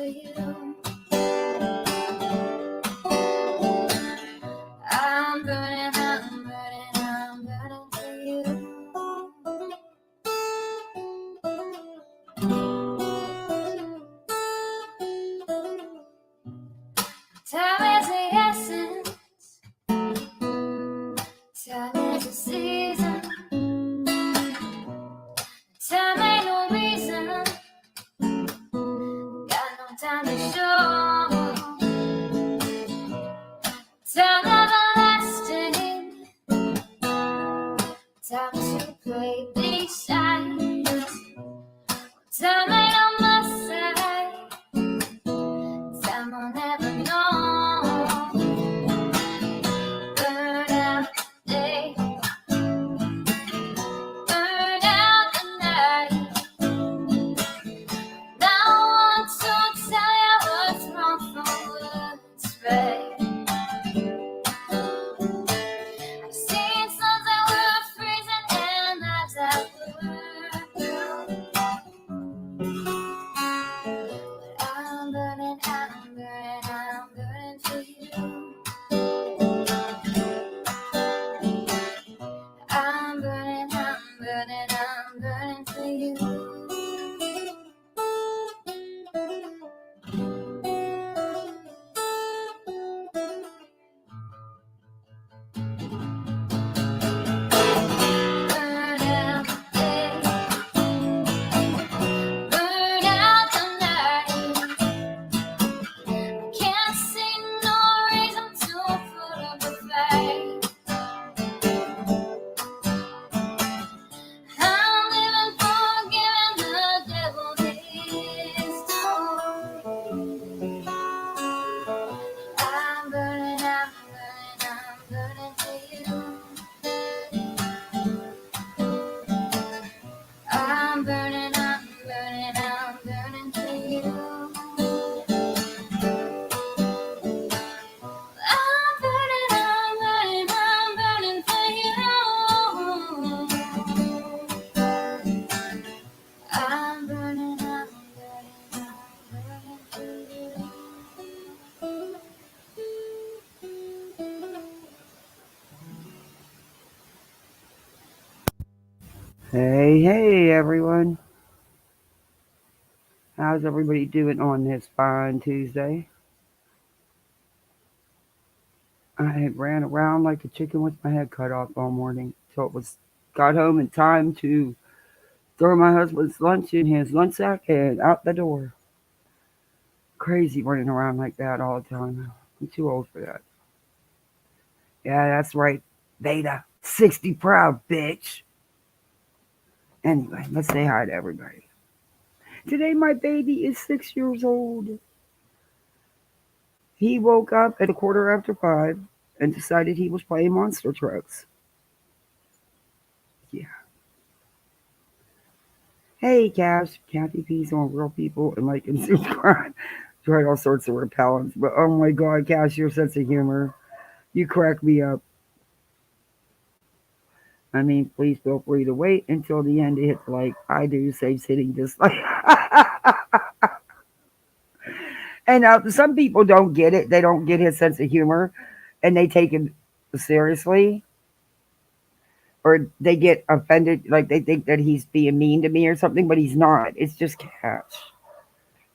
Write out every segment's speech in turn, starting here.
for you. I'm burning, I'm burning, I'm burning for you. Time is the essence, time is the season, time ain't no reason, got no time to show. Time everlasting, time to play these sides. Time ain't on my side, time will never know. Burn out the day, burn out the night. Now I want to tell you what's wrong from what's right. I've seen suns that were freezing and nights that were blue. But I'm burning, I'm burning, I'm burning for you. I'm burning, I'm burning, I'm burning for you. Burn out the day, burn out the night. Can't see no reason to put up a fight. I'm living for giving the devil his due. I'm burning, I'm burning, I'm burning for you. I'm burning, I'm burning, I'm burning for you. I'm burning, I'm burning, I'm burning for you. I'm burning, I'm burning, I'm burning for you. Hey, everyone. How's everybody doing on this fine Tuesday? I ran around like a chicken with my head cut off all morning till got home in time to throw my husband's lunch in his lunch sack and out the door. Crazy running around like that all the time. I'm too old for that. Yeah, that's right. Beta. 60 proud, bitch. Anyway, let's say hi to everybody. Today my baby is 6 years old. He woke up at 5:15 and decided he was playing monster trucks. Yeah. Hey, Kathy P's on Real People and like and subscribe. Tried all sorts of repellents, but oh my god, Cass, your sense of humor. You crack me up. I mean, please feel free to wait until the end to hit the like. I do, saves hitting just like. And some people don't get it. They don't get his sense of humor, and they take it seriously, or they get offended, like they think that he's being mean to me or something, but he's not. It's just Cash,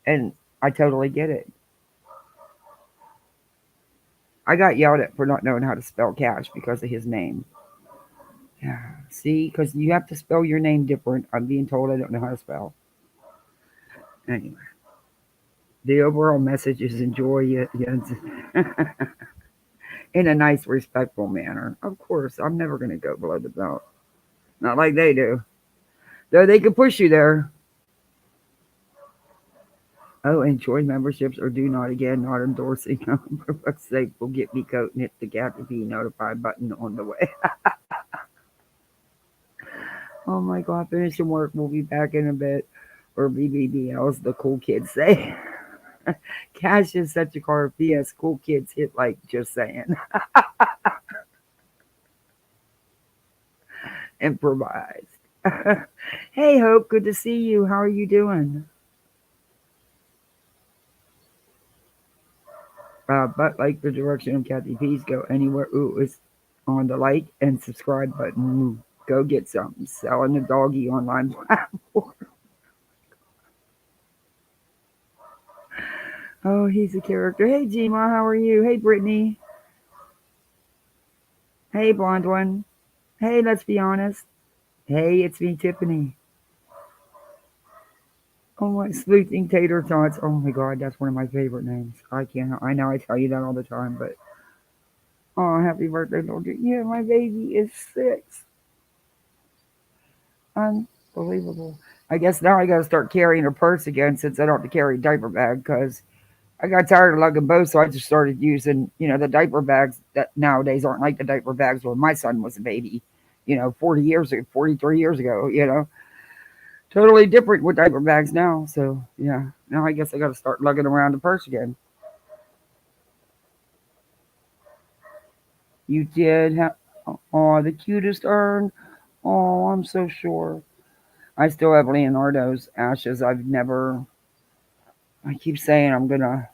and I totally get it. I got yelled at for not knowing how to spell Cash because of his name. Yeah, see, because you have to spell your name different. I'm being told I don't know how to spell. Anyway, the overall message is enjoy it in a nice, respectful manner. Of course, I'm never going to go below the belt. Not like they do. Though they can push you there. Oh, and join memberships or do not again, not endorsing them. For fuck's sake, will get me coat and hit the Cat to be notified button on the way. Oh my god, finishing work. We'll be back in a bit. Or BBBLs, the cool kids say. Cash is such a car. P.S. Cool kids hit like just saying. Improvised. Hey, Hope. Good to see you. How are you doing? But like the direction of Kathy P's, go anywhere. Ooh, it's on the like and subscribe button. Ooh, go get some. Selling the doggy online platform. Oh, he's a character. Hey, Gma, how are you? Hey, Brittany. Hey, blonde one. Hey, let's be honest. Hey, it's me, Tiffany. Oh my, sleuthing tater tots. Oh my god, that's one of my favorite names. I can't. I know I tell you that all the time, but oh, happy birthday, Lord. Yeah, my baby is 6. Unbelievable. I guess now I gotta start carrying a purse again since I don't have to carry a diaper bag because I got tired of lugging both, so I just started using, the diaper bags that nowadays aren't like the diaper bags when my son was a baby, 40 years ago, 43 years ago. Totally different with diaper bags now. So, yeah, now I guess I got to start lugging around the purse again. You did have, oh, the cutest urn. Oh, I'm so sure. I still have Leonardo's ashes. I keep saying I'm going to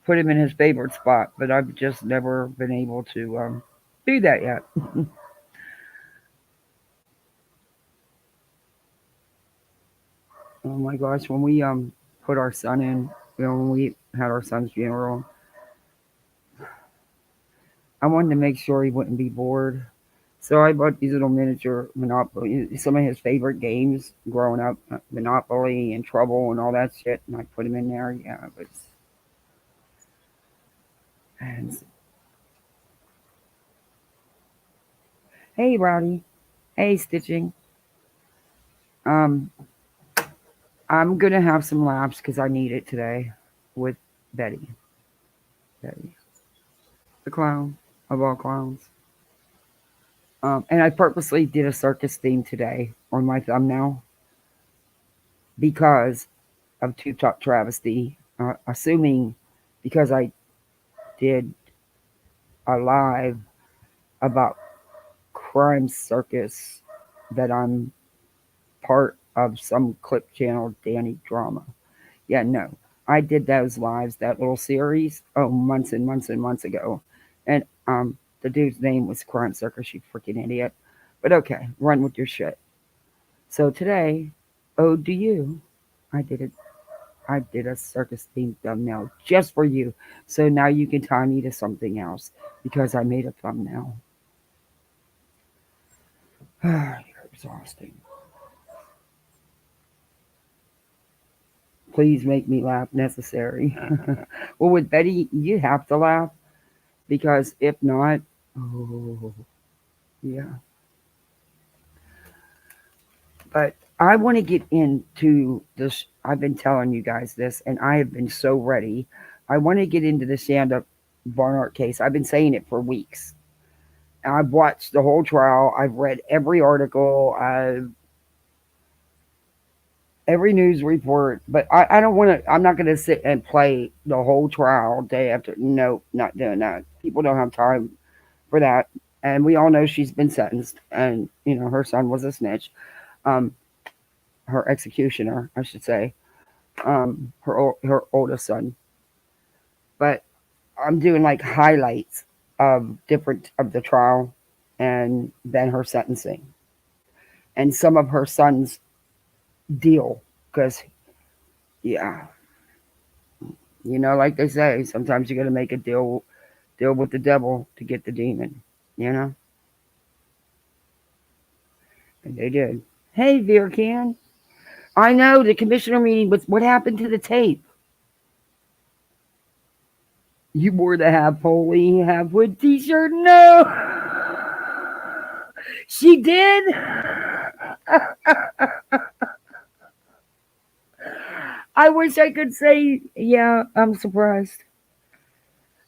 put him in his favorite spot, but I've just never been able to do that yet. Oh my gosh, when we put our son in, when we had our son's funeral, I wanted to make sure he wouldn't be bored. So I bought these little miniature Monopoly, some of his favorite games growing up, Monopoly and Trouble and all that shit, and I put him in there. Yeah, it was. And hey, Rowdy. Hey, Stitching. Um, I'm gonna have some laughs because I need it today with Betty. Betty, the clown of all clowns. And I purposely did a circus theme today on my thumbnail because of Tube Top Travesty, assuming because I did a live about Crime Circus that I'm part of some clip channel, Danny Drama. Yeah, no. I did those lives, that little series, months and months and months ago. And the dude's name was Crime Circus, you freaking idiot. But okay, run with your shit. So today, ode to you, I did it. I did a circus themed thumbnail just for you. So now you can tie me to something else because I made a thumbnail. You're exhausting. Please make me laugh necessary. Well, with Betty, you have to laugh because if not, oh, yeah. But I want to get into this. I've been telling you guys this, and I have been so ready. I want to get into the Shanda Barnard case. I've been saying it for weeks. I've watched the whole trial. I've read every article. Every news report. But I don't want to. I'm not going to sit and play the whole trial day after. No, not doing that. People don't have time for that. And we all know she's been sentenced, and her son was a snitch. Um, her executioner, I should say. Her oldest son. But I'm doing like highlights of different of the trial, and then her sentencing, and some of her son's deal. Because yeah, like they say, sometimes you got to make a deal with the devil to get the demon. You know, and they did. Hey, Vircan. I know the commissioner meeting was what happened to the tape. You wore the half holy, half wood t-shirt? No! She did? I wish I could say, yeah, I'm surprised.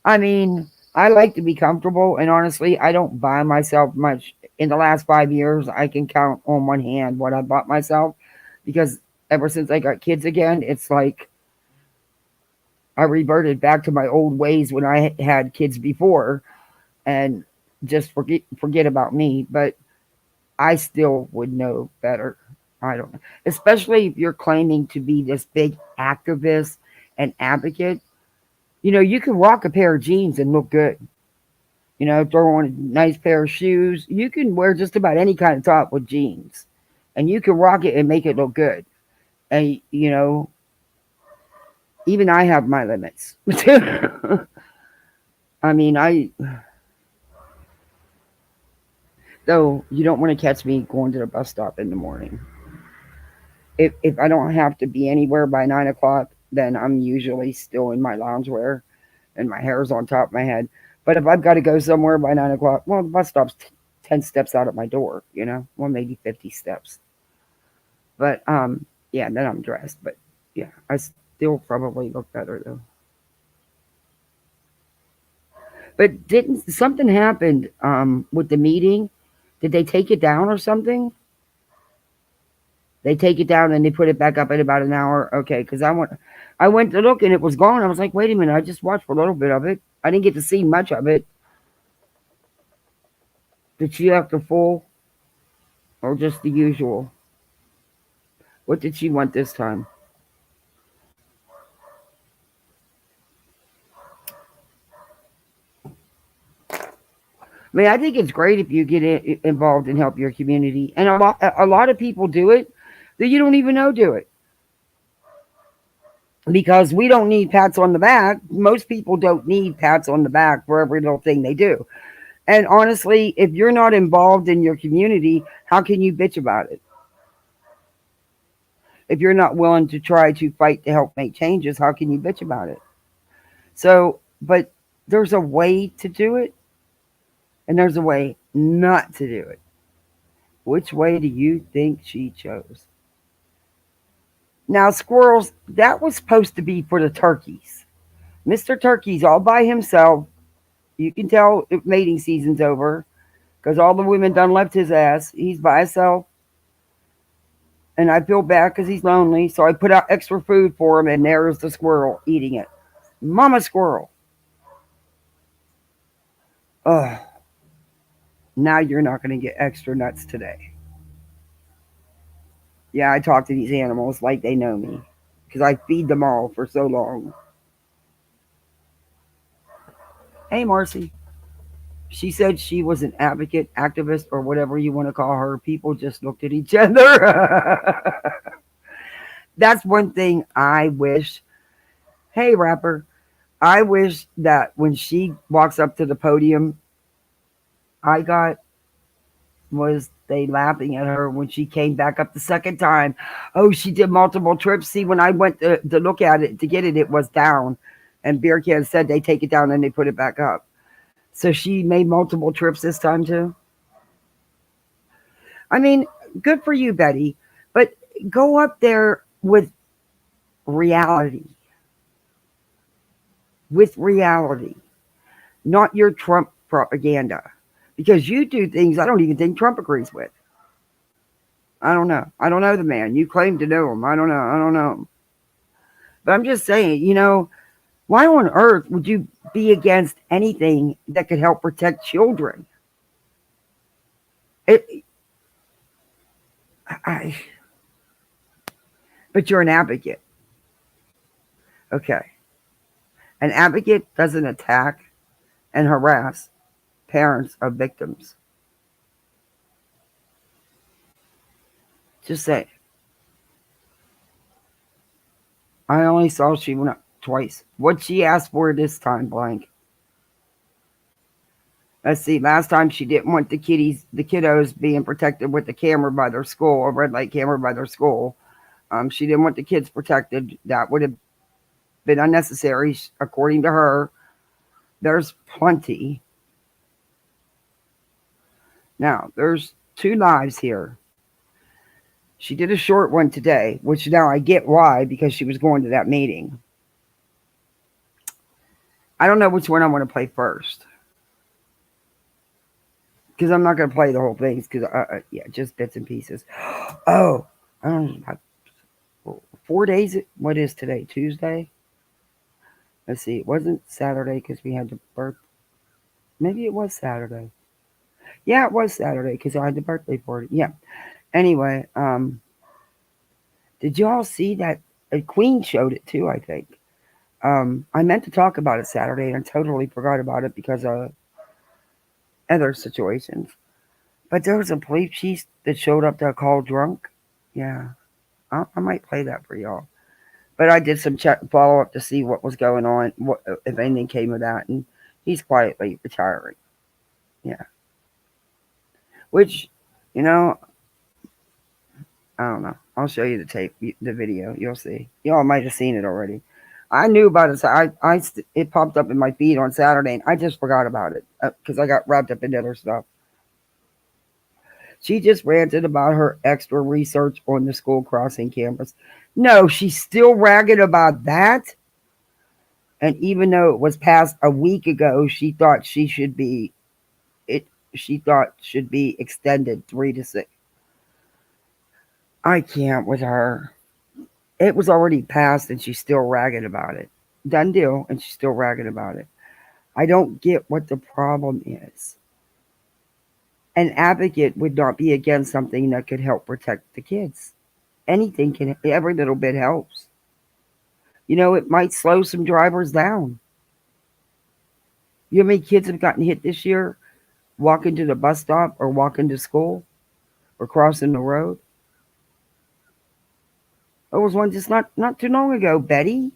I mean, I like to be comfortable, and honestly, I don't buy myself much. In the last 5 years, I can count on one hand what I bought myself because ever since I got kids again, it's like I reverted back to my old ways when I had kids before and just forget about me. But I still would know better. I don't know. Especially if you're claiming to be this big activist and advocate. You can rock a pair of jeans and look good. Throw on a nice pair of shoes. You can wear just about any kind of top with jeans. And you can rock it and make it look good. And, even I have my limits. I mean, though, you don't want to catch me going to the bus stop in the morning. If I don't have to be anywhere by 9 o'clock, then I'm usually still in my loungewear and my hair's on top of my head. But if I've got to go somewhere by 9 o'clock, well, the bus stop's 10 steps out of my door. Well, maybe 50 steps. But yeah, then I'm dressed. But yeah, I still probably look better though. But didn't something happened with the meeting? Did they take it down or something? They take it down and they put it back up in about an hour. Okay, because I went to look and it was gone. I was like, wait a minute, I just watched for a little bit of it. I didn't get to see much of it. Did she act a fool or just the usual? What did she want this time? I mean, I think it's great if you get involved and help your community, and a lot of people do it that you don't even know do it because we don't need pats on the back. Most people don't need pats on the back for every little thing they do. And honestly, if you're not involved in your community, how can you bitch about it? If you're not willing to try to fight to help make changes, how can you bitch about it? So, but there's a way to do it and there's a way not to do it. Which way do you think she chose? Now, squirrels, that was supposed to be for the turkeys. Mr. Turkey's all by himself. You can tell if mating season's over because all the women done left his ass. He's by himself. And I feel bad because he's lonely. So I put out extra food for him, and there's the squirrel eating it. Mama squirrel. Ugh. Now you're not going to get extra nuts today. Yeah, I talk to these animals like they know me because I feed them all for so long. Hey, Marcy. She said she was an advocate, activist, or whatever you want to call her. People just looked at each other. That's one thing I wish. Hey, rapper. I wish that when she walks up to the podium, I got was they laughing at her when she came back up the second time. Oh, she did multiple trips. See, when I went to look at it to get it, it was down. And Beer Can said they take it down and they put it back up. So she made multiple trips this time too. I mean, good for you, Betty. But go up there reality, with reality, not your Trump propaganda. Because you do things I don't even think Trump agrees with. I don't know. I don't know the man. You claim to know him. I don't know. I don't know him. But I'm just saying, why on earth would you be against anything that could help protect children? It, I, but you're an advocate. Okay. An advocate doesn't attack and harass parents of victims. Just say, I only saw she went up twice. What she asked for this time, blank. Let's see. Last time she didn't want the kiddos being protected with the camera by their school, a red light camera by their school. She didn't want the kids protected. That would have been unnecessary, according to her. There's plenty. Now, there's 2 lives here. She did a short one today, which now I get why, because she was going to that meeting. I don't know which one I want to play first. Because I'm not going to play the whole thing. Because, yeah, just bits and pieces. Oh, I don't know, about 4 days. What is today? Tuesday? Let's see. It wasn't Saturday because we had the birth. Maybe it was Saturday. Yeah, it was Saturday because I had the birthday party. Yeah. Anyway, Did you all see that? Queen showed it too, I think. I meant to talk about it Saturday and I totally forgot about it because of other situations. But there was a police chief that showed up to a call drunk. Yeah, I might play that for y'all. But I did some check follow up to see what was going on, what if anything came of that, and he's quietly retiring. Yeah, which, you know, I don't know. I'll show you the tape, the video. You'll see. Y'all might have seen it already. I knew about it. So it popped up in my feed on Saturday, and I just forgot about it because I got wrapped up in other stuff. She just ranted about her extra research on the school crossing cameras. No, she's still ragging about that. And even though it was passed a week ago, she thought it. She thought should be extended 3 to 6. I can't with her. It was already passed, and she's still ragging about it. Done deal, and she's still ragging about it. I don't get what the problem is. An advocate would not be against something that could help protect the kids. Anything can, every little bit helps. It might slow some drivers down. You know how many kids have gotten hit this year walking to the bus stop or walking to school or crossing the road? There was one just not too long ago, Betty.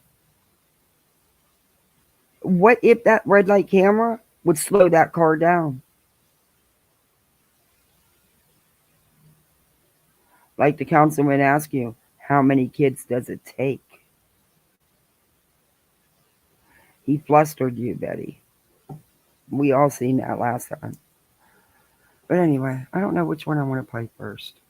What if that red light camera would slow that car down? Like the councilman asked you, how many kids does it take? He flustered you, Betty. We all seen that last time. But anyway, I don't know which one I want to play first.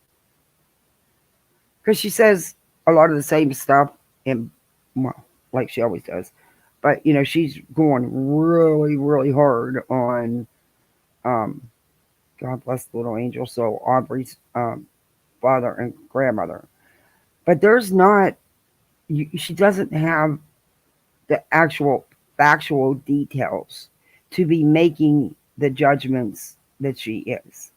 Because she says a lot of the same stuff, and, well, like she always does. But, she's going really, really hard on, um, God bless the little angel soul, Aubrey's father and grandmother. But there's not, she doesn't have the actual factual details to be making the judgments that she is.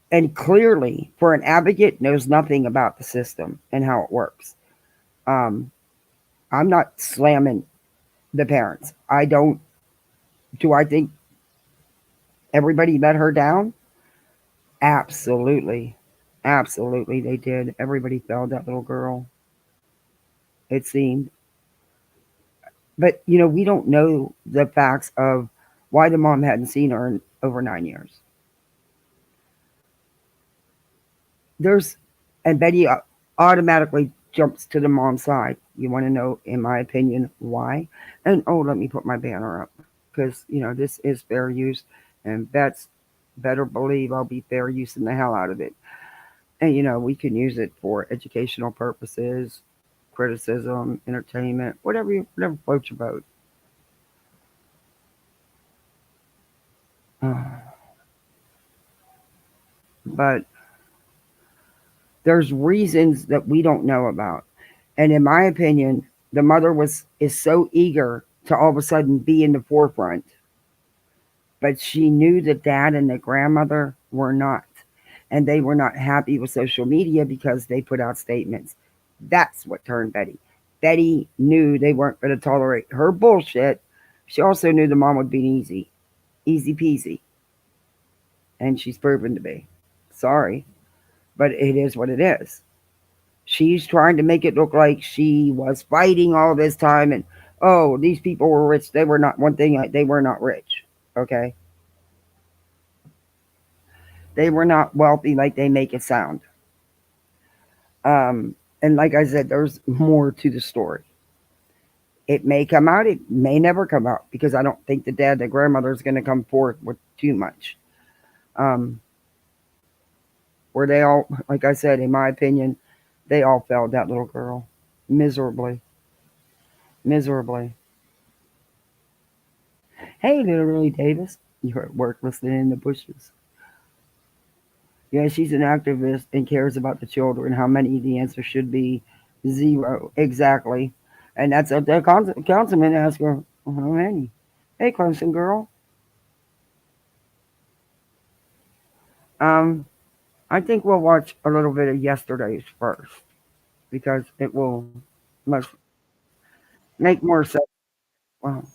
And clearly, for an advocate, knows nothing about the system and how it works. Um, I'm not slamming the parents. I don't. Do I think everybody let her down? Absolutely. Absolutely, they did. Everybody failed that little girl, it seemed. But, we don't know the facts of why the mom hadn't seen her in over 9 years. There's, and Betty automatically jumps to the mom's side. You want to know, in my opinion, why? And let me put my banner up because this is fair use, and that's better believe I'll be fair using the hell out of it. And we can use it for educational purposes, criticism, entertainment, whatever floats your boat. But there's reasons that we don't know about. And in my opinion, the mother is so eager to all of a sudden be in the forefront, but she knew the dad and the grandmother were not. And they were not happy with social media because they put out statements. That's what turned Betty. Betty knew they weren't going to tolerate her bullshit. She also knew the mom would be easy peasy. And she's proven to be. Sorry, but it is what it is. She's trying to make it look like she was fighting all this time and, oh, these people were rich. They were not, one thing, they were not rich. Okay? They were not wealthy like they make it sound. And like I said, there's more to the story. It may come out, it may never come out because I don't think the dad, the grandmother is going to come forth with too much. Where they all, like I said, in my opinion, they all failed that little girl miserably. Miserably. Hey, little Lily Davis. You're at work listening in the bushes. Yeah, she's an activist and cares about the children. How many? The answer should be 0. Exactly. And that's what the councilman asked her. How many? Hey, Clemson girl. Um, I think we'll watch a little bit of yesterday's first because it will must make more sense. Well,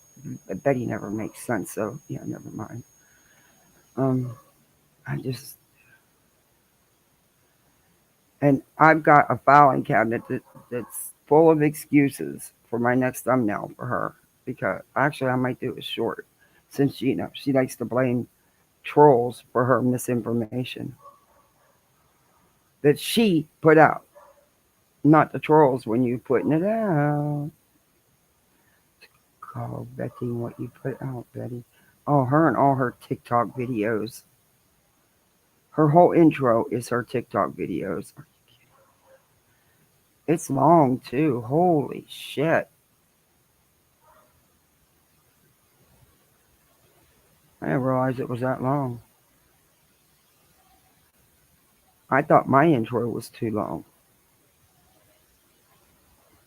Betty never makes sense, so yeah, never mind. Um, I just and I've got a filing cabinet that's full of excuses for my next thumbnail for her because actually I might do it short since she likes to blame trolls for her misinformation that she put out, not the trolls when you putting it out. Call Betty what you put out, Betty. Oh, her and all her TikTok videos. Her whole intro is her TikTok videos. It's long too. Holy shit. I didn't realize it was that long. I thought my intro was too long.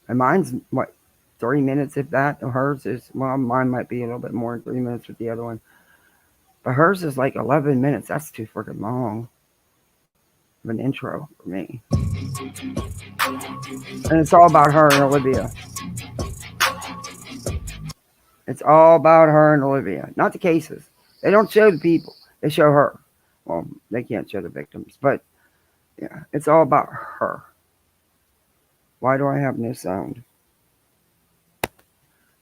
And mine's what, 3 minutes if that? Hers is, well, mine might be a little bit more than 3 minutes with the other one. But hers is like 11 minutes. That's too freaking long of an intro for me. And it's all about her and Olivia. It's all about her and Olivia, not the cases. They don't show the people, they show her. Well, they can't show the victims, but yeah, it's all about her. Why do I have no sound?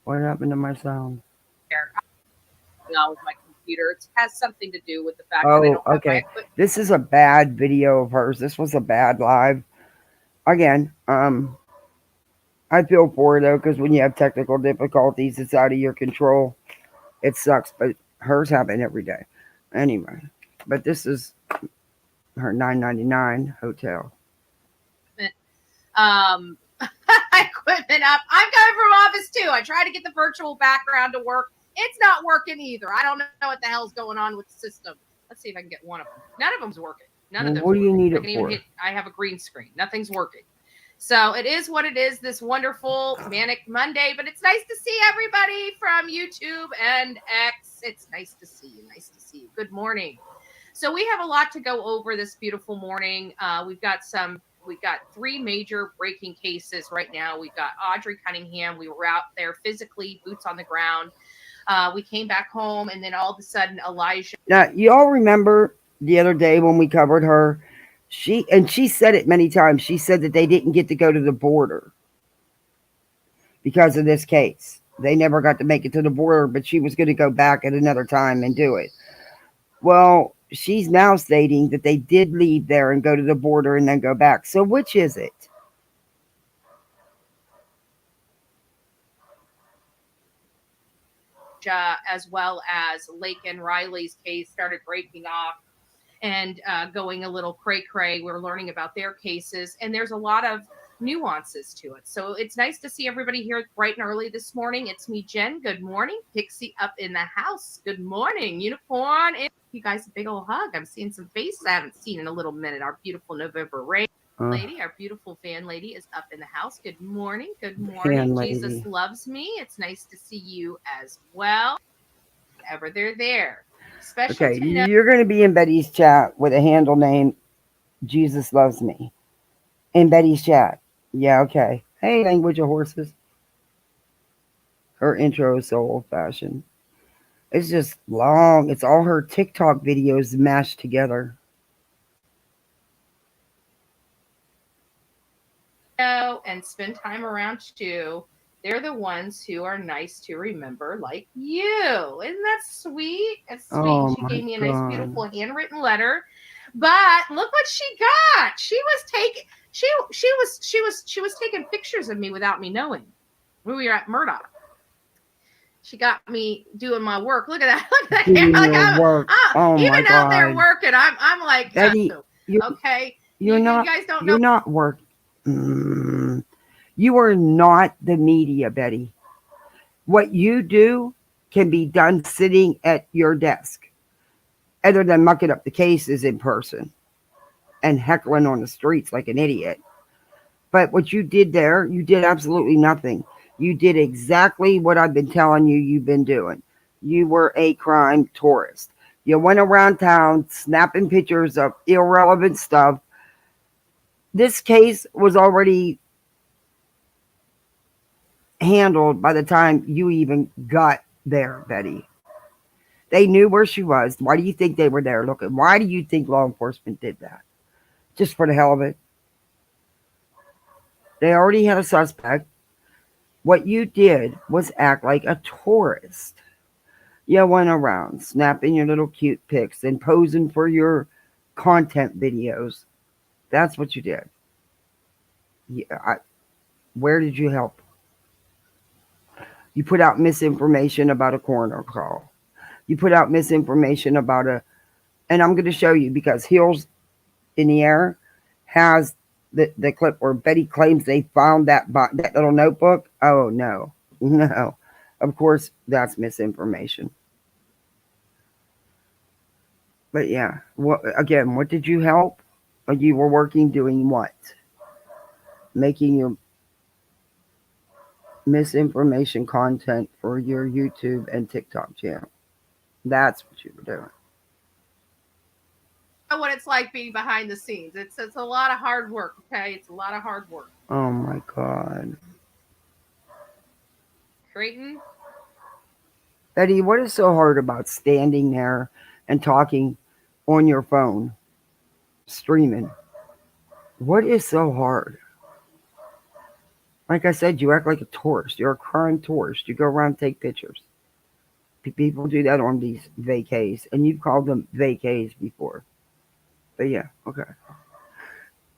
What happened to my sound? On with my computer. It has something to do with the fact that I Oh, don't have my okay. equipment. This is a bad video of hers. This was a bad live. Again, I feel for her though, because when you have technical difficulties, it's out of your control. It sucks, but hers happen every day. Anyway, but this is her $9.99 hotel. Equipment up. I'm coming from office too. I try to get the virtual background to work. It's not working either. I don't know what the hell's going on with the system. Let's see if I can get one of them. None of them's working. None of them. What do you need I it can even for? hit. I have a green screen. Nothing's working. So it is what it is. This wonderful manic Monday, but it's nice to see everybody from YouTube and X. It's nice to see you. Nice to see you. Good morning. So we have a lot to go over this beautiful morning. We've got 3 major breaking cases right now. We've got Audrey Cunningham. We were out there physically, boots on the ground. We came back home, and then all of a sudden, Elijah. Now, you all remember the other day when we covered her? She said it many times. She said that they didn't get to go to the border because of this case. They never got to make it to the border, but she was going to go back at another time and do it. Well, she's now stating that they did leave there and go to the border and then go back. So which is it? As well as Lake and Riley's case started breaking off and going a little cray-cray. We're learning about their cases, and there's a lot of nuances to it. So it's nice to see everybody here bright and early this morning. It's me, Jen. Good morning. Pixie up in the house. Good morning. Unicorn. And you guys a big old hug. I'm seeing some faces I haven't seen in a little minute. Our beautiful November Rain lady, our beautiful fan lady is up in the house. Good morning. Good morning. Jesus loves me. It's nice to see you as well. Ever they're there. Special okay, you're going to be in Betty's chat with a handle name Jesus Loves Me. In Betty's chat. Yeah, okay. Hey, language of horses. Her intro is so old-fashioned. It's just long. It's all her TikTok videos mashed together. And spend time around you. They're the ones who are nice to remember, like you. Isn't that sweet? It's sweet. Oh, she gave me a nice, beautiful handwritten letter. But look what she got. She was taking pictures of me without me knowing. We were at Murdoch. She got me doing my work. Look at that. Look at that. Like work. Oh even my God. out there working, I'm like, Betty, okay. You guys don't know. You're not working. You are not the media, Betty. What you do can be done sitting at your desk, other than mucking up the cases in person and heckling on the streets like an idiot. But what you did there, you did absolutely nothing. You did exactly what I've been telling you you've been doing. You were a crime tourist. You went around town snapping pictures of irrelevant stuff. This case was already handled by the time you even got there, Betty. They knew where she was. Why do you think they were there looking? Why do you think law enforcement did that? Just for the hell of it. They already had a suspect. What you did was act like a tourist. You went around snapping your little cute pics and posing for your content videos. That's what you did. Yeah, where did you help? You put out misinformation about a coroner call. You put out misinformation about and I'm going to show you because Heels in the Air has the clip where Betty claims they found that little notebook. Oh, no. No. Of course, that's misinformation. But yeah, what did you help? You were working doing what? Making your misinformation content for your YouTube and TikTok channel. That's what you were doing. What it's like being behind the scenes. It's a lot of hard work, okay? It's a lot of hard work. Oh my God. Creighton? Betty, what is so hard about standing there and talking on your phone, streaming? What is so hard? Like I said, you act like a tourist. You're a crime tourist. You go around and take pictures. People do that on these vacays, and you've called them vacays before. But yeah, okay.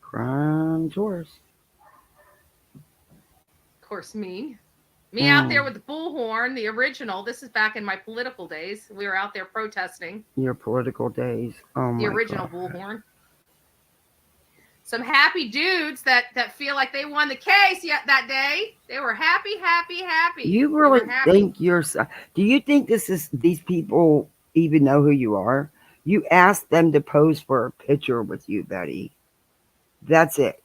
Crime tourist. Of course, me out there with the Bullhorn, the original. This is back in my political days. We were out there protesting. Your political days. Oh my The original God. Bullhorn. Some happy dudes that feel like they won the case that day. They were happy. You really think you're? Do you think these people even know who you are? You asked them to pose for a picture with you, Betty. That's it.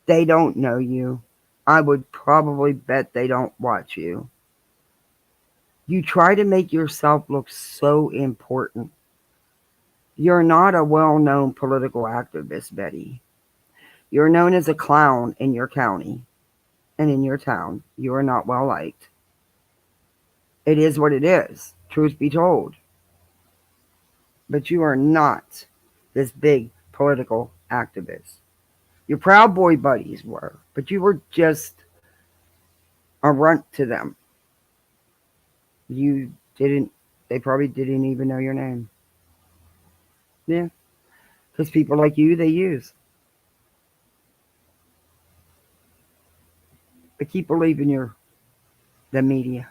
They don't know you. I would probably bet they don't watch you. You try to make yourself look so important. You're not a well-known political activist, Betty. You're known as a clown in your county and in your town. You are not well liked. It is what it is, truth be told. But you are not this big political activist. Your Proud Boy buddies were, but you were just a runt to them. They probably didn't even know your name. Yeah, because people like you, they use. But keep believing the media.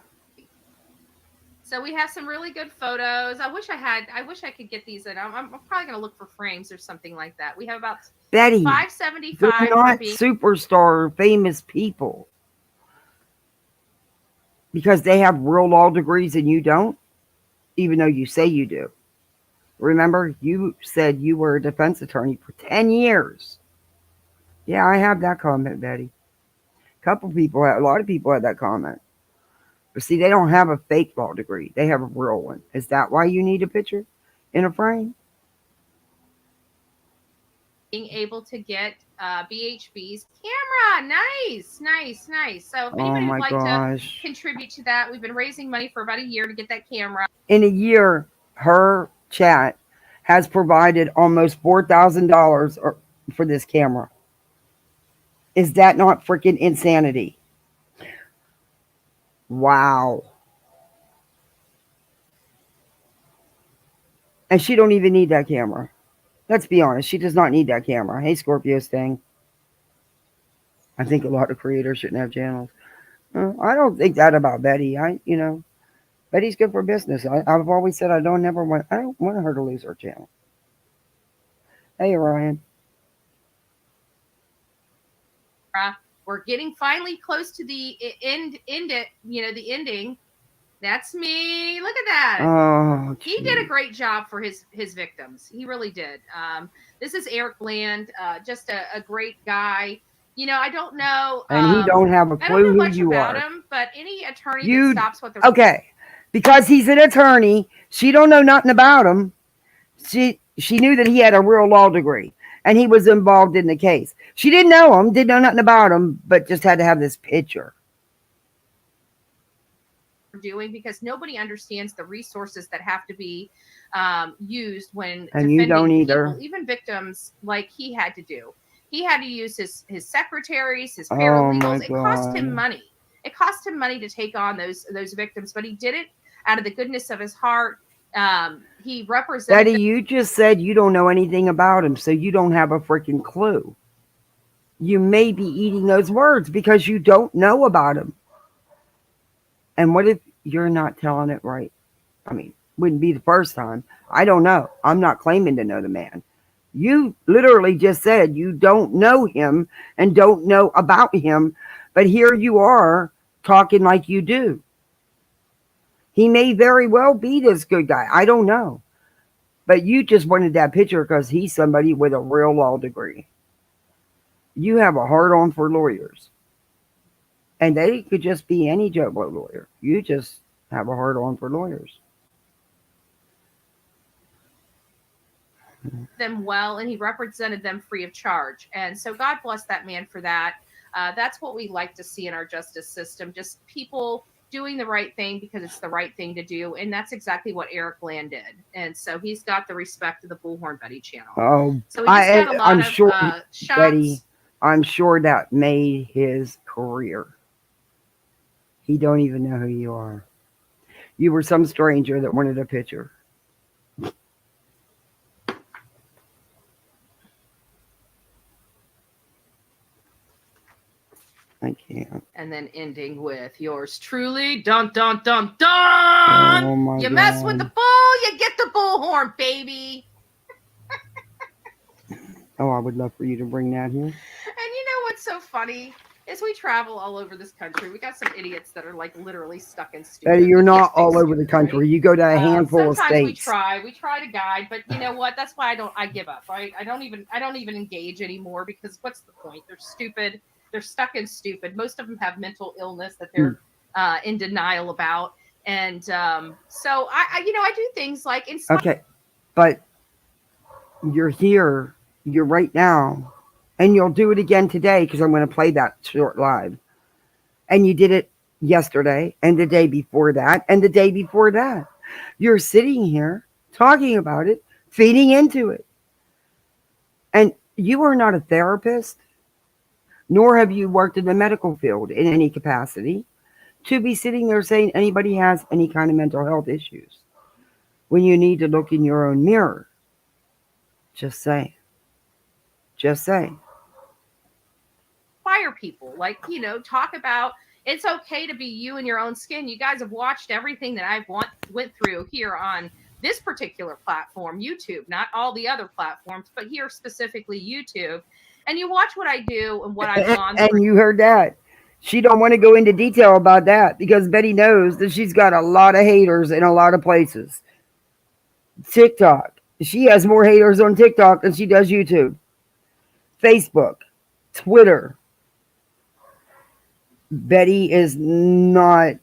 So we have some really good photos. I wish I could get these in. I'm probably going to look for frames or something like that. We have about Betty, 575. they're not superstar famous people. Because they have real law degrees and you don't, even though you say you do. Remember, you said you were a defense attorney for 10 years. Yeah, I have that comment, Betty. A lot of people had that comment. But see, they don't have a fake law degree. They have a real one. Is that why you need a picture in a frame? Being able to get BHB's camera. Nice. So if anybody would like to contribute to that, we've been raising money for about a year to get that camera. In a year, her chat has provided almost $4,000 for this camera. Is that not freaking insanity? Wow. And she don't even need that camera. Let's be honest. She does not need that camera. Hey, Scorpio Sting. I think a lot of creators shouldn't have channels. I don't think that about Betty. Betty's good for business. I've always said I don't want her to lose her channel. Hey, Ryan. We're getting finally close to the the ending. That's me. Look at that. Oh, he did a great job for his victims. He really did. This is Eric Bland, just a great guy. I don't know. And he don't have a clue who you about are. him, but any attorney that stops what they're okay. because he's an attorney. She don't know nothing about him. She knew that he had a real law degree and he was involved in the case. She didn't know him, didn't know nothing about him, but just had to have this picture. Doing because nobody understands the resources that have to be used when And you don't defending either. people, even victims, like he had to do. He had to use his secretaries, his Oh my paralegals. It cost him God. money. It cost him money to take on those victims, but he did it out of the goodness of his heart. He represented Betty, you just said you don't know anything about him, so you don't have a freaking clue. You may be eating those words because you don't know about him. And what if you're not telling it right? I mean, wouldn't be the first time. I don't know. I'm not claiming to know the man. You literally just said you don't know him and don't know about him, but here you are talking like you do. He may very well be this good guy. I don't know. But you just wanted that picture because he's somebody with a real law degree. You have a hard on for lawyers. And they could just be any Joe Blow lawyer. You just have a hard on for lawyers. them well, and he represented them free of charge. And so God bless that man for that. That's what we like to see in our justice system, just people doing the right thing because it's the right thing to do. And that's exactly what Eric Land did. And so he's got the respect of the Bullhorn Betty channel. Oh, So he just got a lot I'm of sure, shots. Betty, I'm sure that made his career. He don't even know who you are. You were some stranger that wanted a picture. I can't. And then ending with yours truly, dun dun dun dun. Oh my You God. mess with the bull, you get the bullhorn, baby. Oh, I would love for you to bring that here. And you know what's so funny is we travel all over this country. We got some idiots that are like literally stuck in stupid. Betty, you're We can't not fix all over the stupid, country. right? You go to a handful of Sometimes states. we try to guide, but you know what? That's why I give up. Right? I don't even engage anymore because what's the point? They're stupid. They're stuck in stupid. Most of them have mental illness that they're in denial about. And so I do things like Okay, but you're here. You're right now. And you'll do it again today because I'm going to play that short live. And you did it yesterday and the day before that and the day before that. You're sitting here talking about it, feeding into it. And you are not a therapist, nor have you worked in the medical field in any capacity to be sitting there saying anybody has any kind of mental health issues when you need to look in your own mirror. Just saying. Just saying. Fire people, like, talk about it's okay to be you in your own skin. You guys have watched everything that I've went through here on this particular platform, YouTube, not all the other platforms, but here specifically YouTube. And you watch what I do and what I've gone through. And you heard that. She don't want to go into detail about that because Betty knows that she's got a lot of haters in a lot of places. TikTok. She has more haters on TikTok than she does YouTube. Facebook. Twitter. Betty is not,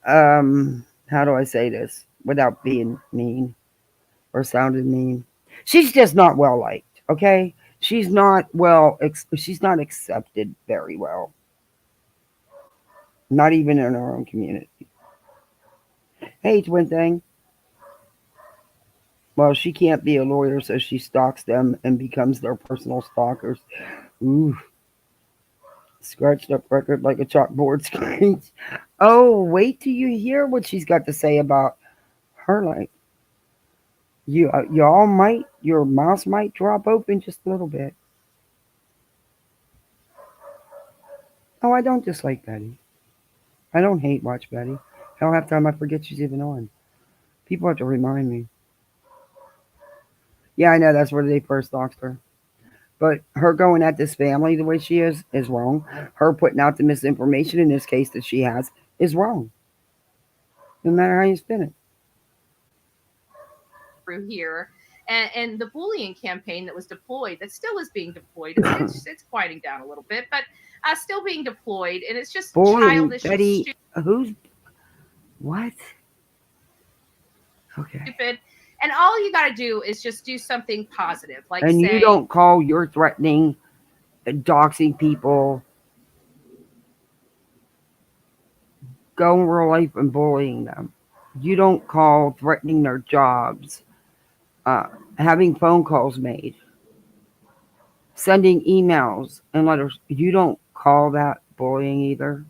how do I say this without being mean or sounding mean? She's just not well liked, okay? She's not she's not accepted very well. Not even in her own community. Hey, twin thing. Well, she can't be a lawyer, so she stalks them and becomes their personal stalkers. Ooh. Scratched up record like a chalkboard screens. Oh, wait till you hear what she's got to say about her life. Your mouth might drop open just a little bit. Oh, I don't dislike Betty. I don't hate watch Betty. Hell, half the time I forget she's even on. People have to remind me. Yeah, I know that's where they first doxed her. But her going at this family the way she is wrong. Her putting out the misinformation in this case that she has is wrong. No matter how you spin it. Through here. And the bullying campaign that was deployed, that still is being deployed. It's quieting down a little bit, but still being deployed. And it's just Bullying, childish. Betty, who's... What? Okay. stupid. And all you got to do is just do something positive, like And you say, don't call your threatening, doxing people, going real life and bullying them. You don't call threatening their jobs, uh, having phone calls made, sending emails and letters. You don't call that bullying either.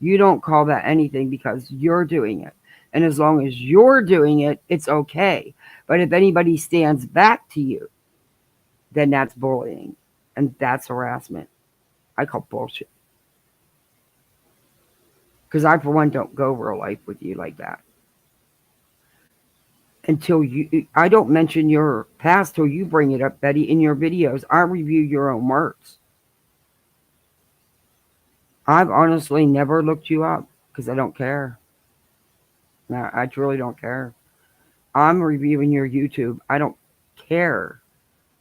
You don't call that anything because you're doing it. And as long as you're doing it, it's okay. But if anybody stands back to you, then that's bullying. And that's harassment. I call bullshit. Because I, for one, don't go real life with you like that. Until you, I don't mention your past till you bring it up, Betty. In your videos, I review your own works. I've honestly never looked you up because I don't care. No, I truly don't care. I'm reviewing your YouTube. I don't care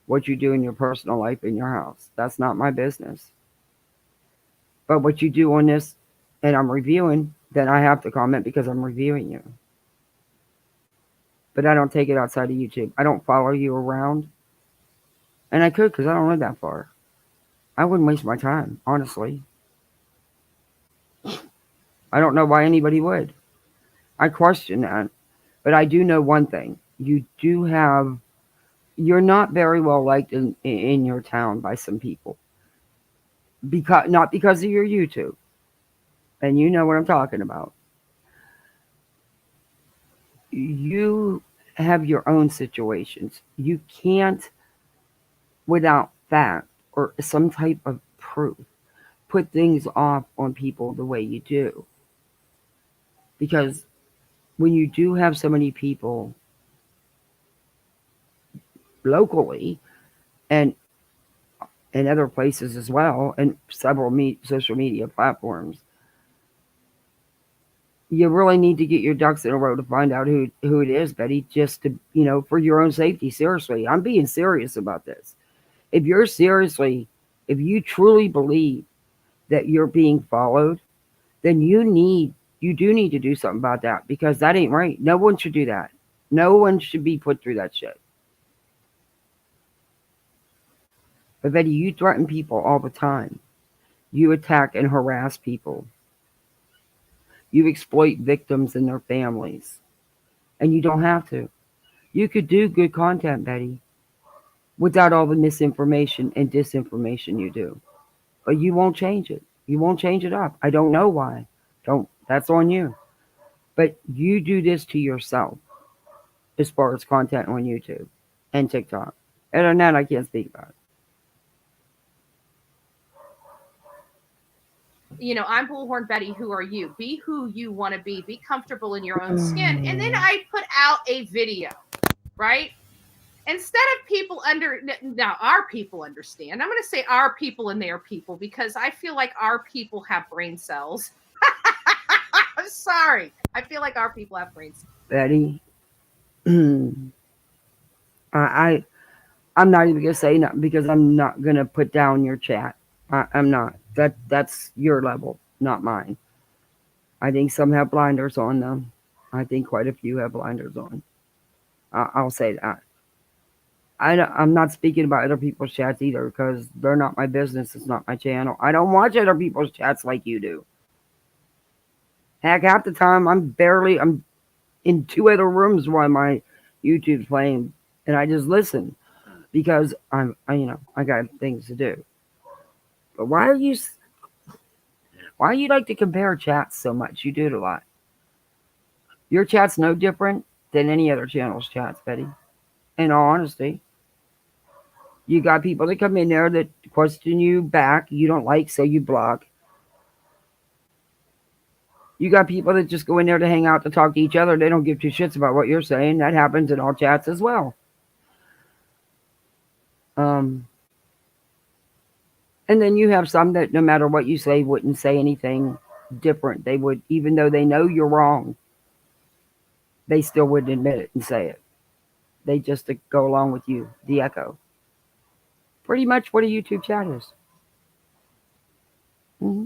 what you do in your personal life in your house. That's not my business. But what you do on this, and I'm reviewing, then I have to comment because I'm reviewing you. But I don't take it outside of YouTube. I don't follow you around. And I could because I don't live that far. I wouldn't waste my time, honestly. I don't know why anybody would. I question that. But I do know one thing. You're not very well liked in your town by some people. Not because of your YouTube. And you know what I'm talking about. You have your own situations. You can't, without fact or some type of proof, put things off on people the way you do. Because when you do have so many people locally and in other places as well, and several social media platforms, you really need to get your ducks in a row to find out who it is, Betty, just to, for your own safety. Seriously, I'm being serious about this. If you truly believe that you're being followed, then you do need to do something about that because that ain't right. No one should do that. No one should be put through that shit. But Betty, you threaten people all the time. You attack and harass people. You exploit victims and their families. And you don't have to. You could do good content, Betty, without all the misinformation and disinformation you do. But you won't change it. You won't change it up. I don't know why. Don't That's on you. But you do this to yourself as far as content on YouTube and TikTok. Other than that, I can't speak about it. I'm Bullhorn Betty. Who are you? Be who you want to be. Be comfortable in your own skin. And then I put out a video, right? Instead of people now our people understand. I'm going to say our people and their people because I feel like our people have brain cells. I'm sorry. I feel like our people have brain cells. Betty, I I'm not even gonna say nothing because I'm not gonna put down your chat. I'm not. That's your level, not mine. I think some have blinders on them. I think quite a few have blinders on. I'll say that. I'm not speaking about other people's chats either because they're not my business. It's not my channel. I don't watch other people's chats like you do. Heck, half the time I'm in two other rooms while my YouTube's playing, and I just listen because I got things to do. But why you like to compare chats so much? You do it a lot. Your chat's no different than any other channel's chats, Betty. In all honesty, you got people that come in there that question you back, you don't like, so you block. You got people that just go in there to hang out to talk to each other. They don't give two shits about what you're saying. That happens in all chats as well. And then you have some that no matter what you say wouldn't say anything different. They would, even though they know you're wrong, they still wouldn't admit it and say it. They just go along with you, the echo. Pretty much what a YouTube chat is. Mm-hmm.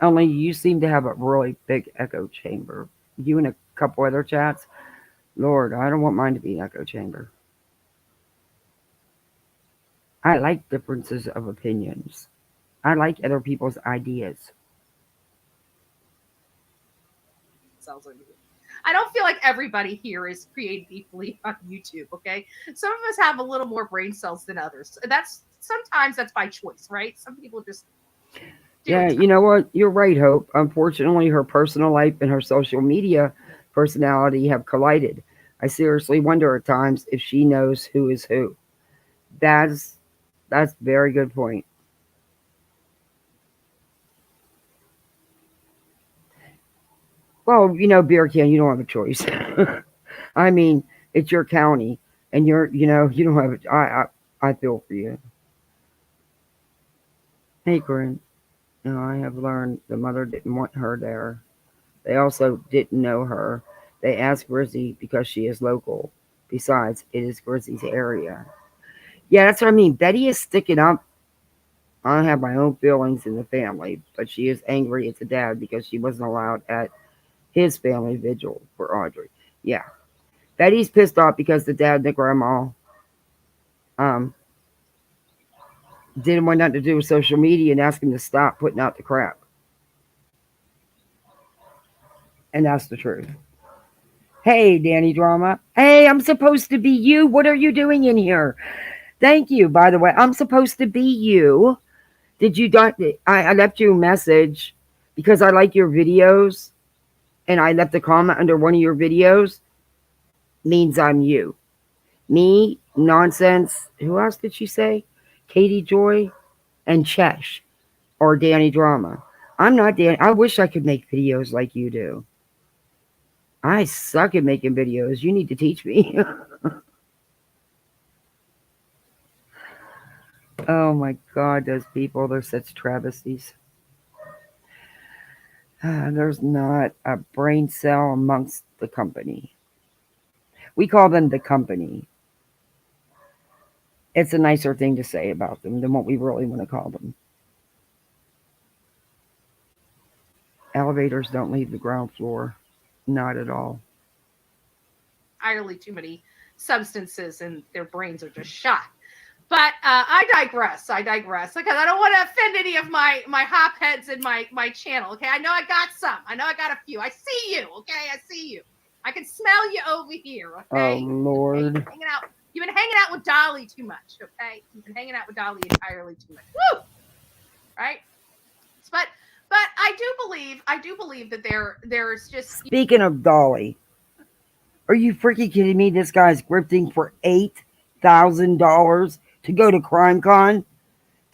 Only you seem to have a really big echo chamber. You and a couple other chats, Lord, I don't want mine to be an echo chamber. I like differences of opinions. I like other people's ideas. Sounds like I don't feel like everybody here is created equally on YouTube. Okay, some of us have a little more brain cells than others. That's sometimes that's by choice, right? Some people just do Yeah, it. you know what? You're right, Hope. Unfortunately, her personal life and her social media personality have collided. I seriously wonder at times if she knows who is who. That's that's a very good point. Well, beer can, you don't have a choice. I mean, it's your county, and you don't have. I feel for you. Hey, Corinne. I have learned the mother didn't want her there. They also didn't know her. They asked Grizzy because she is local. Besides, it is Grizzy's area. Yeah, that's what I mean. Betty is sticking up. I have my own feelings in the family, but she is angry at the dad because she wasn't allowed at his family vigil for Audrey. Yeah. Betty's pissed off because the dad and the grandma um, didn't want nothing to do with social media and asked him to stop putting out the crap. And that's the truth. Hey, Danny Drama. Hey, I'm supposed to be you. What are you doing in here? Thank you, by the way. I'm supposed to be you. Did you not? I left you a message because I like your videos and I left a comment under one of your videos. Means I'm you. Me, nonsense. Who else did she say? Katie Joy and Chesh or Danny Drama. I'm not Danny. I wish I could make videos like you do. I suck at making videos. You need to teach me. Oh my God, those people, they're such travesties. There's not a brain cell amongst the company. We call them the company. It's a nicer thing to say about them than what we really want to call them. Elevators don't leave the ground floor. Not at all. Entirely too many substances and their brains are just shot. But I digress. I digress because I don't want to offend any of my hopheads in my channel. Okay, I know I got some. I know I got a few. I see you. Okay, I see you. I can smell you over here. Oh, Okay, okay. Lord. Hanging out. You've been hanging out with Dolly too much. Okay, you've been hanging out with Dolly entirely too much. Woo! Right? But I do believe that there's just Speaking of Dolly, are you freaking kidding me? This guy's grifting for $8,000 to go to CrimeCon,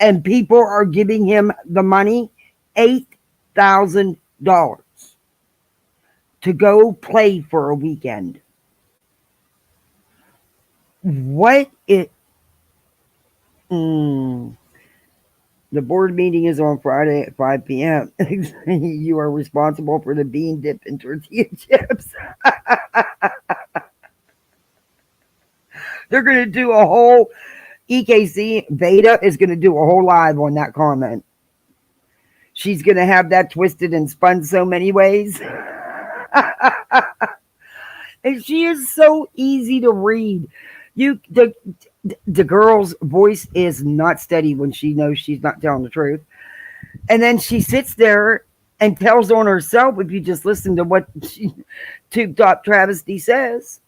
and people are giving him the money, $8,000 to go play for a weekend. What it? Mm, the board meeting is on Friday at 5 p.m. You are responsible for the bean dip and tortilla chips. They're going to do a whole EKC Beta is going to do a whole live on that comment. She's going to have that twisted and spun so many ways. And she is so easy to read. You the girl's voice is not steady when she knows she's not telling the truth. And then she sits there and tells on herself if you just listen to what Tube Top Travesty says.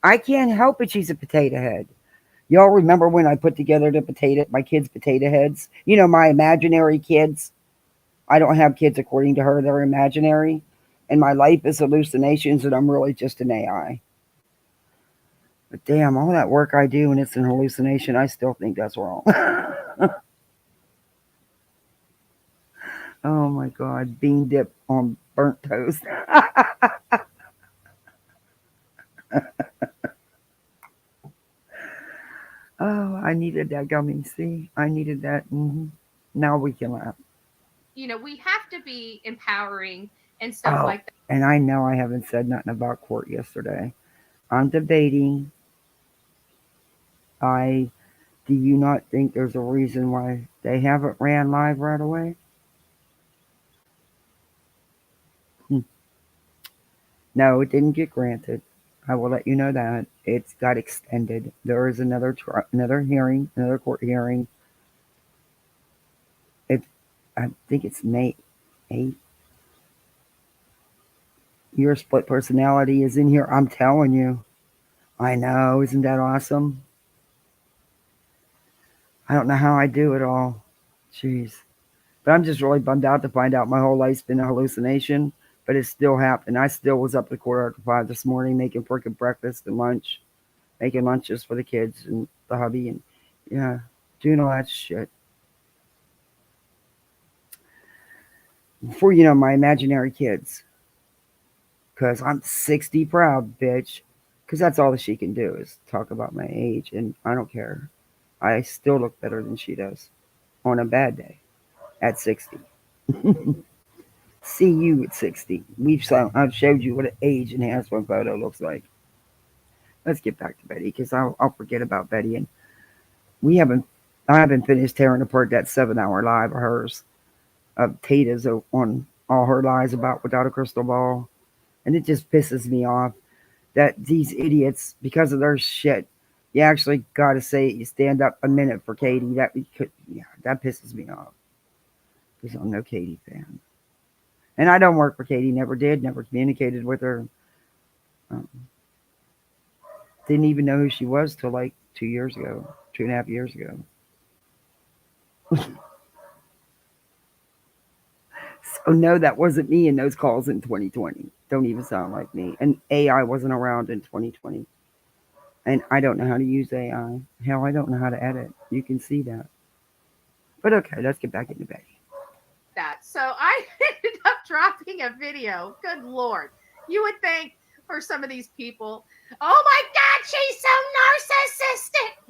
I can't help it. She's a potato head. Y'all remember when I put together my kids' potato heads? My imaginary kids. I don't have kids according to her. They're imaginary. And my life is hallucinations and I'm really just an AI. But damn, all that work I do and it's an hallucination, I still think that's wrong. Oh my God, bean dip on burnt toast. Oh, I needed that gummy. See, I needed that. Now we can laugh. we have to be empowering and stuff Oh, like that. and I know I haven't said nothing about court yesterday. I'm debating. I Do you not think there's a reason why they haven't ran live right away? Hmm. No, it didn't get granted. I will let you know that it's got extended. There is another hearing, another court hearing. It, I think it's May 8th. Your split personality is in here. I'm telling you. I know. Isn't that awesome? I don't know how I do it all. Jeez. But I'm just really bummed out to find out my whole life's been a hallucination. But it still happened. I still was up at 4:45 this morning making freaking breakfast and lunch, making lunches for the kids and the hubby, and yeah, doing all that shit. For, my imaginary kids. Because I'm 60 proud, bitch. Because that's all that she can do is talk about my age. And I don't care. I still look better than she does on a bad day at 60. See you at 60. I've showed you what an age enhancement photo looks like. Let's get back to Betty because I'll forget about Betty. And I haven't finished tearing apart that 7-hour live of hers, of Tata's on all her lies about without a crystal ball. And it just pisses me off that these idiots, because of their shit, you actually got to say you stand up a minute for Katie. That pisses me off because I'm no Katie fan. And I don't work for Katie, never did, never communicated with her. Um, didn't even know who she was till like 2.5 years ago. So no, that wasn't me in those calls in 2020. Don't even sound like me. And AI wasn't around in 2020. And I don't know how to use AI. Hell, I don't know how to edit. You can see that. But okay, let's get back into Betty. That. So I ended up dropping a video. Good Lord. You would think for some of these people, oh my God, she's so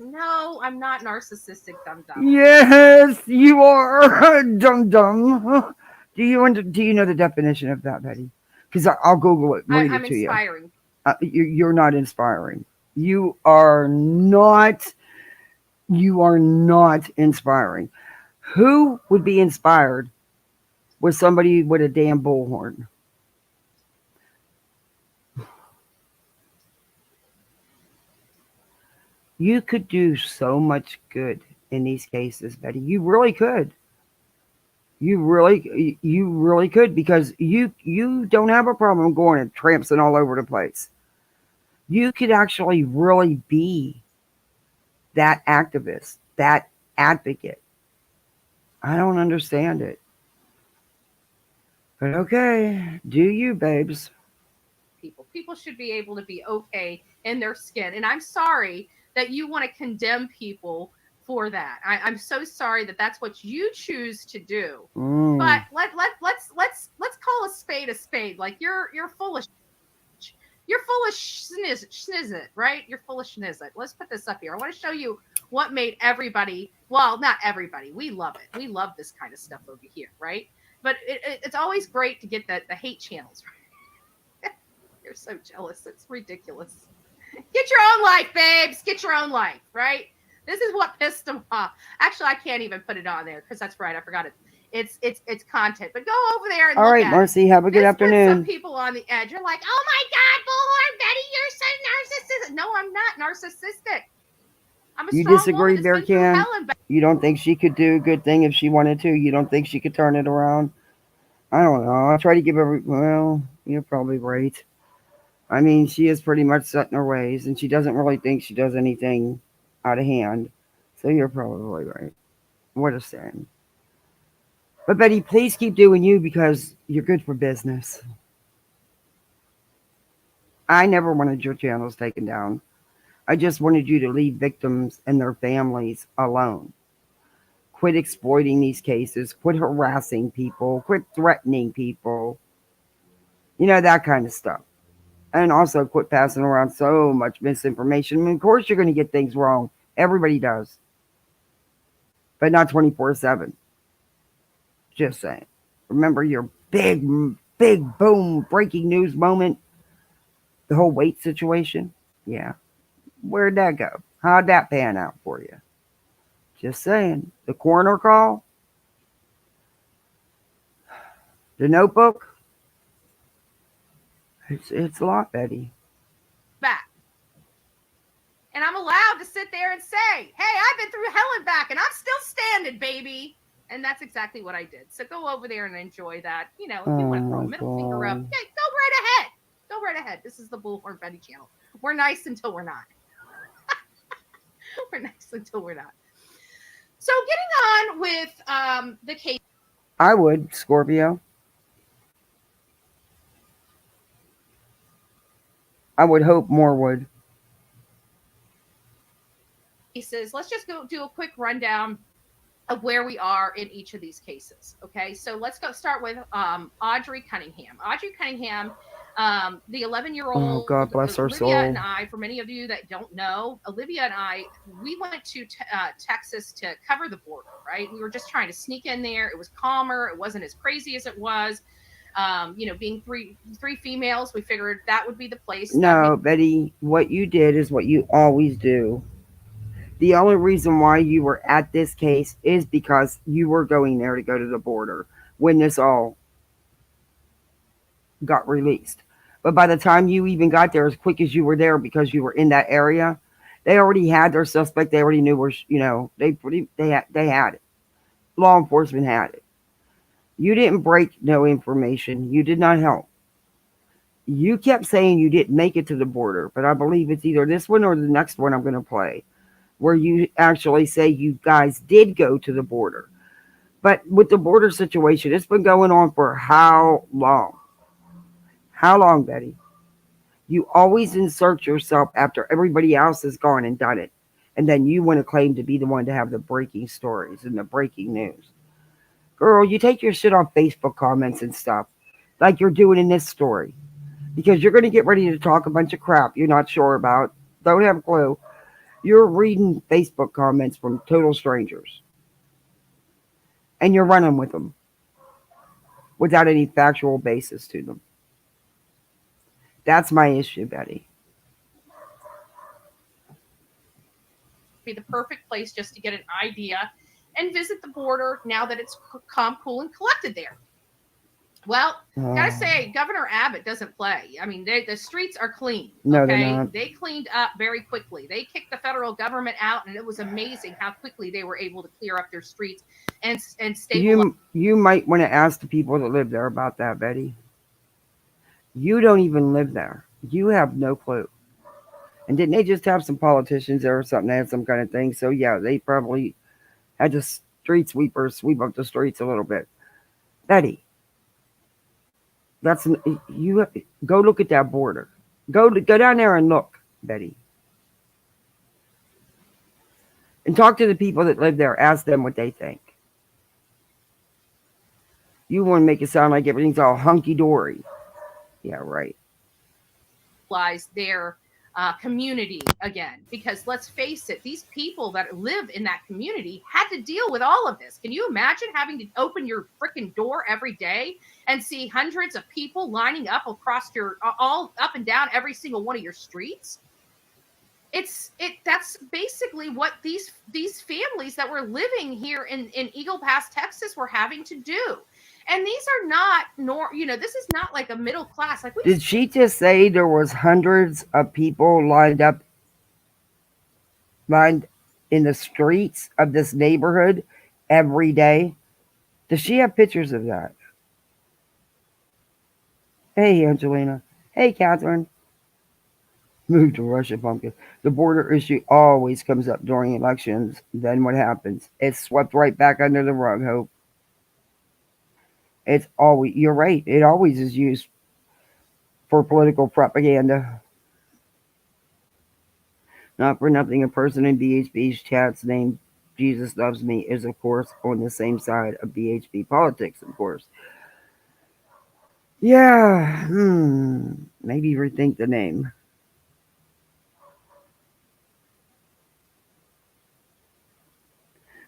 narcissistic. No, I'm not narcissistic, dum dum. Yes, you are dum dum. Do you know the definition of that, Betty? Because I'll Google it, read I'm it to you. inspiring. You're not inspiring. You are not. You are not inspiring. Who would be inspired with somebody with a damn bullhorn? You could do so much good in these cases, Betty. You really could. You really could because you don't have a problem going and trampsing all over the place. You could actually really be that activist, that advocate. I don't understand it. But okay, do you, babes? People should be able to be okay in their skin. And I'm sorry that you want to condemn people for that. I'm so sorry that that's what you choose to do. But Mm. let's call a spade a spade. Like you're full of schnizzit, right? You're full of schnizzit. Let's put this up here. I want to show you what made everybody, well, not everybody. We love it. We love this kind of stuff over here, right? But it's always great to get the hate channels. Right? You're so jealous. It's ridiculous. Get your own life, babes. Get your own life, right? This is what pissed them off. Actually, I can't even put it on there because that's right. I forgot it. It's content. But go over there and All look right, at Marcy, have a it. good This puts some afternoon. people on the edge. You're like, oh my God, Bullhorn, Betty, you're so narcissistic. No, I'm not narcissistic. I'm a You strong woman disagree, that's Bear been through Can? hell and back. You don't think she could do a good thing if she wanted to? You don't think she could turn it around? I don't know. I try to give well, you're probably right. I mean, she is pretty much set in her ways, and she doesn't really think she does anything out of hand. So you're probably right. What a shame. But Betty, please keep doing you because you're good for business. I never wanted your channels taken down. I just wanted you to leave victims and their families alone. Quit exploiting these cases. Quit harassing people. Quit threatening people. That kind of stuff. And also quit passing around so much misinformation. I mean, of course, you're going to get things wrong. Everybody does. But not 24/7. Just saying. Remember your big boom breaking news moment? The whole weight situation? Yeah. Where'd that go? How'd that pan out for you? Just saying. The coroner call? The notebook? It's a lot, Betty. and I'm allowed to sit there and say, hey, I've been through hell and back and I'm still standing, baby. And that's exactly what I did. So go over there and enjoy that. You know, if you Oh want to throw a my middle finger up, God. yeah, go right ahead. Go right ahead. This is the Bullhorn Betty channel. We're nice until we're not. We're nice until we're not. So getting on with the case. I would, Scorpio. I would hope more would. Cases, let's just go do a quick rundown of where we are in each of these cases. Okay, so let's go start with Audrey Cunningham. Audrey Cunningham, the 11-year-old Oh, God bless her Olivia and soul. I, for many of you that don't know, Olivia and I, we went to Texas to cover the border, right? We were just trying to sneak in there. It was calmer. It wasn't as crazy as it was. You know, being three females, we figured that would be the place that No, Betty, what you did is what you always do. The only reason why you were at this case is because you were going there to go to the border when this all got released. But by the time you even got there, as quick as you were there because you were in that area, they already had their suspect. They already knew where, they had it. Law enforcement had it. You didn't break no information. You did not help. You kept saying you didn't make it to the border, but I believe it's either this one or the next one I'm going to play, where you actually say you guys did go to the border. But with the border situation, it's been going on for how long? How long, Betty? You always insert yourself after everybody else has gone and done it. And then you want to claim to be the one to have the breaking stories and the breaking news. Girl, you take your shit off Facebook comments and stuff like you're doing in this story. Because you're going to get ready to talk a bunch of crap you're not sure about, don't have a clue. You're reading Facebook comments from total strangers. And you're running with them without any factual basis to them. That's my issue, Betty. be the perfect place just to get an idea and visit the border now that it's calm, cool, and collected there. Well, gotta say, Governor Abbott doesn't play. I mean, the streets are clean. No, they're Okay, not. they cleaned up very quickly. They kicked the federal government out, and it was amazing how quickly they were able to clear up their streets and stabilize. You might want to ask the people that live there about that, Betty. You don't even live there. You have no clue. And didn't they just have some politicians there or something that had some kind of thing? So yeah, they probably had the street sweepers sweep up the streets a little bit. Betty, that's you. Go look at that border. Go down there and look, Betty, and talk to the people that live there. Ask them what they think. You want to make it sound like everything's all hunky dory. Yeah, right. Their community again. Because let's face it, these people that live in that community had to deal with all of this. Can you imagine having to open your freaking door every day and see hundreds of people lining up across your all up and down every single one of your streets? That's basically what these families that were living here in Eagle Pass, Texas were having to do. And these are not this is not like a middle class. Like, did she just say there was hundreds of people lined in the streets of this neighborhood every day? Does she have pictures of that? Hey, Angelina. Hey, Catherine. Move to Russia, pumpkin. The border issue always comes up during elections. Then what happens? It's swept right back under the rug, Hope. It's always, you're right, it always is used for political propaganda. Not for nothing, a person in BHB's chats named Jesus Loves Me is, of course, on the same side of BHB politics, of course. Yeah, maybe rethink the name.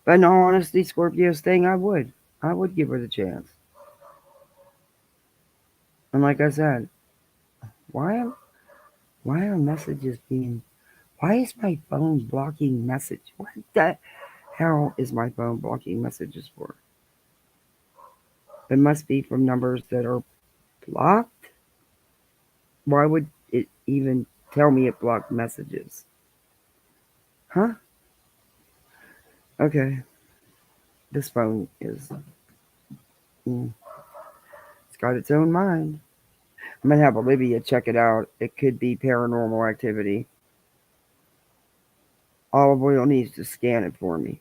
But in all honesty, Scorpio's thing, I would. I would give her the chance. And like I said, why are messages being... Why is my phone blocking message? What the hell is my phone blocking messages for? It must be from numbers that are blocked. Why would it even tell me it blocked messages? Huh? Okay. This phone is. Mm, it's got its own mind. I'm gonna have Olivia check it out. It could be paranormal activity. Olive Oil needs to scan it for me.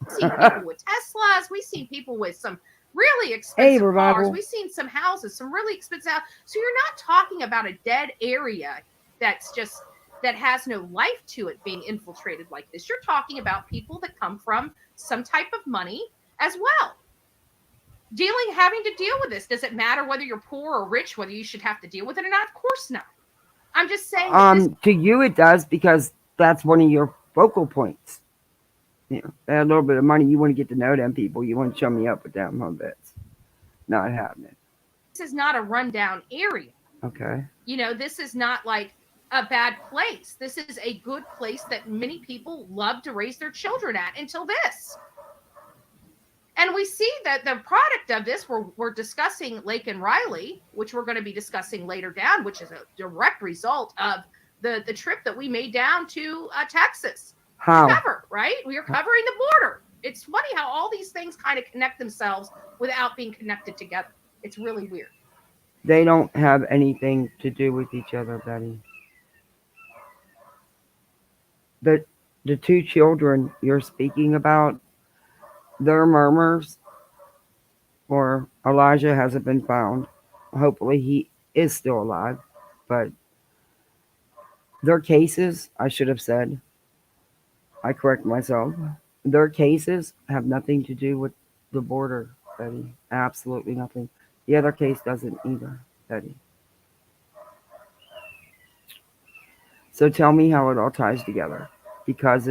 Seen people with Teslas. We've seen people with some really Hey, expensive cars. Revival. We've seen some houses, some really expensive houses. So you're not talking about a dead area that's just that has no life to it being infiltrated like this. You're talking about people that come from some type of money as well. Having to deal with this. Does it matter whether you're poor or rich, whether you should have to deal with it or not? Of course not. I'm just saying that this To you it does because that's one of your focal points. You know, they had a little bit of money. You want to get to know them people. You want to chum me up with them. Huh, that's not happening. is not a rundown area. Okay. This is not like a bad place. This is a good place that many people love to raise their children at until this. And we see that the product of this, we're discussing Lake and Riley, which we're going to be discussing later down, which is a direct result of the trip that we made down to Texas. How? Cover, right? We are covering the border. It's funny how all these things kind of connect themselves without being connected together. It's really weird. They don't have anything to do with each other, Betty. The two children you're speaking about, their murmurs, or Elijah hasn't been found. Hopefully he is still alive. But their cases, I should have said, I correct myself, their cases have nothing to do with the border, Betty. Absolutely nothing. The other case doesn't either, Betty. So tell me how it all ties together. Because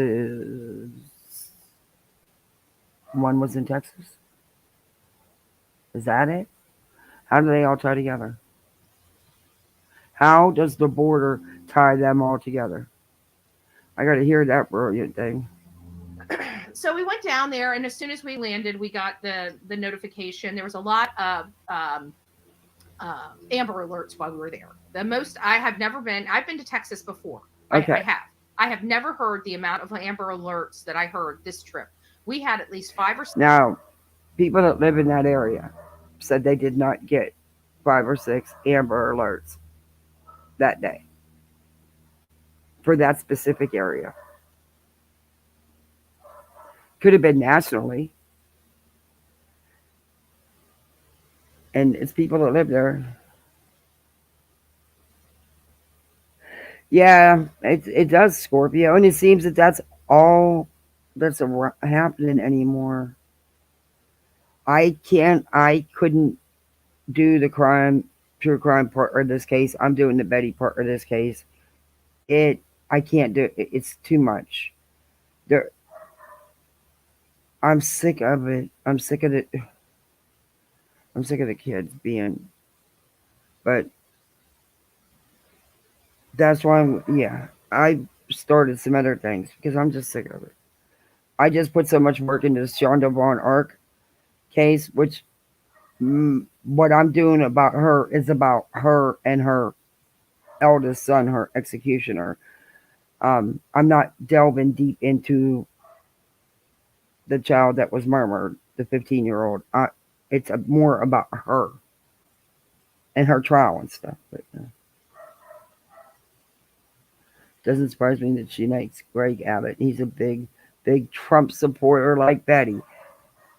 one was in Texas. Is that it? How do they all tie together? How does the border tie them all together? I got to hear that brilliant thing. So we went down there, and as soon as we landed, we got the notification. There was a lot of Amber Alerts while we were there. The most I've been to Texas before. Okay. I have never heard the amount of Amber Alerts that I heard this trip. We had at least 5 or 6. Now, people that live in that area said they did not get 5 or 6 Amber Alerts that day for that specific area. Could have been nationally. And it's people that live there. Yeah, it does, Scorpio. And it seems that that's all that's happening anymore. I couldn't do the true crime part of this case. I'm doing the Betty part of this case. I can't do it. It's too much. I'm sick of it. I'm sick of it. I'm sick of the kids being, but that's why I started some other things because I'm just sick of it. I just put so much work into the Shonda Vaughn Ark case, which what I'm doing about her is about her and her eldest son, her executioner. I'm not delving deep into the child that was murdered, the 15-year-old. It's more about her and her trial and stuff. But doesn't surprise me that she likes Greg Abbott. He's a big Trump supporter like Betty,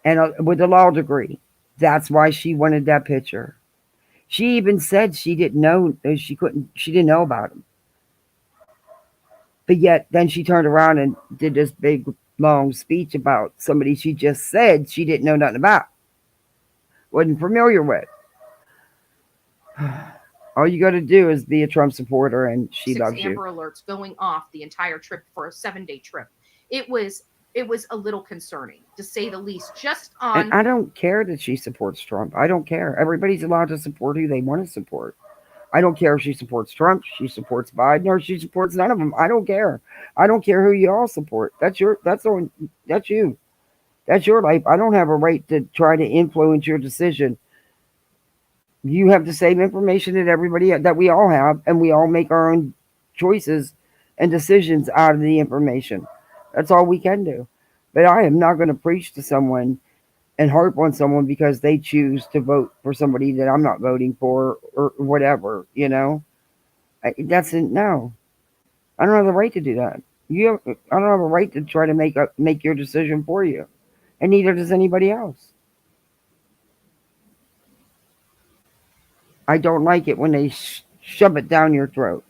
and with a law degree. That's why she wanted that picture. She even said she didn't know she didn't know about him. But yet then she turned around and did this big long speech about somebody she just said she didn't know nothing about. Wasn't familiar with. All you got to do is be a Trump supporter and she 6 loves Amber you. Alerts going off the entire trip for a 7-day trip. It was a little concerning, to say the least. Just on. And I don't care that she supports Trump. I don't care. Everybody's allowed to support who they want to support. I don't care if she supports Trump, she supports Biden, or she supports none of them. I don't care. I don't care who you all support. That's you. That's your life. I don't have a right to try to influence your decision. You have the same information that we all have, and we all make our own choices and decisions out of the information. That's all we can do. But I am not going to preach to someone and harp on someone because they choose to vote for somebody that I'm not voting for or whatever, you know? No. I don't have the right to do that. I don't have a right to try to make your decision for you, and neither does anybody else. I don't like it when they shove it down your throat.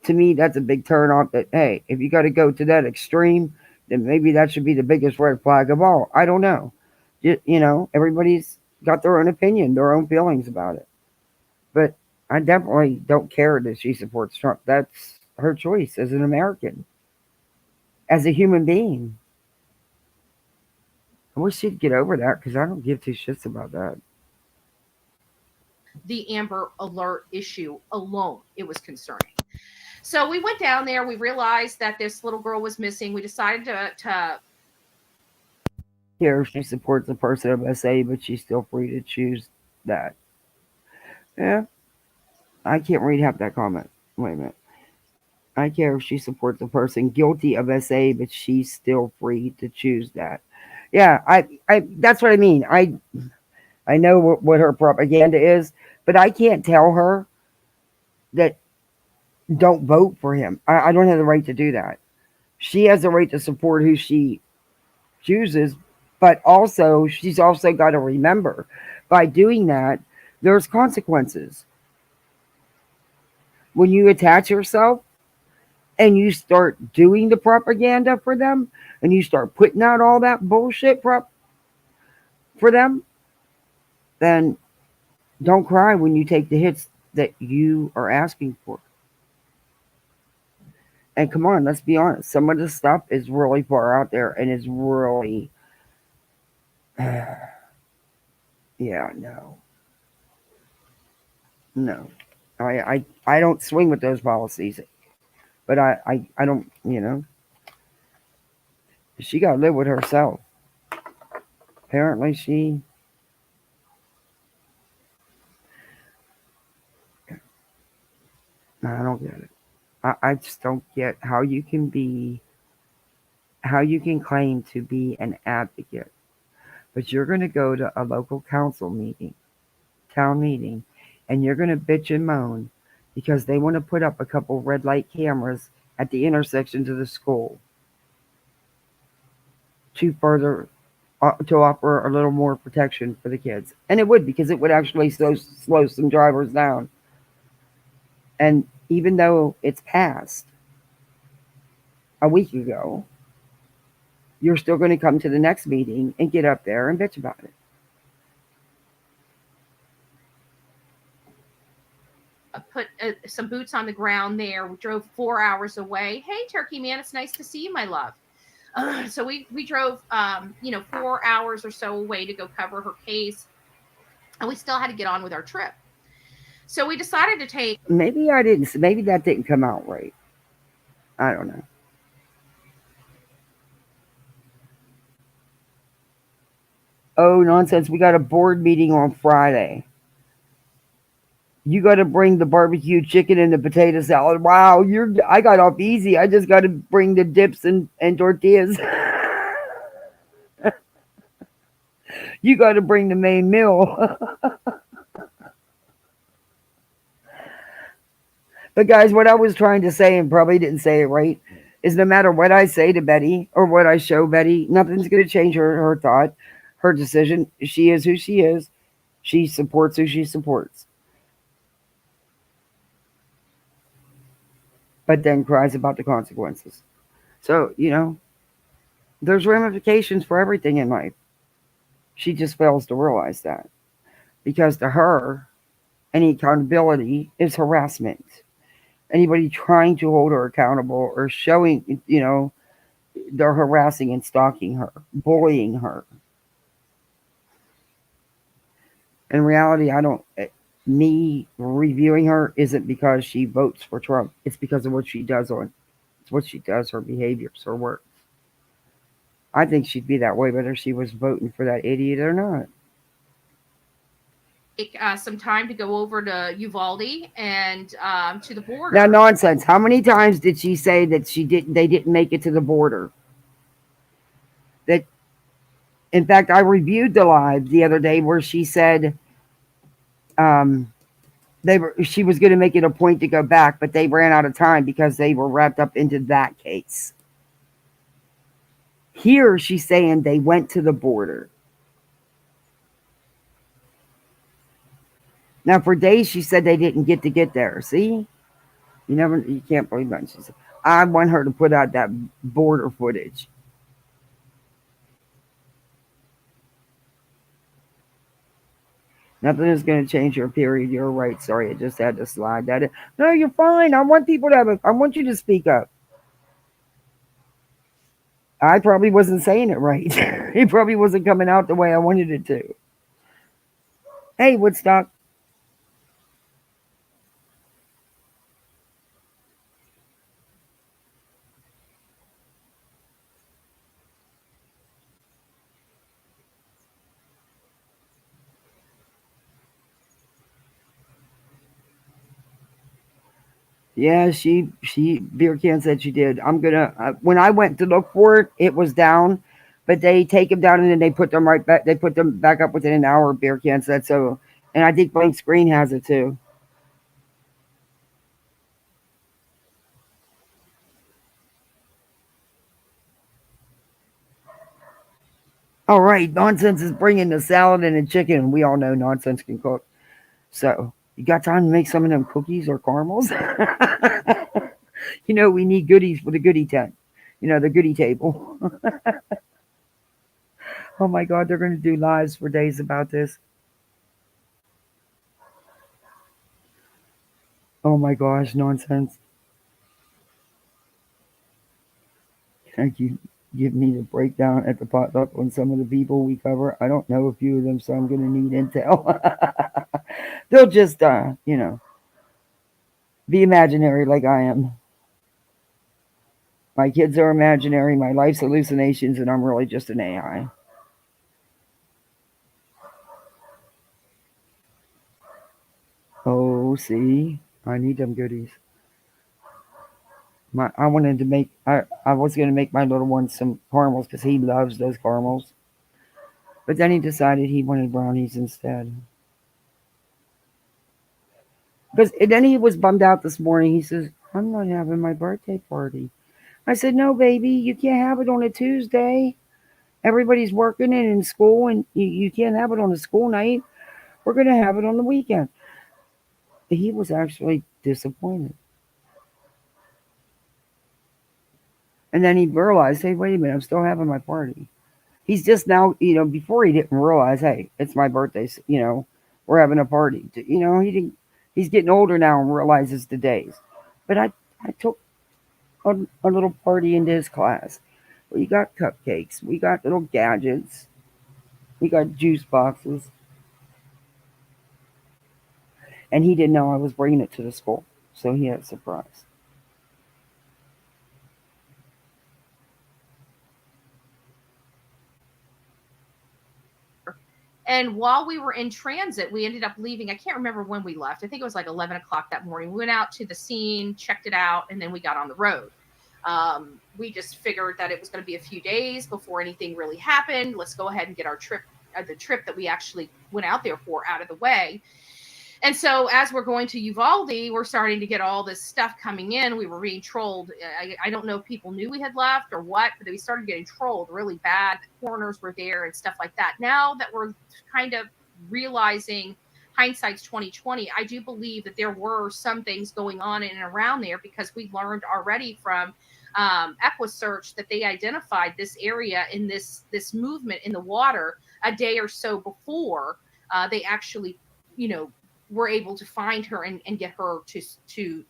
To me, that's a big turn off. That hey, if you got to go to that extreme, then maybe that should be the biggest red flag of all. I don't know. Everybody's got their own opinion, their own feelings about it. But I definitely don't care that she supports Trump. That's her choice as an American, as a human being. I wish she'd get over that because I don't give two shits about that. The Amber Alert issue alone, it was concerning. So we went down there. We realized that this little girl was missing. We decided to Care if she supports a person of SA, but she's still free to choose that. Yeah, I can't read half that comment. Wait a minute. I care if she supports a person guilty of SA, but she's still free to choose that. Yeah, that's what I mean. I know what her propaganda is, but I can't tell her that don't vote for him. I don't have the right to do that. She has the right to support who she chooses, but also she's also got to remember by doing that, there's consequences. When you attach yourself and you start doing the propaganda for them and you start putting out all that bullshit for them, then don't cry when you take the hits that you are asking for. And come on, let's be honest. Some of this stuff is really far out there and is really, yeah, no. No. I don't swing with those policies. But I don't, she got to live with herself. Apparently I don't get it. I just don't get how you can claim to be an advocate, but you're going to go to a local town meeting, and you're going to bitch and moan because they want to put up a couple red light cameras at the intersections of the school to further to offer a little more protection for the kids. And it would, because it would actually slow some drivers down. And even though it's passed a week ago, you're still going to come to the next meeting and get up there and bitch about it. put some boots on the ground there. We drove 4 hours away. Hey, Turkey Man, it's nice to see you, my love. So we drove 4 hours or so away to go cover her case, and we still had to get on with our trip. So we decided to take. Maybe that didn't come out right. I don't know. Oh, nonsense. We got a board meeting on Friday. You got to bring the barbecue chicken and the potato salad. Wow, I got off easy. I just got to bring the dips and tortillas. You got to bring the main meal. But guys, what I was trying to say, and probably didn't say it right, is no matter what I say to Betty or what I show Betty, nothing's going to change her thought, her decision. She is who she is. She supports who she supports. But then cries about the consequences. So, there's ramifications for everything in life. She just fails to realize that. Because to her, any accountability is harassment. Anybody trying to hold her accountable or showing, they're harassing and stalking her, bullying her. In reality, me reviewing her isn't because she votes for Trump. It's because of what she does her behaviors, her works. I think she'd be that way whether she was voting for that idiot or not. some time to go over to Uvalde and to the Now, border. nonsense. How many times did she say that she didn't? They didn't make it to the border. That, in fact, I reviewed the live the other day where she said um, she was going to make it a point to go back, but they ran out of time because they were wrapped up into that case. Here, she's saying they went to the border. Now, for days, she said they didn't get there. See, you can't believe that. She said, I want her to put out that border footage. Nothing is going to change your period. You're right. Sorry, I just had to slide that in. No, you're fine. I want people to I want you to speak up. I probably wasn't saying it right. It probably wasn't coming out the way I wanted it to. Hey, Woodstock. Yeah, she beer can said she did. I'm gonna when I went to look for it, it was down, but they take them down and then they put them right back. They put them back up within an hour. Beer can said so, and I think Blank Screen has it too. All right, nonsense is bringing the salad and the chicken, and we all know nonsense can cook. So you got time to make some of them cookies or caramels? We need goodies for the goodie tent. The goodie table. Oh my God, they're going to do lives for days about this. Oh my gosh, nonsense. Thank you. Give me the breakdown at the potluck on some of the people we cover. I don't know a few of them, so I'm going to need intel. They'll just, be imaginary like I am. My kids are imaginary, my life's hallucinations, and I'm really just an AI. Oh, see, I need them goodies. I wanted to make. I was going to make my little one some caramels because he loves those caramels. But then he decided he wanted brownies instead. Because then he was bummed out this morning. He says, "I'm not having my birthday party." I said, "No, baby, you can't have it on a Tuesday. Everybody's working and in school, and you can't have it on a school night. We're going to have it on the weekend." He was actually disappointed. And then he realized, hey, wait a minute, I'm still having my party. He's just now, before he didn't realize, hey, it's my birthday, we're having a party. He didn't, he's getting older now and realizes the days. But I took a little party into his class. We got cupcakes, we got little gadgets, we got juice boxes. And he didn't know I was bringing it to the school. So he had a surprise. And while we were in transit, we ended up leaving. I can't remember when we left. I think it was like 11 o'clock that morning. We went out to the scene, checked it out, and then we got on the road. We just figured that it was going to be a few days before anything really happened. Let's go ahead and get our trip, the trip that we actually went out there for, out of the way. And so as we're going to Uvalde, we're starting to get all this stuff coming in. We were being trolled. I don't know if people knew we had left or what, but we started getting trolled really bad. The coroners were there and stuff like that. Now that we're kind of realizing hindsight's 2020, I do believe that there were some things going on in and around there because we learned already from EquiSearch that they identified this area in this movement in the water a day or so before they actually, were able to find her and get her to to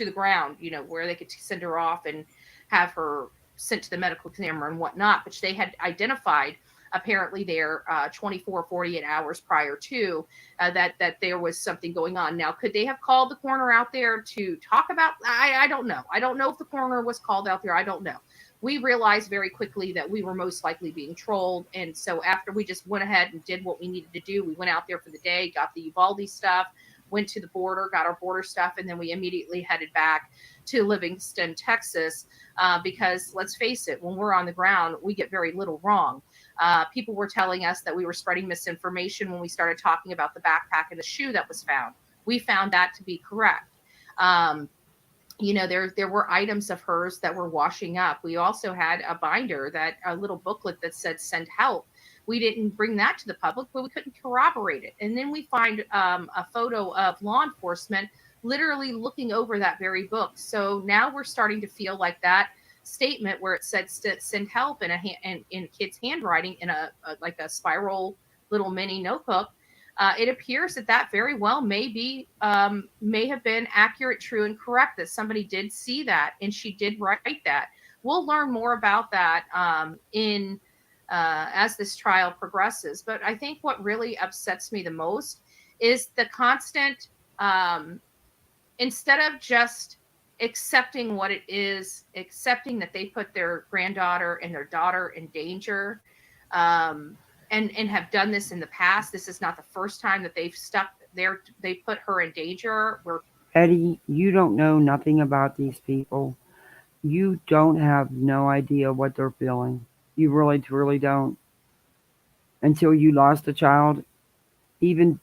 the ground, where they could send her off and have her sent to the medical examiner and whatnot. But they had identified apparently there 24 48 hours prior to that there was something going on. Now, could they have called the coroner out there to talk about? I don't know. I don't know if the coroner was called out there. I don't know. We realized very quickly that we were most likely being trolled. And so after we just went ahead and did what we needed to do, we went out there for the day, got the Uvalde stuff, went to the border, got our border stuff, and then we immediately headed back to Livingston, Texas, because let's face it, when we're on the ground, we get very little wrong. People were telling us that we were spreading misinformation when we started talking about the backpack and the shoe that was found. We found that to be correct. Um, there were items of hers that were washing up. We also had a little booklet that said "send help." We didn't bring that to the public, but we couldn't corroborate it. And then we find a photo of law enforcement literally looking over that very book. So now we're starting to feel like that statement where it said "send help" in a kid's handwriting in like a spiral little mini notebook. It appears that very well may have been accurate, true, and correct, that somebody did see that and she did write that. We'll learn more about that in as this trial progresses. But I think what really upsets me the most is the constant, instead of just accepting what it is, accepting that they put their granddaughter and their daughter in danger, and have done this in the past. This is not the first time that they put her in danger. Eddie, you don't know nothing about these people. You don't have no idea what they're feeling. You really, truly don't. Until you lost a child, even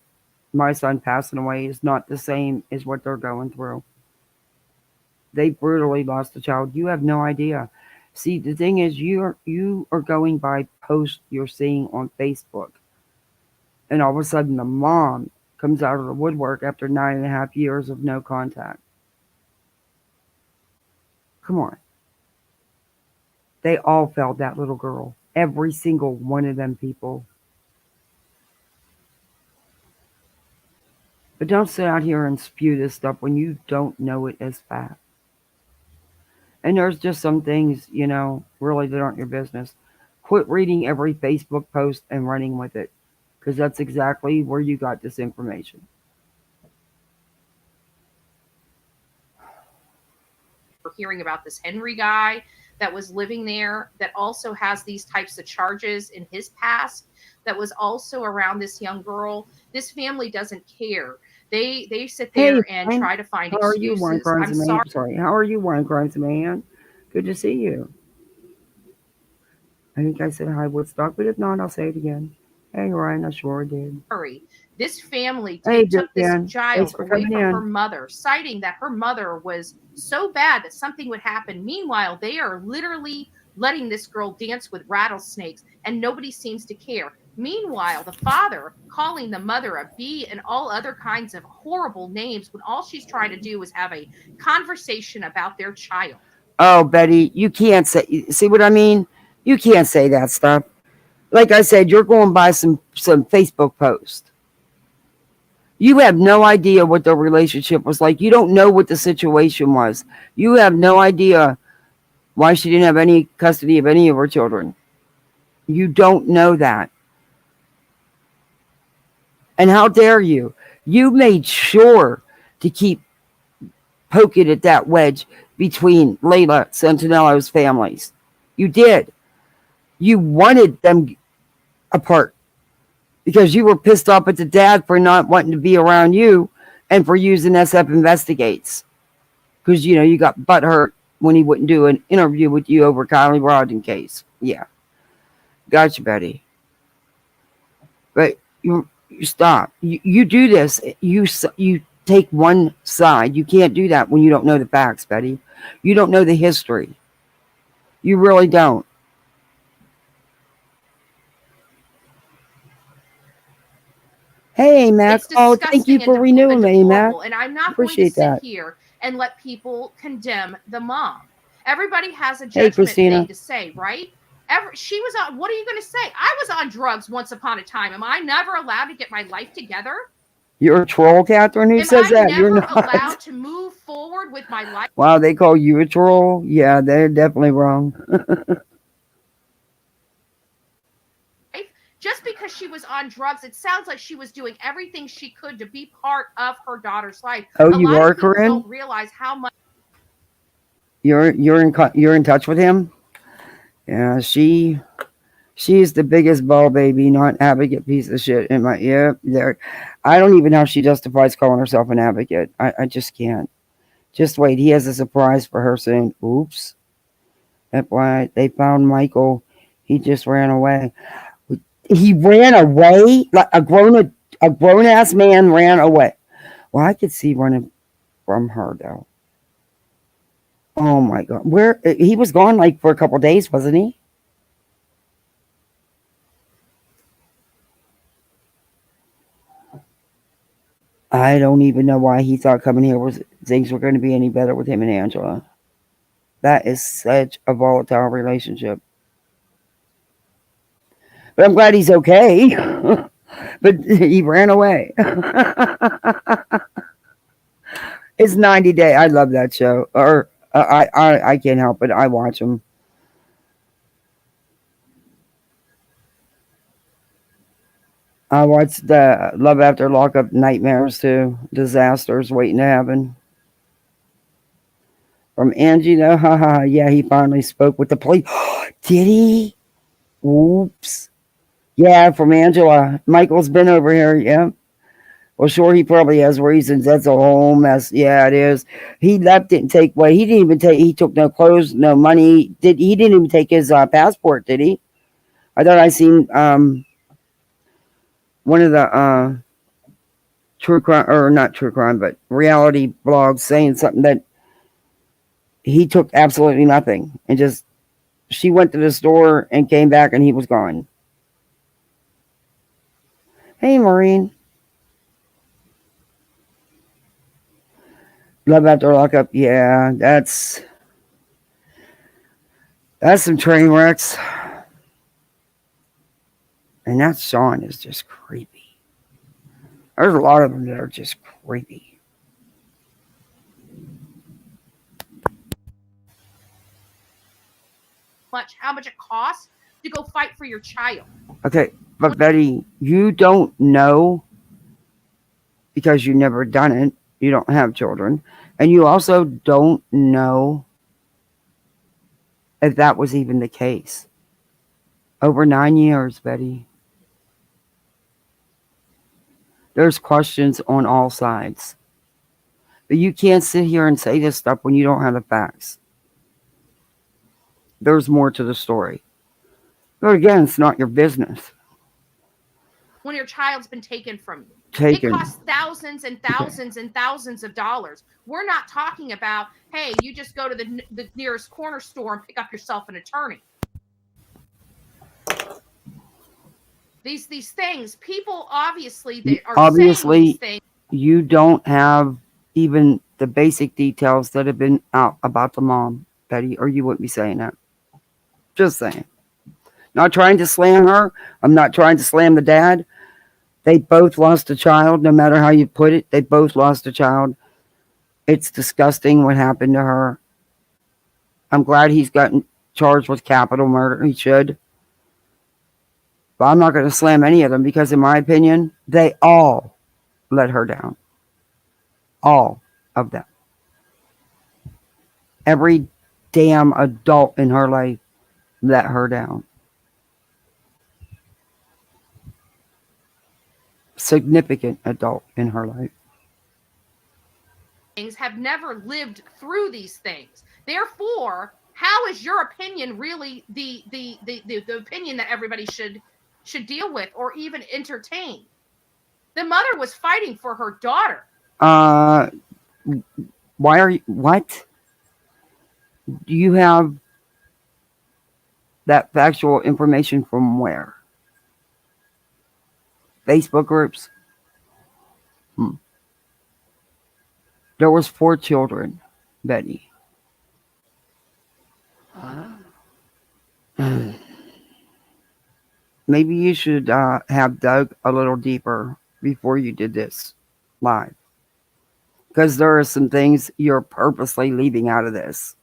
my son passing away is not the same as what they're going through. They brutally lost a child. You have no idea. See, the thing is, you are going by posts you're seeing on Facebook, and all of a sudden the mom comes out of the woodwork after 9.5 years of no contact. Come on. They all felt that little girl. Every single one of them people. But don't sit out here and spew this stuff when you don't know it as fact. And there's just some things, really that aren't your business. Quit reading every Facebook post and running with it, because that's exactly where you got this information. We're hearing about this Henry guy that was living there that also has these types of charges in his past, that was also around this young girl. This family doesn't care. They sit there and Fine. try to find How are you, Warren excuses. I'm Crimes Man? Sorry. How are you, Warren Crimes Man? Good to see you. I think I said hi, Woodstock, but if not, I'll say it again. Hey, Ryan, I sure did. sorry. This family Hey, took this Jen. Thanks child for away coming from her in. mother, citing that her mother was so bad that something would happen. Meanwhile, they are literally letting this girl dance with rattlesnakes, and nobody seems to care. Meanwhile, the father calling the mother a bee and all other kinds of horrible names, when all she's trying to do is have a conversation about their child. Oh, Betty, you can't say. See what I mean? You can't say that stuff. Like I said, you're going by some Facebook post. You have no idea what their relationship was like. You don't know what the situation was. You have no idea why she didn't have any custody of any of her children. You don't know that. And how dare you? You made sure to keep poking at that wedge between Layla Santinello's families. You did. You wanted them apart because you were pissed off at the dad for not wanting to be around you and for using SF Investigates. Because, you got butthurt when he wouldn't do an interview with you over Kylie Rodden case. Yeah. Gotcha, Betty. But you stop. You do this. You take one side. You can't do that when you don't know the facts, Betty. You don't know the history. You really don't. Hey, Mac. It's Oh, thank you disgusting for and renewing me, Mac. deplorable. And I'm not going to Appreciate sit that. here and let people condemn the mom. Everybody has a Hey, judgment Christina. thing to say, right? She was on. What are you going to say? I was on drugs once upon a time. Am I never allowed to get my life together? You're a troll, Catherine? Who Am says I that? You're never not. allowed to move forward with my life? Wow, they call you a troll? Yeah, they're definitely wrong. Just because she was on drugs, it sounds like she was doing everything she could to be part of her daughter's life. Oh, A you lot are, of people Corinne? don't realize how much. You're in touch with him? Yeah, she's the biggest ball baby, not advocate piece of shit in my there. I don't even know how she justifies calling herself an advocate. I just can't. Just wait, he has a surprise for her soon. Oops. That's why they found Michael. He just ran away. He ran away? Like a grown ass man ran away. Well, I could see running from her though. Oh my god. Where he was gone like for a couple days, wasn't he? I don't even know why he thought coming here was things were going to be any better with him and Angela. That is such a volatile relationship. But I'm glad he's okay. But he ran away. It's 90 Day. I love that show. Or I can't help it. I watch them. I watch the Love After Lockup Nightmares too. Disasters waiting to happen. From Angie though, haha, yeah, he finally spoke with the police. Did he? Oops. Yeah, from Angela. Michael's been over here, yeah. Well, sure, he probably has reasons. That's a whole mess. Yeah, it is. He left, didn't take what he didn't even take. He took no clothes, no money. He didn't even take his passport, did he? I thought I seen one of the true crime, or not true crime, but reality blogs saying something that he took absolutely nothing and just she went to the store and came back and he was gone. Hey, Maureen. Love After Lockup. Yeah, that's some train wrecks. And that Sean is just creepy. There's a lot of them that are just creepy. How much it costs to go fight for your child. Okay, but Betty, you don't know because you never done it. You don't have children. And you also don't know if that was even the case. Over 9 years, Betty. There's questions on all sides. But you can't sit here and say this stuff when you don't have the facts. There's more to the story. But again, it's not your business. When your child's been taken from you. Taken. It costs thousands and thousands and thousands of dollars. We're not talking about, hey, you just go to the nearest corner store and pick up yourself an attorney. These things, people obviously they are saying these things. You don't have even the basic details that have been out about the mom, Betty, or you wouldn't be saying that. Just saying. Not trying to slam her. I'm not trying to slam the dad. They both lost a child, no matter how you put it. They both lost a child. It's disgusting what happened to her. I'm glad he's gotten charged with capital murder. He should. But I'm not going to slam any of them because, in my opinion, they all let her down. All of them. Every damn adult in her life let her down. Significant adult in her life. Have never lived through these things. Therefore, how is your opinion really the opinion that everybody should deal with or even entertain? The mother was fighting for her daughter. Why are you, what? Do you have that factual information from where? Facebook groups? There was 4 children, Betty. Maybe you should have dug a little deeper before you did this live. Because there are some things you're purposely leaving out of this.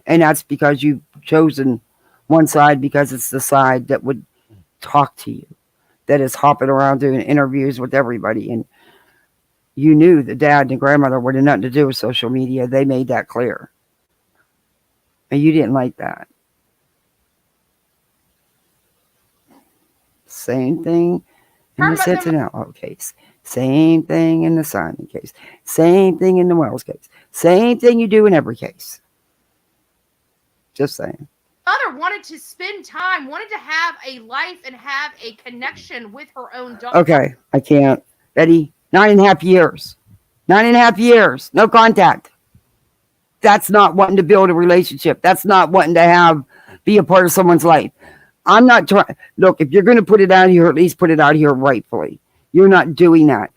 And that's because you've chosen one side because it's the side that would talk to you, that is hopping around doing interviews with everybody. And you knew the dad and the grandmother would have nothing to do with social media. They made that clear. And you didn't like that. Same thing in Her the mother, Sentinel case. Same thing in the Simon case. Same thing in the Wells case. Same thing you do in every case. Just saying. mother wanted to spend time, wanted to have a life and have a connection with her own daughter. Okay, I can't. Betty, 9.5 years. 9.5 years. No contact. That's not wanting to build a relationship. That's not wanting to be a part of someone's life. I'm not trying. Look, if you're going to put it out here, at least put it out here rightfully. You're not doing that.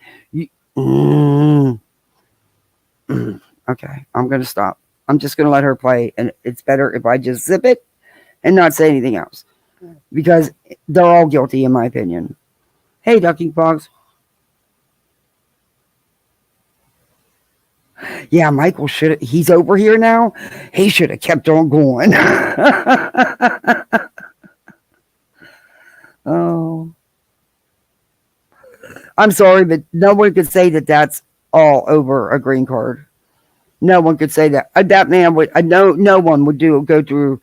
Okay, I'm going to stop. I'm just going to let her play, and it's better if I just zip it and not say anything else, because they're all guilty, in my opinion. Hey, ducking fox. Yeah, Michael should. He's over here now. He should have kept on going. Oh, I'm sorry, but no one could say that that's all over a green card. No one could say that. That man would. No one would go through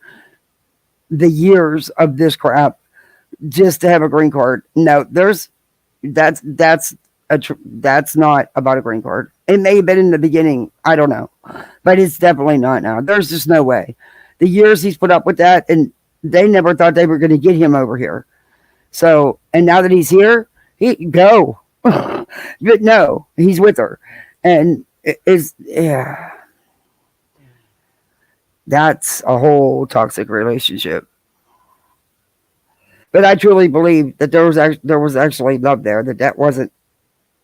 the years of this crap just to have a green card. No, that's not about a green card. It may have been in the beginning. I don't know, but it's definitely not now. There's just no way. The years he's put up with that, and they never thought they were going to get him over here. So, and now that he's here, he go. But no, he's with her, and yeah, that's a whole toxic relationship. But I truly believe that there was actually love there. That wasn't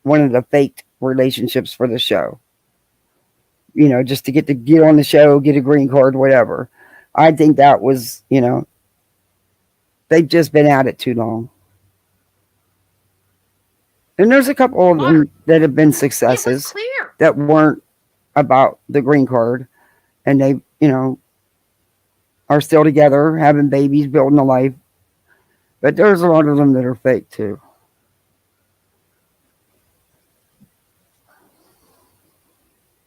one of the fake relationships for the show. You know, just to get on the show, get a green card, whatever. I think that was, they've just been at it too long. And there's a couple of them that have been successes that weren't about the green card, and they, are still together, having babies, building a life. But there's a lot of them that are fake too.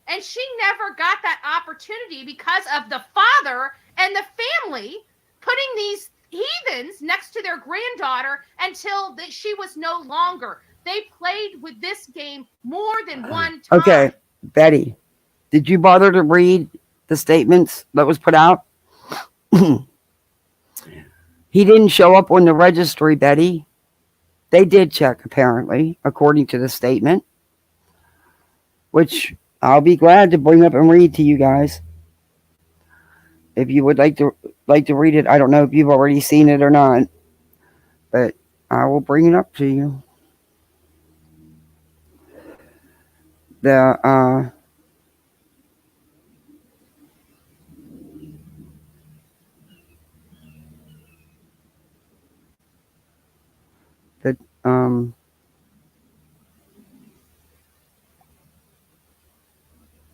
And she never got that opportunity because of the father and the family putting these heathens next to their granddaughter until she was no longer. They played with this game more than one time. Okay, Betty, did you bother to read the statements that was put out? He didn't show up on the registry, Betty. They did check, apparently, according to the statement, which I'll be glad to bring up and read to you guys. If you would like to read it, I don't know if you've already seen it or not, but I will bring it up to you. The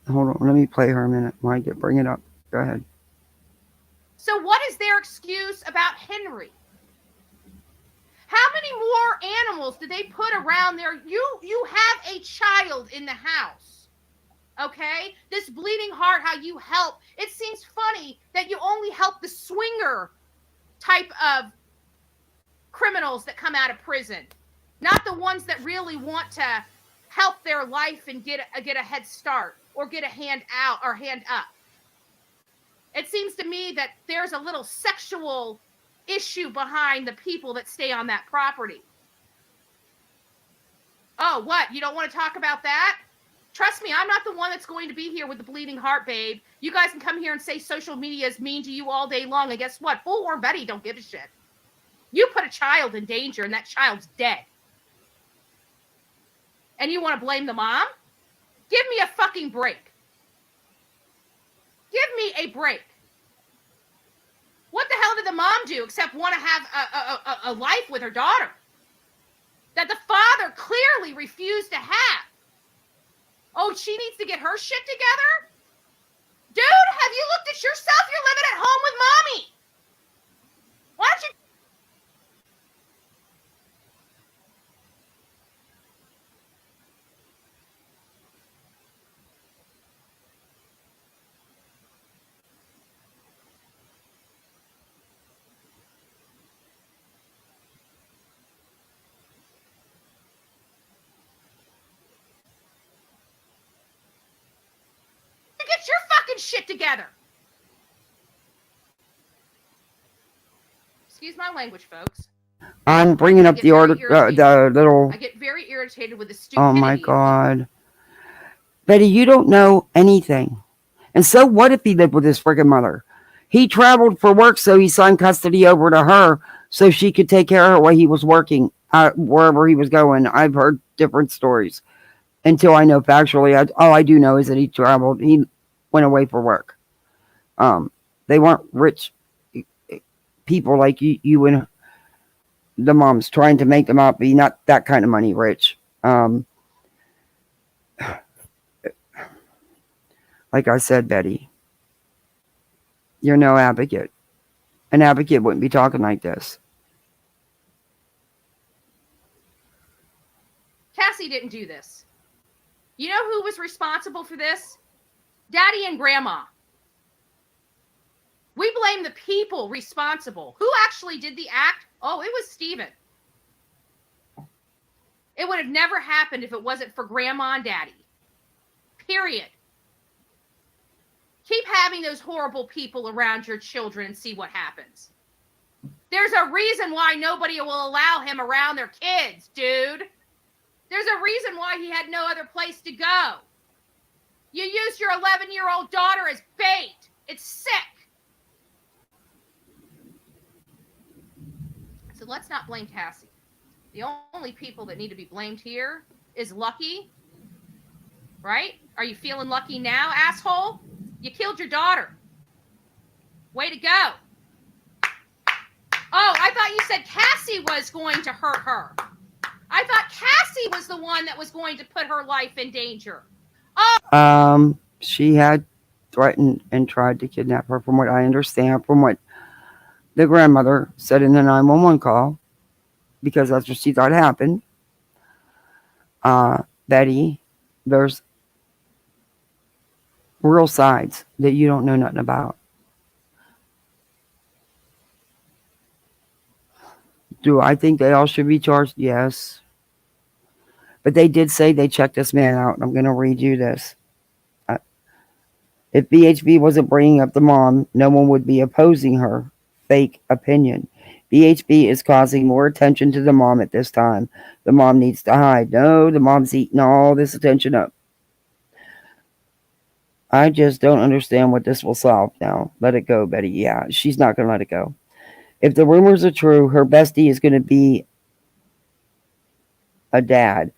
hold on, let me play her a minute while I bring it up. Go ahead. So what is their excuse about Henry? How many more animals did they put around there? You have a child in the house. Okay? This bleeding heart, how you help. It seems funny that you only help the swinger type of criminals that come out of prison, not the ones that really want to help their life and get a head start or get a hand out or hand up. It seems to me that there's a little sexual issue behind the people that stay on that property. Oh, what? You don't want to talk about that? Trust me, I'm not the one that's going to be here with the bleeding heart, babe. You guys can come here and say social media is mean to you all day long, and guess what? Bullhorn Betty don't give a shit. You put a child in danger, and that child's dead. And you want to blame the mom? Give me a fucking break. Give me a break. What the hell did the mom do except want to have a life with her daughter that the father clearly refused to have? Oh, she needs to get her shit together? Dude, have you looked at yourself? You're living at home with mommy. Why don't you? Get your fucking shit together. Excuse my language, folks. I'm bringing up the article, the little. I get very irritated with the Oh stupidity. my God. Betty, you don't know anything. And so what if he lived with his friggin' mother? He traveled for work, so he signed custody over to her so she could take care of her while he was working wherever he was going. I've heard different stories until I know factually. All I do know is that he traveled. He went away for work. They weren't rich people like you and the moms trying to make them out be not that kind of money rich. Like I said, Betty, you're no advocate. An advocate wouldn't be talking like this. Cassie didn't do this. You know who was responsible for this? Daddy and Grandma. We blame the people responsible. Who actually did the act? Oh, it was Stephen. It would have never happened if it wasn't for Grandma and Daddy. Period. Keep having those horrible people around your children and see what happens. There's a reason why nobody will allow him around their kids, dude. There's a reason why he had no other place to go. You used your 11-year-old daughter as bait. It's sick. So let's not blame Cassie. The only people that need to be blamed here is Lucky. Right? Are you feeling lucky now, asshole? You killed your daughter. Way to go. Oh, I thought you said Cassie was going to hurt her. I thought Cassie was the one that was going to put her life in danger. Oh. She had threatened and tried to kidnap her, from what I understand, from what the grandmother said in the 911 call, because that's what she thought happened. Betty, there's real sides that you don't know nothing about. Do I think they all should be charged? Yes. But they did say they checked this man out, and I'm going to read you this. If BHB wasn't bringing up the mom, no one would be opposing her fake opinion. BHB is causing more attention to the mom at this time. The mom needs to hide. No, the mom's eating all this attention up. I just don't understand what this will solve now. Let it go, Betty. Yeah, she's not going to let it go. If the rumors are true, her bestie is going to be a dad.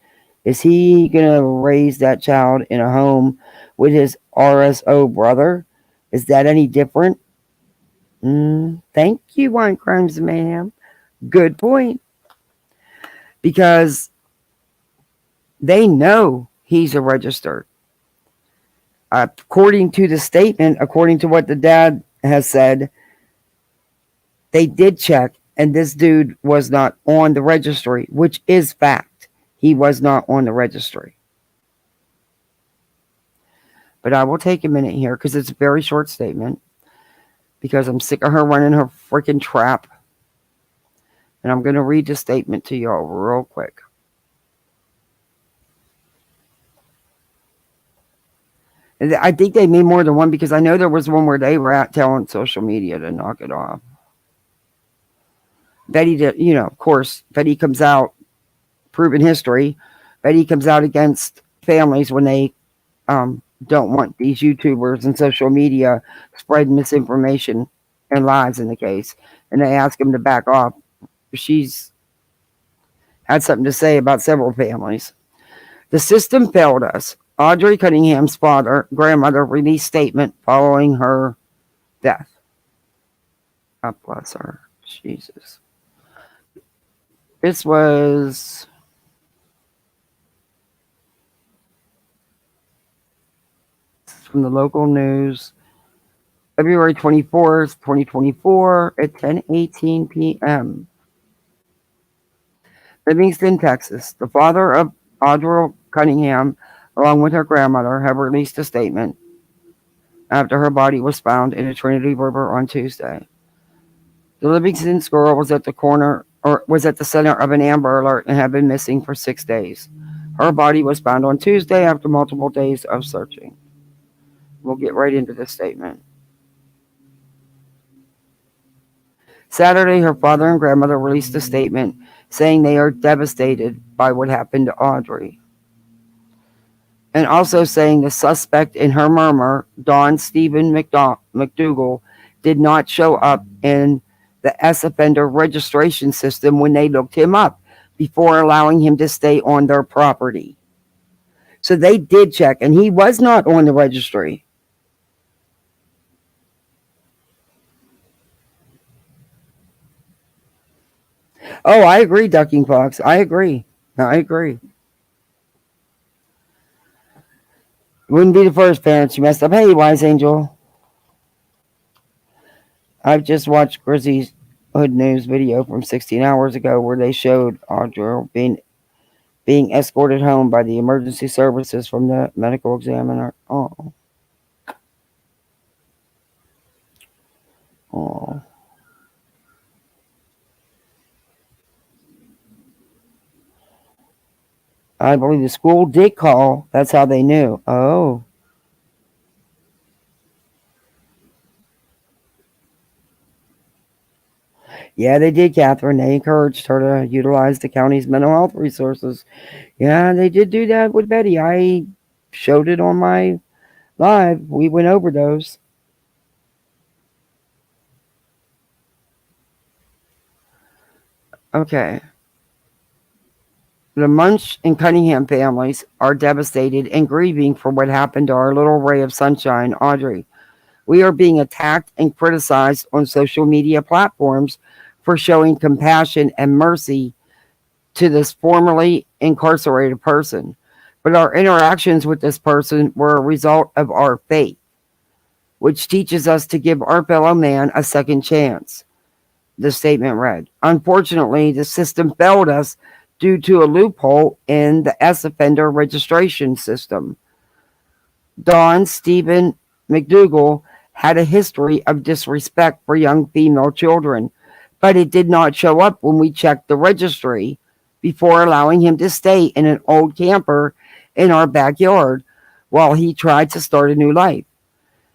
Is he going to raise that child in a home with his RSO brother? Is that any different? Thank you, Wine Crimes Mayhem. Good point. Because they know he's a registered. According to the statement, according to what the dad has said, they did check, and this dude was not on the registry, which is fact. He was not on the registry. But I will take a minute here because it's a very short statement, because I'm sick of her running her freaking trap. And I'm going to read the statement to y'all real quick. And I think they made more than one, because I know there was one where they were telling social media to knock it off. Betty did, of course, Betty comes out, proven history. Betty comes out against families when they don't want these YouTubers and social media spreading misinformation and lies in the case. And they ask them to back off. She's had something to say about several families. The system failed us. Audrey Cunningham's grandmother, released statement following her death. God bless her. Jesus. This was from the local news, February 24th, 2024 at 10:18 p.m. Livingston, Texas. The father of Audrey Cunningham, along with her grandmother, have released a statement after her body was found in the Trinity River on Tuesday. The Livingston girl was at the center of an Amber Alert and had been missing for 6 days. Her body was found on Tuesday after multiple days of searching. We'll get right into the statement. Saturday, her father and grandmother released a statement saying they are devastated by what happened to Audrey. And also saying the suspect in her murder, Don Stephen McDougal, did not show up in the S offender registration system when they looked him up before allowing him to stay on their property. So they did check, and he was not on the registry. Oh, I agree, Ducking Fox. I agree. I agree. Wouldn't be the first parents you messed up. Hey, Wise Angel. I've just watched Grizzy's Hood News video from 16 hours ago where they showed Audrey being escorted home by the emergency services from the medical examiner. Oh. Oh. I believe the school did call. That's how they knew. Oh. Yeah, they did, Catherine. They encouraged her to utilize the county's mental health resources. Yeah, they did do that with Betty. I showed it on my live. We went over those. Okay. The Munch and Cunningham families are devastated and grieving for what happened to our little ray of sunshine, Audrey. We are being attacked and criticized on social media platforms for showing compassion and mercy to this formerly incarcerated person. But our interactions with this person were a result of our faith, which teaches us to give our fellow man a second chance. The statement read. Unfortunately, the system failed us due to a loophole in the S offender registration system. Don Stephen McDougal had a history of disrespect for young female children, but it did not show up when we checked the registry before allowing him to stay in an old camper in our backyard while he tried to start a new life.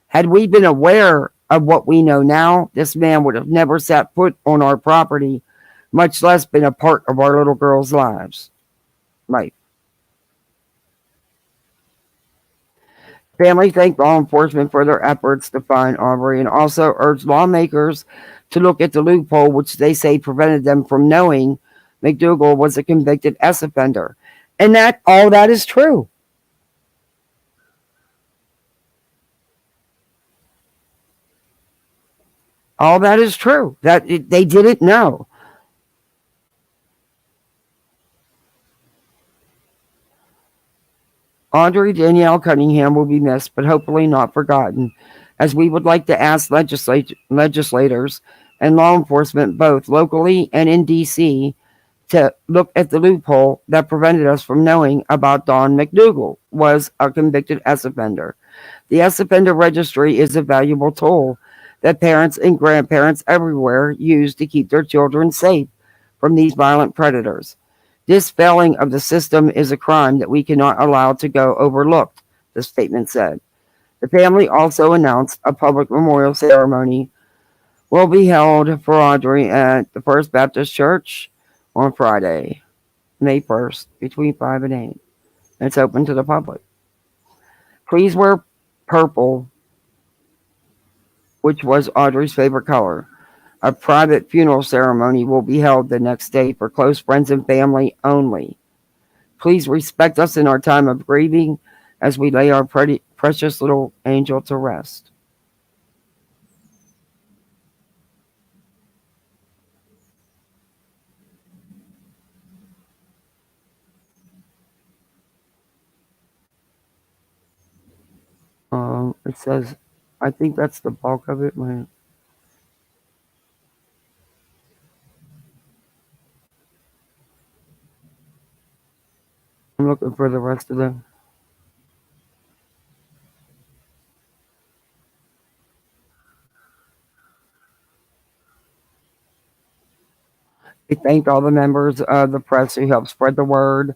Had we been aware of what we know now, this man would have never set foot on our property, much less been a part of our little girls' lives. Right. Family thanked law enforcement for their efforts to find Aubrey and also urged lawmakers to look at the loophole which they say prevented them from knowing McDougal was a convicted S offender. And that all that is true. All that is true. They didn't know. Audrey Danielle Cunningham will be missed, but hopefully not forgotten, as we would like to ask legislators and law enforcement, both locally and in D.C., to look at the loophole that prevented us from knowing about Don McDougal was a convicted S offender. The S offender registry is a valuable tool that parents and grandparents everywhere use to keep their children safe from these violent predators. This failing of the system is a crime that we cannot allow to go overlooked, the statement said. The family also announced a public memorial ceremony will be held for Audrey at the First Baptist Church on Friday, May 1st, between 5 and 8. It's open to the public. Please wear purple, which was Audrey's favorite color. A private funeral ceremony will be held the next day for close friends and family only. Please respect us in our time of grieving as we lay our precious little angel to rest. It says, I think that's the bulk of it. I'm looking for the rest of them. We thanked all the members of the press who helped spread the word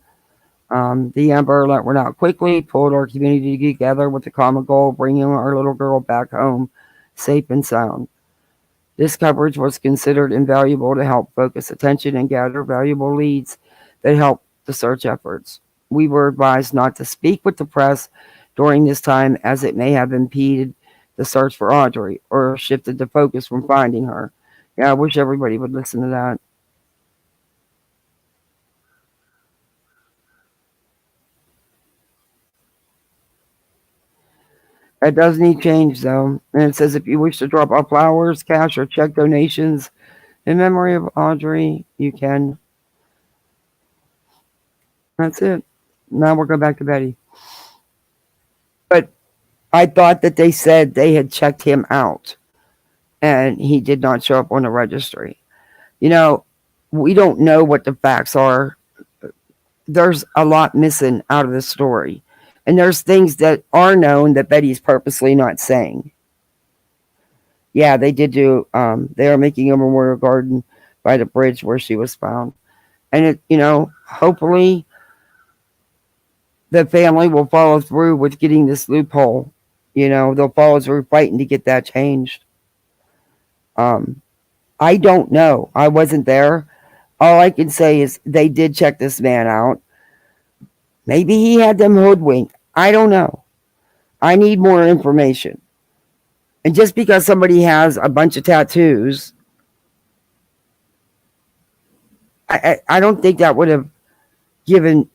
The Amber let went out quickly, pulled our community together with the common goal of bringing our little girl back home safe and sound. This coverage was considered invaluable to help focus attention and gather valuable leads that helped the search efforts. We were advised not to speak with the press during this time as it may have impeded the search for Audrey or shifted the focus from finding her. Yeah, I wish everybody would listen to that. That does need change though. And it says if you wish to drop off flowers, cash, or check donations in memory of Audrey, you can. That's it. Now we'll go back to Betty. But I thought that they said they had checked him out and he did not show up on the registry. You know, we don't know what the facts are. There's a lot missing out of the story. And there's things that are known that Betty's purposely not saying. Yeah, they did do, they are making a memorial garden by the bridge where she was found. And hopefully the family will follow through with getting this loophole. They'll follow through fighting to get that changed. Um, I don't know. I wasn't there. All I can say is they did check this man out. Maybe he had them hoodwinked. I don't know. I need more information. And just because somebody has a bunch of tattoos, I don't think that would have been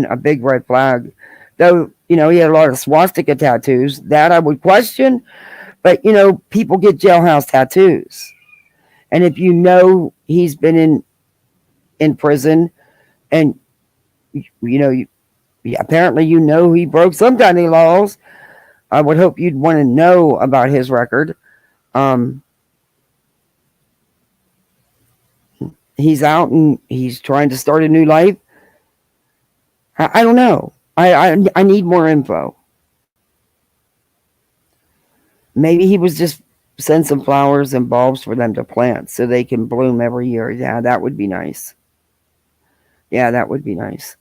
a big red flag. Though, he had a lot of swastika tattoos. That I would question. But, people get jailhouse tattoos. And if he's been in prison and, apparently he broke some kind of laws, I would hope you'd want to know about his record. He's out and he's trying to start a new life. I don't know. I need more info. Maybe he was just send some flowers and bulbs for them to plant so they can bloom every year. Yeah, that would be nice. Yeah, that would be nice.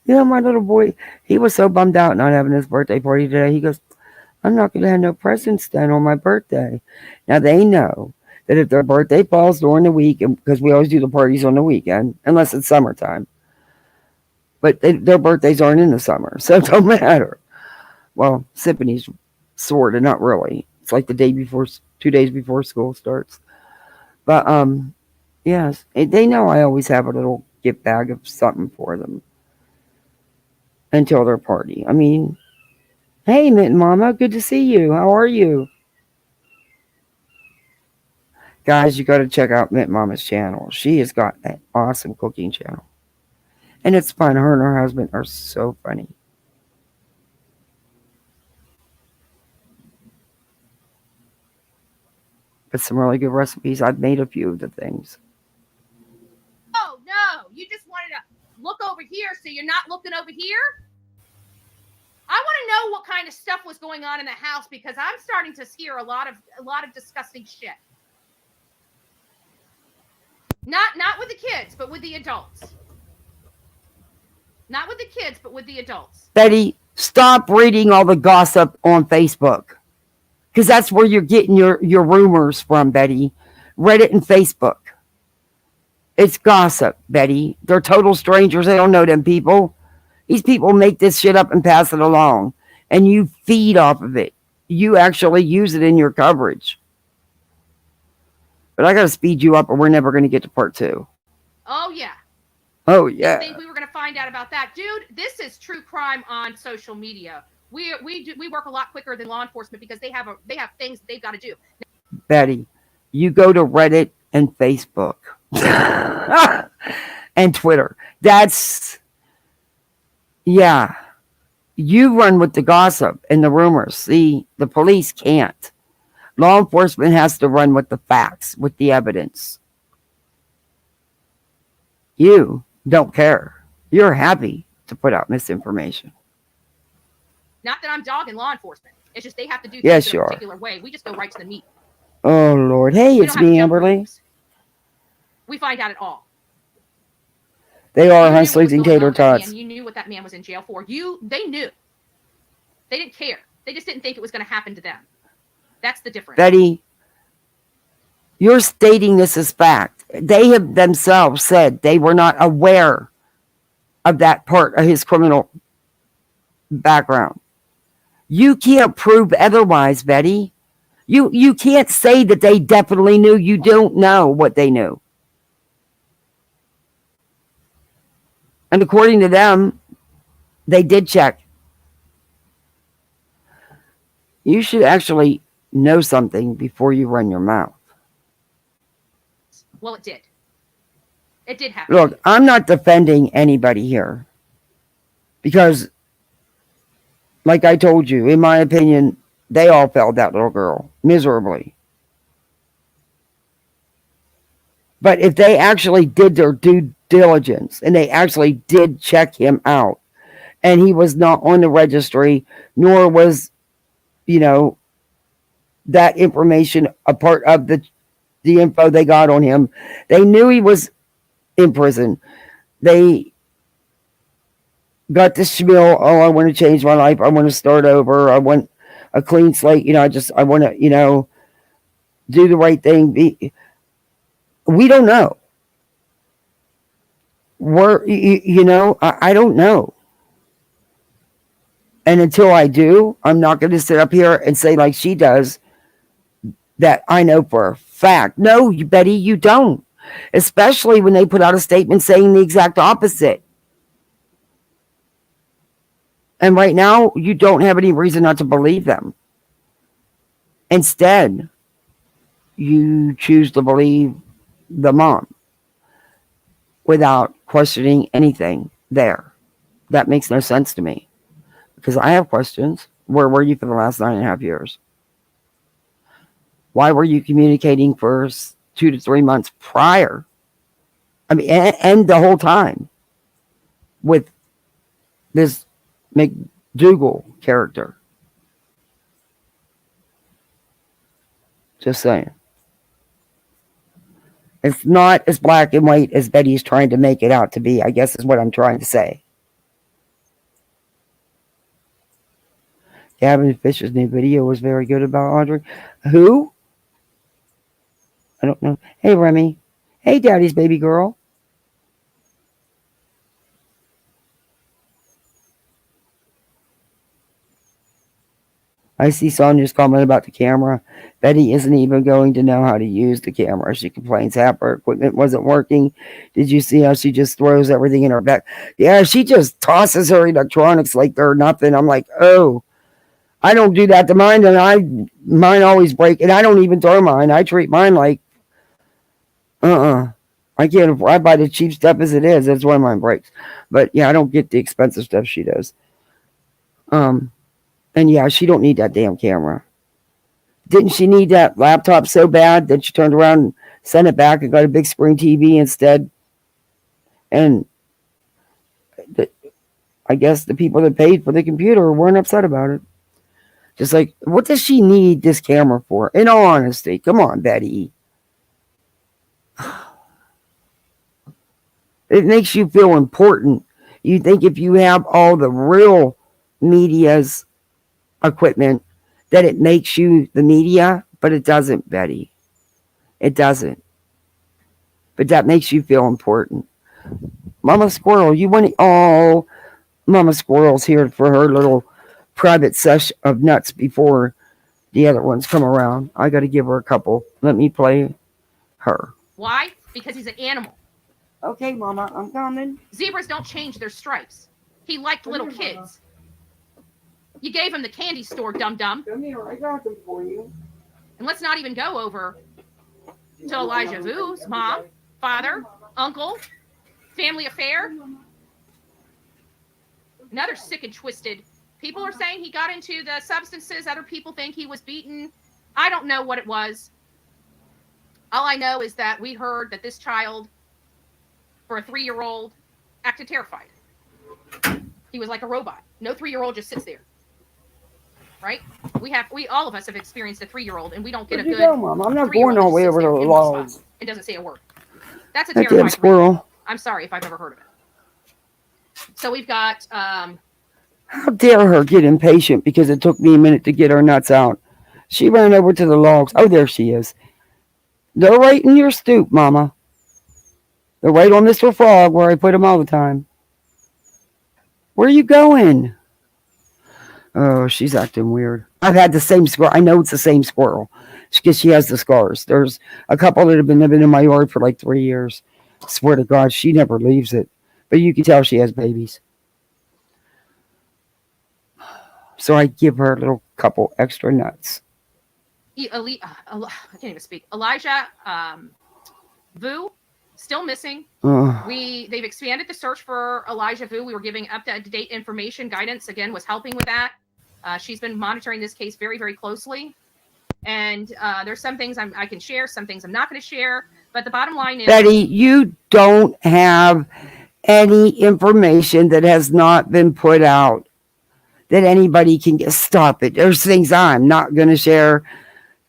My little boy, he was so bummed out not having his birthday party today. He goes, I'm not going to have no presents then on my birthday. Now, they know that if their birthday falls during the week, because we always do the parties on the weekend, unless it's summertime, but their birthdays aren't in the summer, so it don't matter. Well, Symphony's sort of, not really. It's like the day before, 2 days before school starts. But, yes, they know I always have a little gift bag of something for them until their party. I mean, hey, Mint Mama, good to see you. How are you? Guys, you got to check out Mint Mama's channel. She has got an awesome cooking channel. And it's fun. Her and her husband are so funny. But some really good recipes. I've made a few of the things. Oh, no. You just wanted to look over here so you're not looking over here? I want to know what kind of stuff was going on in the house because I'm starting to hear a lot of disgusting shit. Not with the kids, but with the adults. Not with the kids, but with the adults. Betty, stop reading all the gossip on Facebook. Because that's where you're getting your rumors from, Betty. Reddit and Facebook. It's gossip, Betty. They're total strangers. They don't know them people. These people make this shit up and pass it along. And you feed off of it. You actually use it in your coverage. But I got to speed you up or we're never going to get to part 2. Oh, yeah. Oh, yeah. I think we were going to find out about that. Dude, this is true crime on social media. We work a lot quicker than law enforcement because they have things that they've got to do. Betty, you go to Reddit and Facebook. And Twitter. Yeah. You run with the gossip and the rumors. See, the police can't. Law enforcement has to run with the facts, with the evidence. You don't care. You're happy to put out misinformation. Not that I'm dogging law enforcement. It's just they have to do things in a particular way. We just go right to the meat. Oh, Lord. Hey, it's me, Amberly. We find out it all. They are You knew what hustlers was and going tater on with that man. tots. You knew what that man was in jail for. They knew. They didn't care. They just didn't think it was going to happen to them. That's the difference. Betty, you're stating this as fact. They have themselves said they were not aware of that part of his criminal background. You can't prove otherwise, Betty. You can't say that they definitely knew. You don't know what they knew. And according to them, they did check. You should actually know something before you run your mouth. Well, it did. It did happen. Look, I'm not defending anybody here. Because, like I told you, in my opinion, they all failed that little girl miserably. But if they actually did their due diligence and they actually did check him out, and he was not on the registry, nor was, that information a part of the info they got on him, they knew he was in prison. They got the spiel, oh, I want to change my life. I want to start over. I want a clean slate. I want to, do the right thing. We don't know. I don't know. And until I do, I'm not going to sit up here and say like she does that I know for a fact. No, Betty, you don't. Especially when they put out a statement saying the exact opposite. And right now, you don't have any reason not to believe them. Instead, you choose to believe the mom without questioning anything there. That makes no sense to me. Because I have questions. Where were you for the last 9.5 years? Why were you communicating for 2 to 3 months prior? I mean, and the whole time with this McDougal character. Just saying. It's not as black and white as Betty's trying to make it out to be, I guess is what I'm trying to say. Gavin Fisher's new video was very good about Audrey. Who? I don't know. Hey, Remy. Hey, Daddy's baby girl. I see Sonia's comment about the camera. Betty isn't even going to know how to use the camera. She complains half her equipment wasn't working. Did you see how she just throws everything in her back? Yeah, she just tosses her electronics like they're nothing. I'm like, oh, I don't do that to mine, and mine always break, and I don't even throw mine. I treat mine like, I can't. I buy the cheap stuff as it is. That's why mine breaks. But yeah, I don't get the expensive stuff she does. And yeah, she don't need that damn camera. Didn't she need that laptop so bad that she turned around and sent it back and got a big screen TV instead? And I guess the people that paid for the computer weren't upset about it. Just like, what does she need this camera for? In all honesty, come on, Betty. It makes you feel important. You think if you have all the real media's equipment that it makes you the media, but it doesn't, Betty. It doesn't. But that makes you feel important. Mama Squirrel, you want to... Oh, Mama Squirrel's here for her little private sesh of nuts before the other ones come around. I got to give her a couple. Let me play her. Why? Because he's an animal. Okay, Mama, I'm coming. Zebras don't change their stripes. He liked little kids. Mama. You gave him the candy store, dum-dum. Come here, I got them for you. And let's not even go over to Elijah Vu's mom, father, uncle, family affair. Another sick and twisted. People are saying he got into the substances. Other people think he was beaten. I don't know what it was. All I know is that we heard that this child, for a 3-year-old, acted terrified. He was like a robot. No 3-year-old just sits there. Right? We all of us have experienced a 3-year-old, and we don't get a good. Go, Mom? I'm not going all the way over to the logs. It doesn't say a word. That's a terrifying terrifying squirrel. I'm sorry if I've ever heard of it. So we've got How dare her get impatient because it took me a minute to get her nuts out. She ran over to the logs. Oh, there she is. They're right in your stoop, Mama. They're right on Mr. Frog where I put them all the time. Where are you going? Oh, she's acting weird. I've had the same squirrel. I know it's the same squirrel because she has the scars. There's a couple that have been living in my yard for like 3 years. I swear to God, she never leaves it. But you can tell she has babies. So I give her a little couple extra nuts. I can't even speak. Elijah Vu, still missing. Ugh. They've expanded the search for Elijah Vu. We were giving up-to-date information. Guidance again was helping with that. She's been monitoring this case very, very closely. And there's some things I can share, some things I'm not going to share. But the bottom line is, Betty, you don't have any information that has not been put out that anybody can get. Stop it. There's things I'm not going to share.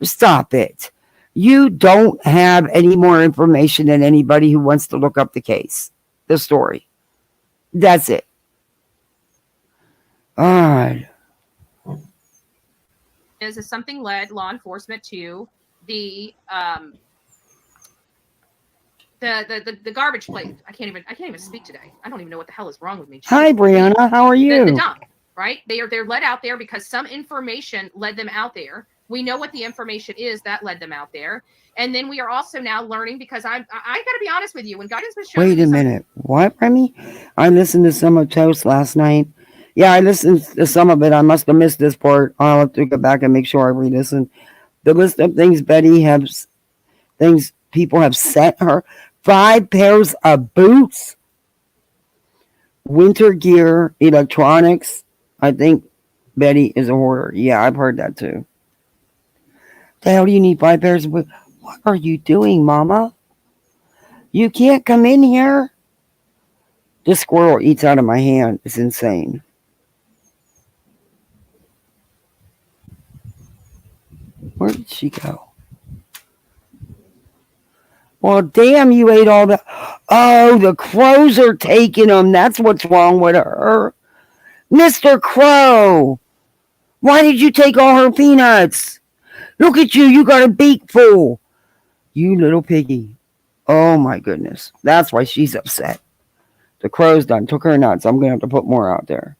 Stop it. You don't have any more information than anybody who wants to look up the case, the story. That's it. God. is something led law enforcement to the garbage place. I can't even speak today. I don't even know what the hell is wrong with me. Hi, Brianna. How are you? The dump, right? They're led out there because some information led them out there. We know what the information is that led them out there. And then we are also now learning because I got to be honest with you. When guidance was showing Wait a minute. What, Remy? I listened to some of Toast last night. Yeah, I listened to some of it. I must have missed this part. I'll have to go back and make sure I re-listen. The list of things things people have sent her. 5 pairs of boots, winter gear, electronics. I think Betty is a hoarder. Yeah, I've heard that too. The hell do you need 5 pairs of boots? What are you doing, Mama? You can't come in here. This squirrel eats out of my hand. It's insane. Where did she go? Well, damn, you ate all the... Oh, the crows are taking them. That's what's wrong with her. Mr. Crow, why did you take all her peanuts? Look at you. You got a beak full. You little piggy. Oh, my goodness. That's why she's upset. The crow's done. Took her nuts. I'm going to have to put more out there.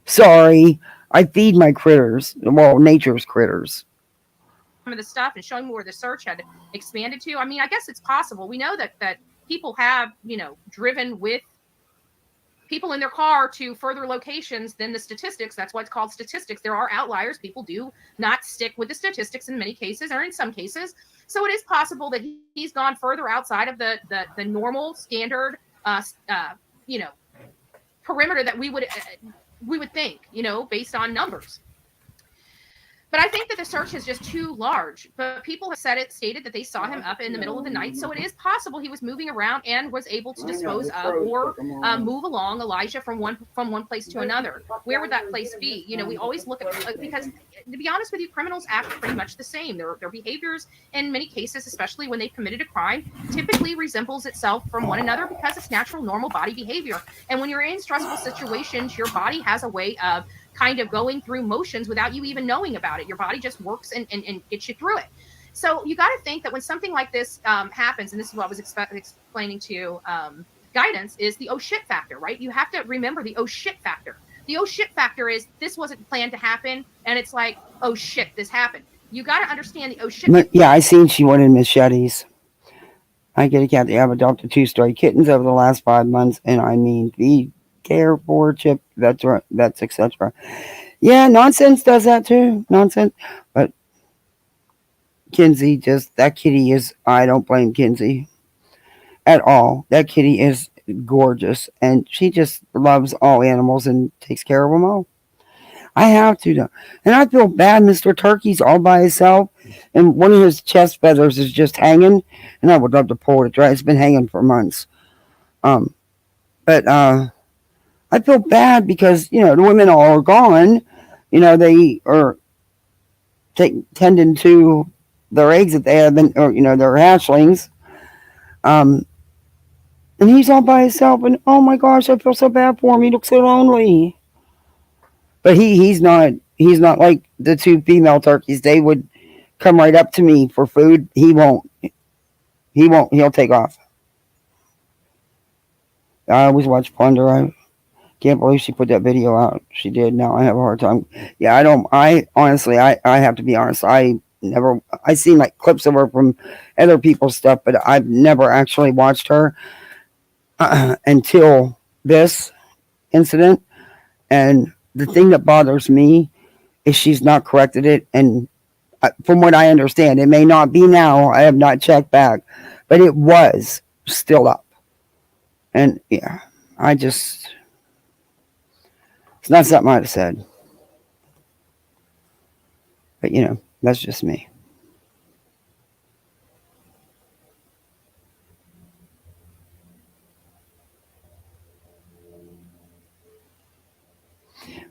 Sorry. I feed my critters. Well, nature's critters. Some of the stuff and showing me where the search had expanded to. I mean, I guess it's possible. We know that people have, driven with people in their car to further locations than the statistics. That's why it's called statistics. There are outliers. People do not stick with the statistics in many cases or in some cases. So it is possible that he's gone further outside of the normal standard, perimeter that we would think, based on numbers. But I think that the search is just too large. But people have stated that they saw him up in the middle of the night. So it is possible he was moving around and was able to dispose of or move along Elijah from one place to another. Where would that place be? We always look at, because to be honest with you, criminals act pretty much the same. Their behaviors in many cases, especially when they've committed a crime, typically resembles itself from one another because it's natural, normal body behavior. And when you're in stressful situations, your body has a way of kind of going through motions without you even knowing about it. Your body just works and gets you through it. So you got to think that when something like this happens, and this is what I was explaining to guidance, is the oh shit factor, right? You have to remember the oh shit factor. The oh shit factor is this wasn't planned to happen, and it's like, oh shit, this happened. You got to understand the oh shit factor. Yeah, I seen she wanted machetes. I get a cat. I've adopted 2 stray kittens over the last 5 months, and I mean, the care for Chip, that's etc. Yeah, nonsense does that too. Nonsense. But Kinsey, that kitty is, I don't blame Kinsey at all. That kitty is gorgeous, and she just loves all animals and takes care of them all. I have to though. And I feel bad. Mr. Turkey's all by himself, and one of his chest feathers is just hanging, and I would love to pull it dry. It's been hanging for months. But I feel bad because, the women all are gone. They are tending to their eggs that they have been, or, their hatchlings. And he's all by himself, and oh my gosh, I feel so bad for him. He looks so lonely. But he's not like the two female turkeys. They would come right up to me for food. He won't. He won't. He'll take off. I always watch Plunder. I can't believe she put that video out. She did. Now I have a hard time. Yeah, I don't. I honestly, I have to be honest. I seen like clips of her from other people's stuff, but I've never actually watched her until this incident. And the thing that bothers me is she's not corrected it. And from what I understand, it may not be now. I have not checked back, but it was still up. And yeah, I just, it's not something I'd have said. But that's just me.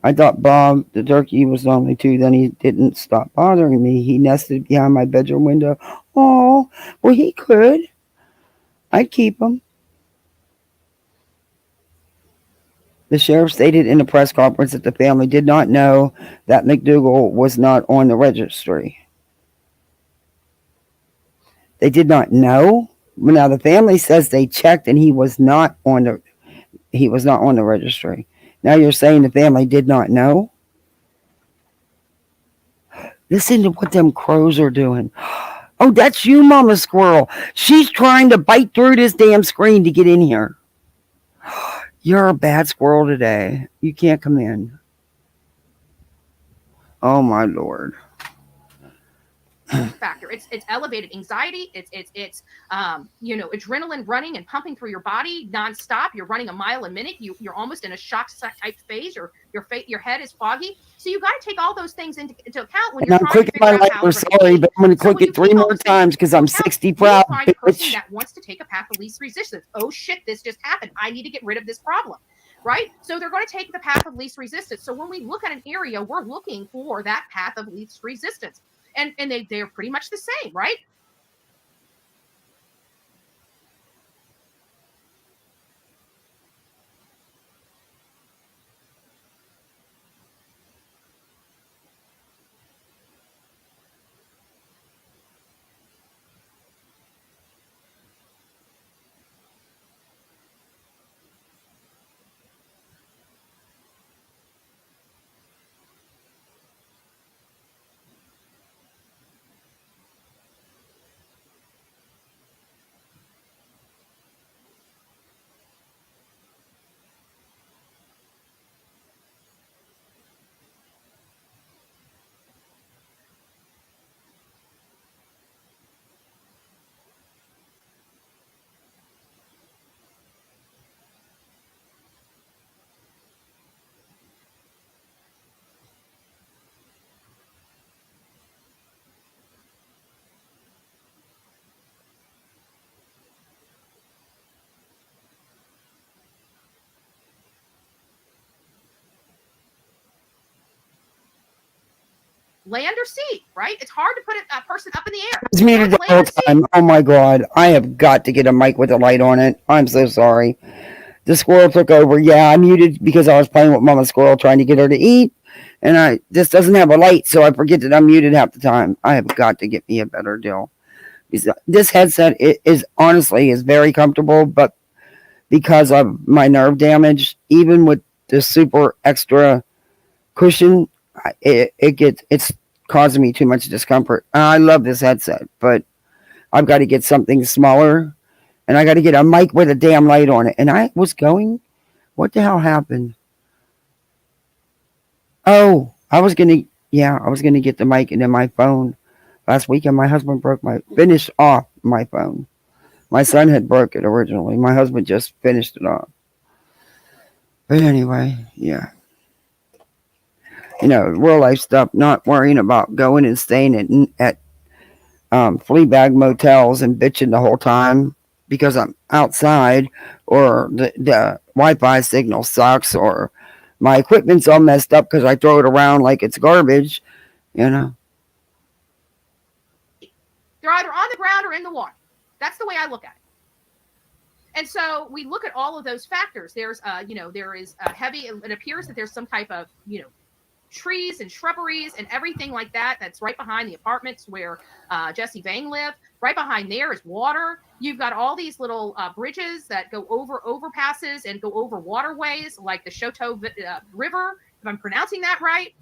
I thought Bob the turkey was lonely too. Then he didn't stop bothering me. He nested behind my bedroom window. Oh, well, he could. I'd keep him. The sheriff stated in a press conference that the family did not know that McDougal was not on the registry. They did not know. Now the family says they checked and he was not on the registry. Now you're saying the family did not know? Listen to what them crows are doing. Oh, that's you, Mama Squirrel. She's trying to bite through this damn screen to get in here. You're a bad squirrel today. You can't come in. Oh my Lord. Factor. It's elevated anxiety. It's adrenaline running and pumping through your body nonstop. You're running a mile a minute. You're almost in a shock type phase. Your head is foggy. So you got to take all those things into account when And you're I'm trying to clicking my figure out how lighter, to sorry, but I'm going to so click when you it 3 take all more those things times because into I'm account, 60 you will proud, find a person bitch. that wants to take a path of least resistance. Oh shit, this just happened. I need to get rid of this problem. Right? So they're going to take the path of least resistance. So when we look at an area, we're looking for that path of least resistance. And they're pretty much the same, right? Land or sea, right? It's hard to put a person up in the air. It's muted the whole time. Oh my God. I have got to get a mic with a light on it. I'm so sorry. The squirrel took over. Yeah, I muted because I was playing with Mama Squirrel trying to get her to eat. And this doesn't have a light, so I forget that I'm muted half the time. I have got to get me a better deal. This headset is honestly is very comfortable, but because of my nerve damage, even with the super extra cushion, it's causing me too much discomfort. I love this headset, but I've got to get something smaller, and I got to get a mic with a damn light on it. And I was going, what the hell happened? Oh, I was gonna get the mic and then my phone. Last weekend, my husband finished off my phone. My son had broke it originally. My husband just finished it off. But anyway, yeah. Real life stuff, not worrying about going and staying at flea bag motels and bitching the whole time because I'm outside or the Wi-Fi signal sucks or my equipment's all messed up because I throw it around like it's garbage. You know. They're either on the ground or in the water. That's the way I look at it. And so we look at all of those factors. There's, there is a heavy. It appears that there's some type of, trees and shrubberies and everything like that. That's right behind the apartments where Jesse Vang lived. Right behind there is water. You've got all these little bridges that go over overpasses and go over waterways, like the Shoto River, if I'm pronouncing that right.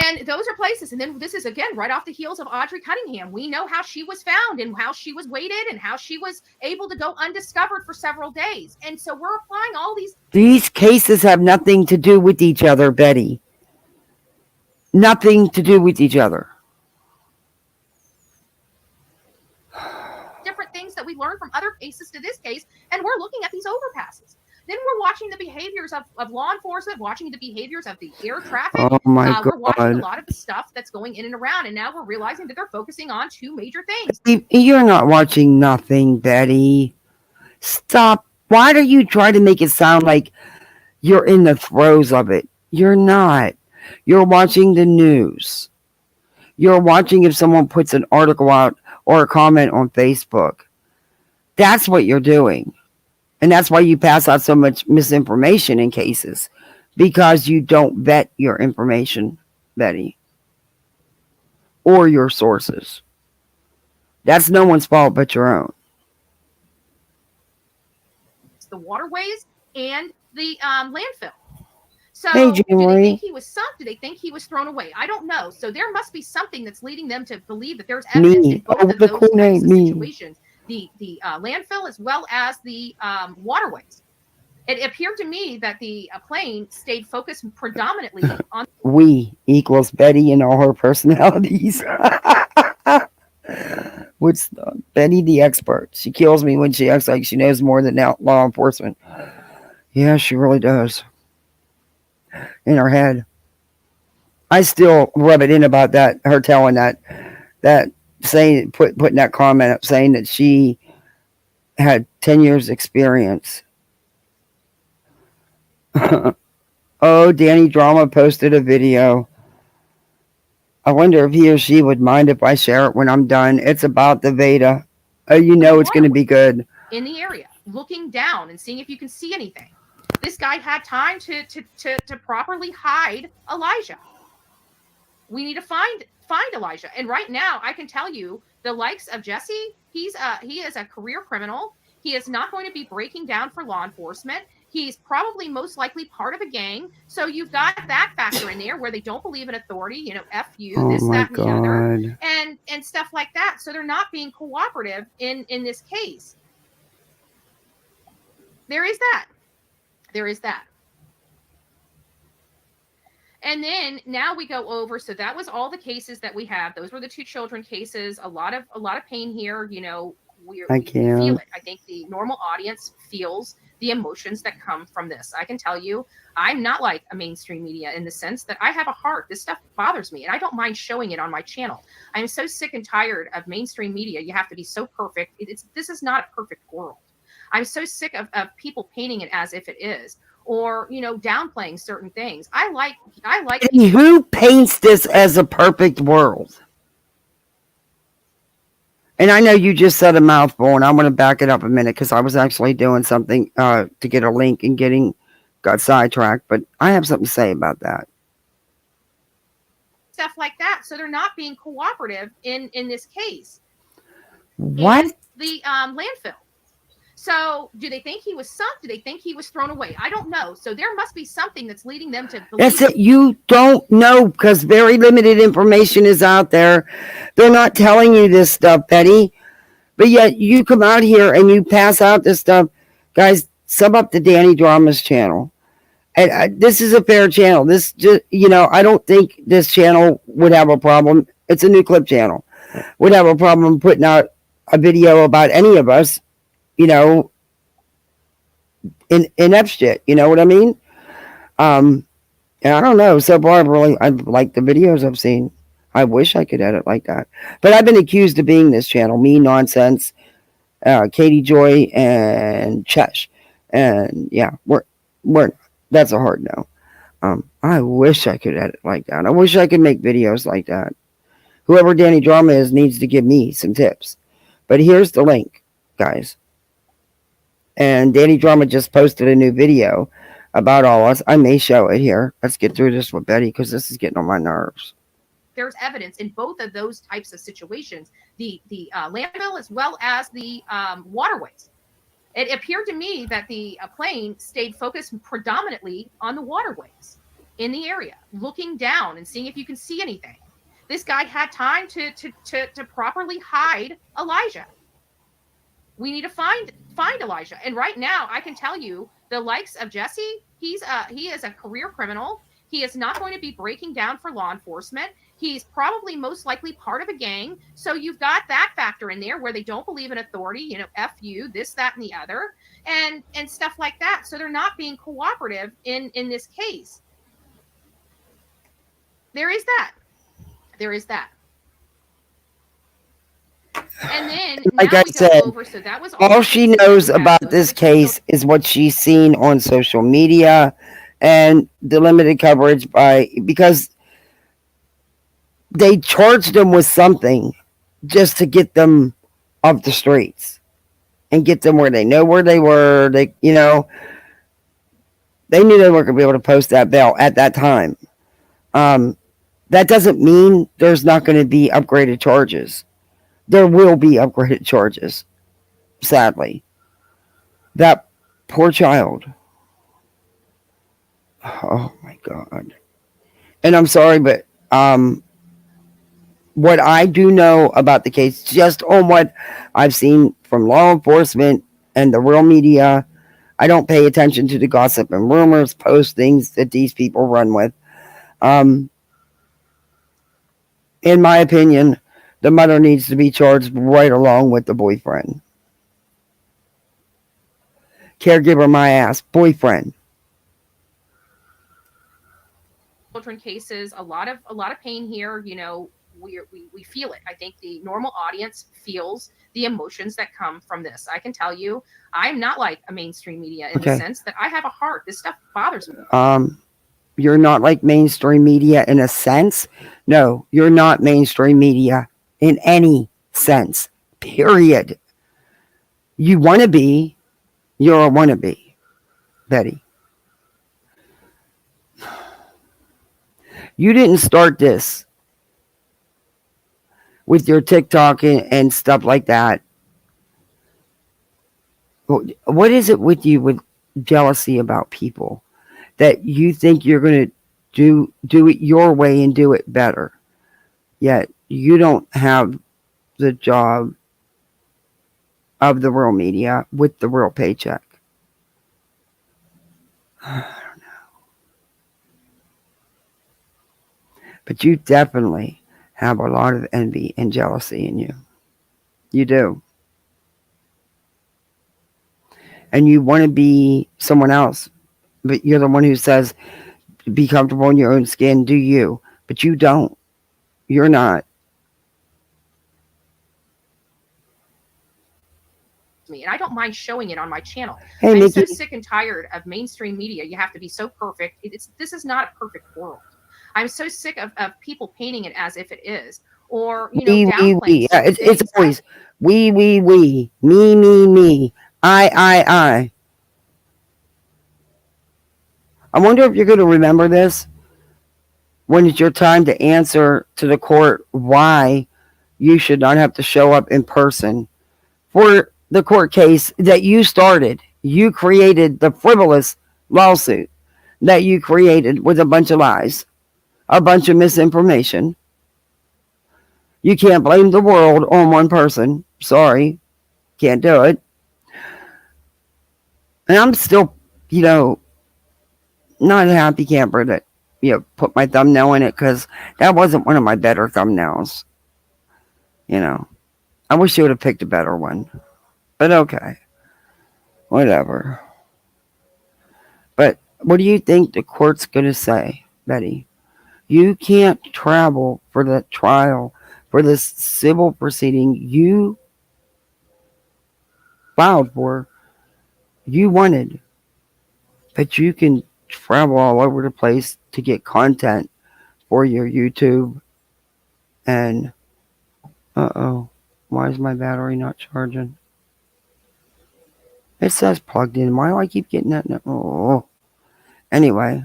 And those are places. And then this is, again, right off the heels of Audrey Cunningham. We know how she was found and how she was weighted and how she was able to go undiscovered for several days. And so we're applying all these. These cases have nothing to do with each other, Betty. Nothing to do with each other. Different things that we learned from other cases to this case. And we're looking at these overpasses. Then we're watching the behaviors of law enforcement, watching the behaviors of the air traffic. Oh my God. We're watching a lot of the stuff that's going in and around. And now we're realizing that they're focusing on two major things. You're not watching nothing, Betty. Stop. Why do you try to make it sound like you're in the throes of it? You're not. You're watching the news. You're watching if someone puts an article out or a comment on Facebook. That's what you're doing. And that's why you pass out so much misinformation in cases, because you don't vet your information, Betty, or your sources. That's no one's fault but your own. It's the waterways and the landfill. So Hey, do they January. think he was sunk? Do they think he was thrown away? I don't know. So there must be something that's leading them to believe that there's evidence in both of those types of situations. The landfill as well as the waterways. It appeared to me that the plane stayed focused predominantly on. We equals Betty and all her personalities. What's Betty the expert? She kills me when she acts like she knows more than law enforcement. Yeah, she really does. In her head. I still rub it in about that, her telling that saying, putting that comment up saying that she had 10 years experience. Oh, Danny Drama posted a video. I wonder if he or she would mind if I share it when I'm done. It's about the Veda. Oh, you know it's going to be good. In the area, looking down and seeing if you can see anything. This guy had time to properly hide Elijah. We need to find Elijah. And right now, I can tell you, the likes of Jesse, he is a career criminal. He is not going to be breaking down for law enforcement. He's probably most likely part of a gang. So you've got that factor in there where they don't believe in authority, F you, this, that, and the other, and stuff like that. So they're not being cooperative in this case. There is that. And then now we go over. So that was all the cases that we have. Those were the two children cases. A lot of pain here. We feel it. I think the normal audience feels the emotions that come from this. I can tell you, I'm not like a mainstream media in the sense that I have a heart. This stuff bothers me, and I don't mind showing it on my channel. I'm so sick and tired of mainstream media. You have to be so perfect. This is not a perfect world. I'm so sick of people painting it as if it is, or downplaying certain things. I like. And who paints this as a perfect world? And I know you just said a mouthful, and I'm going to back it up a minute because I was actually doing something to get a link and got sidetracked. But I have something to say about that. Stuff like that. So they're not being cooperative in this case. What? And the landfill. So do they think he was sunk? Do they think he was thrown away? I don't know. So there must be something that's leading them to believe. That's it. You don't know because very limited information is out there. They're not telling you this stuff, Betty. But yet you come out here and you pass out this stuff. Guys, sub up to Danny Drama's channel. And this is a fair channel. This just, I don't think this channel would have a problem. It's a new clip channel. Would have a problem putting out a video about any of us. Inept shit, you know what I mean? And I don't know. So far, I like the videos I've seen. I wish I could edit like that. But I've been accused of being this channel. Me, Nonsense, Katie Joy, and Chesh. And yeah, that's a hard no. I wish I could edit like that. I wish I could make videos like that. Whoever Danny Drama is needs to give me some tips. But here's the link, guys. And Danny Drama just posted a new video about all us. I may show it here. Let's get through this with Betty because this is getting on my nerves. There's evidence in both of those types of situations, the landfill as well as the waterways. It appeared to me that the plane stayed focused predominantly on the waterways in the area, looking down and seeing if you can see anything. This guy had time to properly hide Elijah. We need to find Elijah. And right now, I can tell you, the likes of Jesse, he is a career criminal. He is not going to be breaking down for law enforcement. He's probably most likely part of a gang. So you've got that factor in there where they don't believe in authority, F you, this, that, and the other, and stuff like that. So they're not being cooperative in this case. There is that. There is that. And then, like now I we said, go over. So that was all she knows about this case is what she's seen on social media and the limited coverage because they charged them with something just to get them off the streets and get them where they know where they were. They knew they weren't going to be able to post that bail at that time. That doesn't mean there's not going to be upgraded charges. There will be upgraded charges, sadly. That poor child. Oh my God. And I'm sorry, but what I do know about the case, just on what I've seen from law enforcement and the real media, I don't pay attention to the gossip and rumors, postings that these people run with. In my opinion, the mother needs to be charged right along with the boyfriend. Caregiver, my ass, boyfriend. Children cases, a lot of pain here. We feel it. I think the normal audience feels the emotions that come from this. I can tell you, I'm not like a mainstream media in the sense that I have a heart. This stuff bothers me. You're not like mainstream media in a sense. No, you're not mainstream media in any sense. Period. You want to be, you're a wannabe, Betty. You didn't start this with your TikTok and stuff like that. What is it with you with jealousy about people that you think you're going to do it your way and do it better? Yet you don't have the job of the real media with the real paycheck. I don't know. But you definitely have a lot of envy and jealousy in you. You do. And you want to be someone else. But you're the one who says, be comfortable in your own skin, do you. But you don't. You're not. Me, and I don't mind showing it on my channel. Hey, I'm Nikki. so sick and tired of mainstream media. You have to be so perfect. This is not a perfect world. I'm so sick of people painting it as if it is, or downplaying. Yeah, it's always we, me, I. I wonder if you're going to remember this when it's your time to answer to the court why you should not have to show up in person for the court case that you started. You created the frivolous lawsuit that you created with a bunch of lies, a bunch of misinformation. You can't blame the world on one person. Sorry. Can't do it. And I'm still, not a happy camper that, put my thumbnail in it because that wasn't one of my better thumbnails. I wish you would have picked a better one. But okay. Whatever. But what do you think the court's going to say, Betty? You can't travel for the trial, for this civil proceeding you filed for, you wanted. But you can travel all over the place to get content for your YouTube. And, why is my battery not charging? It says plugged in. Why do I keep getting that? Oh. Anyway,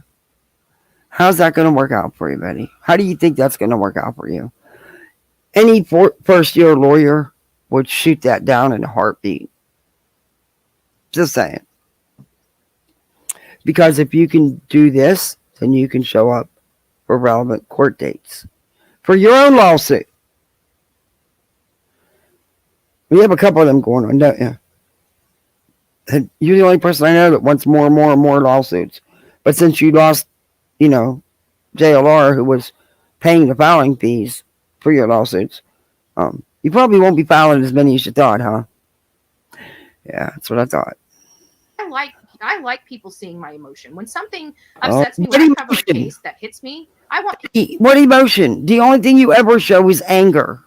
how's that going to work out for you, Betty? How do you think that's going to work out for you? Any first year lawyer would shoot that down in a heartbeat. Just saying. Because if you can do this, then you can show up for relevant court dates for your own lawsuit. We have a couple of them going on, don't you? And you're the only person I know that wants more and more and more lawsuits. But since you lost, JLR, who was paying the filing fees for your lawsuits, you probably won't be filing as many as you thought, huh? Yeah, that's what I thought. I like people seeing my emotion. When something upsets me, when I cover a case that hits me, I want people. What emotion? The only thing you ever show is anger.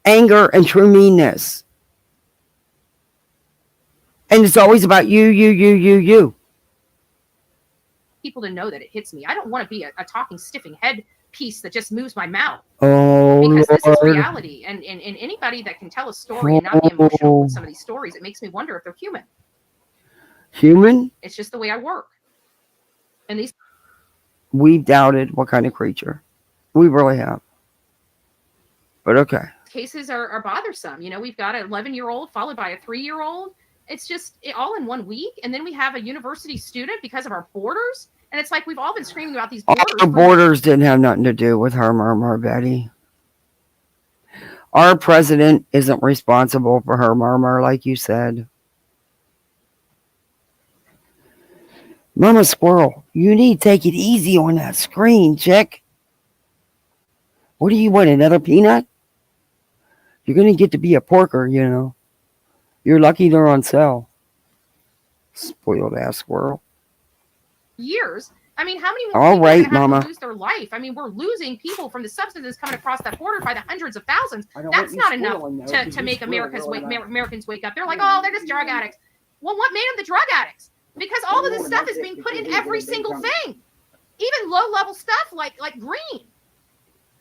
Anger and true meanness. And it's always about you. People to know that it hits me. I don't want to be a talking, stiffing head piece that just moves my mouth. Oh, because this is Lord. reality. And anybody that can tell a story and not be emotional with some of these stories, it makes me wonder if they're human. Human? It's just the way I work. And these We've doubted what kind of creature. We really have. But okay. cases are bothersome. We've got an 11-year-old followed by a 3-year-old. It's just all in 1 week. And then we have a university student because of our borders. And it's like we've all been screaming about these borders. Our borders didn't have nothing to do with her murmur, Betty. Our president isn't responsible for her murmur, like you said. Mama Squirrel, you need to take it easy on that screen, chick. What do you want, another peanut? You're going to get to be a porker, You're lucky they're on sale. Spoiled ass squirrel. Years. I mean, how many All people right, have Mama. to lose their life? I mean, we're losing people from the substances coming across that border by the hundreds of thousands. That's not enough to make Americans wake up. They're like, oh, they're just drug addicts. Well, what made them the drug addicts? Because all of this stuff is being put in every single thing, even low-level stuff like green.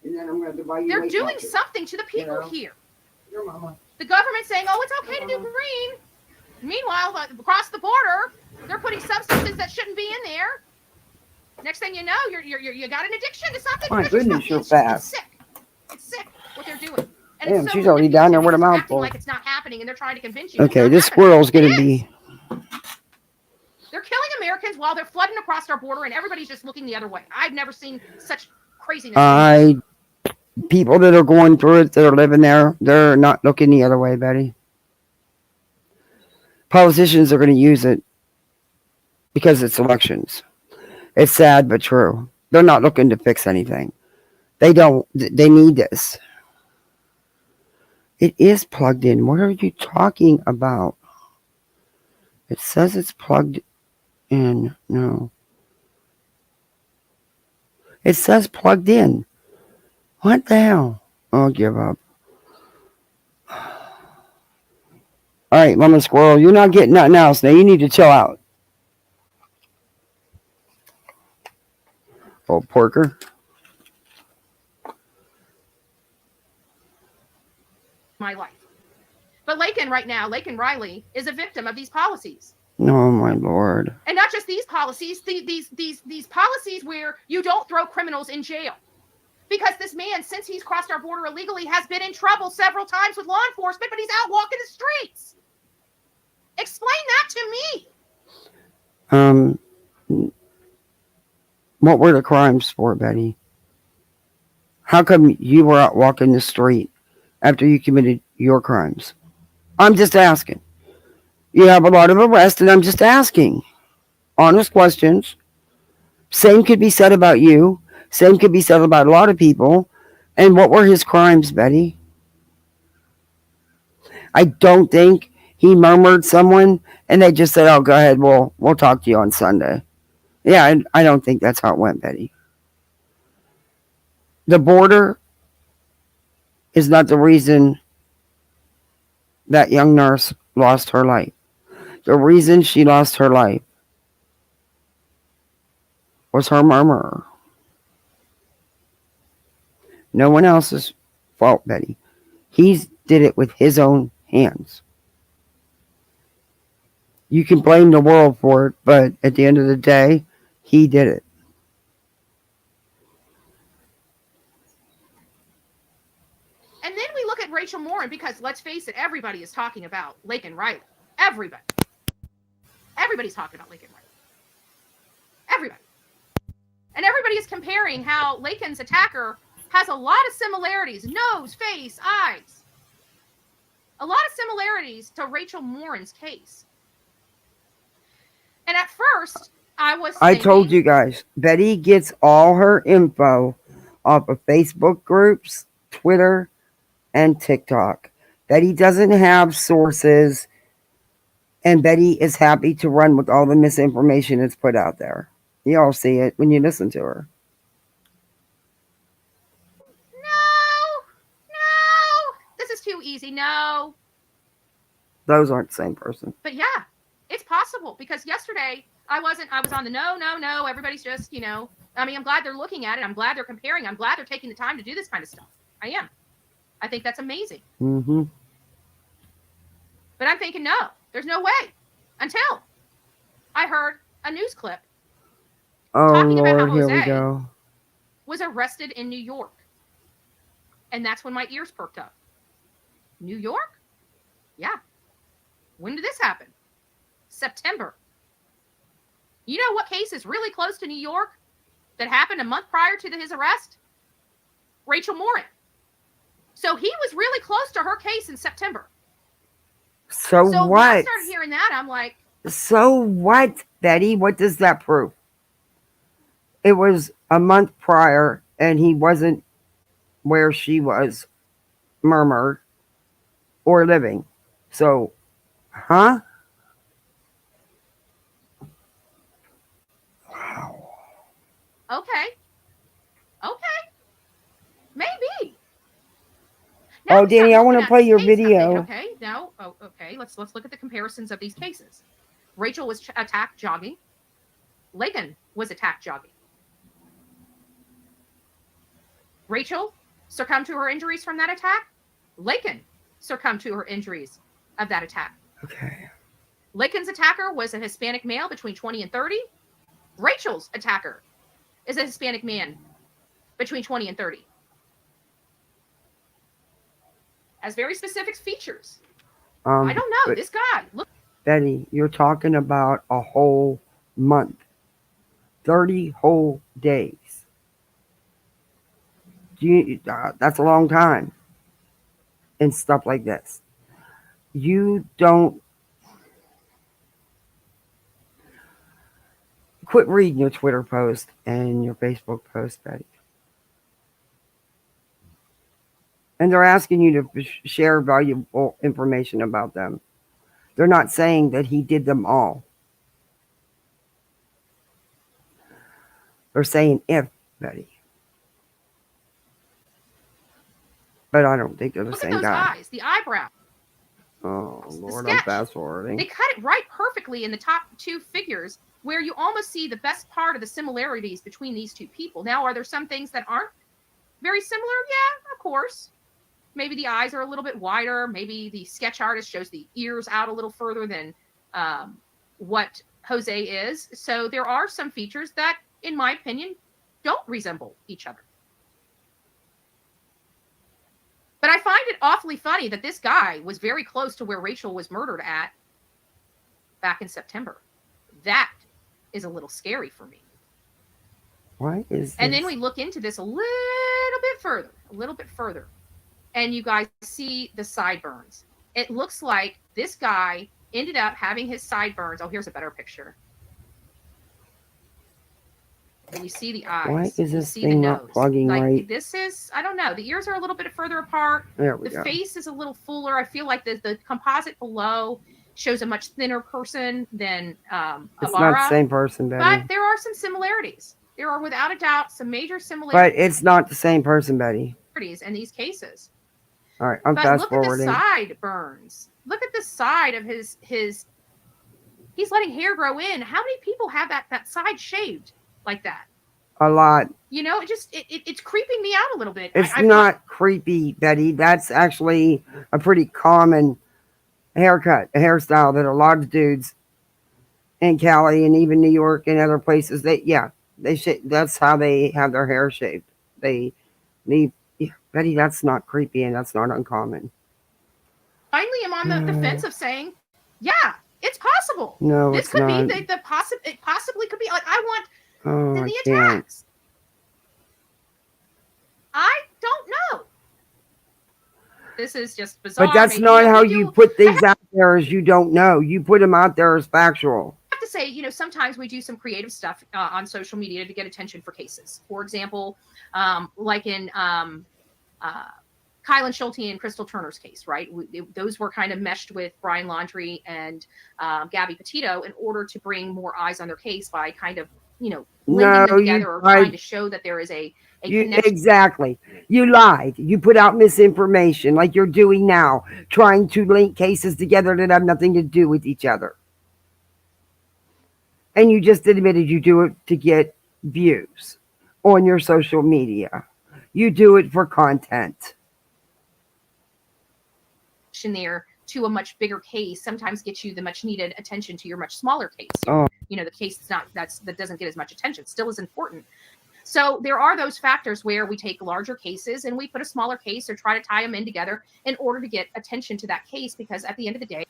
And then I'm going to buy you They're doing something to the people here. Your mama. The government's saying, oh, it's okay to do green. Meanwhile, across the border, they're putting substances that shouldn't be in there. Next thing you know, you got an addiction to something. My goodness, you're fast. It's sick what they're doing. And Damn, it's so she's already down there with a acting mouthful. like it's not happening, and they're trying to convince you. Okay, this squirrel's going to be... They're killing Americans while they're flooding across our border, and everybody's just looking the other way. I've never seen such craziness. People that are going through it, that are living there, they're not looking the other way, Betty. Politicians are going to use it because it's elections. It's sad but true. They're not looking to fix anything. They don't. They need this. It is plugged in. What are you talking about? It says it's plugged in. No. It says plugged in. What the hell? I'll give up. All right, Mama Squirrel, you're not getting nothing else. Now you need to chill out. Oh, porker. My life. But Lakin Riley is a victim of these policies. Oh my Lord. And not just these policies, these policies where you don't throw criminals in jail. Because this man, since he's crossed our border illegally, has been in trouble several times with law enforcement, but he's out walking the streets. Explain that to me. What were the crimes for, Betty? How come you were out walking the street after you committed your crimes? I'm just asking. You have a lot of arrests, and I'm just asking. Honest questions. Same could be said about you. Same could be said about a lot of people. And what were his crimes, Betty? I don't think he murmured someone and they just said, oh, go ahead, we'll talk to you on Sunday. Yeah, I don't think that's how it went, Betty. The border is not the reason that young nurse lost her life. The reason she lost her life was her murmurer. No one else's fault, Betty. He did it with his own hands. You can blame the world for it, but at the end of the day, he did it. And then we look at Rachel Morin because let's face it, everybody is talking about Lake and Riley. Everybody. Everybody's talking about Lake and Riley. Everybody. And everybody is comparing how Laken's attacker has a lot of similarities. Nose, face, eyes. A lot of similarities to Rachel Morin's case. And at first, I told you guys, Betty gets all her info off of Facebook groups, Twitter, and TikTok. Betty doesn't have sources, and Betty is happy to run with all the misinformation that's put out there. You all see it when you listen to her. No. This is too easy. No. Those aren't the same person. But yeah, it's possible because yesterday I was on the no. Everybody's just, I mean, I'm glad they're looking at it. I'm glad they're comparing. I'm glad they're taking the time to do this kind of stuff. I am. I think that's amazing. Mm-hmm. But I'm thinking, no, there's no way until I heard a news clip Oh, talking about how Lord, here we Jose go. was arrested in New York. And that's when my ears perked up. New York? Yeah. When did this happen? September. You know what case is really close to New York that happened a month prior to his arrest? Rachel Morin. So he was really close to her case in September. So When I what? started hearing that, I'm like, So what, Betty? What does that prove? It was a month prior, and he wasn't where she was murmured or living. So, huh? Wow. okay. Maybe. Oh, we start Danny, I looking want to at play this your case, and I'm thinking, video. okay, now, okay, let's look at the comparisons of these cases. Rachel was attacked jogging. Laken was attacked jogging. Rachel succumbed to her injuries from that attack. Laken succumbed to her injuries of that attack. Okay. Laken's attacker was a Hispanic male between 20 and 30. Rachel's attacker is a Hispanic man between 20 and 30. Has very specific features. I don't know. This guy, look. Betty, you're talking about a whole month. 30 whole days. That's a long time. And stuff like this. You don't quit reading your Twitter post and your Facebook post, Betty. And they're asking you to share valuable information about them. They're not saying that he did them all. They're saying if, Betty. But I don't think they're the Look same at those guy. eyes, the eyebrow. Oh, Lord, sketch. I'm fast forwarding. They cut it right perfectly in the top two figures where you almost see the best part of the similarities between these two people. Now, are there some things that aren't very similar? Yeah, of course. Maybe the eyes are a little bit wider. Maybe the sketch artist shows the ears out a little further than what Jose is. So there are some features that, in my opinion, don't resemble each other. But I find it awfully funny that this guy was very close to where Rachel was murdered at back in September. That is a little scary for me. Why is this? And then we look into this a little bit further. And you guys see the sideburns. It looks like this guy ended up having his sideburns. Oh, here's a better picture. And you see the eyes. Why is this see thing the not nose. plugging like, right? This is, I don't know. The ears are a little bit further apart. There we The go. face is a little fuller. I feel like the composite below shows a much thinner person than It's Ibarra. not the same person, Betty. But there are some similarities. There are, without a doubt, some major similarities But it's not the same person, Betty. in these cases. All right, I'm But fast look forwarding. at the sideburns. Look at the side of his. He's letting hair grow in. How many people have that side shaved like that? A lot. You know, it's creeping me out a little bit. It's not creepy, Betty. That's actually a pretty common haircut, a hairstyle that a lot of dudes in Cali and even New York and other places. They should. That's how they have their hair shaved. They leave. Yeah, Betty, that's not creepy and that's not uncommon. Finally, I'm on the fence of saying, yeah, it's possible. No, This it's could be not. it possibly could be like I want Oh, in I the can't. attacks. I don't know. This is just But bizarre. that's Maybe not how we you do. put things out there as you don't know. You put them out there as factual. Have to say, sometimes we do some creative stuff on social media to get attention for cases. For example, like in uh, Kylan Schulte and Crystal Turner's case, right? Those were kind of meshed with Brian Laundrie and Gabby Petito in order to bring more eyes on their case by kind of, blending No, them you together or trying lied. to show that there is a You connection. exactly. You lied. You put out misinformation like you're doing now, trying to link cases together that have nothing to do with each other. And you just admitted you do it to get views on your social media. You do it for content. There to a much bigger case sometimes gets you the much needed attention to your much smaller case. Oh. The case that doesn't get as much attention still is important. So there are those factors where we take larger cases and we put a smaller case or try to tie them in together in order to get attention to that case, because at the end of the day,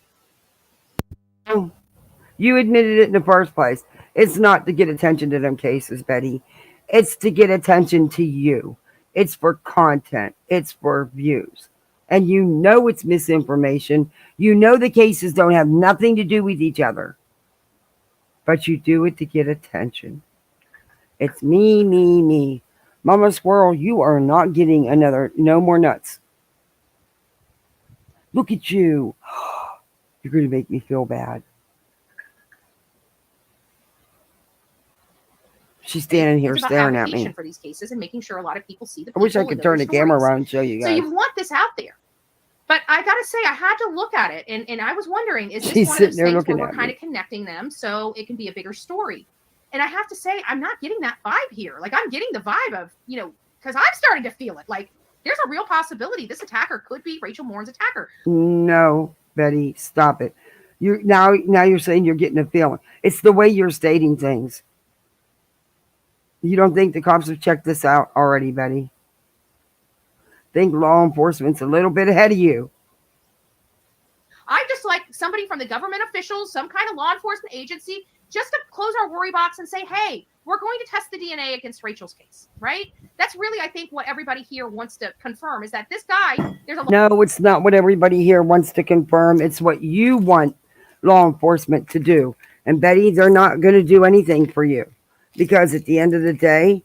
You admitted it in the first place. It's not to get attention to them cases, Betty. It's to get attention to you. It's for content. It's for views. And you know it's misinformation. You know the cases don't have nothing to do with each other. But you do it to get attention. It's me, me, me. Mama Squirrel, you are not getting no more nuts. Look at you. You're going to make me feel bad. She's standing here it's about staring at advocation me. for these cases and making sure a lot of people see the I wish I people could and turn know the their camera stories. around and show you So guys. you want this out there. But I got to say, I had to look at it. And I was wondering, is this She's one of those sitting there things where looking we're at kind me. of connecting them so it can be a bigger story? And I have to say, I'm not getting that vibe here. Like, I'm getting the vibe of, because I'm starting to feel it. Like, there's a real possibility this attacker could be Rachel Morin's attacker. No, Betty, stop it. Now you're saying you're getting a feeling. It's the way you're stating things. You don't think the cops have checked this out already, Betty? Think law enforcement's a little bit ahead of you. I just like somebody from the government officials, some kind of law enforcement agency, just to close our worry box and say, hey, we're going to test the DNA against Rachel's case, right? That's really, I think, what everybody here wants to confirm is that this guy, No, it's not what everybody here wants to confirm. It's what you want law enforcement to do. And Betty, they're not going to do anything for you because at the end of the day,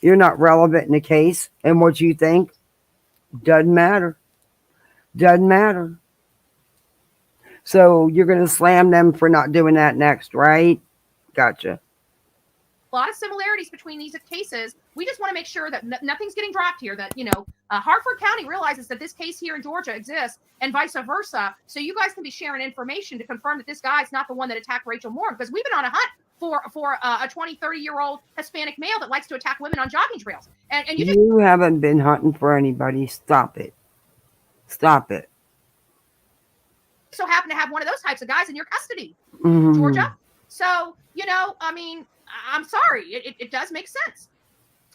you're not relevant in the case. And what you think doesn't matter. Doesn't matter. So you're going to slam them for not doing that next, right? Gotcha. a lot of similarities between these cases. We just want to make sure that nothing's getting dropped here, that, Hartford County realizes that this case here in Georgia exists and vice versa. So you guys can be sharing information to confirm that this guy's not the one that attacked Rachel Morin, because we've been on a hunt for a 20, 30-year-old Hispanic male that likes to attack women on jogging trails. And you haven't been hunting for anybody. Stop it. Stop it. so happen to have one of those types of guys in your custody, Mm-hmm. Georgia. So, I'm sorry. It does make sense.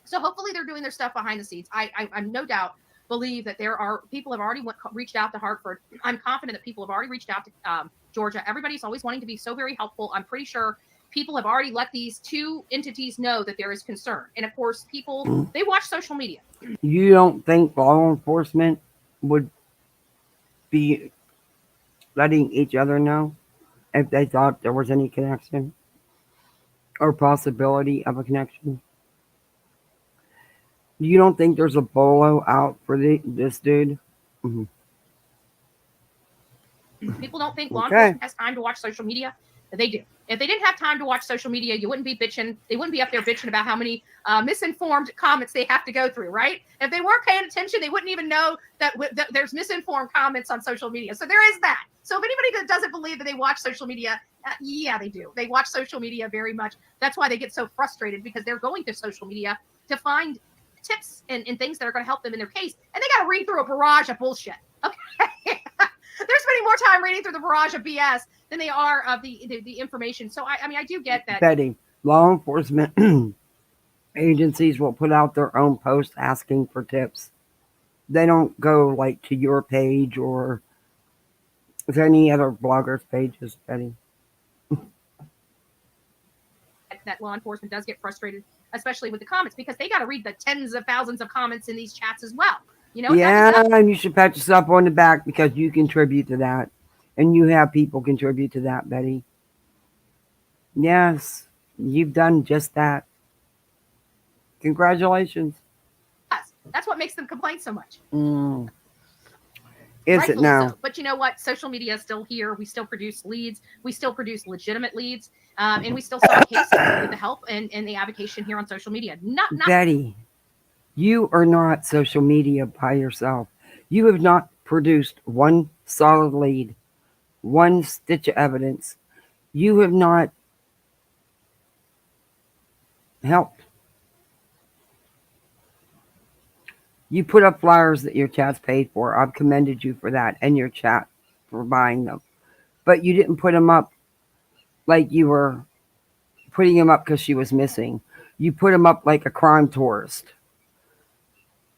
So hopefully they're doing their stuff behind the scenes. I'm no doubt believe that there are people have already reached out to Hartford. I'm confident that people have already reached out to Georgia. Everybody's always wanting to be so very helpful. I'm pretty sure people have already let these two entities know that there is concern. And of course, people, they watch social media. You don't think law enforcement would be letting each other know if they thought there was any connection or possibility of a connection? You don't think there's a bolo out for this dude? Mm-hmm. People don't think law enforcement has time to watch social media. They do. If they didn't have time to watch social media, you wouldn't be bitching. They wouldn't be up there bitching about how many misinformed comments they have to go through, right? If they weren't paying attention, they wouldn't even know that there's misinformed comments on social media. So there is that. So if anybody that doesn't believe that they watch social media, yeah, they do. They watch social media very much. That's why they get so frustrated, because they're going to social media to find tips and things that are going to help them in their case. And they got to read through a barrage of bullshit. Okay. They're spending more time reading through the barrage of BS than they are of the information. So I mean, I do get that. Betty, law enforcement agencies will put out their own posts asking for tips. They don't go like to your page or to any other bloggers' pages, Betty. That law enforcement does get frustrated, especially with the comments, because they got to read the tens of thousands of comments in these chats as well. You know, Yeah, and you should pat yourself on the back because you contribute to that. And you have people contribute to that, Betty. Yes, you've done just that. Congratulations. That's what makes them complain so much. Is Rightfully it now? So. But you know what? Social media is still here. We still produce leads. We still produce legitimate leads. And we still solve cases with the help and the advocation here on social media. Not Betty, you are not social media by yourself. You have not produced one solid lead, one stitch of evidence. You have not helped. You put up flyers that your chat's paid for. I've commended you for that and your chat for buying them. But you didn't put them up like you were putting them up because she was missing. You put them up like a crime tourist.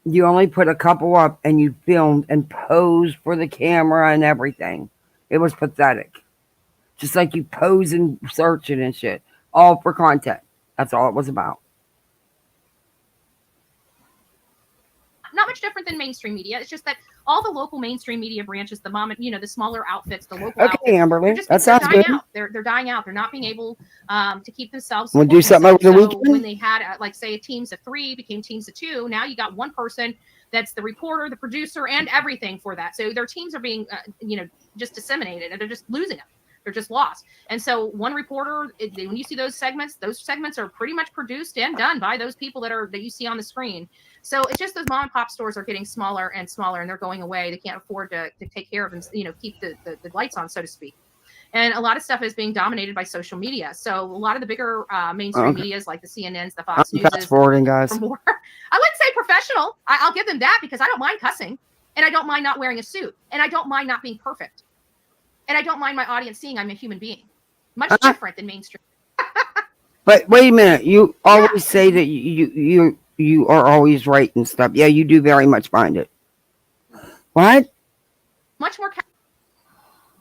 You only put a couple up and you filmed and posed for the camera and everything. It was pathetic. Just like you pose and searching and shit. All for content. That's all it was about. not much different than mainstream media. It's just that all the local mainstream media branches, the mom, the smaller outfits, the local outfits, Amberly, that they're sounds dying good. out. They're dying out. They're not being able to keep themselves. We'll do something over the weekend. When they had like say teams of 3 became teams of 2, now you got one person that's the reporter, the producer, and everything for that. So their teams are being just disseminated, and they're just losing them. They're just lost. And so one reporter, when you see those segments are pretty much produced and done by those people that you see on the screen. So it's just those mom and pop stores are getting smaller and smaller, and they're going away. They can't afford to take care of and keep the lights on, so to speak. And a lot of stuff is being dominated by social media. So a lot of the bigger mainstream medias like the CNNs, the Fox News, fast forwarding, guys. More, I wouldn't say professional. I'll give them that because I don't mind cussing, and I don't mind not wearing a suit, and I don't mind not being perfect. And I don't mind my audience seeing I'm a human being. Much different than mainstream. But wait a minute. You always say that you are always right and stuff. Yeah, you do very much mind it. What? Much more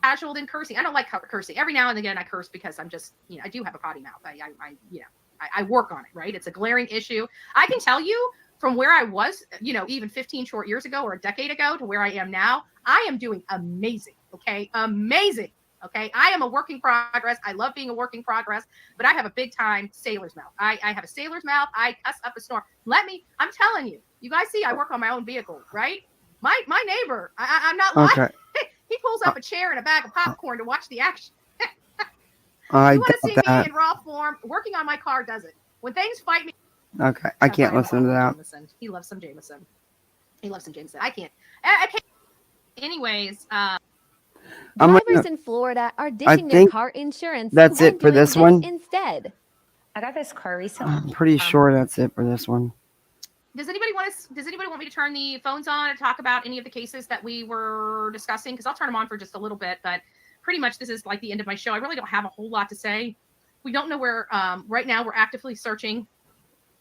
casual than cursing. I don't like cursing. Every now and again I curse because I'm just, I do have a potty mouth. I work on it, right? It's a glaring issue. I can tell you from where I was, even 15 short years ago or a decade ago to where I am now, I am doing amazing. Okay. Amazing. Okay. I am a work in progress. I love being a work in progress, but I have a big time sailor's mouth. I have a sailor's mouth. I cuss up a storm. I'm telling you, you guys see, I work on my own vehicle, right? My neighbor, I'm not lying. Okay. He pulls up a chair and a bag of popcorn to watch the action. You want to see me in raw form? Working on my car does it. When things fight me. Okay. I can't listen to that. Jameson. He loves some Jameson. I can't. Anyways, drivers in Florida are ditching their car insurance. That's it for this one. Instead, I got this car recently. I'm pretty sure that's it for this one. Does anybody want me to turn the phones on and talk about any of the cases that we were discussing? Because I'll turn them on for just a little bit, but pretty much this is like the end of my show. I really don't have a whole lot to say. We don't know where. Right now, we're actively searching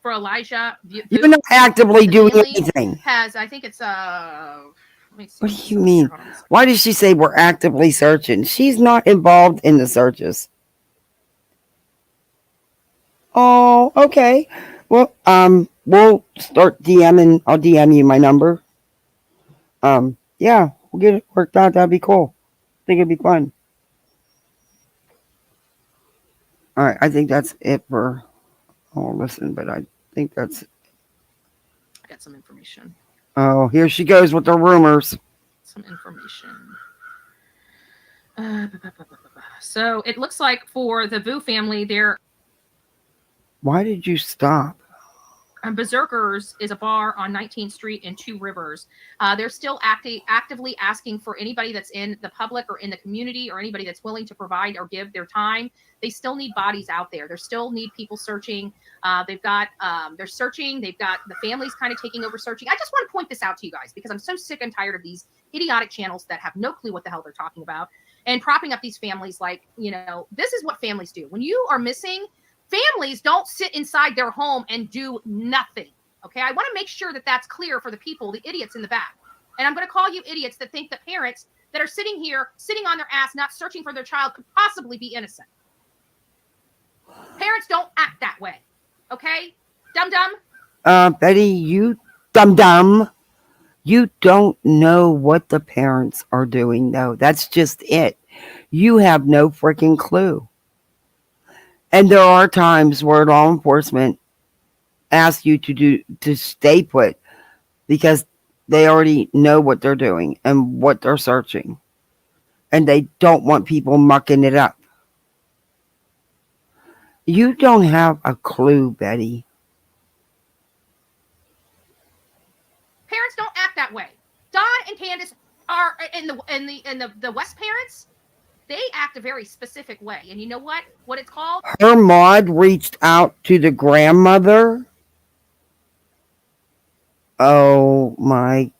for Elijah. You're not actively doing anything. I think it's What do you mean? Why did she say we're actively searching? She's not involved in the searches. Oh, okay. Well, we'll start DMing. I'll DM you my number. Yeah, we'll get it worked out. That'd be cool. I think it'd be fun. All right, I think that's it for. Oh, listen, but I think that's. I got some information. Oh, here she goes with the rumors. Some information. So it looks like for the Vu family, they're. Why did you stop? Berserkers is a bar on 19th Street in Two Rivers. They're still actively asking for anybody that's in the public or in the community or anybody that's willing to provide or give their time. They still need bodies out there. They still need people searching. They're searching. They've got the families kind of taking over searching. I just want to point this out to you guys because I'm so sick and tired of these idiotic channels that have no clue what the hell they're talking about, and propping up these families like, this is what families do. When you are missing, families don't sit inside their home and do nothing. Okay, I want to make sure that that's clear for the people, the idiots in the back. And I'm going to call you idiots that think that parents that are sitting here, sitting on their ass, not searching for their child could possibly be innocent. Parents don't act that way. Okay? Dum-dum? Betty, you dum-dum. You don't know what the parents are doing, though. That's just it. You have no freaking clue. And there are times where law enforcement asks you to stay put because they already know what they're doing and what they're searching. And they don't want people mucking it up. You don't have a clue, Betty. Parents don't act that way. Don and Candace are in the West parents. They act a very specific way. And you know what? What it's called? Her Maud reached out to the grandmother. Oh my.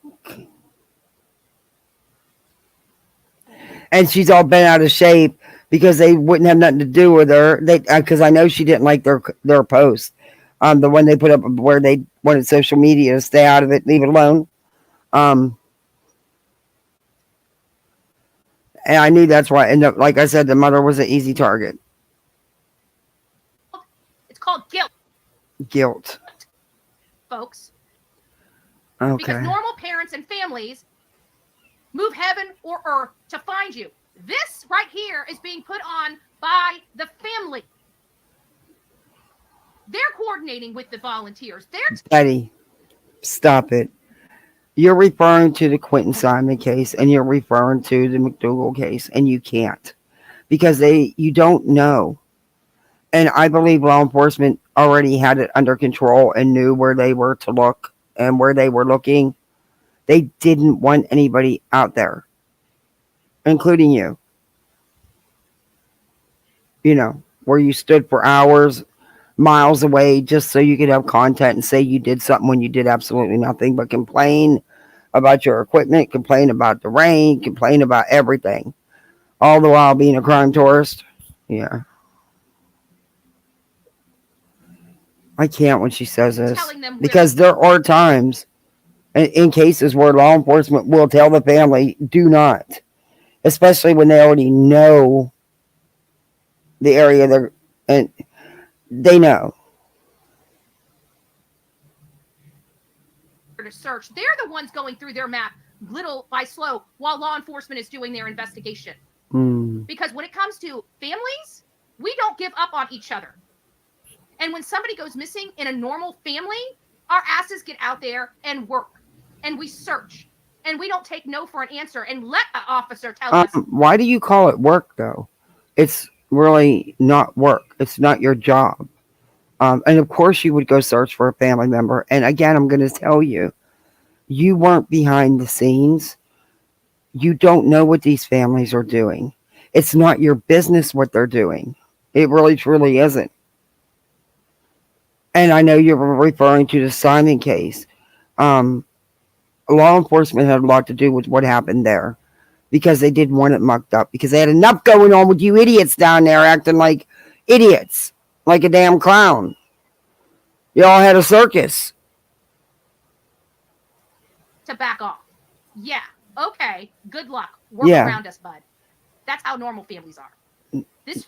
And she's all bent out of shape because they wouldn't have nothing to do with her. Because I know she didn't like their post. The one they put up where they wanted social media to stay out of it, leave it alone. And I knew that's why. And like I said, the mother was an easy target. It's called guilt. Guilt. Folks. Okay. Because normal parents and families move heaven or earth to find you. This right here is being put on by the family. They're coordinating with the volunteers. Betty, stop it. You're referring to the Quentin Simon case and you're referring to the McDougal case, and you can't because you don't know. And I believe law enforcement already had it under control and knew where they were to look and where they were looking. They didn't want anybody out there, including you. Where you stood for hours, miles away, just so you could have content and say you did something when you did absolutely nothing but complain about your equipment, complain about the rain, complain about everything, all the while being a crime tourist. Yeah. I can't when she says this because there are times in cases where law enforcement will tell the family, do not, especially when they already know the area and they know. To search. They're the ones going through their map little by slow while law enforcement is doing their investigation. Because when it comes to families, we don't give up on each other. And when somebody goes missing in a normal family, our asses get out there and work. And we search. And we don't take no for an answer and let an officer tell us. Why do you call it work, though? It's really not work. It's not your job. And of course you would go search for a family member. And again, I'm going to tell you, you weren't behind the scenes. You don't know what these families are doing. It's not your business what they're doing. It really, truly isn't. And I know you're referring to the Simon case. Law enforcement had a lot to do with what happened there because they didn't want it mucked up because they had enough going on with you idiots down there acting like idiots, like a damn clown. Y'all had a circus. To back off. Yeah. Okay. Good luck. Work around us, bud. That's how normal families are. This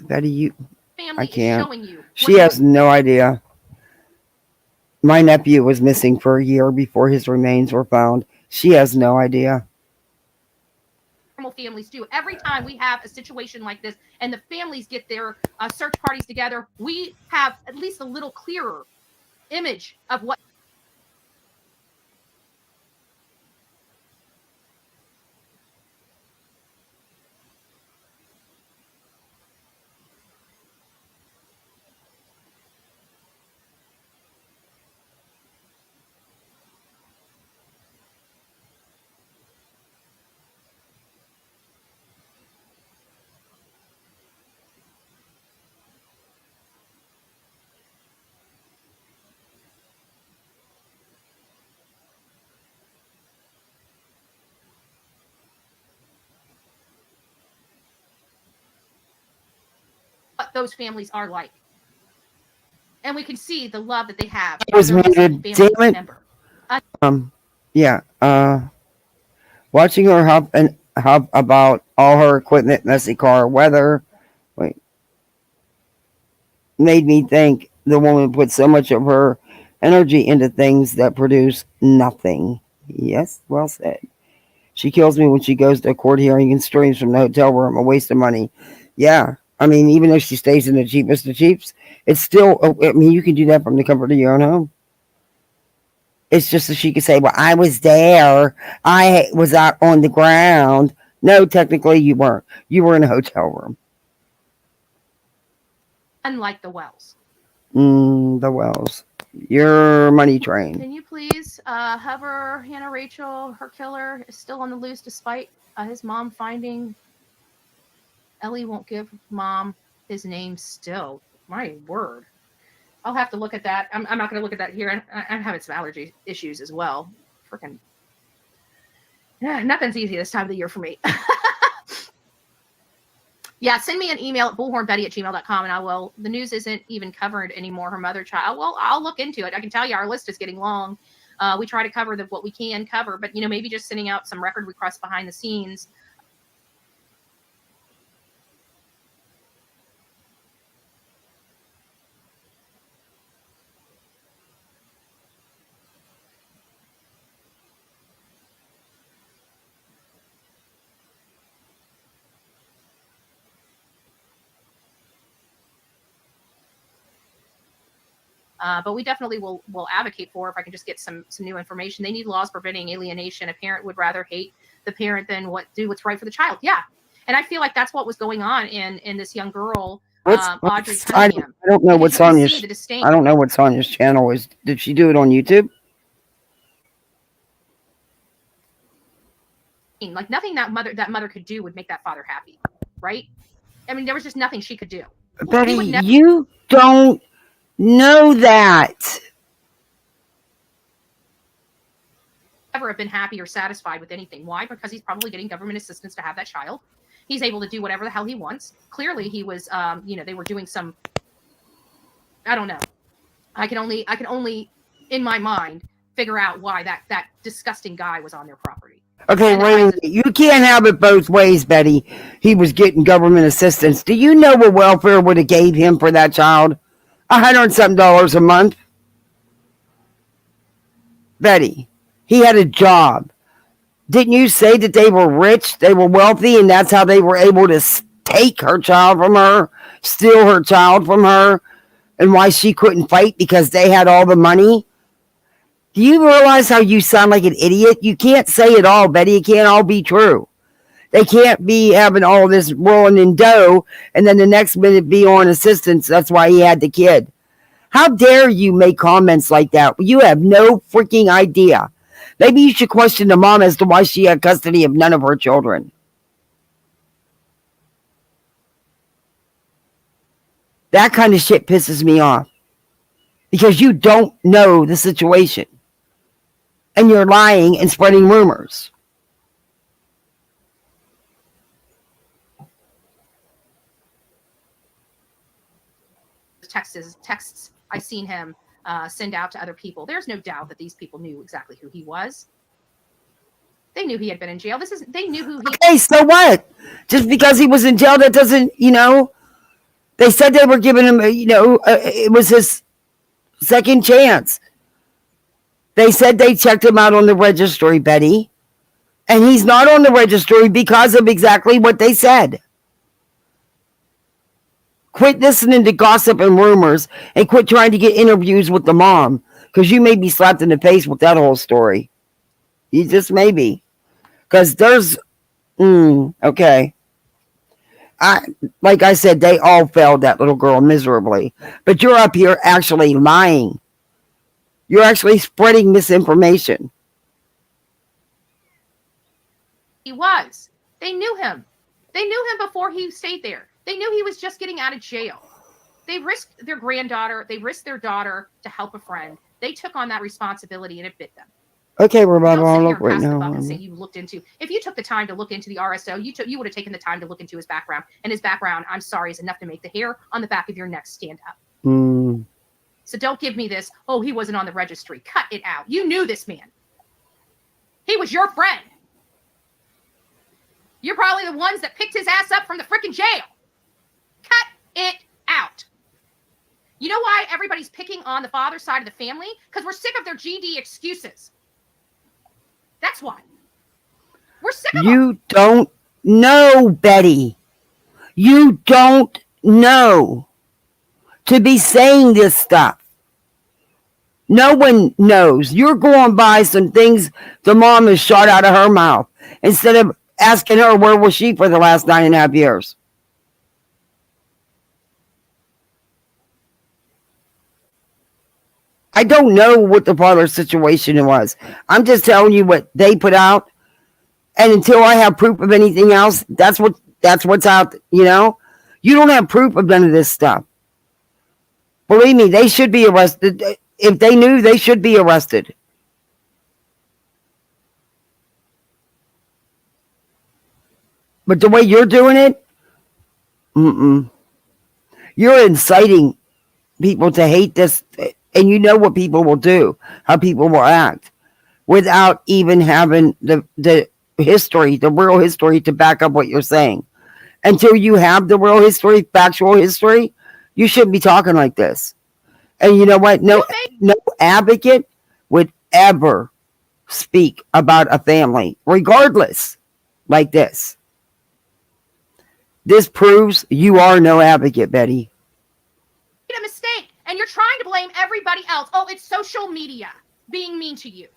Betty, family I can't. is showing you. She has no idea. My nephew was missing for a year before his remains were found. She has no idea. Normal families do. Every time we have a situation like this and the families get their search parties together, we have at least a little clearer image of what those families are like. And we can see the love that they have. It was muted. Damn it. Member. Yeah. Watching her hop about all her equipment, messy car, weather, made me think the woman put so much of her energy into things that produce nothing. Yes, well said. She kills me when she goes to a court hearing and streams from the hotel room, a waste of money. Yeah. I mean, even though she stays in the cheapest of cheaps, it's still, I mean, you can do that from the comfort of your own home. It's just that she could say, well, I was there. I was out on the ground. No, technically you weren't. You were in a hotel room. Unlike the Wells. The Wells. Your money train. Can you please hover Hannah Rachel? Her killer is still on the loose despite his mom finding. Ellie won't give mom his name still. My word. I'll have to look at that. I'm not going to look at that here. I'm having some allergy issues as well. Freaking. Yeah, nothing's easy this time of the year for me. Yeah, send me an email at bullhornbetty@gmail.com and I will. The news isn't even covered anymore. Her mother child. Well, I'll look into it. I can tell you our list is getting long. We try to cover what we can cover, but maybe just sending out some record requests behind the scenes. But we definitely will advocate for if I can just get some new information. They need laws preventing alienation. A parent would rather hate the parent than do what's right for the child. Yeah, and I feel like that's what was going on in this young girl, Audrey Cunningham. I don't know what's on your. I don't know what's on your channel. Did she do it on YouTube? Like nothing that mother could do would make that father happy, right? I mean, there was just nothing she could do. Betty, you don't know that. Never have been happy or satisfied with anything. Why? Because he's probably getting government assistance to have that child. He's able to do whatever the hell he wants. Clearly, he was, they were doing some. I don't know. I can only, in my mind, figure out why that disgusting guy was on their property. Okay, wait. You can't have it both ways, Betty. He was getting government assistance. Do you know what welfare would have gave him for that child? $100-something a month. Betty, he had a job. Didn't you say that they were rich, they were wealthy, and that's how they were able to take her child from her, steal her child from her, and why she couldn't fight because they had all the money? Do you realize how you sound like an idiot? You can't say it all, Betty. It can't all be true. They can't be having all this rolling in dough and then the next minute be on assistance. That's why he had the kid. How dare you make comments like that? You have no freaking idea. Maybe you should question the mom as to why she had custody of none of her children. That kind of shit pisses me off. Because you don't know the situation. And you're lying and spreading rumors. Texts I've seen him send out to other people. There's no doubt that these people knew exactly who he was. They knew he had been in jail. They knew who he was. Okay, so what? Just because he was in jail, that doesn't, they said they were giving him, it was his second chance. They said they checked him out on the registry, Betty. And he's not on the registry because of exactly what they said. Quit listening to gossip and rumors and quit trying to get interviews with the mom. Because you may be slapped in the face with that whole story. You just may be. Because there's... okay. Like I said, they all failed that little girl miserably. But you're up here actually lying. You're actually spreading misinformation. He was. They knew him. They knew him before he stayed there. They knew he was just getting out of jail. They risked their granddaughter. They risked their daughter to help a friend. They took on that responsibility and it bit them. Okay, Rebecca, Don't sit I'll here look and right pass the now. buck and say you looked into. If you took the time to look into the RSO, you would have taken the time to look into his background. And his background, I'm sorry, is enough to make the hair on the back of your neck stand up. Mm. So don't give me this, oh, he wasn't on the registry. Cut it out. You knew this man. He was your friend. You're probably the ones that picked his ass up from the freaking jail. Cut it out. You know why everybody's picking on the father's side of the family? Because we're sick of their GD excuses. That's why. We're sick of them. You don't know, Betty. You don't know to be saying this stuff. No one knows. You're going by some things the mom has shot out of her mouth instead of asking her where was she for the last 9.5 years. I don't know what the father's situation was. I'm just telling you what they put out. And until I have proof of anything else, that's what's out, you know? You don't have proof of none of this stuff. Believe me, they should be arrested. If they knew, they should be arrested. But the way you're doing it, you're inciting people to hate this, and you know what people will do, how people will act, without even having the history, the real history to back up what you're saying. Until you have the real history, factual history, you shouldn't be talking like this. And you know what? No advocate would ever speak about a family, regardless, like this. This proves you are no advocate, Betty. A mistake, and you're trying to blame everybody else. Oh, it's social media being mean to you.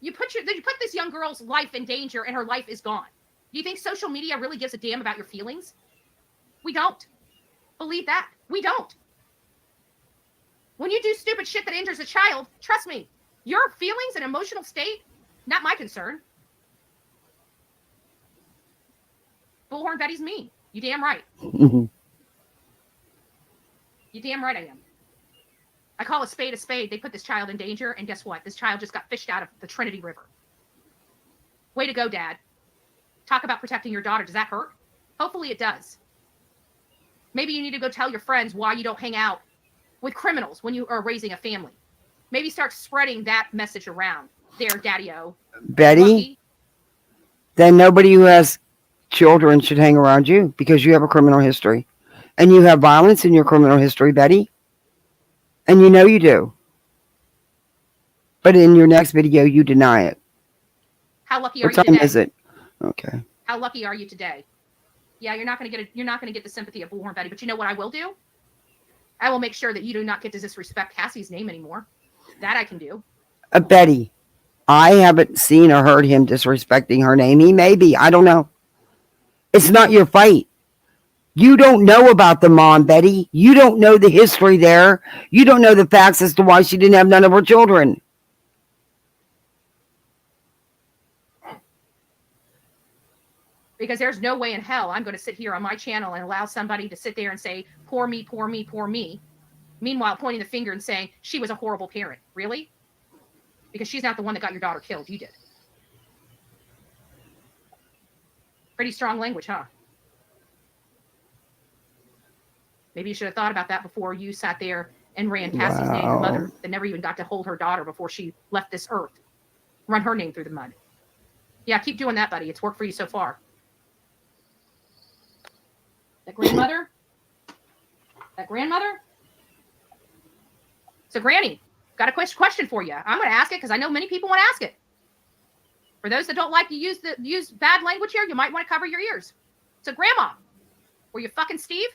You put this young girl's life in danger, and her life is gone. Do you think social media really gives a damn about your feelings? We don't. Believe that. We don't. When you do stupid shit that injures a child, trust me, your feelings and emotional state, not my concern. Bullhorn Betty's mean. You damn right. You damn right I am. I call a spade a spade. They put this child in danger, and guess what? This child just got fished out of the Trinity River. Way to go, Dad. Talk about protecting your daughter. Does that hurt? Hopefully it does. Maybe you need to go tell your friends why you don't hang out with criminals when you are raising a family. Maybe start spreading that message around there, Daddy-O. Betty, Lucky. Then nobody who has children should hang around you because you have a criminal history. And you have violence in your criminal history, Betty. And you know you do. But in your next video, you deny it. How lucky are What you time today? is it? Okay. How lucky are you today? Yeah, you're not going to get the sympathy of Bullhorn Betty, but you know what I will do? I will make sure that you do not get to disrespect Cassie's name anymore. That I can do. Betty, I haven't seen or heard him disrespecting her name. He may be. I don't know. It's not your fight. You don't know about the mom, Betty. You don't know the history there. You don't know the facts as to why she didn't have none of her children. Because there's no way in hell I'm going to sit here on my channel and allow somebody to sit there and say, poor me, poor me, poor me. Meanwhile, pointing the finger and saying, she was a horrible parent. Really? Because she's not the one that got your daughter killed. You did. Pretty strong language, huh? Maybe you should have thought about that before you sat there and ran Cassie's name, the mother that never even got to hold her daughter before she left this earth. Run her name through the mud. Yeah, keep doing that, buddy. It's worked for you so far. That grandmother? That grandmother? So, Granny, got a question for you. I'm going to ask it because I know many people want to ask it. For those that don't like to use bad language here, you might want to cover your ears. So, Grandma, were you fucking Steve?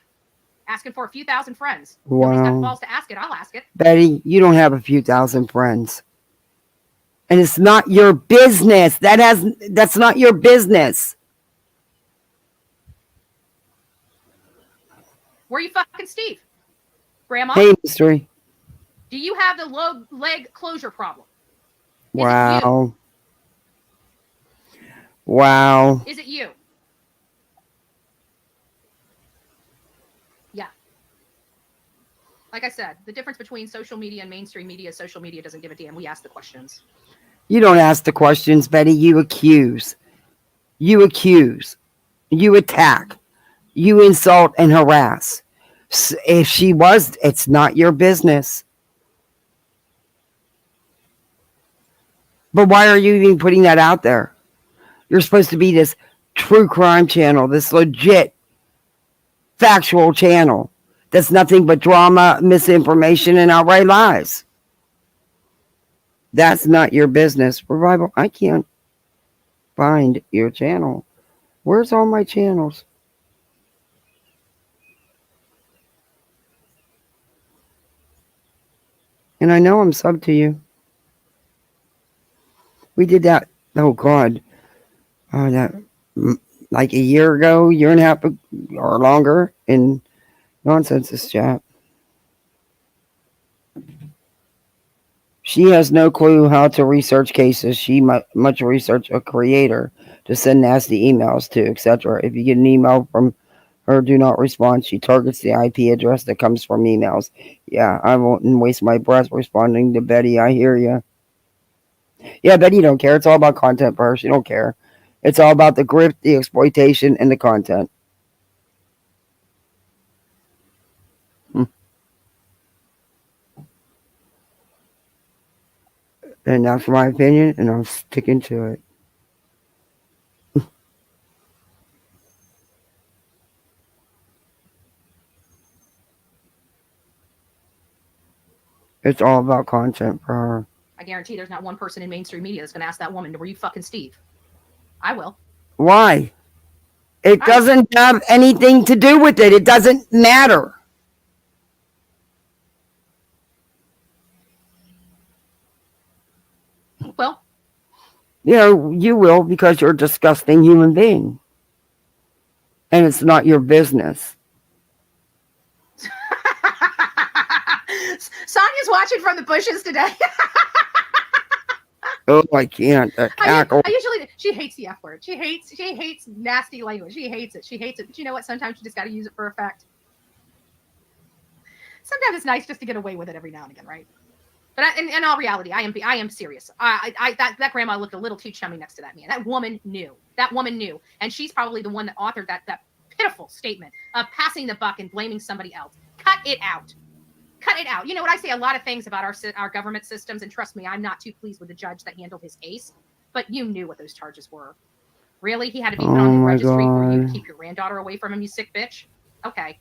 Asking for a few thousand friends. Wow. Nobody's got the balls to ask it. I'll ask it. Betty, you don't have a few thousand friends. And it's not your business. That's not your business. Were you fucking Steve? Grandma? Hey, mystery. Do you have the low leg closure problem? Wow. Wow. Is it you? Yeah. Like I said, the difference between social media and mainstream media is social media doesn't give a damn. We ask the questions. You don't ask the questions, Betty. You accuse. You accuse. You attack. You insult and harass. If she was, it's not your business. But why are you even putting that out there? You're supposed to be this true crime channel, this legit, factual channel that's nothing but drama, misinformation, and outright lies. That's not your business. Revival, I can't find your channel. Where's all my channels? And I know I'm sub to you. We did that, oh God, that like a year ago, year and a half or longer in Nonsense Chat. She has no clue how to research cases. She much research a creator to send nasty emails to, etc. If you get an email from her, do not respond. She targets the IP address that comes from emails. Yeah, I won't waste my breath responding to Betty. I hear you. Yeah, Betty don't care. It's all about content for her. She don't care. It's all about the grift, the exploitation, and the content. And that's my opinion, and I'm sticking to it. It's all about content for her. I guarantee there's not one person in mainstream media that's going to ask that woman, were you fucking Steve? I will. Why? It doesn't have anything to do with it. It doesn't matter. Well, you will because you're a disgusting human being. And it's not your business. Sonia's watching from the bushes today. Oh, I can't. That cackle. I usually, she hates the F word. She hates nasty language. She hates it. But you know what? Sometimes you just got to use it for effect. Sometimes it's nice just to get away with it every now and again, right? But in all reality, I am serious. That grandma looked a little too chummy next to that man. That woman knew. And she's probably the one that authored that pitiful statement of passing the buck and blaming somebody else. Cut it out. You know what? I say a lot of things about our government systems, and trust me, I'm not too pleased with the judge that handled his case. But you knew what those charges were. Really? He had to be put on the registry for you to keep your granddaughter away from him, you sick bitch? Okay.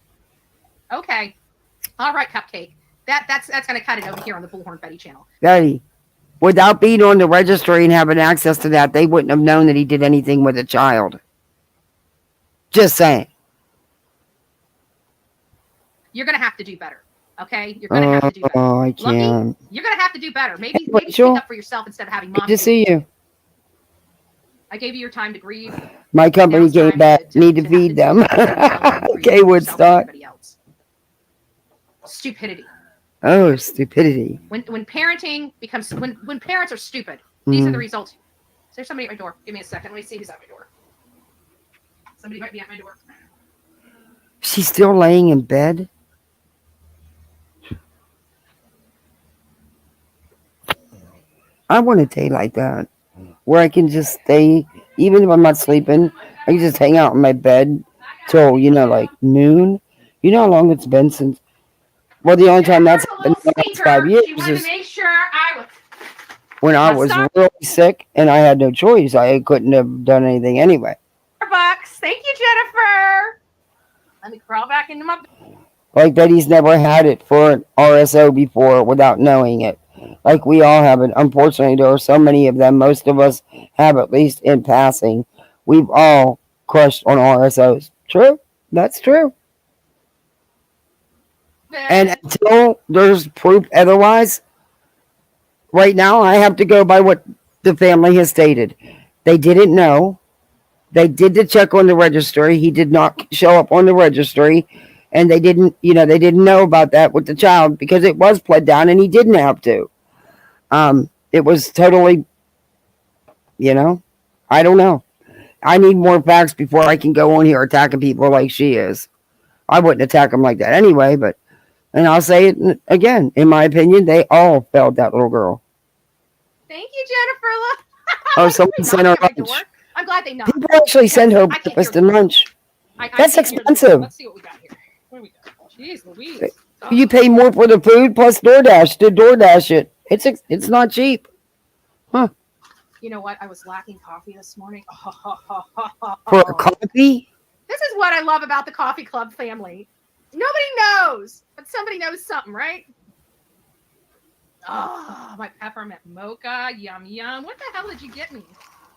All right, Cupcake. That's going to cut it over here on the Bullhorn Betty channel. Betty, without being on the registry and having access to that, they wouldn't have known that he did anything with a child. Just saying. You're going to have to do better. Okay? You're going to have to do better. Oh, I can't. Lucky, you're going to have to do better. Maybe speak up for yourself instead of having mom. Good to see you. I gave you your time to grieve. My company came back. Need to feed them. Okay, Woodstock. Stupidity. Oh, stupidity. When parenting becomes when parents are stupid, these are the results. Is there somebody at my door? Give me a second. Let me see who's at my door. Somebody might be at my door. She's still laying in bed? I want a day like that, where I can just stay, even if I'm not sleeping, I can just hang out in my bed till, like noon. You know how long it's been since? Well, the only time that's happened in the last 5 years is when I was really sick and I had no choice. I couldn't have done anything anyway. Bucks. Thank you, Jennifer. Let me crawl back into my... Like Betty's never had it for an RSO before without knowing it. Like we all have it. Unfortunately, there are so many of them. Most of us have, at least in passing. We've all crushed on RSOs. True. That's true. And until there's proof otherwise, right now I have to go by what the family has stated. They didn't know. They did the check on the registry. He did not show up on the registry. And they didn't know about that with the child because it was pled down and he didn't have to. It was totally, I don't know. I need more facts before I can go on here attacking people like she is. I wouldn't attack them like that anyway, but And I'll say it again. In my opinion, they all failed that little girl. Thank you, Jennifer. Oh, someone sent her lunch. I'm glad they knocked. People actually send her breakfast and lunch. That's expensive. Let's see what we got here. What do we got? Jeez Louise. You pay more for the food plus DoorDash to DoorDash it. It's not cheap. Huh. You know what? I was lacking coffee this morning. For a coffee? This is what I love about the coffee club family. Nobody knows, but somebody knows something, right? Oh, my peppermint mocha. Yum, yum. What the hell did you get me?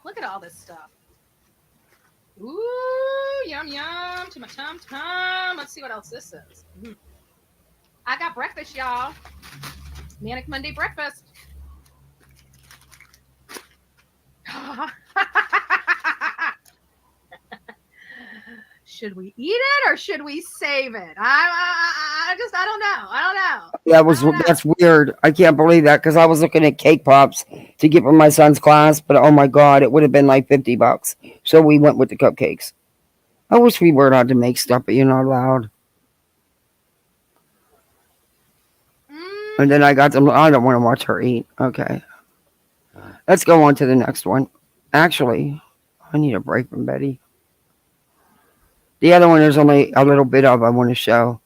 Look at all this stuff. Ooh, yum, yum. To my tum-tum. Let's see what else this is. I got breakfast, y'all. Manic Monday breakfast. Should we eat it or should we save it? I don't know. That's weird. I can't believe that because I was looking at cake pops to get for my son's class, but oh my god, it would have been like $50. So we went with the cupcakes. I wish we were allowed to make stuff, but you're not allowed. And then I got them. I don't want to watch her eat. Okay. Let's go on to the next one. Actually, I need a break from Betty. The other one there's only a little bit of I want to show.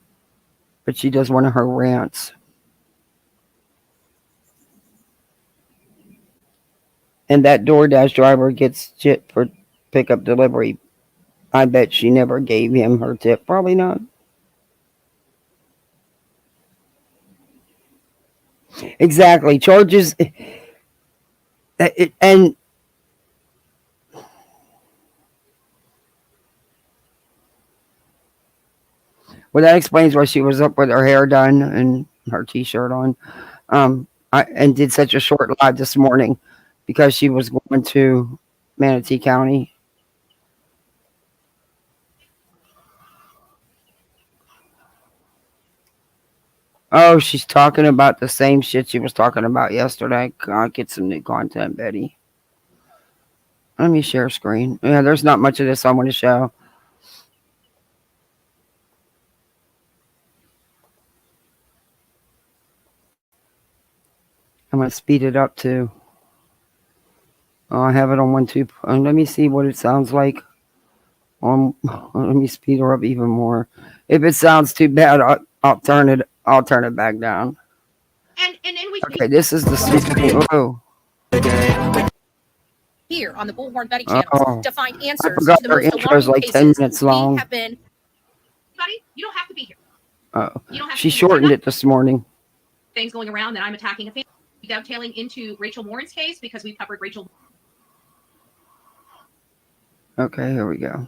But she does one of her rants. And that DoorDash driver gets shit for pickup delivery. I bet she never gave him her tip. Probably not. Exactly. Charges. And well, that explains why she was up with her hair done and her t-shirt on. And did such a short live this morning because she was going to Manatee County. Oh, she's talking about the same shit she was talking about yesterday. God, get some new content, Betty. Let me share screen. Yeah, there's not much of this I want to show. I'm going to speed it up too. Oh, I have it on 1.2. Let me see what it sounds like. Let me speed her up even more. If it sounds too bad, I'll turn it back down. And then we okay, this is the stupid. Oh. Here on the Bullhorn Betty channel to find answers. I forgot her intro is like 10 minutes long. Buddy, you don't have to be here. She shortened it this morning. Things going around that I'm attacking a family, dovetailing into Rachel Warren's case because we covered Rachel. Okay, here we go.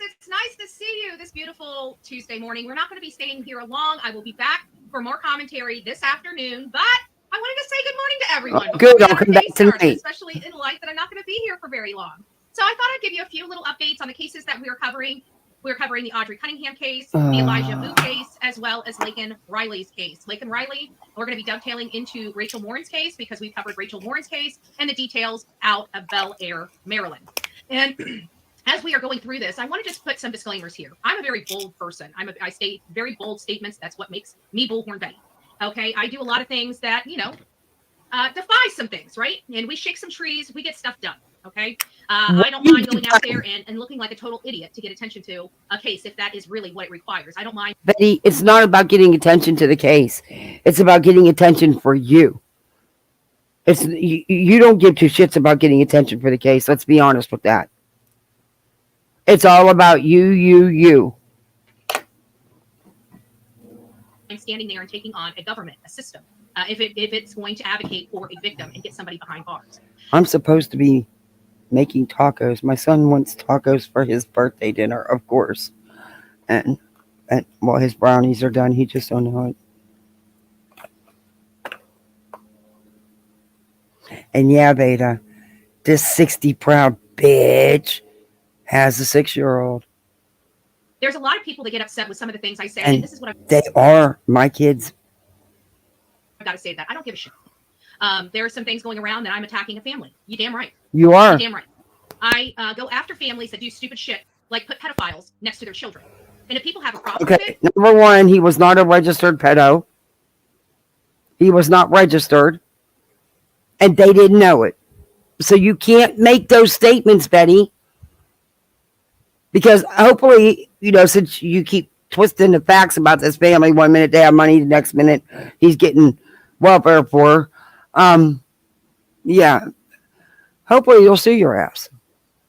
It's nice to see you this beautiful Tuesday morning. We're not going to be staying here long. I will be back for more commentary this afternoon, but I wanted to say good morning to everyone. Oh, good, I'll come back tonight. Especially in light that I'm not going to be here for very long. So I thought I'd give you a few little updates on the cases that we are covering. We're covering the Audrey Cunningham case, the Elijah Moo case, as well as Laken Riley's case. Laken Riley, we're going to be dovetailing into Rachel Warren's case because we covered Rachel Warren's case and the details out of Bel Air, Maryland. And as we are going through this, I want to just put some disclaimers here. I'm a very bold person. I state very bold statements. That's what makes me Bullhorn Betty. Okay, I do a lot of things that, defy some things, right? And we shake some trees, we get stuff done. Okay, I don't mind going out there and looking like a total idiot to get attention to a case if that is really what it requires. I don't mind. Betty, it's not about getting attention to the case. It's about getting attention for you. You don't give two shits about getting attention for the case. Let's be honest with that. It's all about you. I'm standing there and taking on a government, a system, if it's going to advocate for a victim and get somebody behind bars. I'm supposed to be making tacos. My son wants tacos for his birthday dinner, of course. And while his brownies are done, he just don't know it. And yeah, Beta, this 60 proud bitch has a 6-year-old. There's a lot of people that get upset with some of the things I say, and this is what they are my kids. I've got to say that. I don't give a shit. There are some things going around that I'm attacking a family. You damn right. You are. You damn right. I go after families that do stupid shit, like put pedophiles next to their children. And if people have a problem with Okay, it, number one, he was not a registered pedo. He was not registered. And they didn't know it. So you can't make those statements, Betty. Because hopefully, since you keep twisting the facts about this family, 1 minute they have money, the next minute he's getting welfare for. Yeah. Hopefully you'll sue your ass.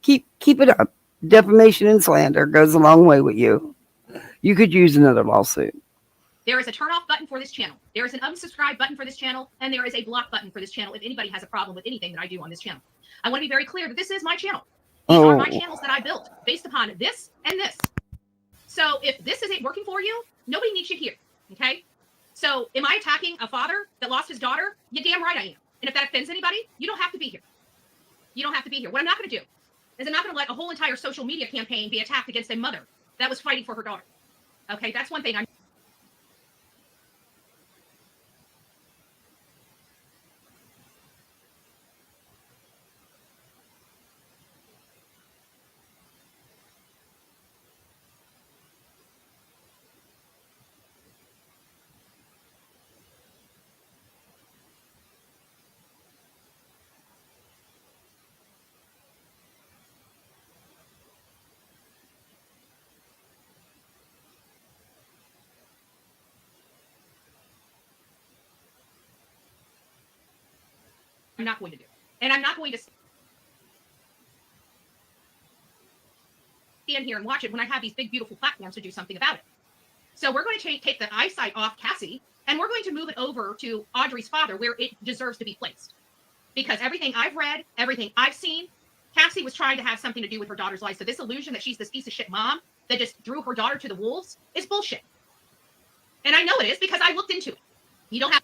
Keep it up. Defamation and slander goes a long way with you. You could use another lawsuit. there is a turn off button for this channel. There is an unsubscribe button for this channel. And there is a block button for this channel if anybody has a problem with anything that I do on this channel. I want to be very clear that this is my channel. These are my channels that I built based upon this and this. So if this isn't working for you, nobody needs you here. Okay? So am I attacking a father that lost his daughter? You're damn right I am. And if that offends anybody, you don't have to be here. You don't have to be here. What I'm not going to do is I'm not going to let a whole entire social media campaign be attacked against a mother that was fighting for her daughter. Okay, that's one thing I'm not going to do. And I'm not going to stand here and watch it when I have these big, beautiful platforms to do something about it. So we're going to take the eyesight off Cassie, and we're going to move it over to Audrey's father where it deserves to be placed. Because everything I've read, everything I've seen, Cassie was trying to have something to do with her daughter's life. So this illusion that she's this piece of shit mom that just threw her daughter to the wolves is bullshit. And I know it is because I looked into it. You don't have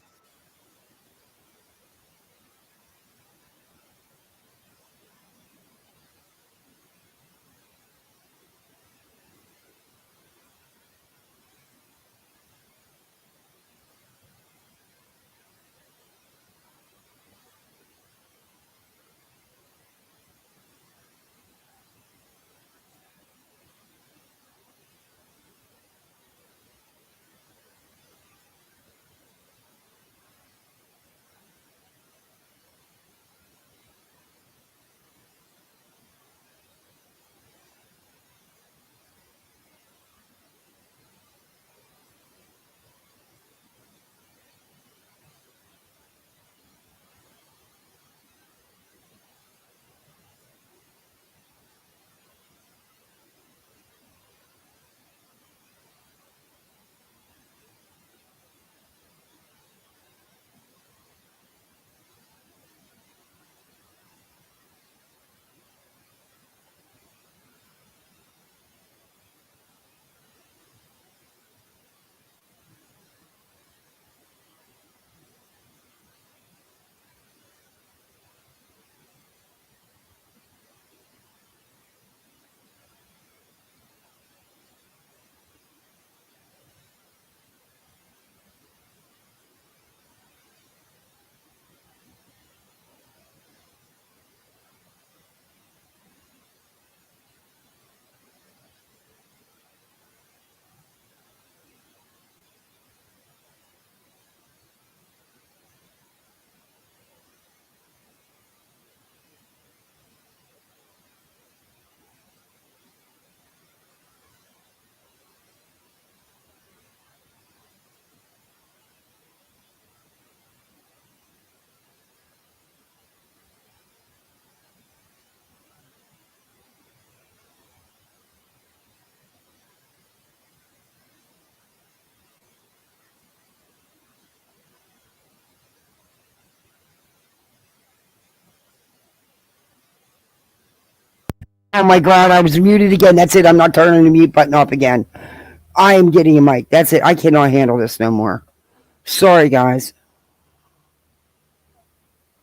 Oh my God, I was muted again. That's it. I'm not turning the mute button off again. I am getting a mic. That's it. I cannot handle this no more. Sorry, guys.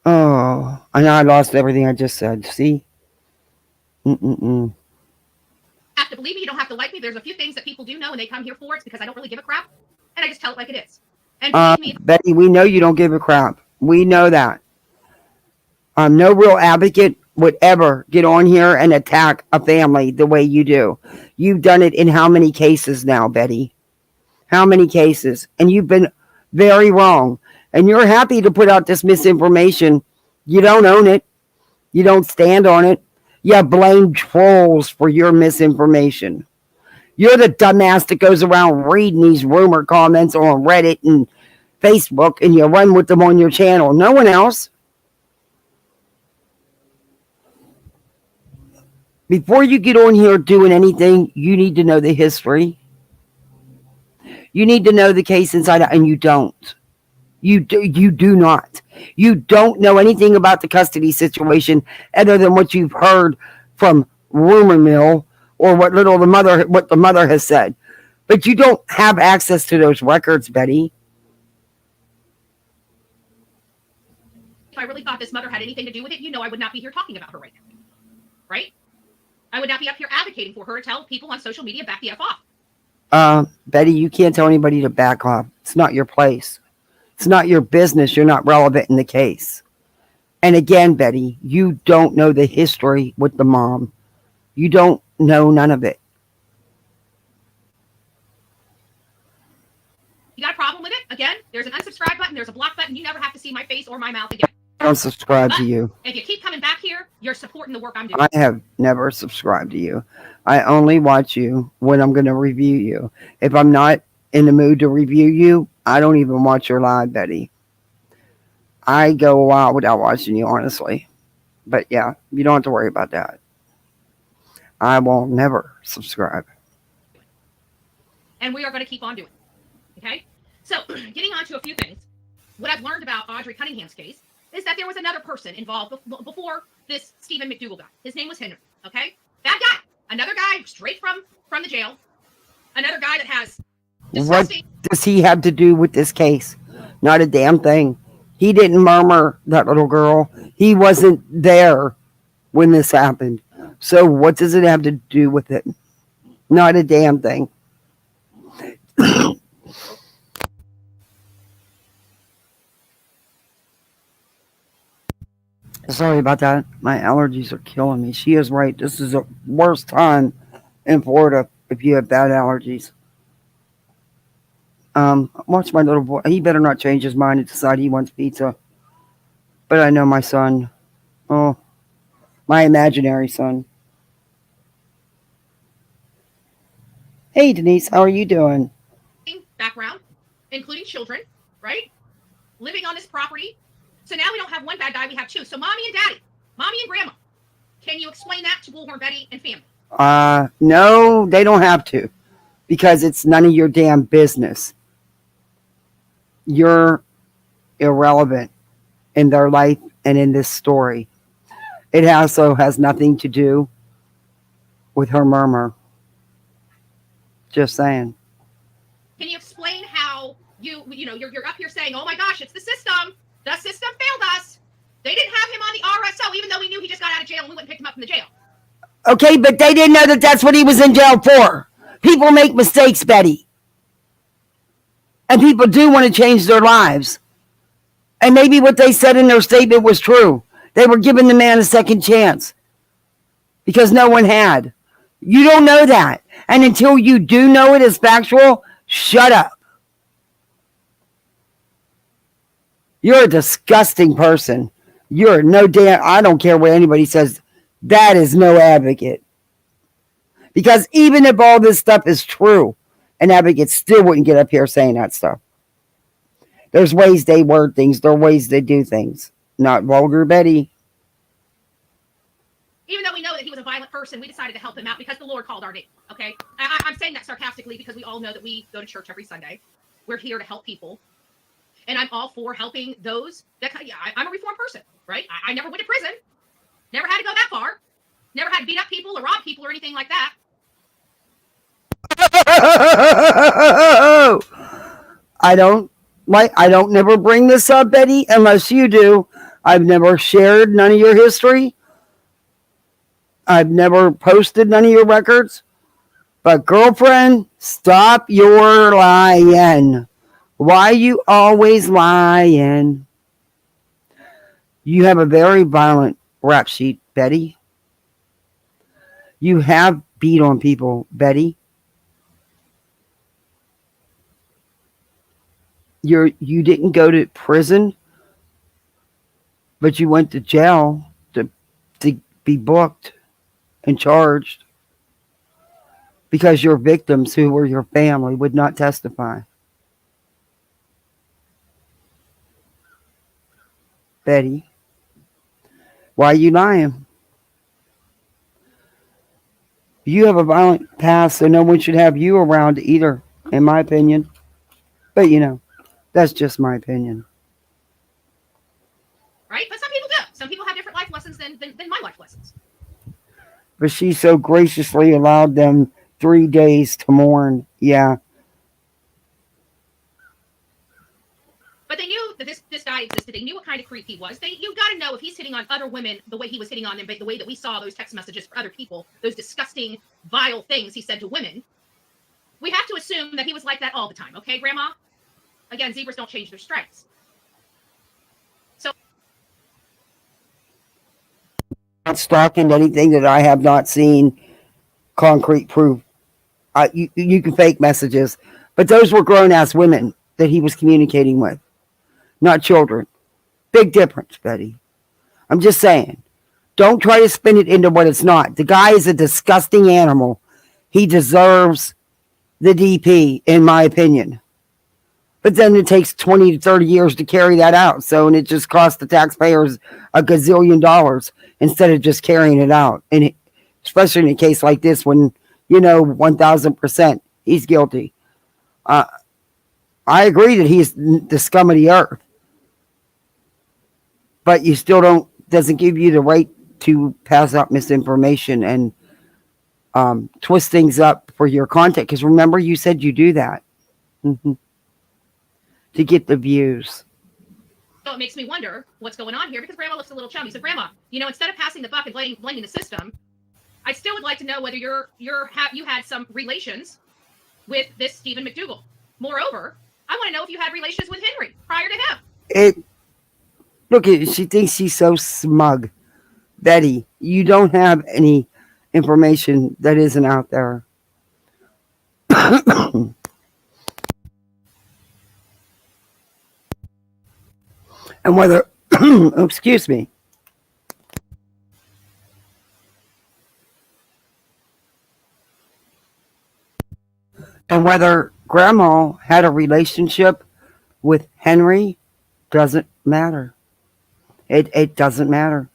Oh, I know I lost everything I just said. See? have to believe me, you don't have to like me. There's a few things that people do know and they come here for. It's because I don't really give a crap. And I just tell it like it is. And believe me, Betty, we know you don't give a crap. We know that. I'm no real advocate would ever get on here and attack a family the way you do. You've done it in how many cases now, Betty? How many cases? And you've been very wrong. And you're happy to put out this misinformation. You don't own it. You don't stand on it. You blame trolls for your misinformation. You're the dumbass that goes around reading these rumor comments on Reddit and Facebook, and you run with them on your channel. No one else. Before you get on here doing anything, you need to know the history. You need to know the case inside out, and you don't. You do not. You don't know anything about the custody situation other than what you've heard from rumor mill or what the mother has said. But you don't have access to those records, Betty. If I really thought this mother had anything to do with it, I would not be here talking about her right now. Right? I would not be up here advocating for her to tell people on social media back the F off. Betty, you can't tell anybody to back off. It's not your place. It's not your business. You're not relevant in the case. And again, Betty, you don't know the history with the mom. You don't know none of it. You got a problem with it? Again, there's an unsubscribe button, there's a block button. You never have to see my face or my mouth again. I don't subscribe to you. If you keep coming back here, you're supporting the work I'm doing. I have never subscribed to you. I only watch you when I'm going to review you. If I'm not in the mood to review you, I don't even watch your live, Betty. I go a while without watching you, honestly. But yeah, you don't have to worry about that. I will never subscribe. And we are going to keep on doing it. Okay? So, getting on to a few things. What I've learned about Audrey Cunningham's case is that there was another person involved before this Stephen McDougal guy. His name was Henry. Okay? That guy. Another guy straight from the jail. Another guy that has disgusting... What does he have to do with this case? Not a damn thing. He didn't murmur that little girl. He wasn't there when this happened. So what does it have to do with it? Not a damn thing. Sorry about that. My allergies are killing me. She is right. This is the worst time in Florida if you have bad allergies. Watch my little boy. He better not change his mind and decide he wants pizza. But I know my son. Oh, my imaginary son. Hey, Denise. How are you doing? Background, including children, right? Living on this property. So now we don't have one bad guy, we have two. So mommy and daddy, mommy and grandma. Can you explain that to Bullhorn, Betty, and family? No, they don't have to. Because it's none of your damn business. You're irrelevant in their life and in this story. It also has nothing to do with her murmur. Just saying. Can you explain how you're up here saying, oh my gosh, it's the system. The system failed us. They didn't have him on the RSO, even though we knew he just got out of jail and we went and picked him up from the jail. Okay, but they didn't know that that's what he was in jail for. People make mistakes, Betty. And people do want to change their lives. And maybe what they said in their statement was true. They were giving the man a second chance. Because no one had. You don't know that. And until you do know it as factual, shut up. You're a disgusting person. You're no damn, I don't care what anybody says. That is no advocate. Because even if all this stuff is true, an advocate still wouldn't get up here saying that stuff. There's ways they word things. There are ways they do things. Not vulgar Betty. Even though we know that he was a violent person, we decided to help him out because the Lord called our name. Okay? I'm saying that sarcastically because we all know that we go to church every Sunday. We're here to help people. And I'm all for helping those that, I'm a reformed person, right? I never went to prison. Never had to go that far. Never had to beat up people or rob people or anything like that. I don't never bring this up, Betty, unless you do. I've never shared none of your history. I've never posted none of your records. But girlfriend, stop your lying. Why you always lying? You have a very violent rap sheet Betty. You have beat on people, Betty. You didn't go to prison, but you went to jail to be booked and charged because your victims, who were your family, would not testify. Betty, why are you lying? You have a violent past, so no one should have you around either, in my opinion. But that's just my opinion. Right? But some people do. Some people have different life lessons than my life lessons. But she so graciously allowed them 3 days to mourn. Yeah. But they knew that this guy existed. They knew what kind of creep he was. You got to know if he's hitting on other women the way he was hitting on them, the way that we saw those text messages for other people, those disgusting, vile things he said to women. We have to assume that he was like that all the time. Okay, Grandma? Again, zebras don't change their stripes. So, Not stalking anything that I have not seen concrete proof. You can fake messages, but those were grown ass women that he was communicating with, not children. Big difference, Betty. I'm just saying. Don't try to spin it into what it's not. The guy is a disgusting animal. He deserves the DP, in my opinion. But then it takes 20 to 30 years to carry that out. So, and it just costs the taxpayers a gazillion dollars instead of just carrying it out. And especially in a case like this when, 1,000% he's guilty. I agree that he's the scum of the earth. But you still doesn't give you the right to pass out misinformation and twist things up for your content. Because remember, you said you do that. Mm-hmm. To get the views. So it makes me wonder what's going on here because Grandma looks a little chummy. So Grandma, instead of passing the buck and blaming the system, I still would like to know whether you had some relations with this Stephen McDougal. Moreover, I want to know if you had relations with Henry prior to him. Look, she thinks she's so smug. Betty, you don't have any information that isn't out there. And whether, excuse me. And whether Grandma had a relationship with Henry doesn't matter. It doesn't matter.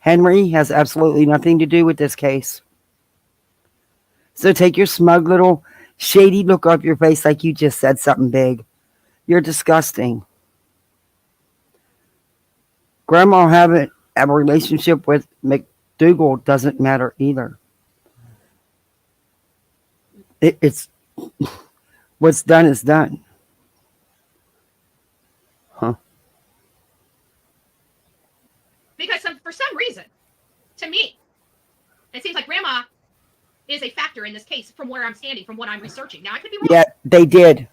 Henry has absolutely nothing to do with this case. So take your smug little shady look off your face like you just said something big. You're disgusting. Grandma having a relationship with McDougal doesn't matter either. It's what's done is done. Huh. Because for some reason, to me, it seems like Grandma is a factor in this case from where I'm standing, from what I'm researching. Now, I could be wrong. Yeah, they did.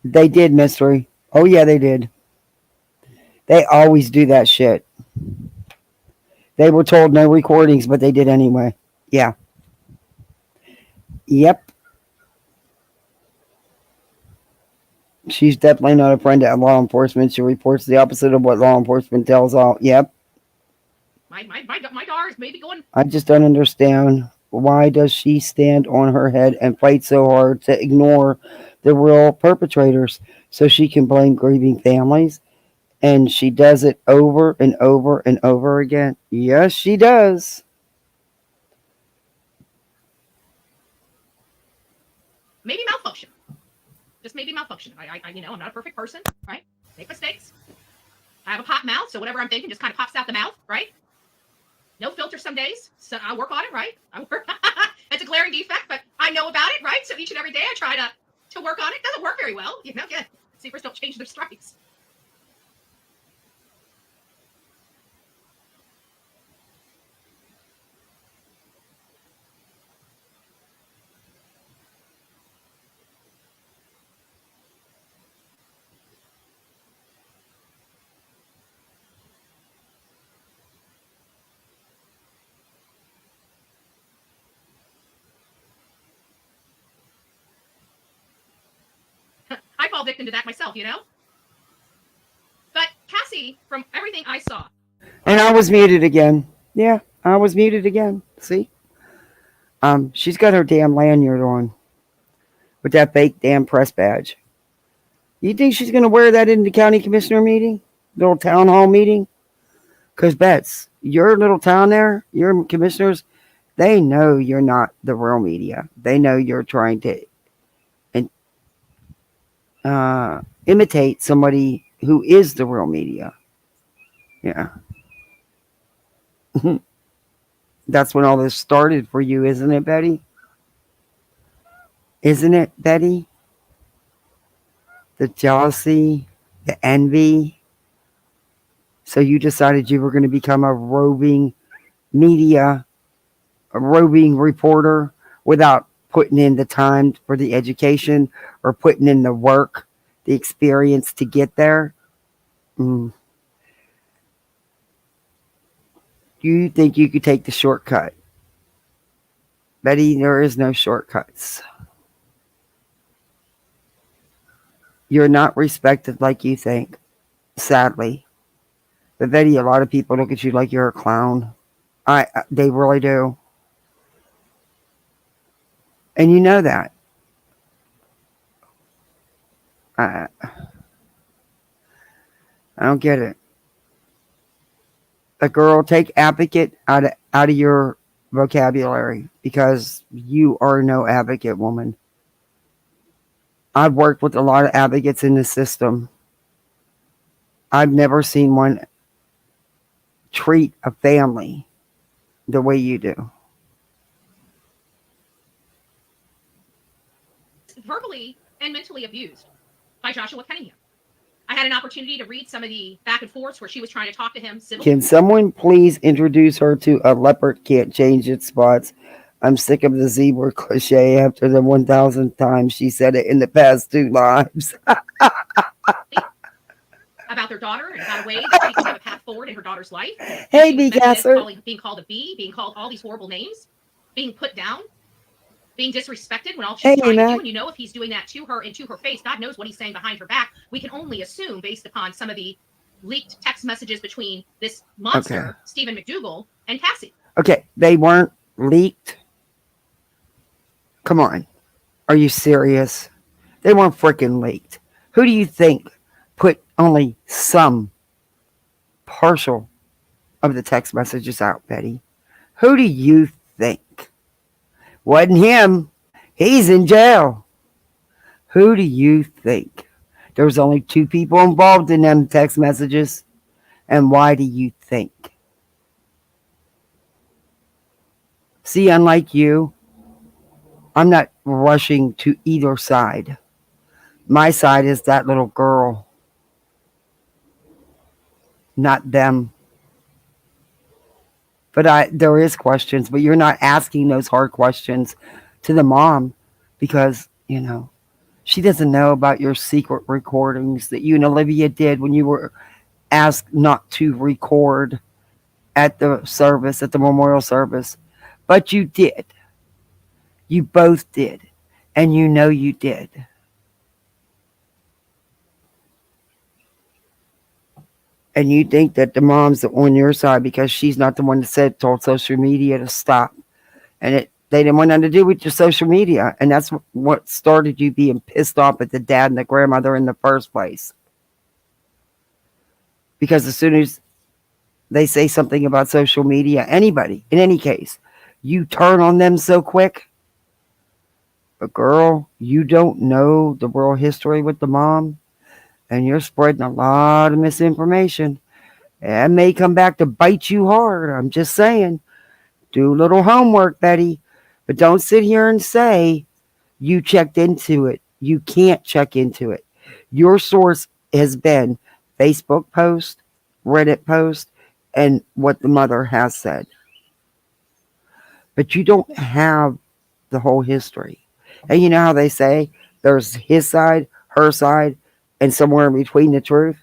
They did, Mystery. Oh, yeah, they did. They always do that shit. They were told no recordings, but they did anyway. Yeah. Yep. She's definitely not a friend of law enforcement. She reports the opposite of what law enforcement tells all. Yep. My daughter's maybe going. I just don't understand. Why does she stand on her head and fight so hard to ignore the real perpetrators so she can blame grieving families? And she does it over and over and over again. Yes, she does. Maybe malfunction. Just maybe malfunction. I'm not a perfect person, right? Make mistakes. I have a pop mouth, so whatever I'm thinking just kind of pops out the mouth, right? No filter some days, so I work on it, right? It's a glaring defect, but I know about it, right? So each and every day I try to work on it. It doesn't work very well, Again, zebras don't change their stripes. fall victim to that myself, you know? But Cassie, from everything I saw. And I was muted again. Yeah, I was muted again. See? She's got her damn lanyard on with that fake damn press badge. You think she's going to wear that in the county commissioner meeting? Little town hall meeting? Because, Bets, your little town there, your commissioners, they know you're not the real media. They know you're trying to imitate somebody who is the real media. Yeah. That's when all this started for you, isn't it, Betty? Isn't it, Betty? The jealousy, the envy. So you decided you were going to become a roving reporter without putting in the time for the education or putting in the work, the experience to get there. You think you could take the shortcut? Betty, there is no shortcuts. You're not respected like you think, sadly. But Betty, a lot of people look at you like you're a clown. They really do. And you know that. I don't get it. A girl, take advocate out of your vocabulary because you are no advocate, woman. I've worked with a lot of advocates in the system. I've never seen one treat a family the way you do. Verbally and mentally abused by Joshua Cunningham. I had an opportunity to read some of the back and forths where she was trying to talk to him civilly. Can someone please introduce her to a leopard can't change its spots? I'm sick of the zebra cliche after the 1,000th time she said it in the past 2 lives. About their daughter and about a way that she can have a path forward in her daughter's life. Hey, B. Gasser. Being called a B, being called all these horrible names, being put down, being disrespected when all she's trying to do. And you know, if he's doing that to her and to her face, God knows what he's saying behind her back. We can only assume based upon some of the leaked text messages between this monster, Stephen McDougal, and Cassie. Okay, they weren't leaked. Come on. Are you serious? They weren't freaking leaked. Who do you think put only some partial of the text messages out, Betty? Who do you think? Wasn't him. He's in jail. Who do you think? There was only 2 people involved in them text messages. And why do you think? See, unlike you, I'm not rushing to either side. My side is that little girl, not them. But there is questions, but you're not asking those hard questions to the mom because, you know, she doesn't know about your secret recordings that you and Olivia did when you were asked not to record at the service, at the memorial service. But you did. You both did. And you know you did. And you think that the mom's on your side because she's not the one that told social media to stop. And they didn't want nothing to do with your social media. And that's what started you being pissed off at the dad and the grandmother in the first place. Because as soon as they say something about social media, anybody, in any case, you turn on them so quick. But girl, you don't know the world history with the mom. And you're spreading a lot of misinformation. That may come back to bite you hard. I'm just saying. Do a little homework, Betty. But don't sit here and say you checked into it. You can't check into it. Your source has been Facebook post, Reddit post, and what the mother has said. But you don't have the whole history. And you know how they say there's his side, her side, and somewhere in between the truth?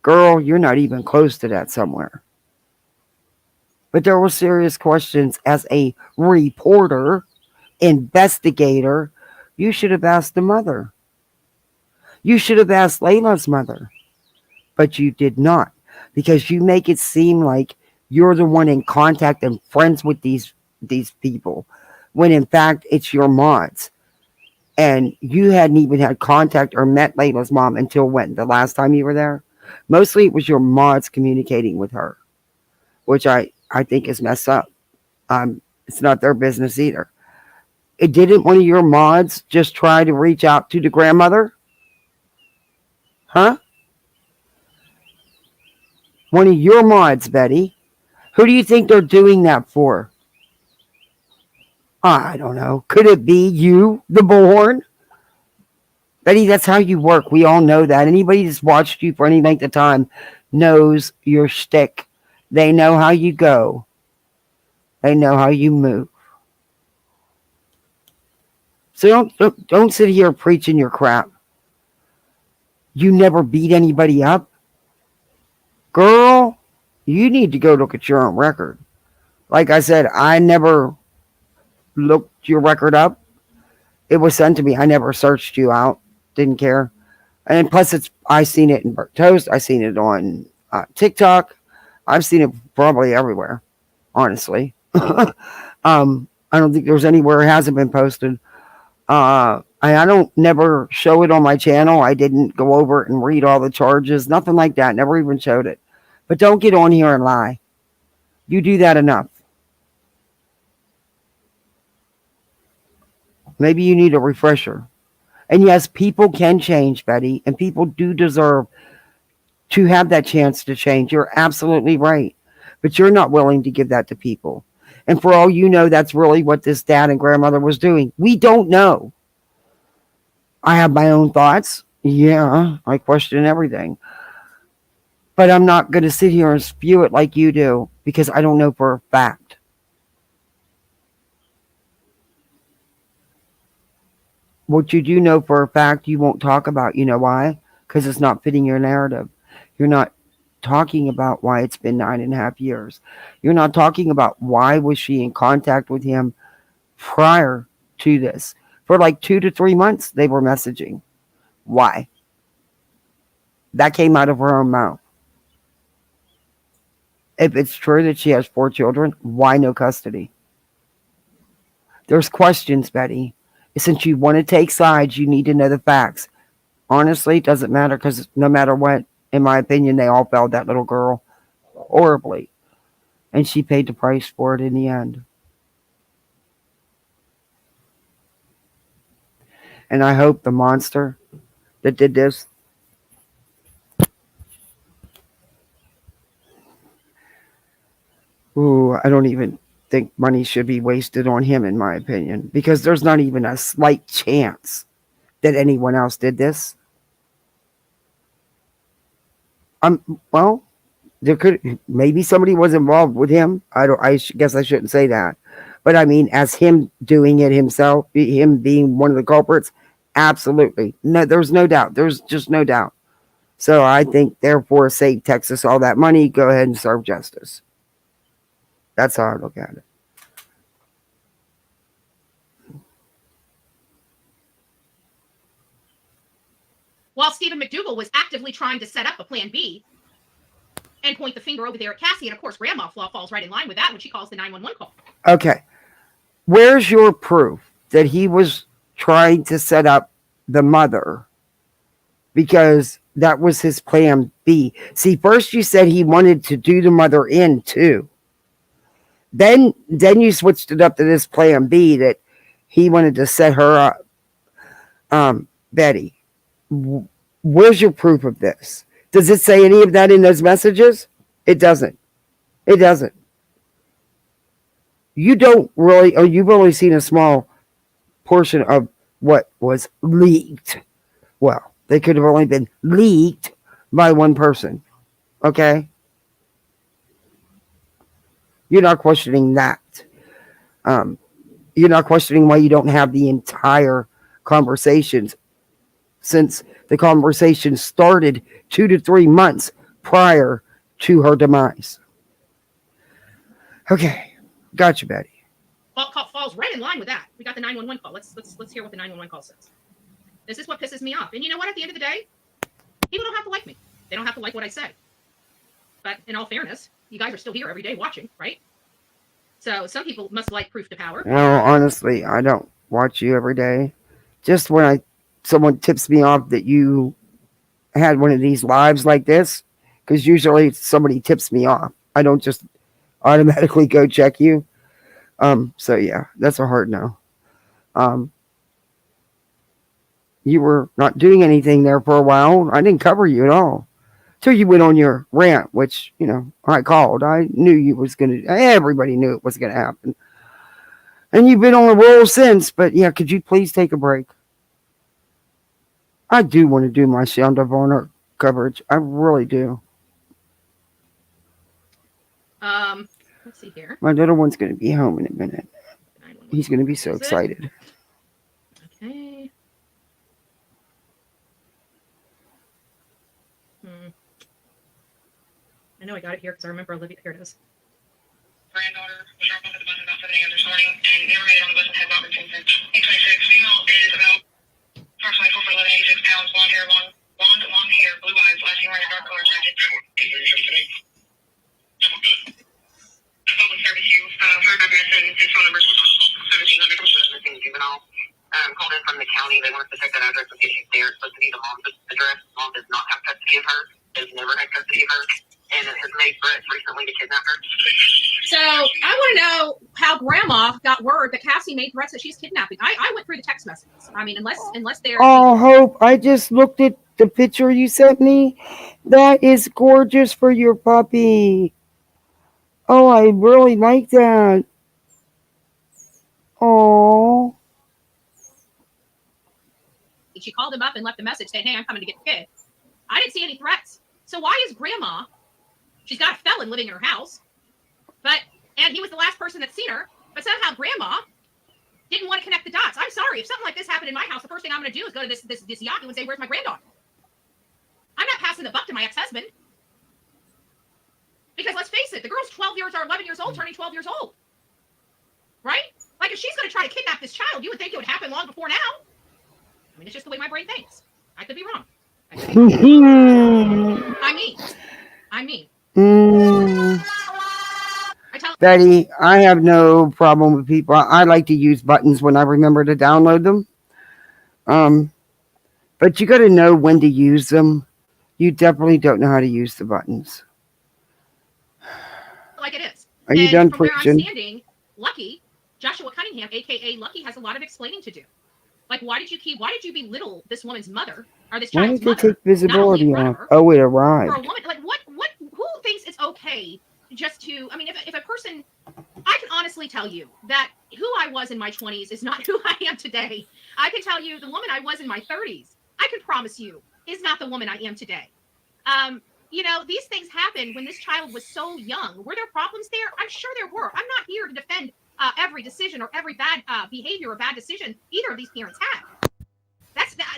Girl, you're not even close to that somewhere. But there were serious questions as a reporter, investigator. You should have asked the mother. You should have asked Layla's mother, but you did not, because you make it seem like you're the one in contact and friends with these people, when in fact it's your mods. And you hadn't even had contact or met Layla's mom until when? The last time you were there? Mostly it was your mods communicating with her, which I think is messed up. It's not their business either. It didn't one of your mods just try to reach out to the grandmother? Huh? One of your mods, Betty. Who do you think they're doing that for? I don't know. Could it be you, the Bullhorn? Betty, that's how you work. We all know that. Anybody that's watched you for any length of time knows your shtick. They know how you go. They know how you move. So don't sit here preaching your crap. You never beat anybody up. Girl, you need to go look at your own record. Like I said, I never looked your record up. It was sent to me. I never searched you out. Didn't care. And plus, I seen it in Burnt Toast. I seen it on TikTok. I've seen it probably everywhere, honestly. I don't think there's anywhere it hasn't been posted. I don't never show it on my channel. I didn't go over it and read all the charges. Nothing like that. Never even showed it. But don't get on here and lie. You do that enough. Maybe you need a refresher. And yes, people can change, Betty, and people do deserve to have that chance to change. You're absolutely right. But you're not willing to give that to people. And for all you know, that's really what this dad and grandmother was doing. We don't know. I have my own thoughts. Yeah, I question everything. But I'm not going to sit here and spew it like you do, because I don't know for a fact. What you do know for a fact, you won't talk about. You know why? Because it's not fitting your narrative. You're not talking about why it's been 9.5 years. You're not talking about why was she in contact with him prior to this. For like 2 to 3 months, they were messaging. Why? That came out of her own mouth. If it's true that she has 4 children, why no custody? There's questions, Betty. Since you want to take sides, you need to know the facts. Honestly, it doesn't matter, because no matter what, in my opinion, they all failed that little girl horribly. And she paid the price for it in the end. And I hope the monster that did this I don't even think money should be wasted on him, in my opinion, because there's not even a slight chance that anyone else did this. Well, there could, maybe somebody was involved with him. I guess I shouldn't say that, but I mean, as him doing it himself, him being one of the culprits, absolutely. No, there's no doubt. There's just no doubt. So I think, therefore, save Texas all that money. Go ahead and serve justice. That's how I look at it. While Stephen McDougal was actively trying to set up a plan B and point the finger over there at Cassie, and of course, Grandma falls right in line with that when she calls the 911 call. Okay. Where's your proof that he was trying to set up the mother? Because that was his plan B. See, first you said he wanted to do the mother in too. Then you switched it up to this plan B, that he wanted to set her up. Betty, where's your proof of this? Does it say any of that in those messages? It doesn't. It doesn't. You don't really, or you've only seen a small portion of what was leaked. Well, they could have only been leaked by one person. Okay? You're not questioning that. You're not questioning why you don't have the entire conversations, since the conversation started 2 to 3 months prior to her demise. Okay, gotcha, Betty. Falls right in line with that. We got the 911 call. Let's hear what the 911 call says. This is what pisses me off. And you know what? At the end of the day, people don't have to like me. They don't have to like what I say. But in all fairness, you guys are still here every day watching, right? So some people must like proof to power. Well, honestly, I don't watch you every day. Just when someone tips me off that you had one of these lives like this, because usually somebody tips me off. I don't just automatically go check you. So yeah, that's a hard no. You were not doing anything there for a while. I didn't cover you at all. Till you went on your rant, which, I called. I knew everybody knew it was going to happen. And you've been on a roll since, but yeah, could you please take a break? I do want to do my Sound of Honor coverage. I really do. Let's see here. My little one's going to be home in a minute. He's going to be so excited. Okay. I know I got it here because I remember Olivia. Here it is. Granddaughter was dropped off at the bus about 7 a.m. this morning and never made it on the bus and has not returned since. 826. Female is about approximately 4 foot 11, 86 pounds, blonde hair, long hair, blue eyes, last seen wearing a dark colored jacket. Can you hear me today? I'm good. I public service you. Her address and his phone number is 1700 missing juvenile. Called in from the county. They wanted to check that address in case she's there. It's supposed to be the mom's address. Mom does not have custody of her. Has never had custody of her. And has made threats recently to kidnap her. So I want to know how Grandma got word that Cassie made threats that she's kidnapping. I went through the text messages. I mean, unless they're. Oh, Hope! I just looked at the picture you sent me. That is gorgeous for your puppy. Oh, I really like that. Oh. She called him up and left a message saying, "Hey, I'm coming to get the kid." I didn't see any threats. So why is Grandma? She's got a felon living in her house, and he was the last person that's seen her. But somehow Grandma didn't want to connect the dots. I'm sorry, if something like this happened in my house, the first thing I'm going to do is go to this Yahoo and say, "Where's my granddaughter?" I'm not passing the buck to my ex-husband because let's face it, the girl's 12 years or 11 years old, turning 12 years old, right? Like if she's going to try to kidnap this child, you would think it would happen long before now. I mean, it's just the way my brain thinks. I could be wrong. I mean. Betty, I have no problem with people. I like to use buttons when I remember to download them. But you got to know when to use them. You definitely don't know how to use the buttons. Like it is. Are you done preaching? Where I'm standing, Lucky, Joshua Cunningham, aka Lucky, has a lot of explaining to do. Like, why did you belittle this woman's mother or this child's mother? Why did they take visibility off? Oh, it arrived. For a woman, like who thinks it's okay just to? I mean, if a person, I can honestly tell you that who I was in my 20s is not who I am today. I can tell you the woman I was in my 30s. I can promise you is not the woman I am today. These things happened when this child was so young. Were there problems there? I'm sure there were. I'm not here to defend every decision or every bad behavior or bad decision either of these parents had.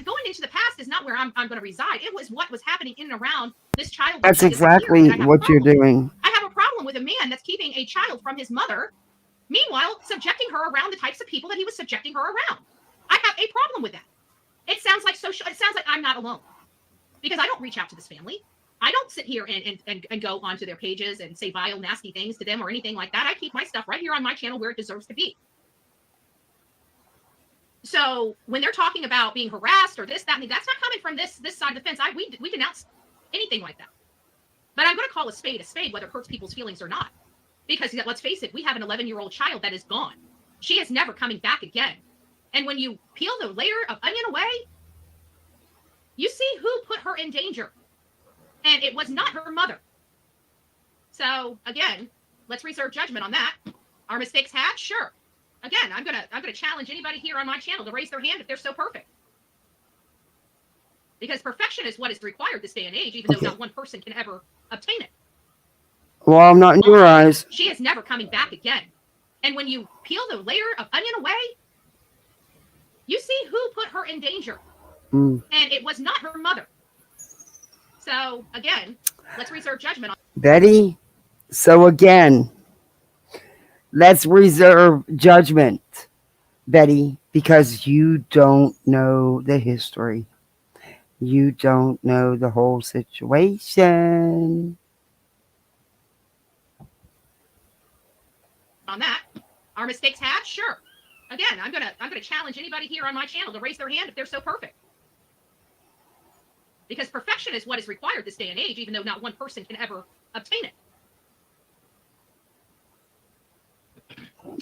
Going into the past is not where I'm going to reside. It was what was happening in and around this child. That's exactly what you're doing. I have a problem with a man that's keeping a child from his mother, meanwhile subjecting her around the types of people that he was subjecting her around. I have a problem with that. It sounds like I'm not alone because I don't reach out to this family. I don't sit here and go onto their pages and say vile, nasty things to them or anything like that. I keep my stuff right here on my channel where it deserves to be. So when they're talking about being harassed or this, that, and that's not coming from this side of the fence. We denounce anything like that. But I'm going to call a spade, whether it hurts people's feelings or not. Because let's face it, we have an 11-year-old child that is gone. She is never coming back again. And when you peel the layer of onion away, you see who put her in danger. And it was not her mother. So again, let's reserve judgment on that. Are mistakes had? Sure. Again, I'm gonna challenge anybody here on my channel to raise their hand if they're so perfect. Because perfection is what is required this day and age, even though not one person can ever obtain it. Well, I'm not in your eyes. She is never coming back again. And when you peel the layer of onion away, you see who put her in danger. And it was not her mother. So again, let's reserve judgment on Betty. So again, let's reserve judgment. Betty, because you don't know the history. You don't know the whole situation. On that, are mistakes had? Sure. Again, I'm gonna challenge anybody here on my channel to raise their hand if they're so perfect. Because perfection is what is required this day and age, even though not one person can ever obtain it.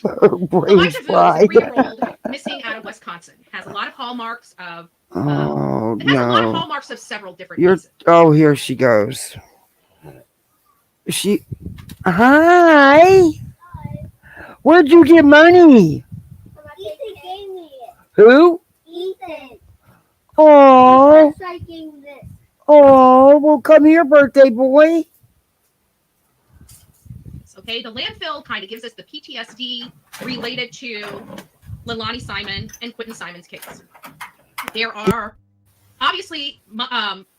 Elijah Vu is a 3-year-old missing out of Wisconsin. Has a lot of hallmarks of. Oh it has a lot of no! hallmarks of several different cases. Oh, here she goes. Hi. Where'd you get money? Ethan gave me it. Who? Ethan. Oh. First I gave this. Oh, well, come here, birthday boy. Okay, the landfill kind of gives us the PTSD related to Leilani Simon and Quentin Simon's case. There are obviously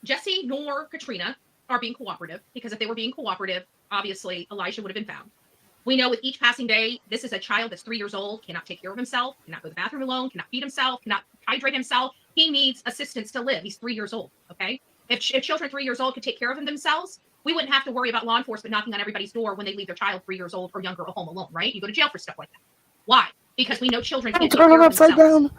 Jesse nor Katrina are being cooperative, because if they were being cooperative, obviously Elijah would have been found. We know with each passing day, this is a child that's 3 years old, cannot take care of himself, cannot go to the bathroom alone, cannot feed himself, cannot hydrate himself. He needs assistance to live. He's 3 years old, okay? If children 3 years old could take care of themselves, we wouldn't have to worry about law enforcement knocking on everybody's door when they leave their child 3 years old or younger at home alone, right? You go to jail for stuff like that. Why? Because we know children can't take Turn care it of upside themselves. down.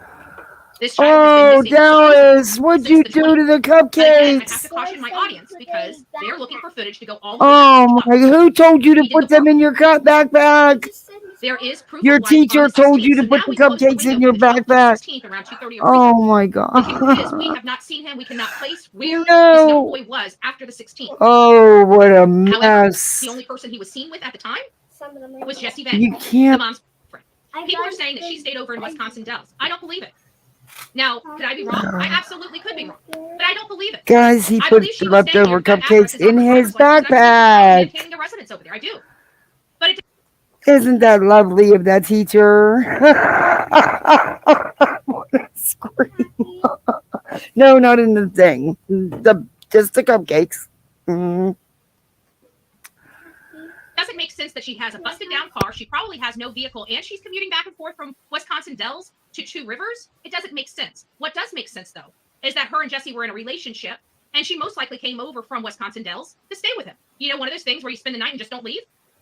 This child has been missing Dallas, what'd you do to the Again, I have cupcakes? to caution my audience because they're looking for footage to go all the way Oh back. my! Who told you to put them in your backpack? There is proof. Your of life on teacher the told you 16th. to So put now the we close the cupcakes window in for your the 12th to backpack. 16th around 2:30 or 3:30. Oh my The truth is, we god! have not seen him. We cannot place where this young No. boy was after the 16th. Oh, what a However, mess! the only person he was seen with at the time was Jesse You Banks, the can't. mom's friend. People are saying that she stayed over in Wisconsin Dells. I don't believe it. Now, could I be wrong? I absolutely could be wrong, but I don't believe it. Guys, he I put believe she the was staying leftover there. That address cupcakes is on in her his driver's license, and I'm backpack. maintaining a residence over there. I do. But it Isn't that lovely of that teacher? What a scream. No, not in the thing. Just the cupcakes. Mm. doesn't make sense that she has a busted down car. She probably has no vehicle, and she's commuting back and forth from Wisconsin Dells to Two Rivers. It doesn't make sense. What does make sense, though, is that her and Jesse were in a relationship, and she most likely came over from Wisconsin Dells to stay with him. You know, one of those things where you spend the night and just don't leave?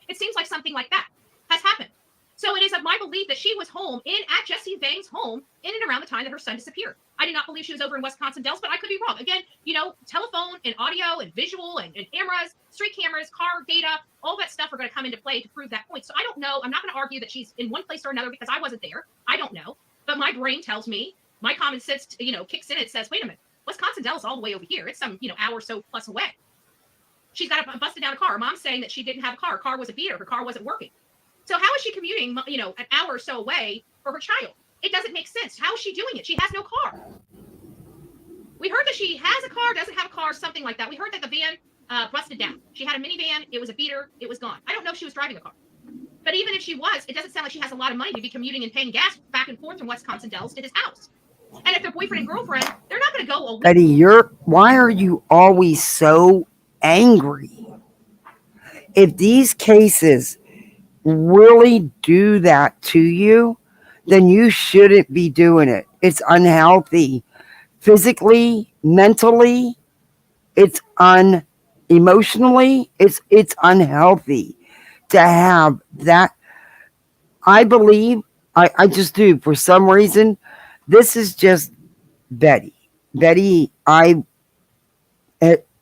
It seems like something like that has happened. So it is of my belief that she was home at Jesse Bangs' home in and around the time that her son disappeared. I do not believe she was over in Wisconsin Dells, but I could be wrong. Again, you know, telephone and audio and visual and cameras, street cameras, car data, all that stuff are going to come into play to prove that point. So I don't know. I'm not going to argue that she's in one place or another because I wasn't there. I don't know. But my brain tells me, my common sense, kicks in. It says, wait a minute, Wisconsin Dells all the way over here. It's some, hour or so plus away. She's got a busted down a car. Her mom's saying that she didn't have a car. Her car was a beater. Her car wasn't working. So how is she commuting, an hour or so away for her child? It doesn't make sense. How is she doing it? She has no car. We heard that she has a car, doesn't have a car, something like that. We heard that the van busted down. She had a minivan. It was a beater. It was gone. I don't know if she was driving a car. But even if she was, it doesn't sound like she has a lot of money to be commuting and paying gas back and forth from Wisconsin Dells to his house. And if they're boyfriend and girlfriend, they're not going to go a week. Betty, why are you always so angry? If these cases really do that to you, then you shouldn't be doing it. It's unhealthy. Physically, mentally, it's emotionally, it's unhealthy to have that. I believe, I just do. For some reason, this is just Betty. Betty,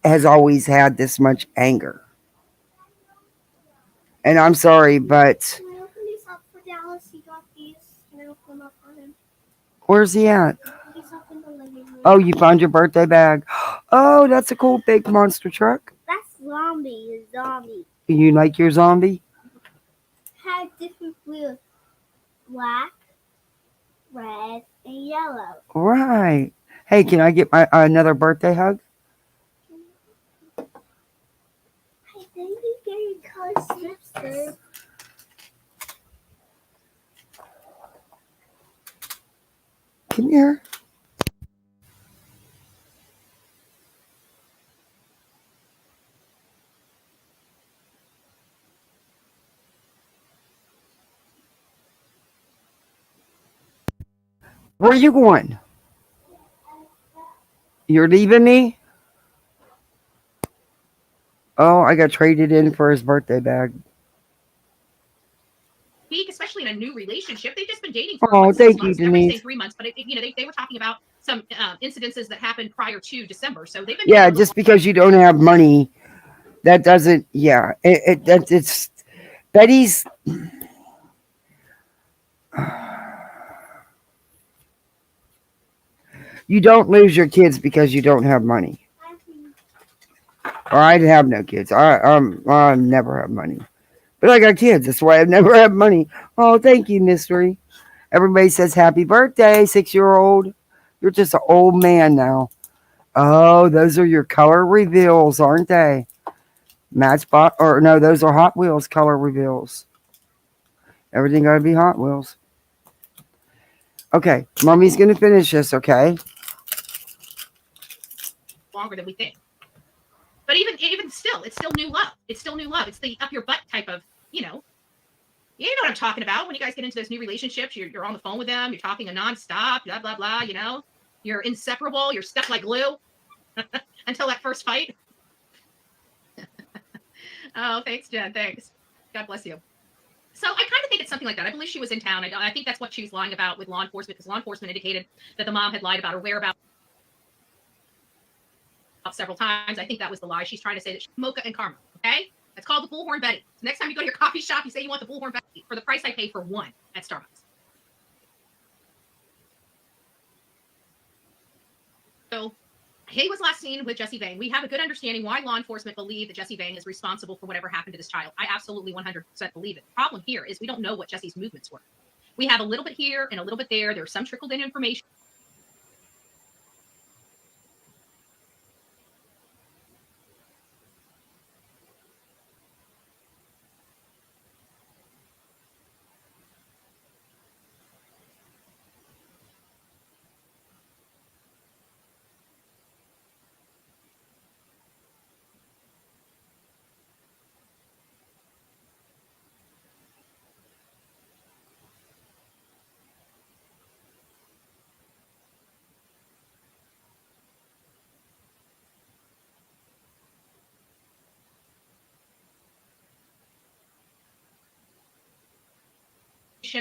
has always had this much anger. And I'm sorry, but Can I open these up for Dallas? He got these. Can I open them up for him? where's he at? He's up in the living room. Oh, you found your birthday bag. Oh, that's a cool big monster truck. That's zombie. A zombie. You like your zombie? Had different blues. Black, red, and yellow. Right. Hey, can I get my another birthday hug? I think he's getting color strips there. Come here. Where are you going? You're leaving me? Oh, I got traded in for his birthday bag. Especially in a new relationship. They've just been dating for Oh, 6 thank you, months. Everybody say Denise. 3 months, but they were talking about some incidences that happened prior to December. So they've been Yeah, dating a just little. because you don't have money, that doesn't. Yeah, it's Betty's. You don't lose your kids because you don't have money. Or I'd have no kids. I never have money. But I got kids. That's why I've never had money. Oh, thank you, Mystery. Everybody says happy birthday, 6-year-old. You're just an old man now. Oh, those are your color reveals, aren't they? Matchbox, or no, those are Hot Wheels color reveals. Everything got to be Hot Wheels. Okay, Mommy's going to finish this, okay? Longer than we think. But even still, it's still new love. It's still new love. It's the up your butt type of, you know what I'm talking about. When you guys get into those new relationships, you're on the phone with them, you're talking a nonstop, blah, blah, blah, You're inseparable, you're stuck like glue until that first fight. Oh, thanks, Jen. Thanks. God bless you. So I kind of think it's something like that. I believe she was in town. I think that's what she was lying about with law enforcement, because law enforcement indicated that the mom had lied about her whereabouts several times. I think that was the lie. She's trying to say that she's Mocha and Karma. Okay? That's called the Bullhorn Betty. So next time you go to your coffee shop, you say you want the Bullhorn Betty for the price I pay for one at Starbucks. So Hay was last seen with Jesse Vang. We have a good understanding why law enforcement believe that Jesse Vang is responsible for whatever happened to this child. I absolutely 100% believe it. The problem here is we don't know what Jesse's movements were. We have a little bit here and a little bit there. There's some trickled in information.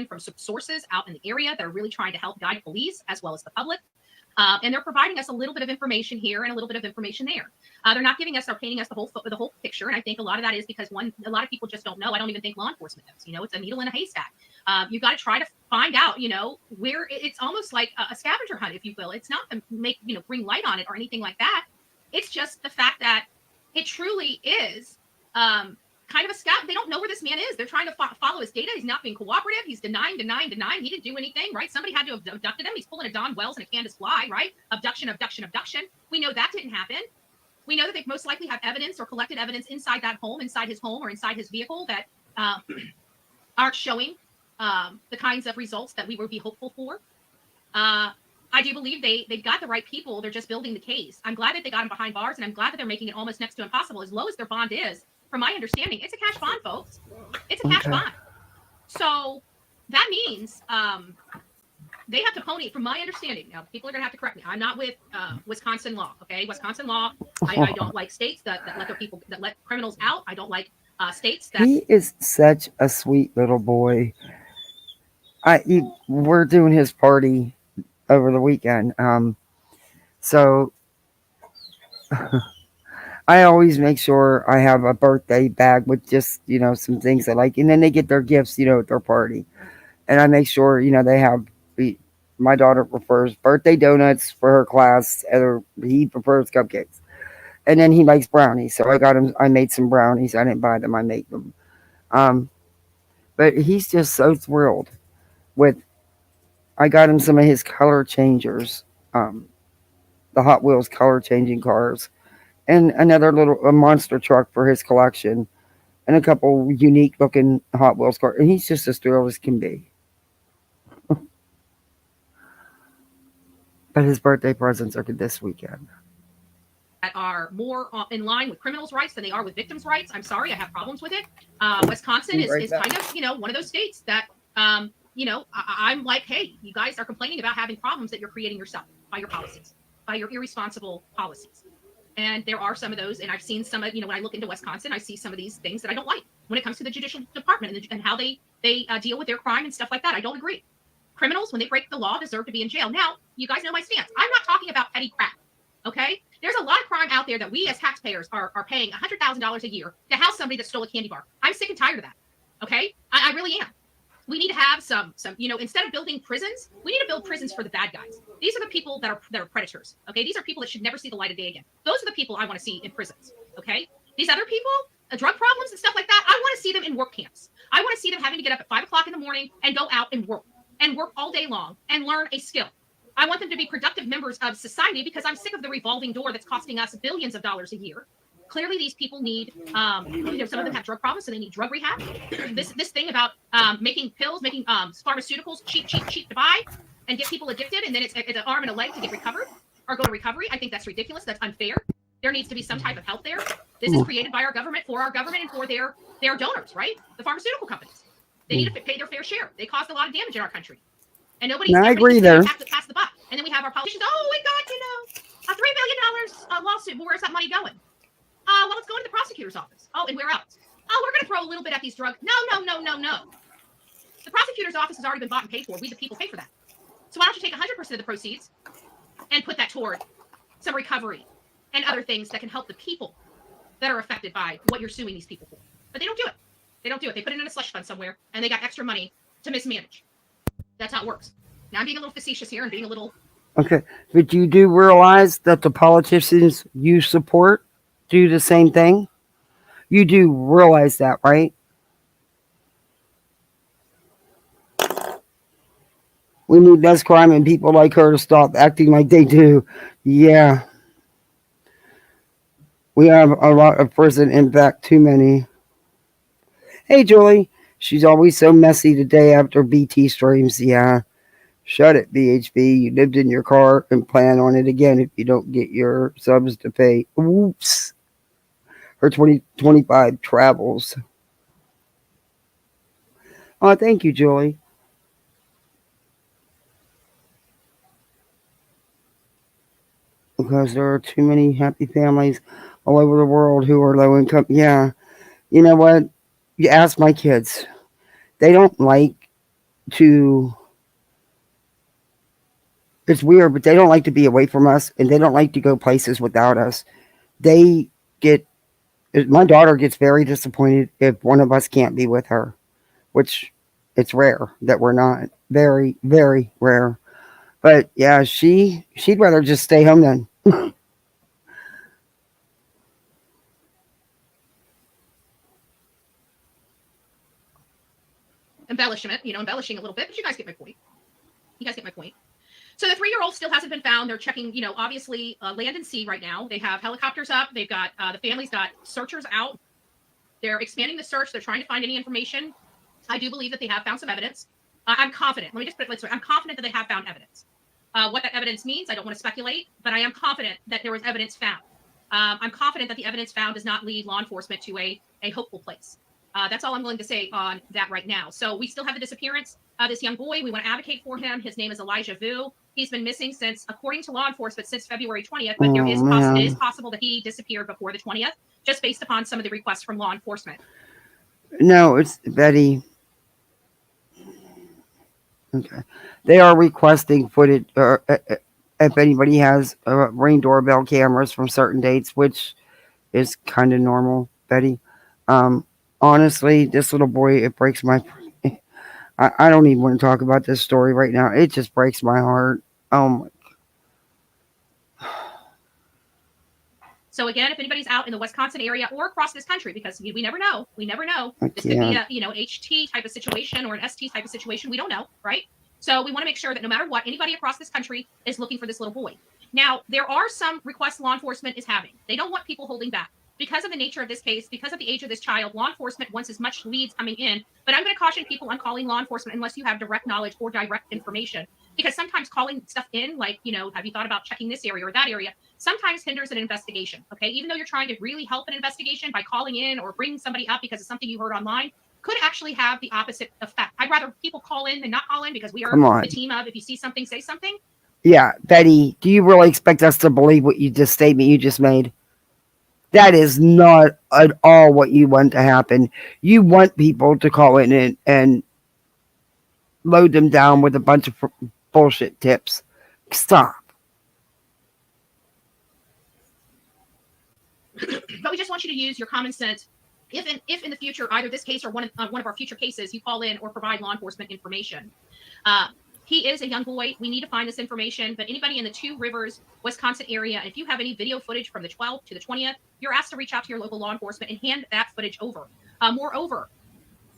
From sources out in the area that are really trying to help guide police as well as the public. And they're providing us a little bit of information here and a little bit of information there. They're not giving us or painting us the whole picture. And I think a lot of that is because a lot of people just don't know. I don't even think law enforcement knows. It's a needle in a haystack. You got to try to find out, where it's almost like a scavenger hunt, if you will. It's not to bring light on it or anything like that. It's just the fact that it truly is kind of a scout. They don't know where this man is. They're trying to follow his data. He's not being cooperative. He's denying. He didn't do anything, right? Somebody had to have abducted him. He's pulling a Don Wells and a Candace Fly, right? Abduction. We know that didn't happen. We know that they most likely have evidence or collected evidence inside that home, inside his home or inside his vehicle that aren't showing the kinds of results that we would be hopeful for. I do believe they've got the right people. They're just building the case. I'm glad that they got him behind bars, and I'm glad that they're making it almost next to impossible. As low as their bond is, from my understanding, it's a cash bond, folks. It's a cash bond. So that means they have to pony, from my understanding. Now, people are going to have to correct me. I'm not with Wisconsin law, okay? Wisconsin law, I don't like states that let criminals out. I don't like states that... He is such a sweet little boy. We're doing his party over the weekend. So I always make sure I have a birthday bag with just, some things I like. And then they get their gifts, at their party. And I make sure, they have, my daughter prefers birthday donuts for her class. He prefers cupcakes. And then he likes brownies. So I made some brownies. I didn't buy them. I made them. But he's just so thrilled I got him some of his color changers, the Hot Wheels color changing cars, and another a monster truck for his collection, and a couple unique looking Hot Wheels cars. And he's just as thrilled as can be. But his birthday presents are this weekend. That are more in line with criminals' rights than they are with victims' rights. I'm sorry, I have problems with it. Wisconsin is kind of, one of those states that I'm like, hey, you guys are complaining about having problems that you're creating yourself by your policies, by your irresponsible policies. And there are some of those, and I've seen some of, when I look into Wisconsin, I see some of these things that I don't like when it comes to the judicial department and how they deal with their crime and stuff like that. I don't agree. Criminals, when they break the law, deserve to be in jail. Now, you guys know my stance. I'm not talking about petty crap, okay? There's a lot of crime out there that we as taxpayers are paying $100,000 a year to house somebody that stole a candy bar. I'm sick and tired of that, okay? I really am. We need to have some, instead of building prisons, we need to build prisons for the bad guys. These are the people that are predators. Okay. These are people that should never see the light of day again. Those are the people I want to see in prisons. Okay. These other people, drug problems and stuff like that, I want to see them in work camps. I want to see them having to get up at 5 o'clock in the morning and go out and work all day long and learn a skill. I want them to be productive members of society because I'm sick of the revolving door that's costing us billions of dollars a year. Clearly, these people need, some of them have drug problems, so they need drug rehab. This thing about making pills, making pharmaceuticals cheap to buy and get people addicted, and then it's an arm and a leg to get recovered or go to recovery. I think that's ridiculous. That's unfair. There needs to be some type of help there. This is created by our government, for our government, and for their donors, right? The pharmaceutical companies. They need to pay their fair share. They caused a lot of damage in our country. And nobody's I agree there. Pass the buck. And then we have our politicians, oh, we got, $3 billion lawsuit. Well, where's that money going? Well, let's go into the prosecutor's office. Oh, and where else? Oh, we're going to throw a little bit at these drugs. No. The prosecutor's office has already been bought and paid for. We, the people, pay for that. So why don't you take 100% of the proceeds and put that toward some recovery and other things that can help the people that are affected by what you're suing these people for? But they don't do it. They put it in a slush fund somewhere, and they got extra money to mismanage. That's how it works. Now, I'm being a little facetious here and being a little... Okay, but you do realize that the politicians you support do the same thing? You do realize that, right? We need less crime and people like her to stop acting like they do. Yeah. We have a lot of prison impact, too many. Hey, Julie. She's always so messy the day after BT streams. Yeah. Shut it, BHB. You lived in your car and plan on it again if you don't get your subs to pay. Whoops. Her 2025 travels. Oh, thank you, Julie. Because there are too many happy families all over the world who are low income. Yeah. You know what? You ask my kids. They don't like to... It's weird, but they don't like to be away from us, and they don't like to go places without us. My daughter gets very disappointed if one of us can't be with her, which it's rare that we're not. Very, very rare. But yeah, she'd rather just stay home then. embellishing a little bit, but you guys get my point. So the 3-year-old still hasn't been found. They're checking, obviously land and sea right now. They have helicopters up. They've got, the family's got searchers out. They're expanding the search. They're trying to find any information. I do believe that they have found some evidence. I'm confident. Let me just put it this way. I'm confident that they have found evidence. What that evidence means, I don't want to speculate, but I am confident that there was evidence found. I'm confident that the evidence found does not lead law enforcement to a hopeful place. That's all I'm willing to say on that right now. So we still have the disappearance of this young boy. We want to advocate for him. His name is Elijah Vu. He's been missing according to law enforcement, since February 20th. But it is possible that he disappeared before the 20th, just based upon some of the requests from law enforcement. No, it's Betty. Okay. They are requesting footage, if anybody has Ring doorbell cameras from certain dates, which is kind of normal, Betty. Honestly, this little boy, it breaks my... I don't even want to talk about this story right now. It just breaks my heart. Oh my... So again, if anybody's out in the Wisconsin area or across this country, because we never know. This could be a HT type of situation or an ST type of situation. We don't know, right? So we want to make sure that no matter what, anybody across this country is looking for this little boy. Now, there are some requests law enforcement is having. They don't want people holding back. Because of the nature of this case, because of the age of this child, law enforcement wants as much leads coming in. But I'm going to caution people on calling law enforcement unless you have direct knowledge or direct information. Because sometimes calling stuff in, like, have you thought about checking this area or that area, sometimes hinders an investigation, okay? Even though you're trying to really help an investigation by calling in or bringing somebody up because of something you heard online, could actually have the opposite effect. I'd rather people call in than not call in, because we are the team of, if you see something, say something. Yeah, Betty, do you really expect us to believe what statement you just made? That is not at all what you want to happen. You want people to call in and load them down with a bunch of bullshit tips. Stop. But we just want you to use your common sense. If in the future, either this case or one of our future cases, you call in or provide law enforcement information. He is a young boy. We need to find this information. But anybody in the Two Rivers, Wisconsin area, if you have any video footage from the 12th to the 20th, you're asked to reach out to your local law enforcement and hand that footage over. Moreover,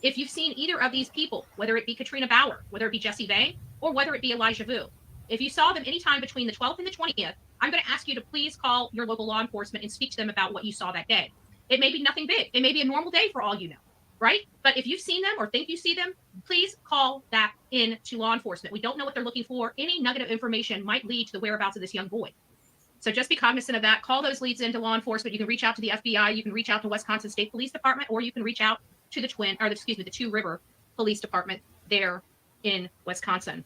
if you've seen either of these people, whether it be Katrina Bauer, whether it be Jesse Vang, or whether it be Elijah Vu, if you saw them anytime between the 12th and the 20th, I'm going to ask you to please call your local law enforcement and speak to them about what you saw that day. It may be nothing big. It may be a normal day for all you know, right? But if you've seen them or think you see them, please call that in to law enforcement. We don't know what they're looking for. Any nugget of information might lead to the whereabouts of this young boy. So just be cognizant of that. Call those leads into law enforcement. You can reach out to the FBI. You can reach out to Wisconsin State Police Department, or you can reach out to the Two River Police Department there in Wisconsin.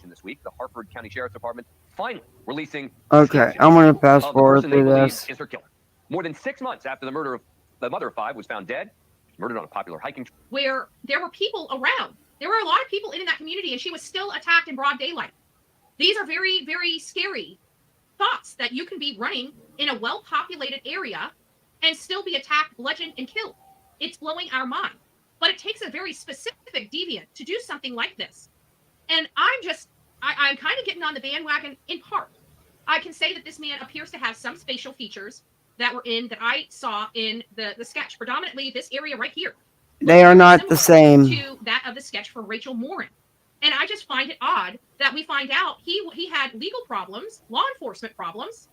This week, the Harford County Sheriff's Department finally releasing. Okay, I'm going to fast forward through this. Is her killer. More than 6 months after the murder of the mother of 5 was found dead, murdered on a popular hiking trail. Where there were people around. There were a lot of people in that community, and she was still attacked in broad daylight. These are very, very scary thoughts, that you can be running in a well-populated area and still be attacked, bludgeoned, and killed. It's blowing our mind. But it takes a very specific deviant to do something like this. And I'm kind of getting on the bandwagon in part. I can say that this man appears to have some spatial features that I saw in the sketch, predominantly this area right here. They are not the same to that of the sketch for Rachel Morin. And I just find it odd that we find out he had legal problems, law enforcement problems,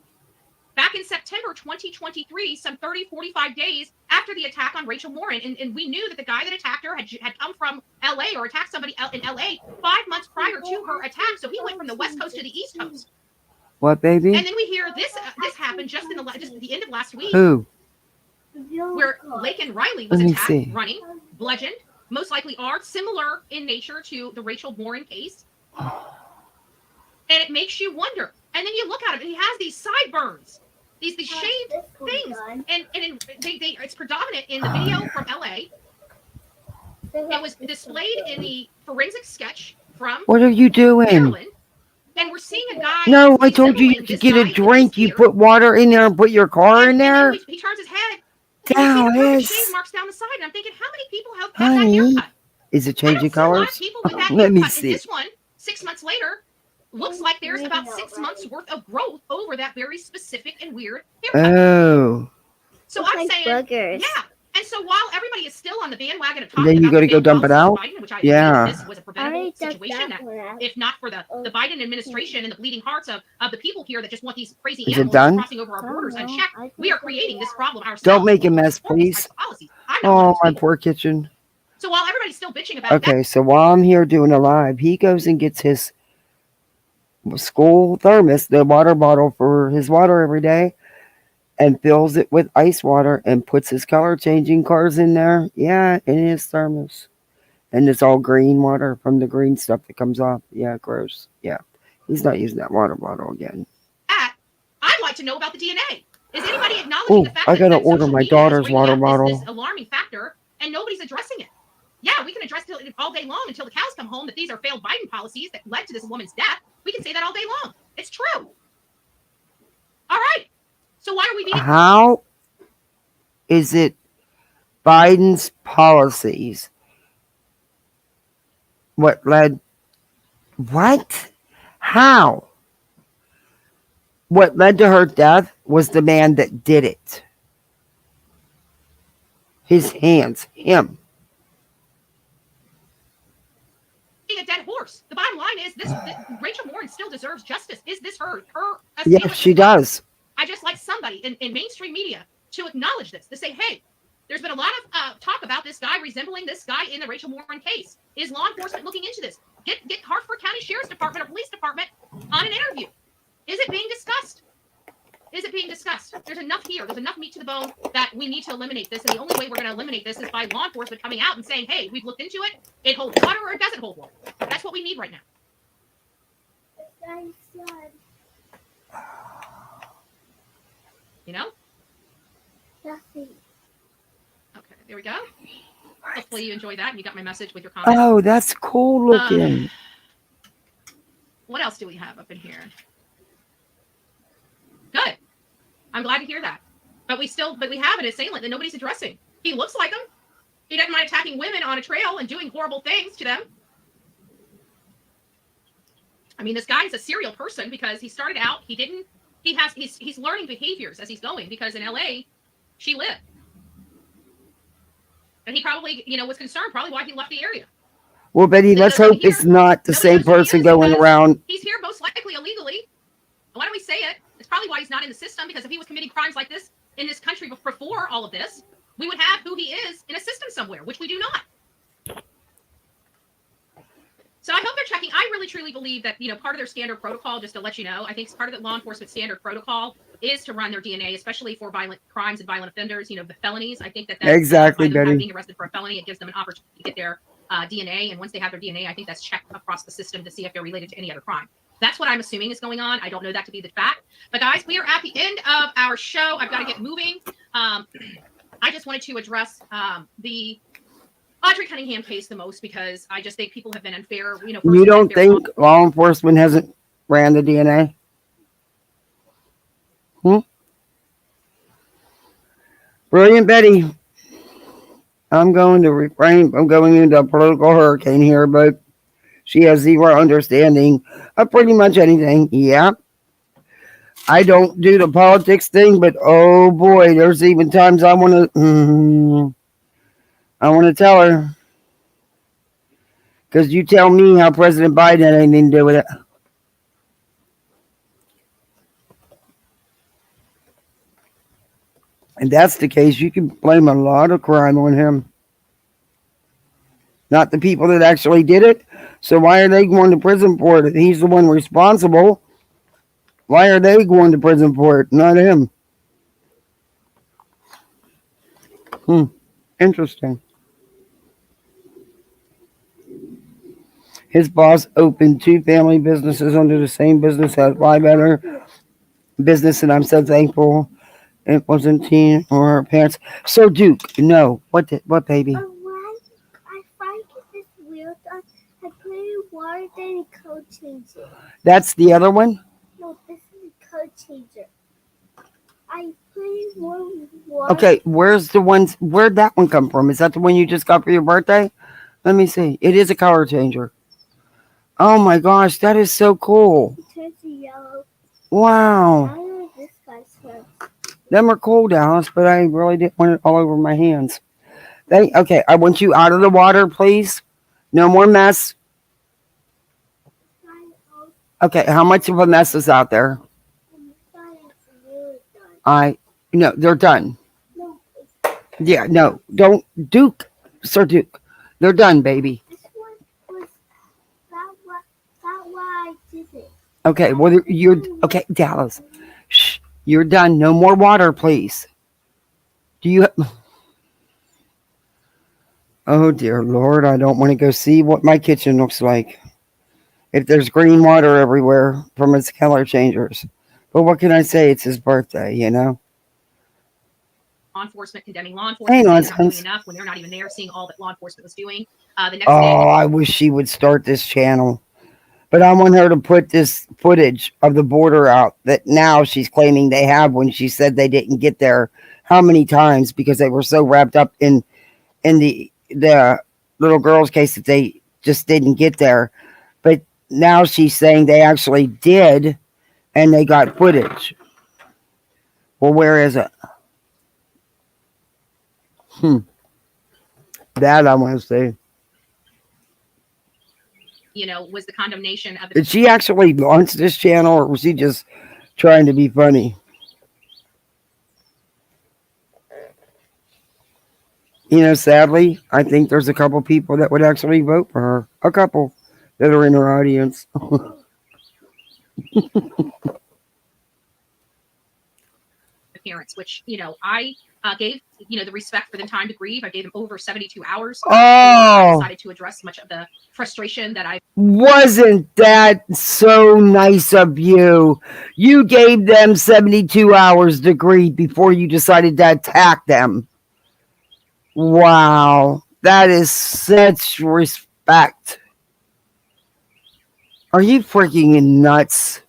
back in September 2023, some 45 days after the attack on Rachel Morin. And we knew that the guy that attacked her had come from LA, or attacked somebody in LA 5 months prior to her attack. So he went from the West Coast to the East Coast. What, baby? And then we hear this happened just at the end of last week. Who? Where Laken Riley was attacked, running, bludgeoned, most likely are similar in nature to the Rachel Morin case. And it makes you wonder. And then you look at him, and he has these sideburns. These shaved things, and it's predominant in the video from LA. It was displayed in the forensic sketch from. What are you doing? Maryland, and we're seeing a guy. No, I told you to get a drink. You put water in there and put your car in there. He turns his head. Dallas. Shave marks down the side, and I'm thinking, how many people have that haircut? Is it changing colors? Let me see. And this one, 6 months later, looks like there's about 6 months worth of growth over that very specific and weird haircut. Oh. So I'm saying, boogers. Yeah. And so while everybody is still on the bandwagon of talking then you about got to go dump it out. Biden, which I this was a preventable situation, that if not for the Biden administration and the bleeding hearts of the people here that just want these crazy animals crossing over our borders unchecked, we are creating this problem ourselves. Don't make a mess, please. Oh, my poor kitchen. So while everybody's still bitching about Okay, so while I'm here doing a live, he goes and gets his school thermos, the water bottle for his water every day, and fills it with ice water and puts his color changing cars in there. Yeah, in his thermos. And it's all green water from the green stuff that comes off. Yeah, gross. Yeah. He's not using that water bottle again. I'd like to know about the DNA. Is anybody acknowledging the fact I gotta that order my daughter's water bottle. This alarming factor, and nobody's addressing it? Yeah, we can address it all day long until the cows come home that these are failed Biden policies that led to this woman's death. We can say that all day long. It's true. All right. So why are we being... How is it Biden's policies what led... What? How? What led to her death was the man that did it. His hands. Him. A dead horse. The bottom line is this Rachel Morin still deserves justice. Is this her Yes, she does. I just like somebody in mainstream media to acknowledge this, to say, hey, there's been a lot of talk about this guy resembling this guy in the Rachel Morin case. Is law enforcement looking into this? Get Hartford County Sheriff's Department or Police Department on an interview. Is it being discussed? is it being discussed? There's enough here. There's enough meat to the bone that we need to eliminate this. And the only way we're going to eliminate this is by law enforcement coming out and saying, hey, we've looked into it. It holds water or it doesn't hold water. That's what we need right now. You know? Nothing. Okay, there we go. Hopefully you enjoy that and you got my message with your comments. Oh, that's cool looking. What else do we have up in here? Good. I'm glad to hear that. But we have an assailant that nobody's addressing. He looks like him. He doesn't mind attacking women on a trail and doing horrible things to them. I mean, this guy's a serial person because he started out, he's learning behaviors as he's going because in LA, she lived. And he probably, was concerned probably why he left the area. Well, Betty, let's hope it's not the same person going around. He's here most likely illegally. Why don't we say it? It's probably why he's not in the system, because if he was committing crimes like this in this country before all of this, we would have who he is in a system somewhere, which we do not. So I hope they're checking. I really, truly believe that, part of their standard protocol, just to let you know, I think part of the law enforcement standard protocol is to run their DNA, especially for violent crimes and violent offenders, the felonies. I think that's exactly, Betty. Being arrested for a felony, it gives them an opportunity to get their DNA. And once they have their DNA, I think that's checked across the system to see if they're related to any other crime. That's what I'm assuming is going on. I don't know that to be the fact. But guys, we are at the end of our show. I've got to get moving. I just wanted to address the Audrey Cunningham case the most because I just think people have been unfair. You don't think law enforcement hasn't ran the DNA? Brilliant, Betty. I'm going to refrain. I'm going into a political hurricane here, but she has zero understanding of pretty much anything. Yeah. I don't do the politics thing, but oh boy, there's even times I want to tell her. Because you tell me how President Biden had anything to do with it. And that's the case, you can blame a lot of crime on him. Not the people that actually did it. So why are they going to prison for it? He's the one responsible. Why are they going to prison for it? Not him. Interesting. His boss opened 2 family businesses under the same business as my better business, and I'm so thankful it wasn't teen or her parents. So Duke, no. What baby? I find this weird. I put in water, then a code changer. That's the other one? No, this is a code changer. I put in more water. Okay, where'd that one come from? Is that the one you just got for your birthday? Let me see. It is a color changer. Oh my gosh, that is so cool. It turns to yellow. Wow. I don't know if this guy's from. Them are cool, Dallas, but I really didn't want it all over my hands. Okay, I want you out of the water, please. No more mess. Okay, how much of a mess is out there? No, they're done. No, Yeah, no, don't, Duke, Sir Duke. They're done, baby. this one was that why I did it. Okay, well, okay, Dallas. Shh, you're done. No more water, please. Do you? Oh, dear Lord, I don't want to go see what my kitchen looks like. If there's green water everywhere from its color changers. But what can I say? It's his birthday, Law enforcement condemning law enforcement. Not doing enough when they're not even there seeing all that law enforcement was doing. The next day. I wish she would start this channel. But I want her to put this footage of the border out that now she's claiming they have when she said they didn't get there. How many times? Because they were so wrapped up in the little girl's case that they just didn't get there. But now she's saying they actually did and they got footage. Well, where is it? That I want to see. Was the condemnation of Did she actually launch this channel or was she just trying to be funny? Sadly, I think there's a couple people that would actually vote for her. A couple that are in her audience. parents, which, I gave, the respect for the time to grieve. I gave them over 72 hours. I decided to address much of the frustration that I. Wasn't that so nice of you? You gave them 72 hours to grieve before you decided to attack them. Wow. That is such respect. Are you freaking nuts?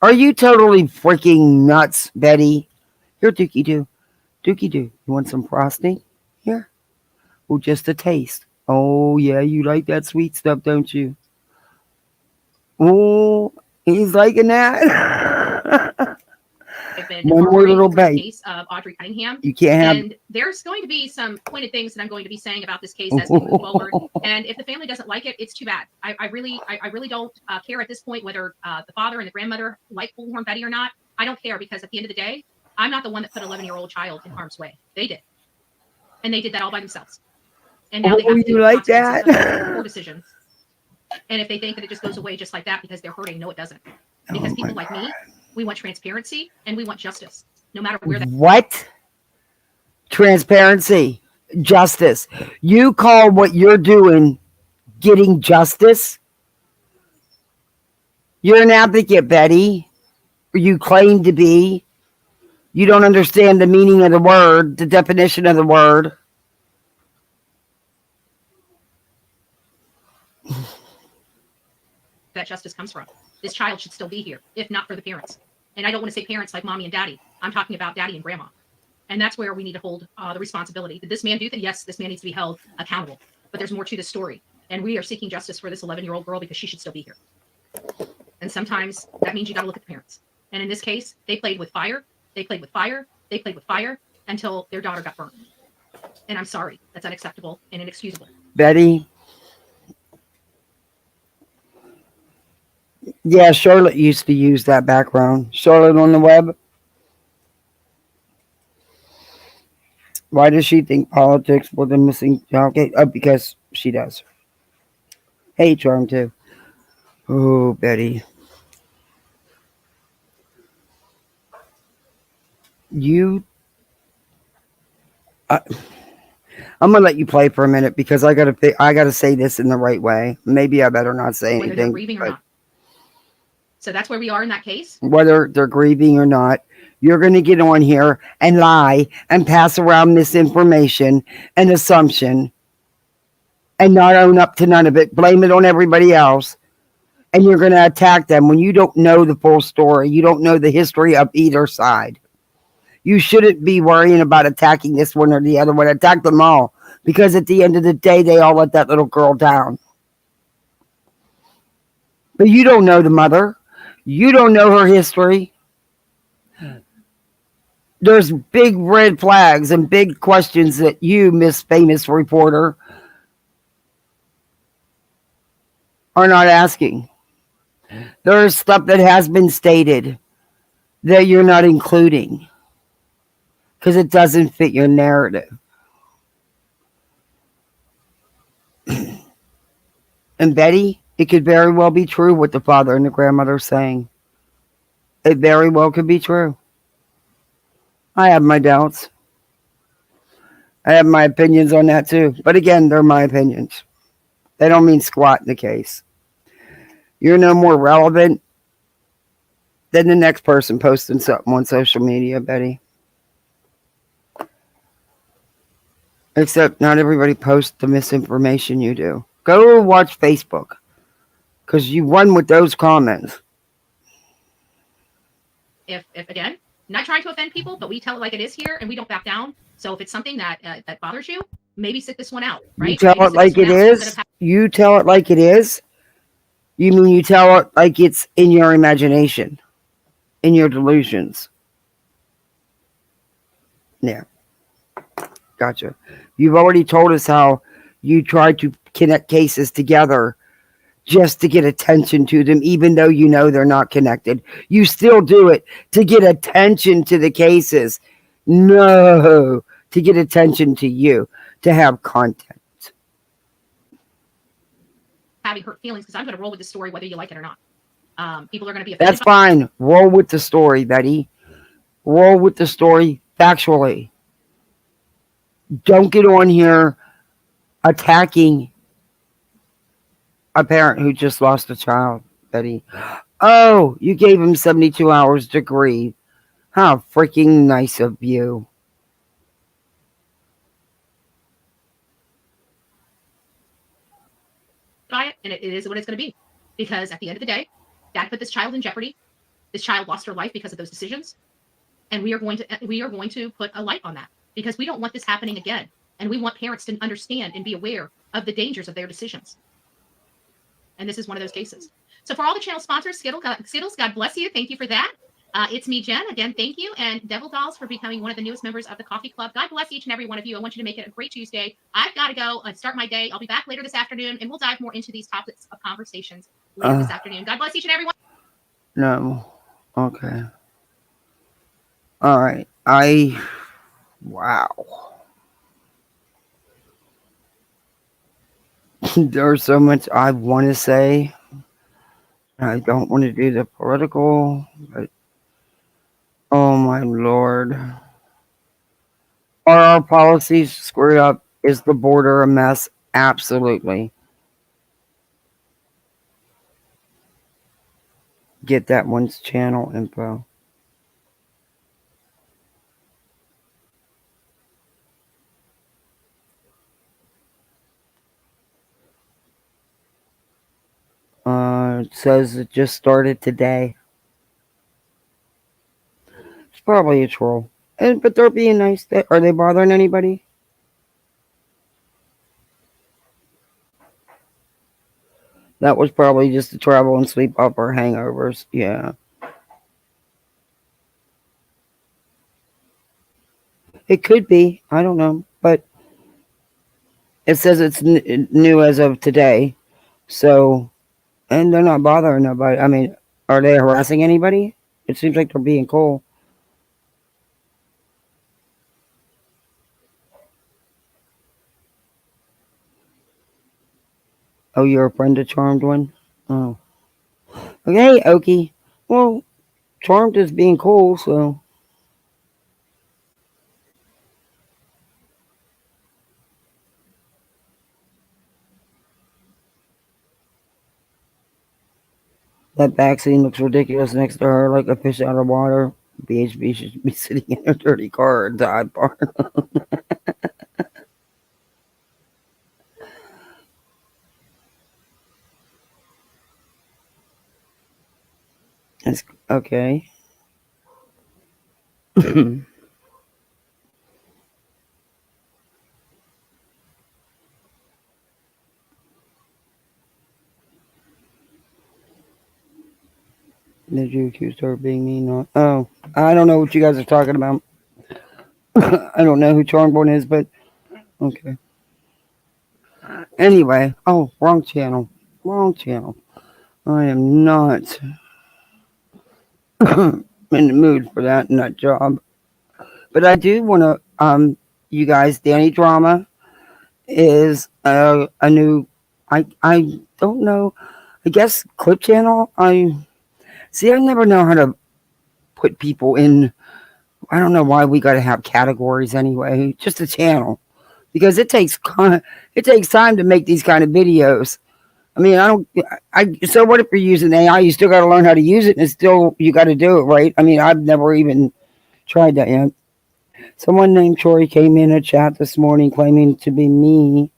Are you totally freaking nuts, Betty? Here, Dookie Doo. Dookie Doo, you want some frosting? Here. Oh, just a taste. Oh, yeah, you like that sweet stuff, don't you? Oh, he's liking that. One more little bite. Case of Audrey Cunningham. You can't have. And there's going to be some pointed things that I'm going to be saying about this case as we move forward. And if the family doesn't like it, it's too bad. I really don't care at this point whether the father and the grandmother like Bullhorn Betty or not. I don't care, because at the end of the day, I'm not the one that put an 11-year-old child in harm's way. They did, and they did that all by themselves. And now they have to you like that? Poor decisions. And if they think that it just goes away just like that because they're hurting, no, it doesn't. Because people like me, we want transparency and we want justice, no matter where that. What? Transparency, justice. You call what you're doing getting justice? You're an advocate, Betty. You claim to be. You don't understand the meaning of the word, the definition of the word. That justice comes from. This child should still be here, if not for the parents. And I don't want to say parents like mommy and daddy. I'm talking about daddy and grandma. And that's where we need to hold the responsibility. Did this man do that? Yes, this man needs to be held accountable. But there's more to the story. And we are seeking justice for this 11-year-old girl because she should still be here. And sometimes that means you got to look at the parents. And in this case, they played with fire. They played with fire. They played with fire until their daughter got burned. And I'm sorry. That's unacceptable and inexcusable. Betty. Yeah, Charlotte used to use that background. Charlotte on the web. Why does she think politics was a missing? Okay, because she does. Hey, Charm too. Oh, Betty. I'm gonna let you play for a minute because I gotta say this in the right way. Maybe I better not say anything. Whether they're grieving or not. So that's where we are in that case. Whether they're grieving or not, you're going to get on here and lie and pass around misinformation and assumption and not own up to none of it. Blame it on everybody else. And you're going to attack them when you don't know the full story. You don't know the history of either side. You shouldn't be worrying about attacking this one or the other one. Attack them all. Because at the end of the day, they all let that little girl down. But you don't know the mother. You don't know her history. There's big red flags and big questions that you, Miss Famous Reporter, are not asking. There's stuff that has been stated that you're not including because it doesn't fit your narrative. And Betty, it could very well be true what the father and the grandmother are saying. It very well could be true. I have my doubts. I have my opinions on that too. But again, they're my opinions. They don't mean squat in the case. You're no more relevant than the next person posting something on social media, Betty. Except not everybody posts the misinformation you do. Go watch Facebook. Because you won with those comments. If again, not trying to offend people, but we tell it like it is here and we don't back down. So if it's something that that bothers you, maybe sit this one out, right? You tell it like it is. You tell it like it is. You mean you tell it like it's in your imagination, in your delusions. Yeah. Gotcha. You've already told us how you tried to connect cases together just to get attention to them, even though you know they're not connected. You still do it to get attention to the cases. No, to get attention to you, to have content. Having hurt feelings, because I'm going to roll with the story whether you like it or not. People are going to be offended. That's fine. Roll with the story, Betty. roll with the story factually. Don't get on here attacking a parent who just lost a child, Betty. Oh, you gave him 72 hours to grieve. How freaking nice of you. By it, and it is what it's going to be. Because at the end of the day, Dad put this child in jeopardy. This child lost her life because of those decisions. And we are going to put a light on that because we don't want this happening again. And we want parents to understand and be aware of the dangers of their decisions. And this is one of those cases. So for all the channel sponsors, Skittles, God bless you. Thank you for that. It's me, Jen. Again, thank you. And Devil Dolls for becoming one of the newest members of the Coffee Club. God bless each and every one of you. I want you to make it a great Tuesday. I've got to go and start my day. I'll be back later this afternoon, and we'll dive more into these topics of conversations later this afternoon. God bless each and every one. No. Okay. All right. Wow. There's so much I want to say. I don't want to do the political, but oh my Lord. Are our policies screwed up? Is the border a mess? Absolutely. Get that one's channel info. It says it just started today. It's probably a troll. But they're being nice. Are they bothering anybody? That was probably just to travel and sleep up or hangovers. Yeah. It could be. I don't know. But it says it's new as of today. So, and they're not bothering nobody. I mean, are they harassing anybody? It seems like they're being cool. Oh, you're a friend of Charmed One? Oh. Okay, Okie. Well, Charmed is being cool, so. That vaccine looks ridiculous next to her, like a fish out of water. BHB should be sitting in her dirty car or dive bar. That's okay. The Did you accuse her of being mean? Oh, I don't know what you guys are talking about. I don't know who Charmborn is, but okay. Anyway, oh, wrong channel. Wrong channel. I am not in the mood for that nut job. But I do want to, you guys, Danny Drama is a new, I don't know, I guess clip channel. I never know how to put people in. I don't know why we got to have categories anyway. Just a channel, because it takes time to make these kind of videos. I mean, so what if you're using AI? You still got to learn how to use it, and it's still, you got to do it, right? I mean, I've never even tried that yet. Someone named Troy came in a chat this morning claiming to be me.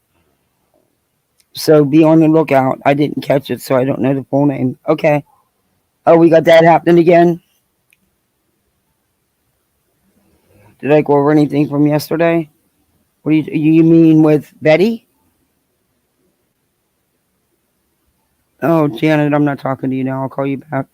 So be on the lookout. I didn't catch it, so I don't know the full name. Okay. Oh, we got that happening again? Did I go over anything from yesterday? What do you mean with Betty? Oh, Janet, I'm not talking to you now. I'll call you back.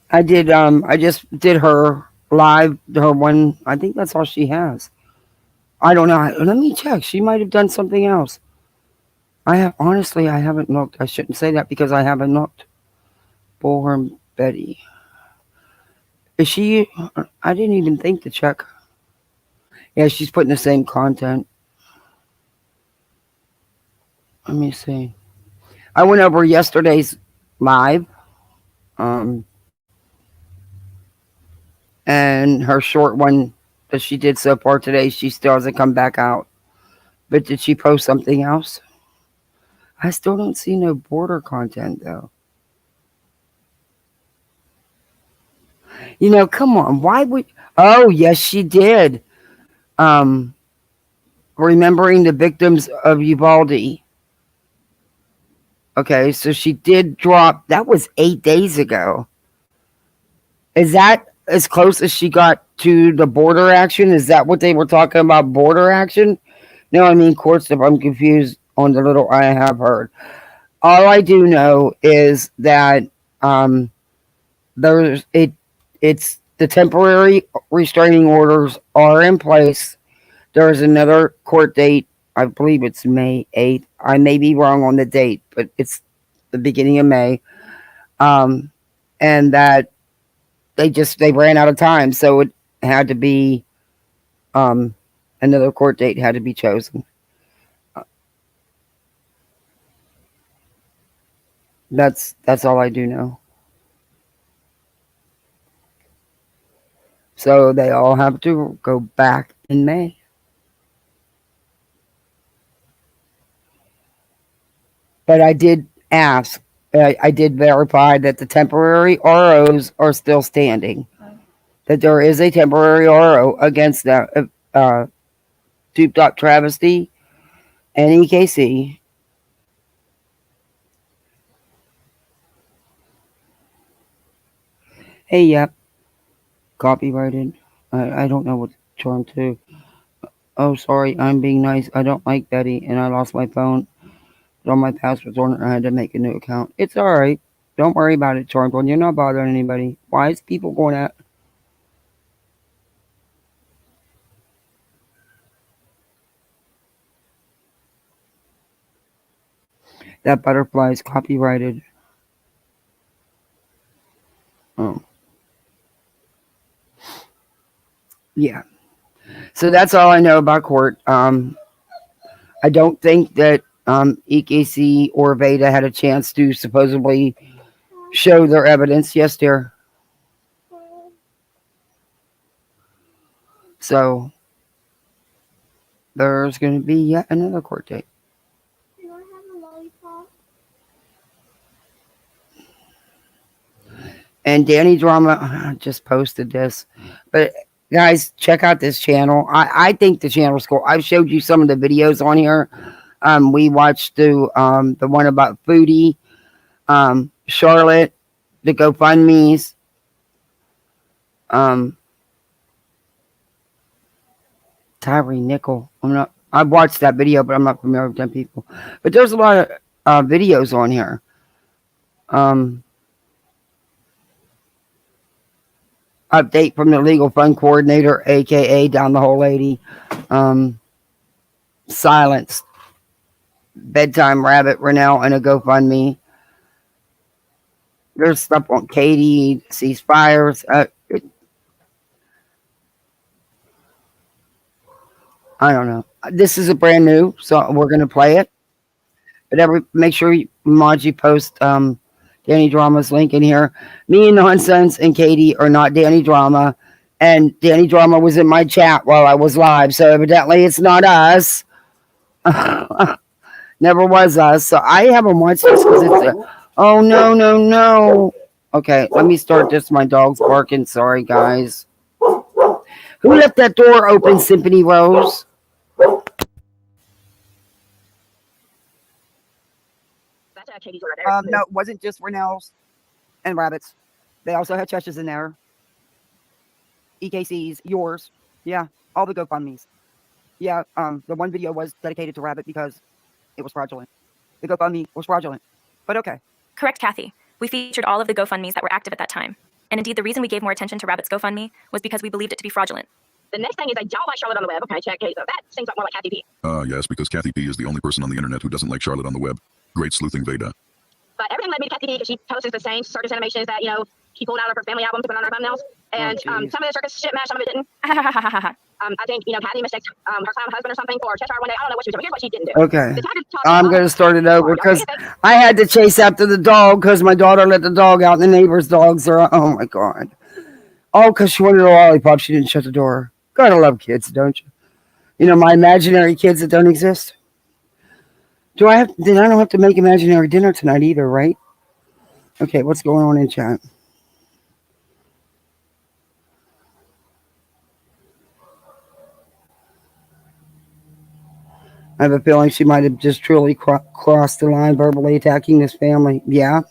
I just did her live, her one. I think that's all she has. I don't know. Let me check. She might have done something else. I haven't looked. I shouldn't say that because I haven't looked. Bullhorn Betty. Is she? I didn't even think to check. Yeah, she's putting the same content. Let me see. I went over yesterday's live. Um, and her short one that she did so far today, she still hasn't come back out. But did she post something else? I still don't see no border content though. You know, come on. Why would? Oh, yes, she did. Um, remembering the victims of Uvalde. Okay, so she did drop. That was 8 days ago. Is that as close as she got to the border action? Is that what they were talking about? Border action? No, I mean court stuff. I'm confused on the little I have heard. All I do know is that um, there's it. It's the temporary restraining orders are in place. There is another court date. I believe it's May 8th. I may be wrong on the date, but it's the beginning of May. Um, and that they ran out of time, so it had to be um, another court date had to be chosen. That's all I do know. So they all have to go back in May. But I did ask. I did verify that the temporary ROs are still standing. That there is a temporary RO against the Tube Top Travesty and EKC. Hey, yep. Copyrighted. I don't know what's turned to. Oh, sorry. I'm being nice. I don't like Betty, and I lost my phone. All my passwords on it. I had to make a new account. It's all right. Don't worry about it, Charmed One. You're not bothering anybody. Why is people going at? That butterfly is copyrighted. Oh. Yeah. So that's all I know about court. I don't think that EKC or Veda had a chance to supposedly show their evidence. Yes, dear. So there's going to be yet another court date. Do I have a lollipop? And Danny Drama just posted this. But guys, check out this channel. I think the channel's cool. I've showed you some of the videos on here. We watched the one about Foodie, Charlotte, the GoFundMe's. Tyree Nickel. I've watched that video, but I'm not familiar with them people. But there's a lot of videos on here. Update from the legal fund coordinator, aka Down the Hole Lady. Silenced. Bedtime Rabbit, Rennell, and a GoFundMe. There's stuff on Katie, ceasefires. I don't know. This is a brand new, so we're gonna play it. But make sure Maji post Danny Drama's link in here. Me and Nonsense and Katie are not Danny Drama, and Danny Drama was in my chat while I was live, so evidently it's not us. Never was us. So I haven't watched this because it's oh no. Okay, let me start this. My dog's barking. Sorry, guys. Who left that door open, Symphony Rose? No, it wasn't just Rennell's and Rabbits. They also had Cheshires in there. EKC's, yours. Yeah, all the GoFundMe's. Yeah, the one video was dedicated to Rabbit because it was fraudulent. The GoFundMe was fraudulent. But okay. Correct, Kathy. We featured all of the GoFundMe's that were active at that time. And indeed, the reason we gave more attention to Rabbit's GoFundMe was because we believed it to be fraudulent. The next thing is y'all like Charlotte on the web. Okay, check. So that seems like more like Kathy P. Yes, because Kathy P is the only person on the internet who doesn't like Charlotte on the web. Great sleuthing Veda. But everything led me to Kathy P because she posts the same circus animations that, she pulled out of her family album to put on her thumbnails. And Oh, some geez. of the circus shit matched, some of it didn't. I think, Kathy mistaked her clown husband or something for Cheshire one day. I don't know what she was doing. Here's what she didn't do. Okay. The tiger talked I'm about going to start it over y'all because created fake- I had to chase after the dog because my daughter let the dog out and the neighbor's dogs are, oh my God. Oh, because she wanted a lollipop. She didn't shut the door. Gotta love kids, don't you? You know, my imaginary kids that don't exist. Then I don't have to make imaginary dinner tonight either, right? Okay, what's going on in chat? I have a feeling she might have just truly crossed the line, verbally attacking this family. Yeah.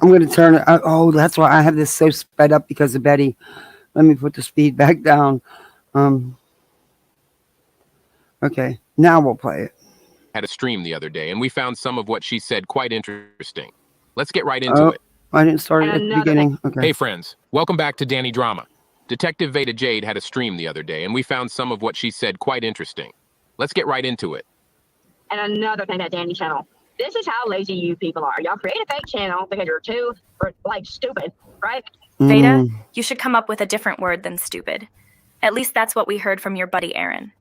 I'm going to turn it. Oh, that's why I have this so sped up because of Betty. Let me put the speed back down. Okay, now we'll play it. Had a stream the other day, and we found some of what she said quite interesting. Let's get right into it. I didn't start it at the beginning. Okay. Hey friends, welcome back to Danny Drama. Detective Veda Jade had a stream the other day, and we found some of what she said quite interesting. Let's get right into it. And another thing about Danny channel. This is how lazy you people are. Y'all create a fake channel because you're too, stupid, right? Veda, you should come up with a different word than stupid. At least that's what we heard from your buddy Aaron.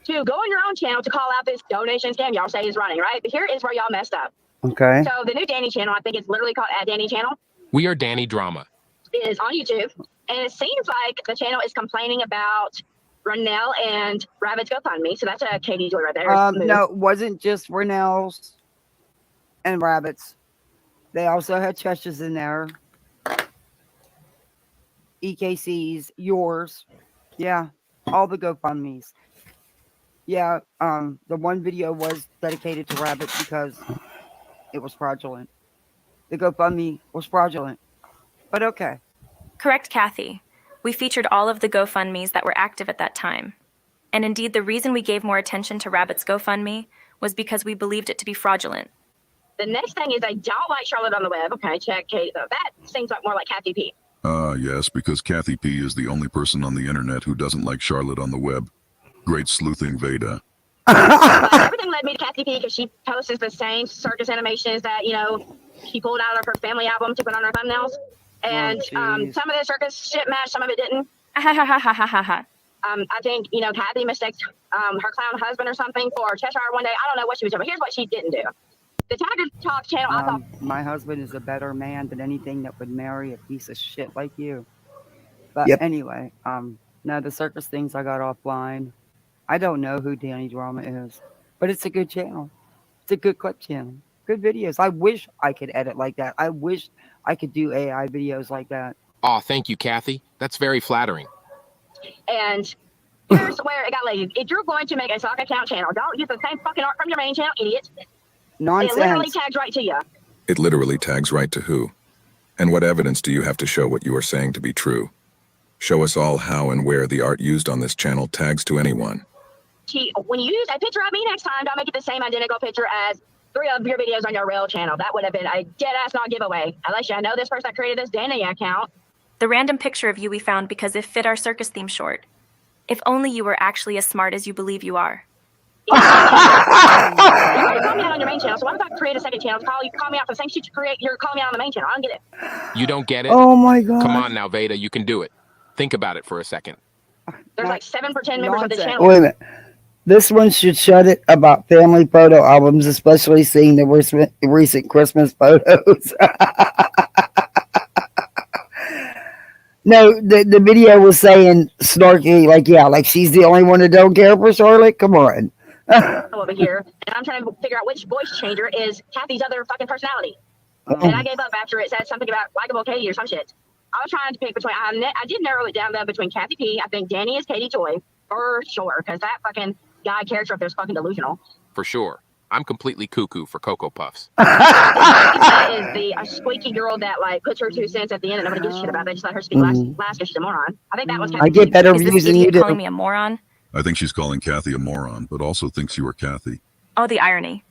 To go on your own channel to call out this donation scam y'all say is running, right? But here is where y'all messed up. Okay. So the new Danny channel, I think it's literally called Danny Channel, We are Danny Drama. is on YouTube. And it seems like the channel is complaining about Ronell and Rabbit's GoFundMe. So that's a Katie Joy right there. No, it wasn't just Rennell's and Rabbits. They also had Cheshires in there. EKC's, yours. Yeah, all the GoFundMes. Yeah, the one video was dedicated to Rabbit because it was fraudulent. The GoFundMe was fraudulent. But okay. Correct, Kathy. We featured all of the GoFundMes that were active at that time. And indeed, the reason we gave more attention to Rabbit's GoFundMe was because we believed it to be fraudulent. The next thing is I don't like Charlotte on the web. Okay, check Katie. That seems like more like Kathy P. Yes, because Kathy P is the only person on the internet who doesn't like Charlotte on the web. Great sleuthing, Veda. Everything led me to Kathy P because she posts the same circus animations that, she pulled out of her family album to put on her thumbnails. And some of the circus shit matched, some of it didn't. I think, Kathy mistaked her clown husband or something for Cheshire one day. I don't know what she was doing, but here's what she didn't do. The Tiger Talk channel, I thought... My husband is a better man than anything that would marry a piece of shit like you. But anyway, no, the circus things I got offline. I don't know who Danny Drama is, but it's a good channel. It's a good clip channel. Good videos. I wish I could edit like that. I wish I could do AI videos like that. Aw, thank you, Kathy. That's very flattering. And here's where it got lazy. If you're going to make a sock account channel, don't use the same fucking art from your main channel, idiot. Nonsense. It literally tags right to you. It literally tags right to who? And what evidence do you have to show what you are saying to be true? Show us all how and where the art used on this channel tags to anyone. When you use a picture of me next time, don't make it the same identical picture as 3 of your videos on your real channel. That would have been a dead-ass not giveaway. Unless I know this person that created this Danny account. The random picture of you we found because it fit our circus theme short. If only you were actually as smart as you believe you are. You already called me out on your main channel, so why don't I create a second channel to call me out for the same shit you're calling me out on the main channel? I don't get it. You don't get it? Oh my God. Come on now, Veda, you can do it. Think about it for a second. There's like 7 for 10 members of the channel. Wait a minute. This one should shut it about family photo albums, especially seeing the recent Christmas photos. No, the video was saying snarky, like she's the only one that don't care for Charlotte. Come on. Over here, and I'm trying to figure out which voice changer is Kathy's other fucking personality. And I gave up after it said something about likable Katie or some shit. I was trying to pick between. I did narrow it down though between Kathy P. I think Danny is Katie Joy for sure, because that fucking guy character up there is fucking delusional. For sure. I'm completely cuckoo for Cocoa Puffs. That is the squeaky girl that puts her 2 cents at the end and nobody gives a shit about it. Just let her speak last because she's a moron. I think that was Kathy. I get better Is views this than you idiot do. calling me a moron? I think she's calling Kathy a moron, but also thinks you are Kathy. Oh, the irony.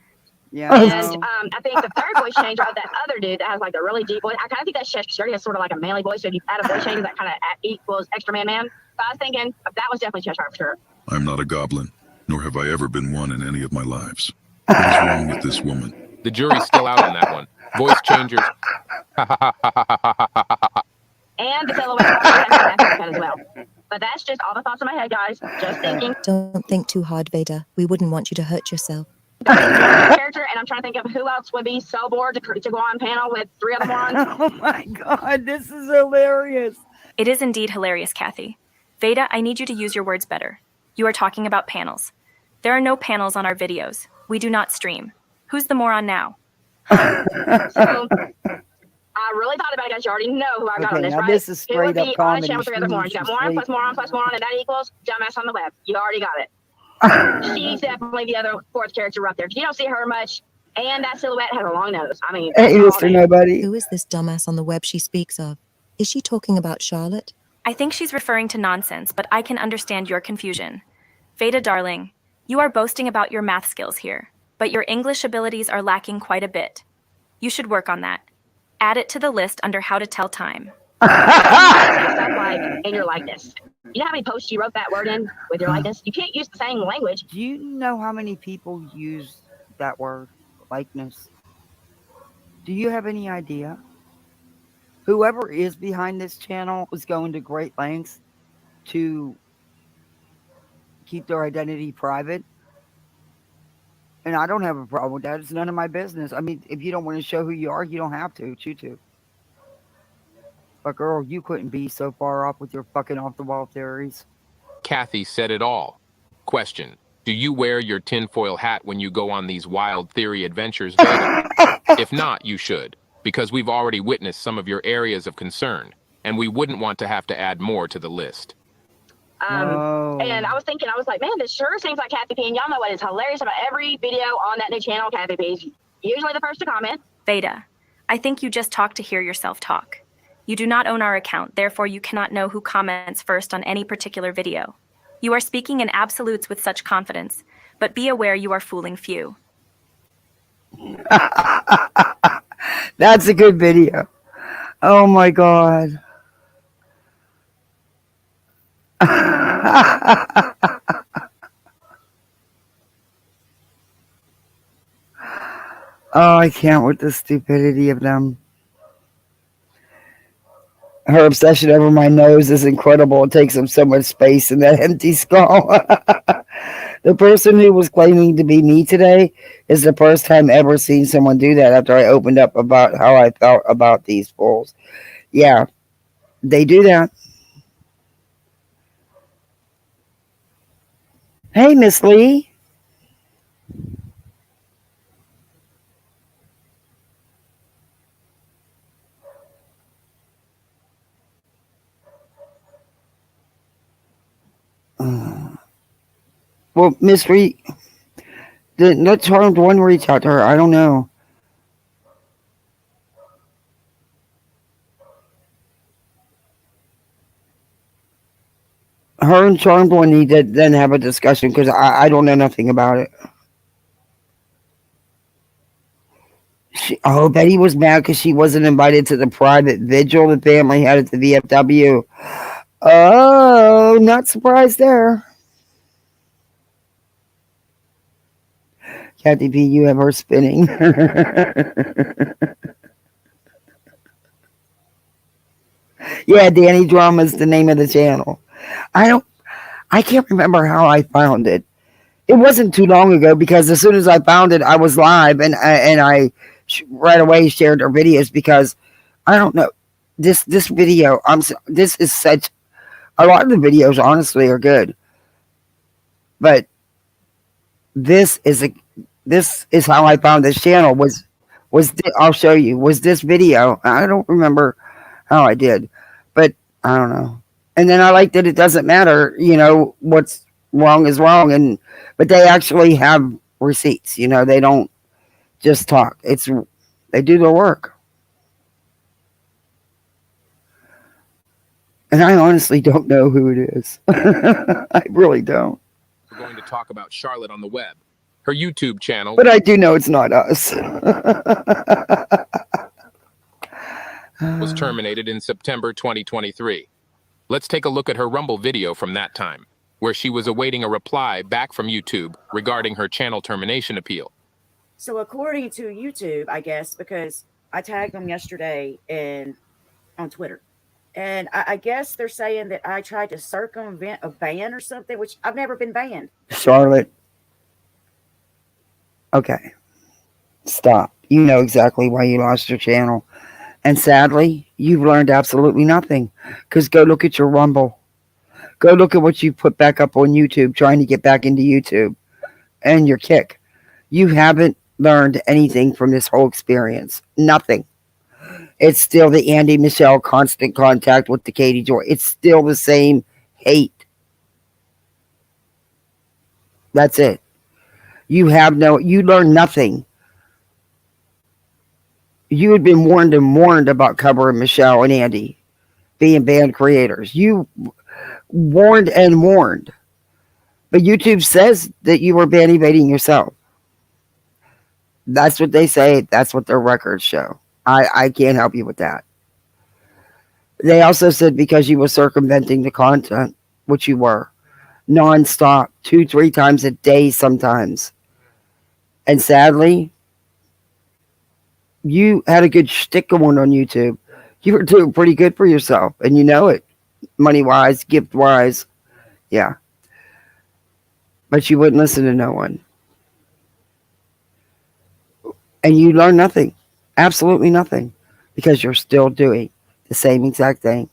Yeah. And I think the third voice changer of that other dude that has a really deep voice. I kind of think that Cheshire has sort of like a manly voice. So if you add a voice changer, that kind of equals extra man. So I was thinking that was definitely Cheshire for sure. I'm not a goblin, nor have I ever been one in any of my lives. What is wrong with this woman? The jury's still out on that one. Voice changers. And the silhouette also has that haircut as well. But that's just all the thoughts in my head, guys. Just thinking. Don't think too hard, Vader. We wouldn't want you to hurt yourself. Character, and I'm trying to think of who else would be so bored to go on panel with 3 other morons. Oh my God, this is hilarious. It is indeed hilarious, Kathy. Veda, I need you to use your words better. You are talking about panels. There are no panels on our videos. We do not stream. Who's the moron now? So, I really thought about it, guys. You already know who I got on this, now right? This is straight it would up be comedy. on the channel 3 other morons. You got moron plus moron plus moron, and that equals dumbass on the web. You already got it. She's definitely the other 4th character up there. You don't see her much, and that silhouette has a long nose. I mean, hey, Mr. Nobody. Who is this dumbass on the web she speaks of? Is she talking about Charlotte? I think she's referring to nonsense, but I can understand your confusion. Veda, darling, you are boasting about your math skills here, but your English abilities are lacking quite a bit. You should work on that. Add it to the list under how to tell time. Stuff like in your likeness. You know how many posts you wrote that word in with your likeness? You can't use the same language. Do you know how many people use that word, likeness? Do you have any idea? Whoever is behind this channel is going to great lengths to keep their identity private. And I don't have a problem with that. It's none of my business. I mean, if you don't want to show who you are, you don't have to. Choose to. But girl, you couldn't be so far off with your fucking off-the-wall theories. Kathy said it all. Question. Do you wear your tinfoil hat when you go on these wild theory adventures, Veda? If not, you should, because we've already witnessed some of your areas of concern, and we wouldn't want to have to add more to the list. And I was thinking, I was like, man, this sure seems like Kathy P. And y'all know what is hilarious about every video on that new channel, Kathy P. is usually the first to comment. Veda, I think you just talk to hear yourself talk. You do not own our account, therefore you cannot know who comments first on any particular video. You are speaking in absolutes with such confidence, but be aware you are fooling few. That's a good video. Oh my God. Oh, I can't with the stupidity of them. Her obsession over my nose is incredible. It takes up so much space in that empty skull. The person who was claiming to be me today is the first time ever seen someone do that after I opened up about how I felt about these fools. Yeah, they do that. Hey, Miss Lee. Well, Miss Reed, let's Charmed One reach out to her. I don't know. Her and Charmed One need to then have a discussion because I don't know nothing about it. Betty was mad because she wasn't invited to the private vigil the family had at the VFW. Oh, not surprised there. Kathy P, you have her spinning. Yeah, Danny Drama is the name of the channel. I can't remember how I found it. It wasn't too long ago because as soon as I found it, I was live and I right away shared her videos because I don't know this video. This is such a lot of the videos honestly are good, but this is how I found this channel I'll show you was this video. I don't remember how I did, but I don't know. And then I like that it doesn't matter, what's wrong is wrong, but they actually have receipts, they don't just talk. They do their work. And I honestly don't know who it is. I really don't. We're going to talk about Charlotte on the web. Her YouTube channel. But I do know it's not us. Was terminated in September 2023. Let's take a look at her Rumble video from that time, where she was awaiting a reply back from YouTube regarding her channel termination appeal. So according to YouTube, I guess, because I tagged them yesterday on Twitter. And I guess they're saying that I tried to circumvent a ban or something, which I've never been banned. Charlotte. Okay. Stop. You know exactly why you lost your channel. And sadly, you've learned absolutely nothing. Because go look at your Rumble. Go look at what you put back up on YouTube, trying to get back into YouTube. And your Kick. You haven't learned anything from this whole experience. Nothing. It's still the Andy Michelle constant contact with the Katie Joy. It's still the same hate. That's it. You learned nothing. You had been warned about Cover and Michelle and Andy being band creators. You warned and warned. But YouTube says that you were ban evading yourself. That's what they say. That's what their records show. I can't help you with that. They also said because you were circumventing the content, which you were, nonstop, 2-3 times a day sometimes. And sadly, you had a good shtick going on YouTube. You were doing pretty good for yourself, and you know it, money-wise, gift-wise. Yeah. But you wouldn't listen to no one. And you learned nothing. Absolutely nothing. Because you're still doing the same exact thing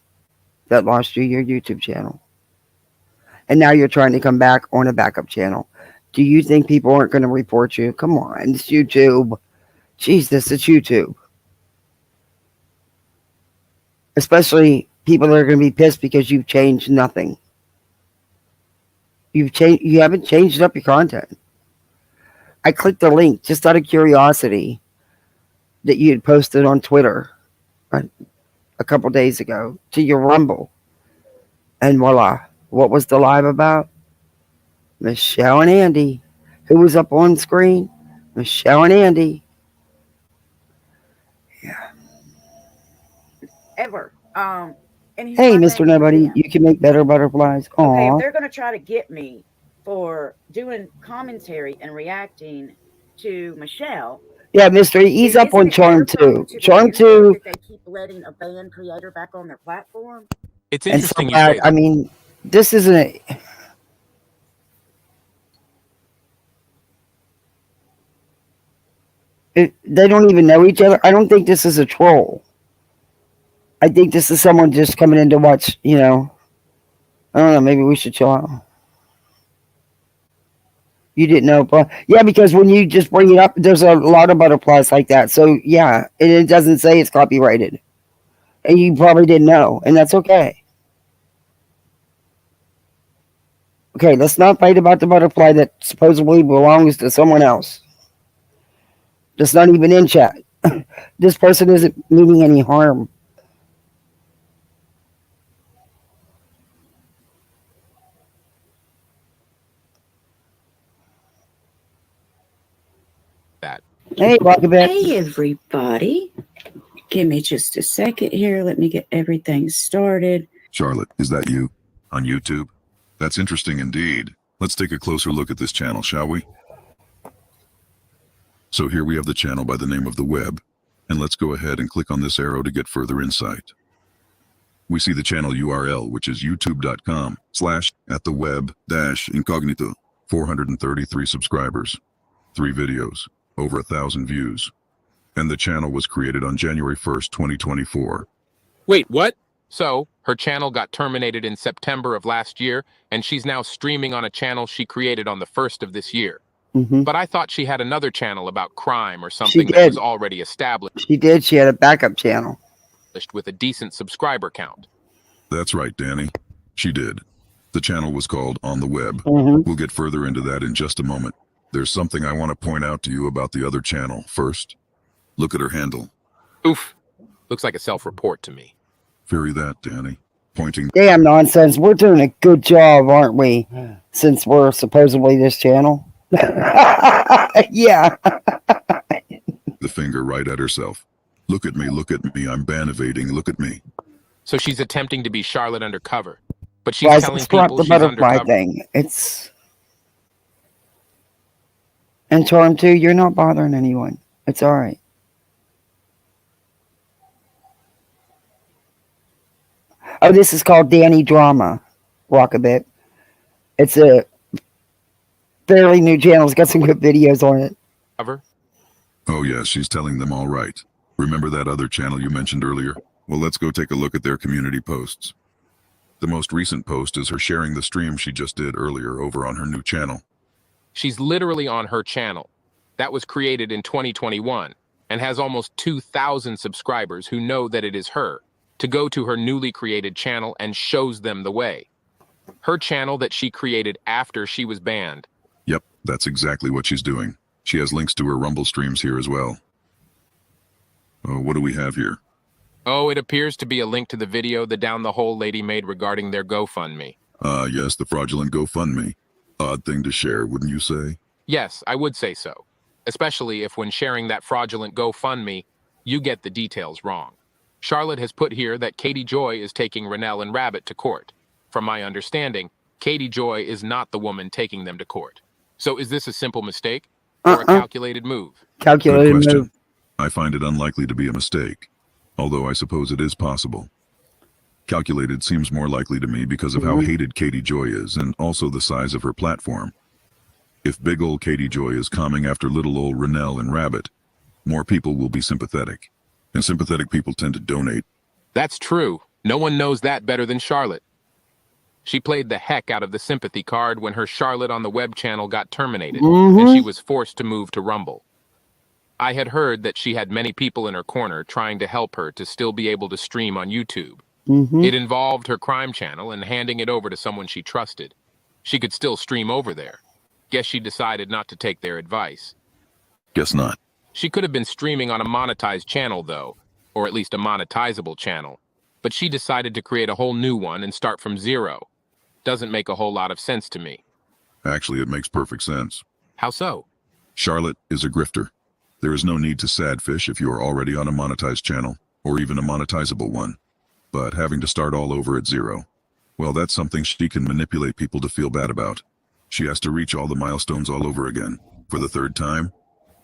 that lost you your YouTube channel. And now you're trying to come back on a backup channel. Do you think people aren't going to report you? Come on, it's YouTube. Jesus, it's YouTube. Especially people that are going to be pissed because you've changed nothing. You haven't changed up your content. I clicked the link just out of curiosity that you had posted on Twitter a couple days ago to your Rumble. And voila. What was the live about? Michelle and Andy. Who was up on screen? Michelle and Andy. Yeah. Ever. And hey, Mr. Nobody, you can make better butterflies. Aww. Okay, if they're going to try to get me for doing commentary and reacting to Michelle. Yeah, Mr. He's up on Charm 2. Charm 2. They keep letting a band creator back on their platform. It's interesting. So I mean, this isn't they don't even know each other. I don't think this is a troll. I think this is someone just coming in to watch, I don't know, maybe we should chill out. You didn't know, but yeah, because when you just bring it up, there's a lot of butterflies like that. So yeah, and it doesn't say it's copyrighted. And you probably didn't know, and that's okay. Okay, let's not fight about the butterfly that supposedly belongs to someone else. That's not even in chat. This person isn't meaning any harm. Hey, welcome back. Hey, everybody. Give me just a second here. Let me get everything started. Charlotte, is that you? On YouTube? That's interesting indeed. Let's take a closer look at this channel, shall we? So here we have the channel by the name of The Web. And let's go ahead and click on this arrow to get further insight. We see the channel URL, which is youtube.com/@theweb-incognito. 433 subscribers. 3 videos. Over 1,000 views. And the channel was created on January 1st, 2024. Wait, what? So, her channel got terminated in September of last year, and she's now streaming on a channel she created on the 1st of this year. Mm-hmm. But I thought she had another channel about crime or something that was already established. She did. She had a backup channel. With a decent subscriber count. That's right, Danny. She did. The channel was called On the Web. Mm-hmm. We'll get further into that in just a moment. There's something I want to point out to you about the other channel. First, look at her handle. Oof. Looks like a self-report to me. Very that, Danny. Pointing. Damn nonsense. We're doing a good job, aren't we? Since we're supposedly this channel. Yeah. The finger right at herself. Look at me, I'm ban evading, look at me. So she's attempting to be Charlotte undercover. But she's telling people the she's butterfly undercover. Thing. It's... And Charm 2, you're not bothering anyone. It's all right. Oh, this is called Danny Drama. Rock a bit. It's a fairly new channel. It's got some good videos on it. Cover? Oh yes, she's telling them all right. Remember that other channel you mentioned earlier? Well, let's go take a look at their community posts. The most recent post is her sharing the stream she just did earlier over on her new channel. She's literally on her channel. That was created in 2021 and has almost 2,000 subscribers who know that it is her, to go to her newly created channel and shows them the way. Her channel that she created after she was banned. Yep, that's exactly what she's doing. She has links to her Rumble streams here as well. Oh, what do we have here? Oh, it appears to be a link to the video the down the hole lady made regarding their GoFundMe. Yes, the fraudulent GoFundMe. Odd thing to share, wouldn't you say? Yes, I would say so. Especially if when sharing that fraudulent GoFundMe, you get the details wrong. Charlotte has put here that Katie Joy is taking Renell and Rabbit to court. From my understanding, Katie Joy is not the woman taking them to court. So is this a simple mistake or a calculated move? Calculated Good question. move. I find it unlikely to be a mistake, although I suppose it is possible. Calculated seems more likely to me because of how hated Katie Joy is and also the size of her platform. If big ol' Katie Joy is coming after little ol' Renell and Rabbit, more people will be sympathetic. And sympathetic people tend to donate. That's true. No one knows that better than Charlotte. She played the heck out of the sympathy card when her Charlotte on the web channel got terminated, and she was forced to move to Rumble. I had heard that she had many people in her corner trying to help her to still be able to stream on YouTube. It involved her crime channel and handing it over to someone she trusted. She could still stream over there. Guess she decided not to take their advice. Guess not. She could have been streaming on a monetized channel, though, or at least a monetizable channel. But she decided to create a whole new one and start from zero. Doesn't make a whole lot of sense to me. Actually, it makes perfect sense. How so? Charlotte is a grifter. There is no need to sadfish if you are already on a monetized channel, or even a monetizable one. But having to start all over at zero, well, that's something she can manipulate people to feel bad about. She has to reach all the milestones all over again, for the third time.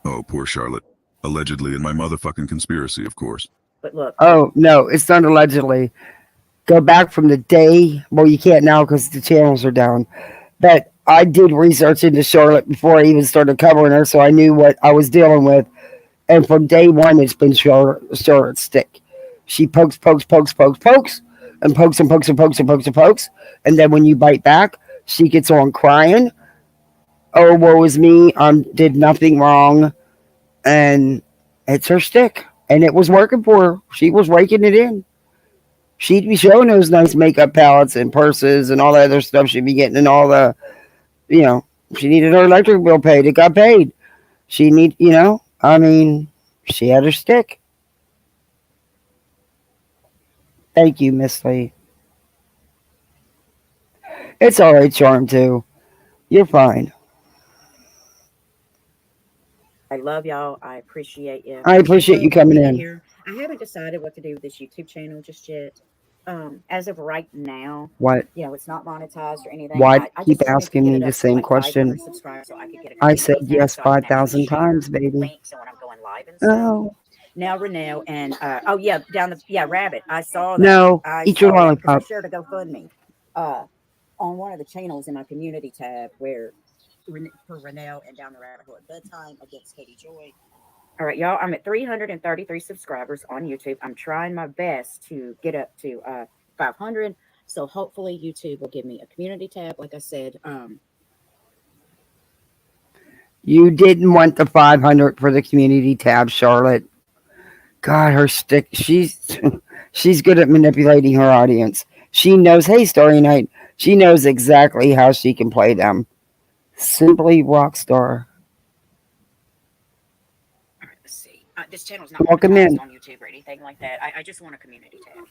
Oh, poor Charlotte. Allegedly in my motherfucking conspiracy, of course. But look. Oh, no, it's not allegedly. Go back from the day, well, you can't now because the channels are down. But I did research into Charlotte before I even started covering her, so I knew what I was dealing with. And from day one, it's been Charlotte's stick. She pokes, and pokes and pokes and pokes and pokes. And then when you bite back, she gets on crying. Oh, woe is me. I did nothing wrong. And it's her stick. And it was working for her. She was raking it in. She'd be showing those nice makeup palettes and purses and all that other stuff she'd be getting and all the, she needed her electric bill paid. It got paid. She she had her stick. Thank you, Miss Lee. It's all right, Charm, too. You're fine. I love y'all. I appreciate you. I appreciate you coming in. Here. I haven't decided what to do with this YouTube channel just yet. As of right now, What? It's not monetized or anything. Why I keep just wanted to asking get me it the up to, same like, question? 500 subscribers so I could get a I said community yes tab so I can actually 5,000 share times, baby. links and when I'm going live and stuff. Oh. Now Renell and Rabbit. I saw that. No, I eat your saw that because lollipop. I shared a GoFundMe on one of the channels in my community tab where for Renell and Down the Rabbit Hole at Bedtime against Katie Joy. All right, y'all. I'm at 333 subscribers on YouTube. I'm trying my best to get up to 500. So hopefully YouTube will give me a community tab. Like I said, You didn't want the 500 for the community tab, Charlotte. God, her stick. She's good at manipulating her audience. She knows, hey, Starry Night. She knows exactly how she can play them. Simply rock star. all right, let's see. This channel's not Welcome in. on YouTube or anything like that. I just want a community tab.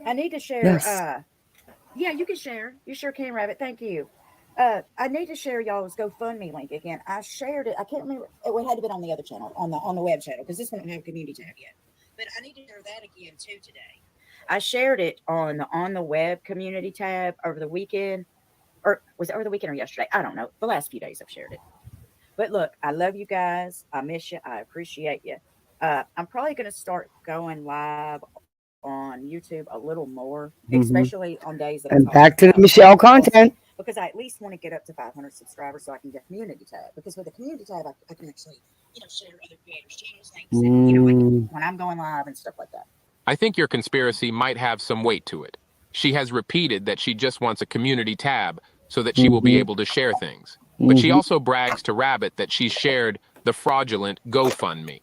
I need to share. Yes. Yeah, you can share. You sure can, Rabbit. Thank you. I need to share y'all's GoFundMe link again. I shared it. I can't remember. It had to be on the other channel, on the web channel, because this one don't have a community tab yet. But I need to share that again too today. I shared it on the web community tab over the weekend, or was it over the weekend or yesterday? I don't know. The last few days I've shared it. But look, I love you guys. I miss you. I appreciate you. I'm probably going to start going live on YouTube a little more, Mhm. especially on days that I And talk back to the about Michelle policy, content. because I at least want to get up to 500 subscribers so I can get a community tab. Because with the community tab, I can actually, share other creators' channels, things, and, when I'm going live and stuff like that. I think your conspiracy might have some weight to it. She has repeated that she just wants a community tab so that she will be able to share things. But she also brags to Rabbit that she shared the fraudulent GoFundMe.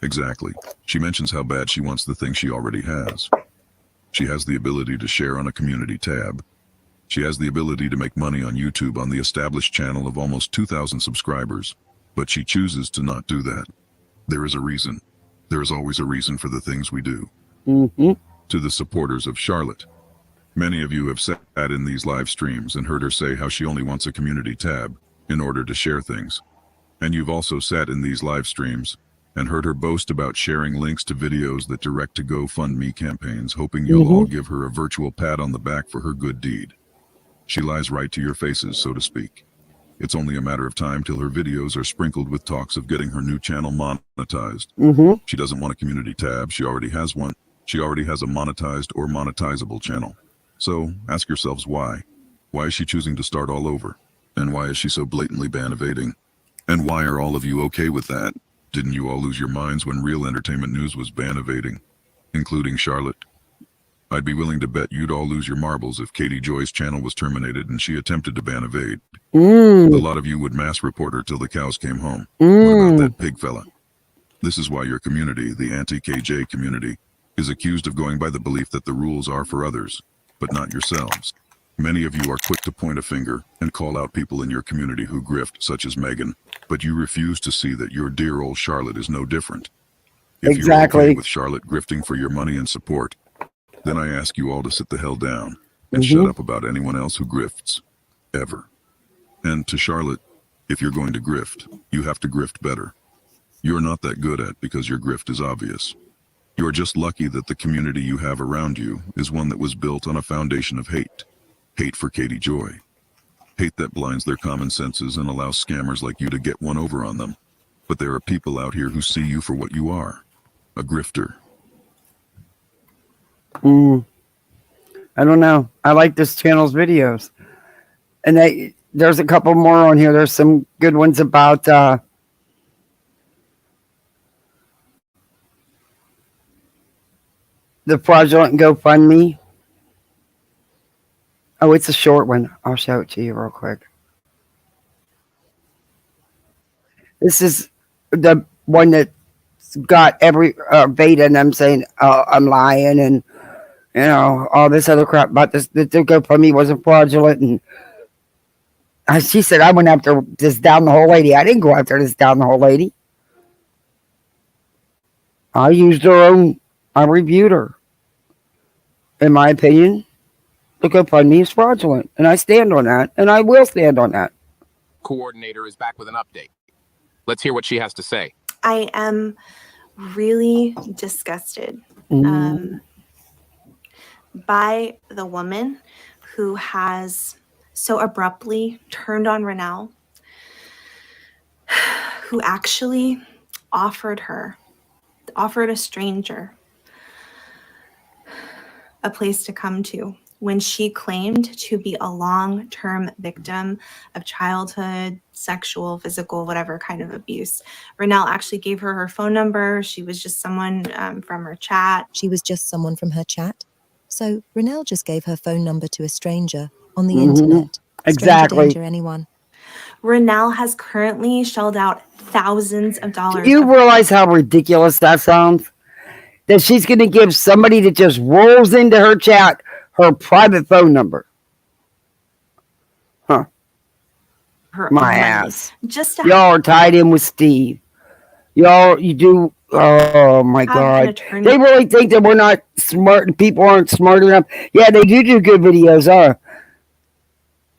Exactly. She mentions how bad she wants the thing she already has. She has the ability to share on a community tab. She has the ability to make money on YouTube on the established channel of almost 2,000 subscribers. But she chooses to not do that. There is a reason. There is always a reason for the things we do. To the supporters of Charlotte, many of you have sat in these live streams and heard her say how she only wants a community tab in order to share things. And you've also sat in these live streams and heard her boast about sharing links to videos that direct to GoFundMe campaigns, hoping you'll all give her a virtual pat on the back for her good deed. She lies right to your faces, so to speak. It's only a matter of time till her videos are sprinkled with talks of getting her new channel monetized. She doesn't want a community tab, she already has one. She already has a monetized or monetizable channel. So, ask yourselves why. Why is she choosing to start all over? And why is she so blatantly ban evading? And why are all of you okay with that? Didn't you all lose your minds when real entertainment news was ban evading? Including Charlotte? I'd be willing to bet you'd all lose your marbles if Katie Joy's channel was terminated and she attempted to ban evade. A lot of you would mass report her till the cows came home. What about that pig fella? This is why your community, the anti-KJ community, is accused of going by the belief that the rules are for others, but not yourselves. Many of you are quick to point a finger and call out people in your community who grift, such as Megan, but you refuse to see that your dear old Charlotte is no different. If you're okay with Charlotte grifting for your money and support, then I ask you all to sit the hell down and shut up about anyone else who grifts. Ever. And to Charlotte, if you're going to grift, you have to grift better. You're not that good at because your grift is obvious. You're just lucky that the community you have around you is one that was built on a foundation of hate. Hate for Katie Joy. Hate that blinds their common senses and allows scammers like you to get one over on them. But there are people out here who see you for what you are. A grifter. I don't know. I like this channel's videos. And there's a couple more on here. There's some good ones about the fraudulent GoFundMe. Oh, it's a short one. I'll show it to you real quick. This is the one that got every beta, and I'm saying I'm lying, and all this other crap about this. The GoFundMe wasn't fraudulent, and she said I went after this down the hole lady. I didn't go after this down the hole lady. I used her own. I reviewed her. In my opinion, the GoFundMe is fraudulent, and I stand on that, and I will stand on that. Coordinator is back with an update. Let's hear what she has to say. I am really disgusted by the woman who has so abruptly turned on Renelle, who actually offered a stranger a place to come to when she claimed to be a long-term victim of childhood, sexual, physical, whatever kind of abuse. Renelle actually gave her her phone number. She was just someone from her chat. She was just someone from her chat? So Renelle just gave her phone number to a stranger on the internet. Exactly. Stranger danger, anyone? Renelle has currently shelled out thousands of dollars. Do you realize how ridiculous that sounds? That she's going to give somebody that just rolls into her chat her private phone number. Huh. Her My money. ass. Just to Y'all are tied in with Steve. You do. Oh my God. They really think that we're not smart and people aren't smart enough. Yeah, they do good videos,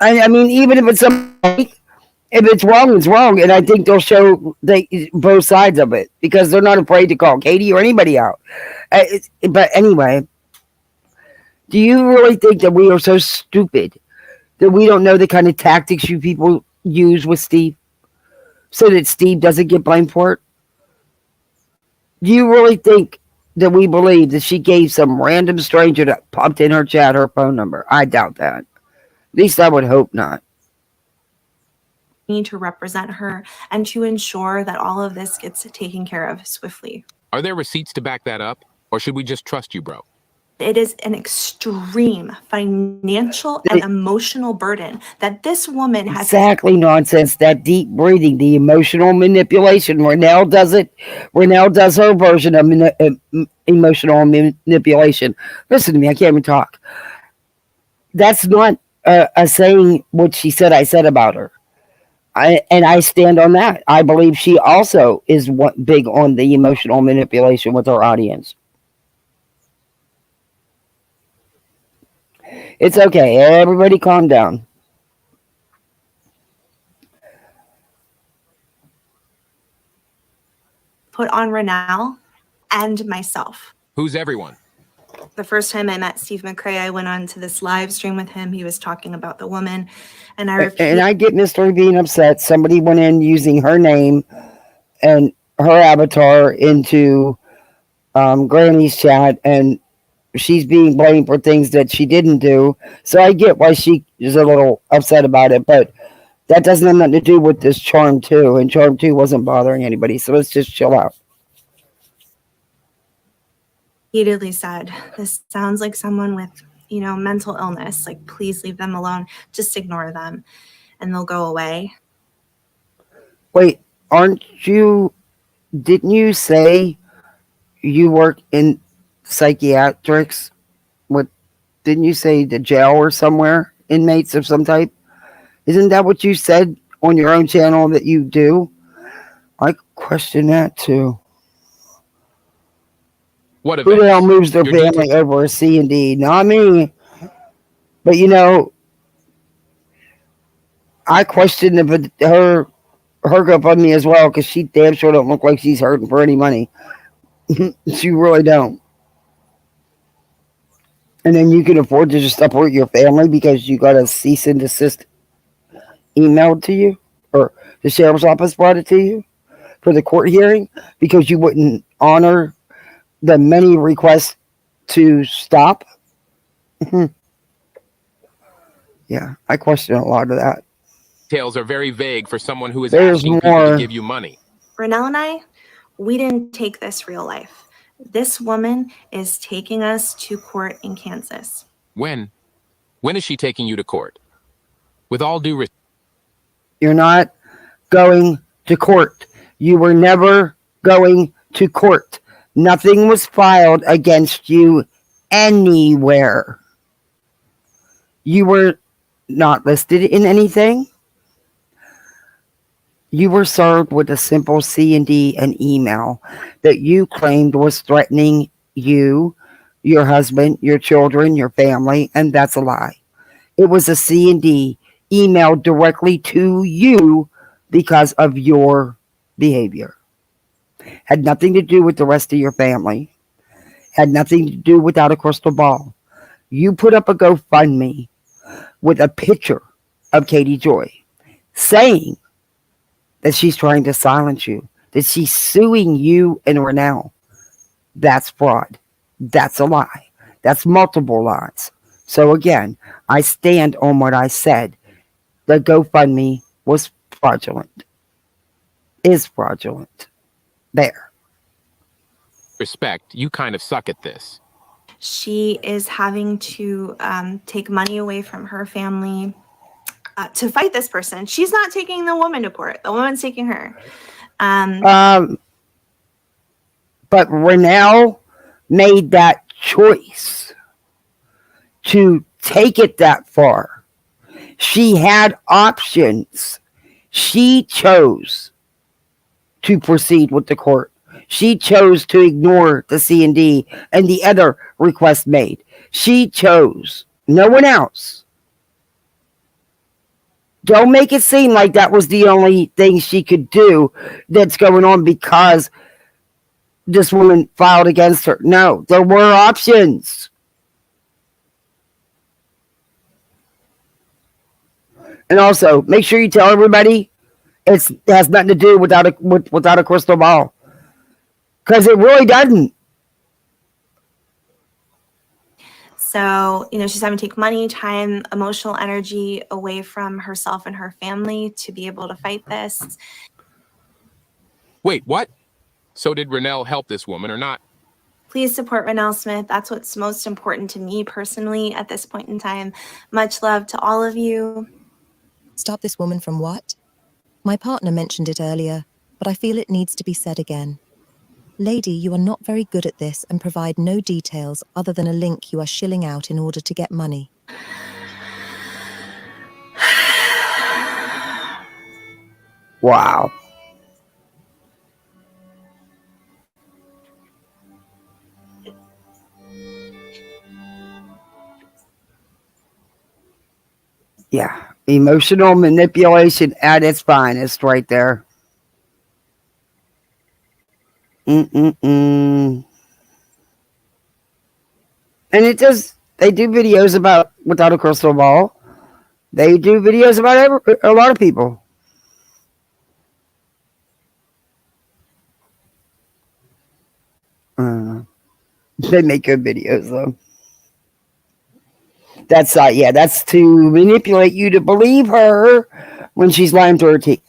I mean, even if it's something, if it's wrong, it's wrong. And I think they'll show both sides of it because they're not afraid to call Katie or anybody out. But anyway, do you really think that we are so stupid that we don't know the kind of tactics you people use with Steve so that Steve doesn't get blamed for it? Do you really think that we believe that she gave some random stranger that popped in her chat her phone number. I doubt that. At least I would hope not. Need to represent her and to ensure that all of this gets taken care of swiftly. Are there receipts to back that up? Or should we just trust you, bro? It is an extreme financial and emotional burden that this woman has. Exactly nonsense. That deep breathing, the emotional manipulation. Renell does it. Renell does her version of emotional manipulation. Listen to me. I can't even talk. That's not a saying what she said I said about her. I stand on that. I believe she also is big on the emotional manipulation with her audience. It's okay. Everybody calm down. Put on Renell and myself. Who's everyone? The first time I met Steve McCrae, I went on to this live stream with him. He was talking about the woman, and I get Mystery being upset. Somebody went in using her name and her avatar into Granny's chat, and she's being blamed for things that she didn't do. So I get why she is a little upset about it, but that doesn't have nothing to do with this Charm 2, and Charm 2 wasn't bothering anybody. So let's just chill out. Repeatedly said, this sounds like someone with, mental illness. Like, please leave them alone. Just ignore them and they'll go away. Wait, didn't you say you work in psychiatrics? Didn't you say the jail or somewhere? Inmates of some type? Isn't that what you said on your own channel that you do? I question that too. What Who the hell moves their family over a C&D? Not me. But I question her GoFundMe as well, because she damn sure don't look like she's hurting for any money. She really don't. And then you can afford to just uproot your family because you got a cease and desist emailed to you, or the sheriff's office brought it to you for the court hearing because you wouldn't honor the many requests to stop. Yeah, I question a lot of that. Details are very vague for someone who is There's asking people more. to give you money. Renell and I, we didn't take this real life. This woman is taking us to court in Kansas. When? When is she taking you to court? With all due respect. You're not going to court. You were never going to court. Nothing was filed against you anywhere. You were not listed in anything. You were served with a simple C&D and email that you claimed was threatening you, your husband, your children, your family, and that's a lie. It was a C&D emailed directly to you because of your behavior. Had nothing to do with the rest of your family. Had nothing to do without a crystal ball. You put up a GoFundMe with a picture of Katie Joy saying that she's trying to silence you, that she's suing you and Renell. That's fraud. That's a lie. That's multiple lies. So again, I stand on what I said. The GoFundMe was fraudulent. Is fraudulent. There. Respect, you kind of suck at this. She is having to take money away from her family to fight this person. She's not taking the woman to court. The woman's taking her. But Renell made that choice to take it that far. She had options. She chose to proceed with the court. She chose to ignore the C&D and the other requests made. She chose. No one else. Don't make it seem like that was the only thing she could do that's going on because this woman filed against her. No, there were options. And also, make sure you tell everybody it has nothing to do without a crystal ball. Because it really doesn't. So, she's having to take money, time, emotional energy away from herself and her family to be able to fight this. Wait, what? So did Renelle help this woman or not? Please support Renelle Smith. That's what's most important to me personally at this point in time. Much love to all of you. Stop this woman from what? My partner mentioned it earlier, but I feel it needs to be said again. Lady, you are not very good at this and provide no details other than a link you are shilling out in order to get money. Wow. Yeah. Emotional manipulation at its finest right there. And it does, they do videos about Without a Crystal Ball. They do videos about a lot of people. They make good videos though. That's that's to manipulate you to believe her when she's lying through her teeth.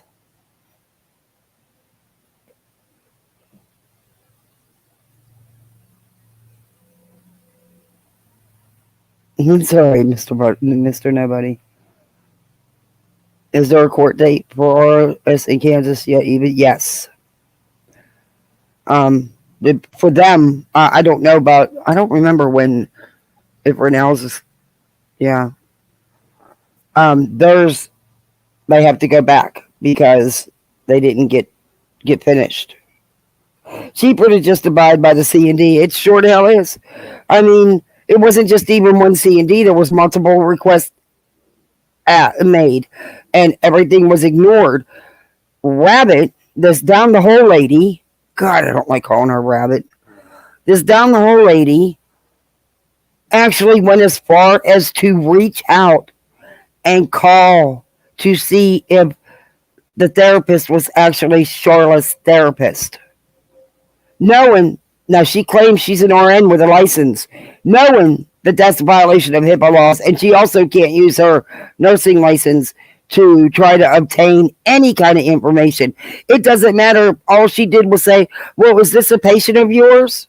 I'm sorry, Mr. Nobody. Is there a court date for us in Kansas yet? Even yes. For them, I don't know about. I don't remember when. If Renelle's is, yeah. Theirs, they have to go back because they didn't get finished. Cheaper to just abide by the C&D. It sure the hell is. I mean, it wasn't just even one C&D. There was multiple requests made, and everything was ignored. Rabbit, this down the hole lady. God, I don't like calling her Rabbit. This down the hole lady actually went as far as to reach out and call to see if the therapist was actually Charlotte's therapist. Knowing, now she claims she's an RN with a license, knowing that that's a violation of HIPAA laws, and she also can't use her nursing license to try to obtain any kind of information. It doesn't matter. All she did was say, well, is this a patient of yours?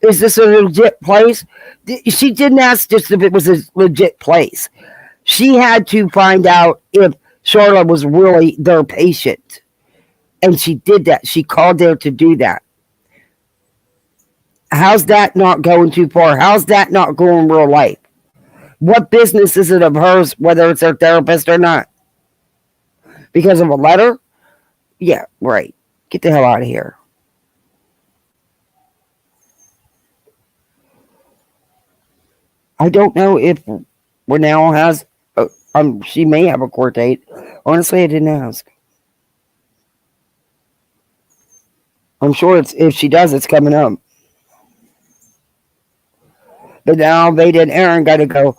Is this a legit place? She didn't ask just if it was a legit place. She had to find out if Charlotte was really their patient. And she did that. She called there to do that. How's that not going too far? How's that not going real life? What business is it of hers, whether it's her therapist or not? Because of a letter? Yeah, right. Get the hell out of here. I don't know if Renelle has, she may have a court date. Honestly, I didn't ask. I'm sure if she does, it's coming up. But now Veda and Aaron got to go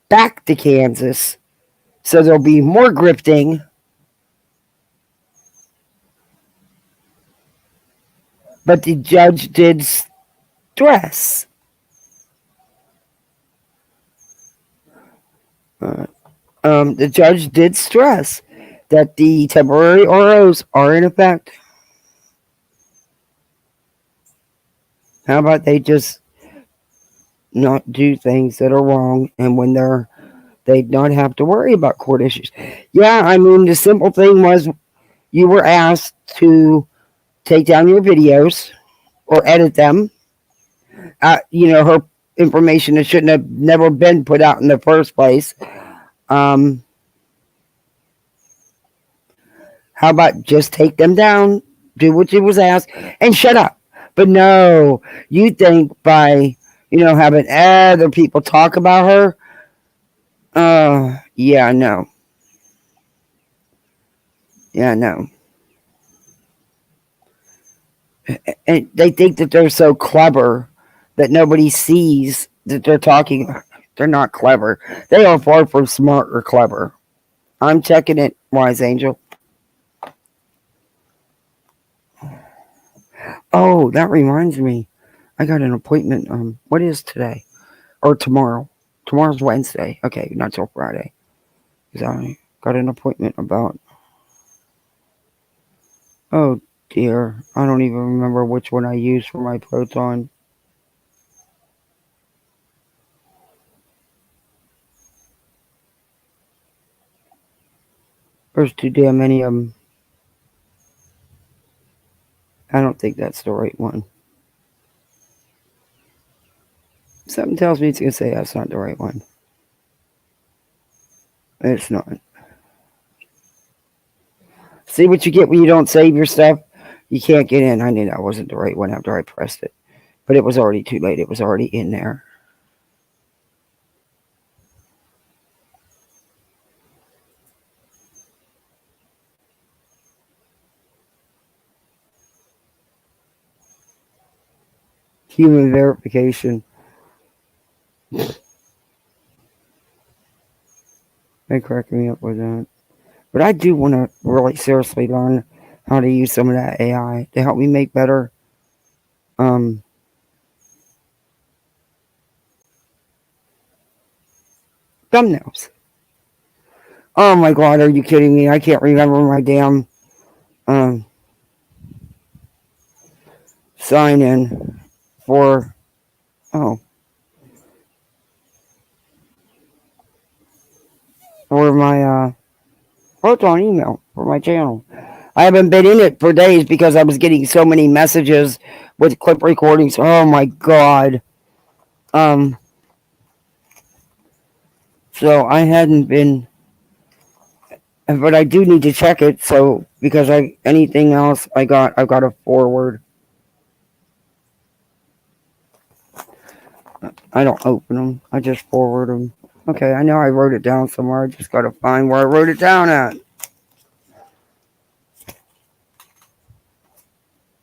back to Kansas. So there'll be more grifting. But the judge did stress. The judge did stress that the temporary ROs are in effect. How about they just not do things that are wrong, and when they don't have to worry about court issues. Yeah, I mean, the simple thing was you were asked to take down your videos or edit them. Her information that shouldn't have never been put out in the first place. How about just take them down, do what you was asked, and shut up? But no, you think by, having other people talk about her, yeah, no. Yeah, no. And they think that they're so clever that nobody sees that they're talking. They're not clever. They are far from smart or clever. I'm checking it, Wise Angel. Oh, that reminds me. I got an appointment. What is today? or tomorrow. Tomorrow's Wednesday. Okay, not till Friday. Because I got an appointment about. Oh dear, I don't even remember which one I used for my proton. There's too damn many of them. I don't think that's the right one. Something tells me it's going to say that's not the right one. It's not. See what you get when you don't save your stuff? You can't get in. I knew that wasn't the right one after I pressed it. But it was already too late. It was already in there. Human verification. They crack me up with that. But I do want to really seriously learn how to use some of that AI to help me make better thumbnails. Oh my god, are you kidding me? I can't remember my damn sign in for for my Proton email for my channel. I haven't been in it for days because I was getting so many messages with clip recordings. Oh my god. So I hadn't been, but I do need to check it. So because anything else I've got to forward. I don't open them. I just forward them. Okay, I know I wrote it down somewhere. I just got to find where I wrote it down at.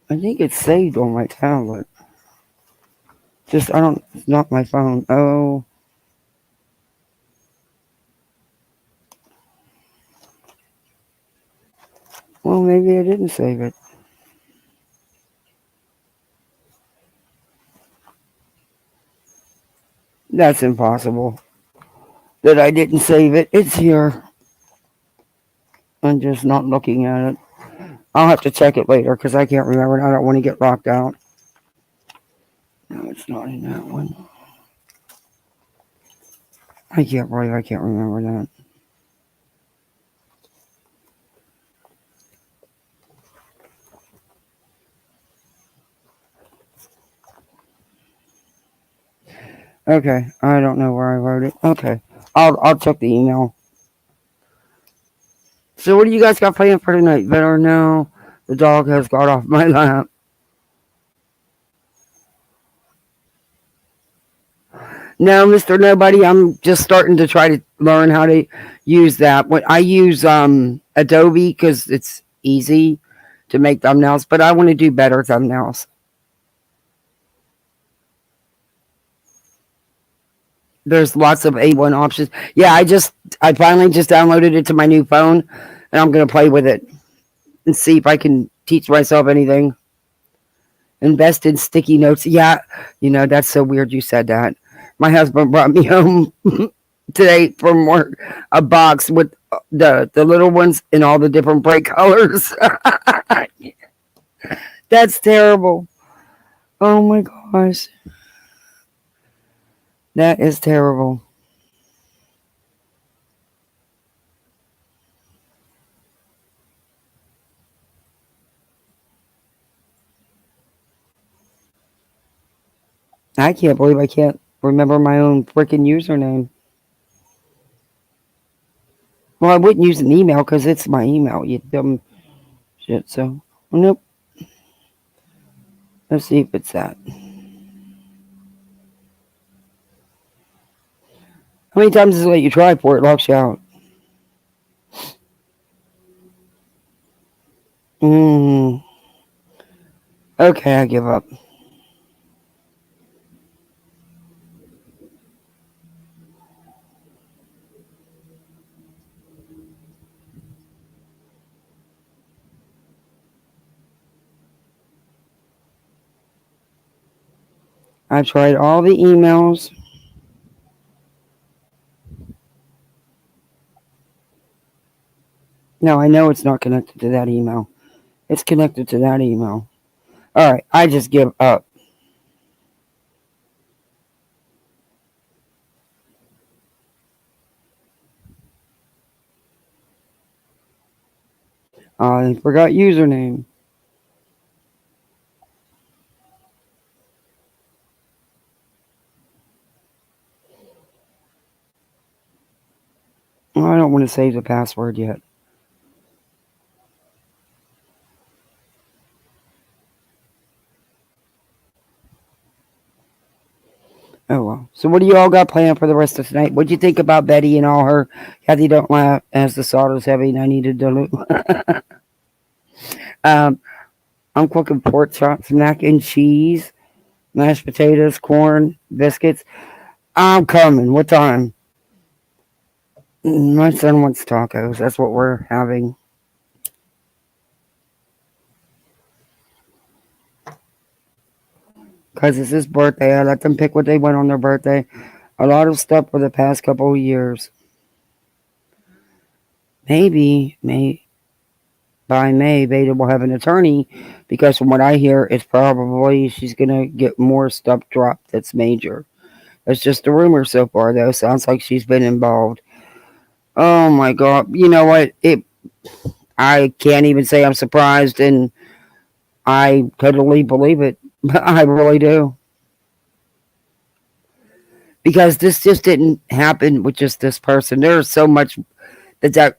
I think it's saved on my tablet. It's not my phone. Oh. Well, maybe I didn't save it. That's impossible. That I didn't save it. It's here. I'm just not looking at it. I'll have to check it later because I can't remember and I don't want to get locked out. No, it's not in that one. I can't remember that. Okay, I don't know where I wrote it. Okay, I'll check the email. So what do you guys got planned for tonight? Better know the dog has got off my lap. No, Mr. Nobody, I'm just starting to try to learn how to use that. When I use Adobe because it's easy to make thumbnails, but I want to do better thumbnails. There's lots of A1 options. Yeah, I finally just downloaded it to my new phone, and I'm going to play with it and see if I can teach myself anything. Invest in sticky notes. Yeah, that's so weird you said that. My husband brought me home today from work a box with the little ones in all the different bright colors. That's terrible. Oh my gosh. That is terrible. I can't believe I can't remember my own freaking username. Well, I wouldn't use an email because it's my email, you dumb shit. So, nope. Let's see if it's that. How many times does it let you try before it locks you out? Okay, I give up. I tried all the emails. No, I know it's not connected to that email. It's connected to that email. All right, I just give up. I forgot username. I don't want to save the password yet. Oh well. So what do you all got planned for the rest of tonight? What'd you think about Betty and all her Kathy don't laugh as the soda's heavy and I need to dilute? I'm cooking pork chops, mac and cheese, mashed potatoes, corn, biscuits. I'm coming. What time? My son wants tacos. That's what we're having. Because it's his birthday. I let them pick what they want on their birthday. A lot of stuff for the past couple of years. Maybe by May, Beta will have an attorney, because from what I hear, it's probably she's going to get more stuff dropped that's major. That's just a rumor so far, though. Sounds like she's been involved. Oh, my God. You know what? I can't even say I'm surprised, and I totally believe it. I really do. Because this just didn't happen with just this person. There's so much that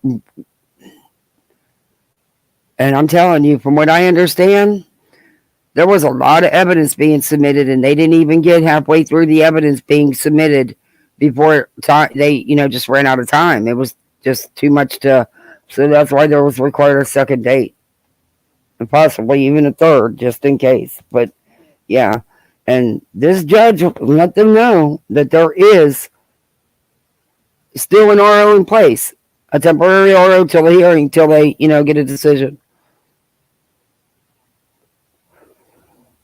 and I'm telling you, from what I understand, there was a lot of evidence being submitted, and they didn't even get halfway through the evidence being submitted before they, just ran out of time. It was just too much so that's why there was required a second date, and possibly even a third, just in case. But yeah, and this judge let them know that there is still an RO in place, a temporary RO till the hearing, till they, get a decision.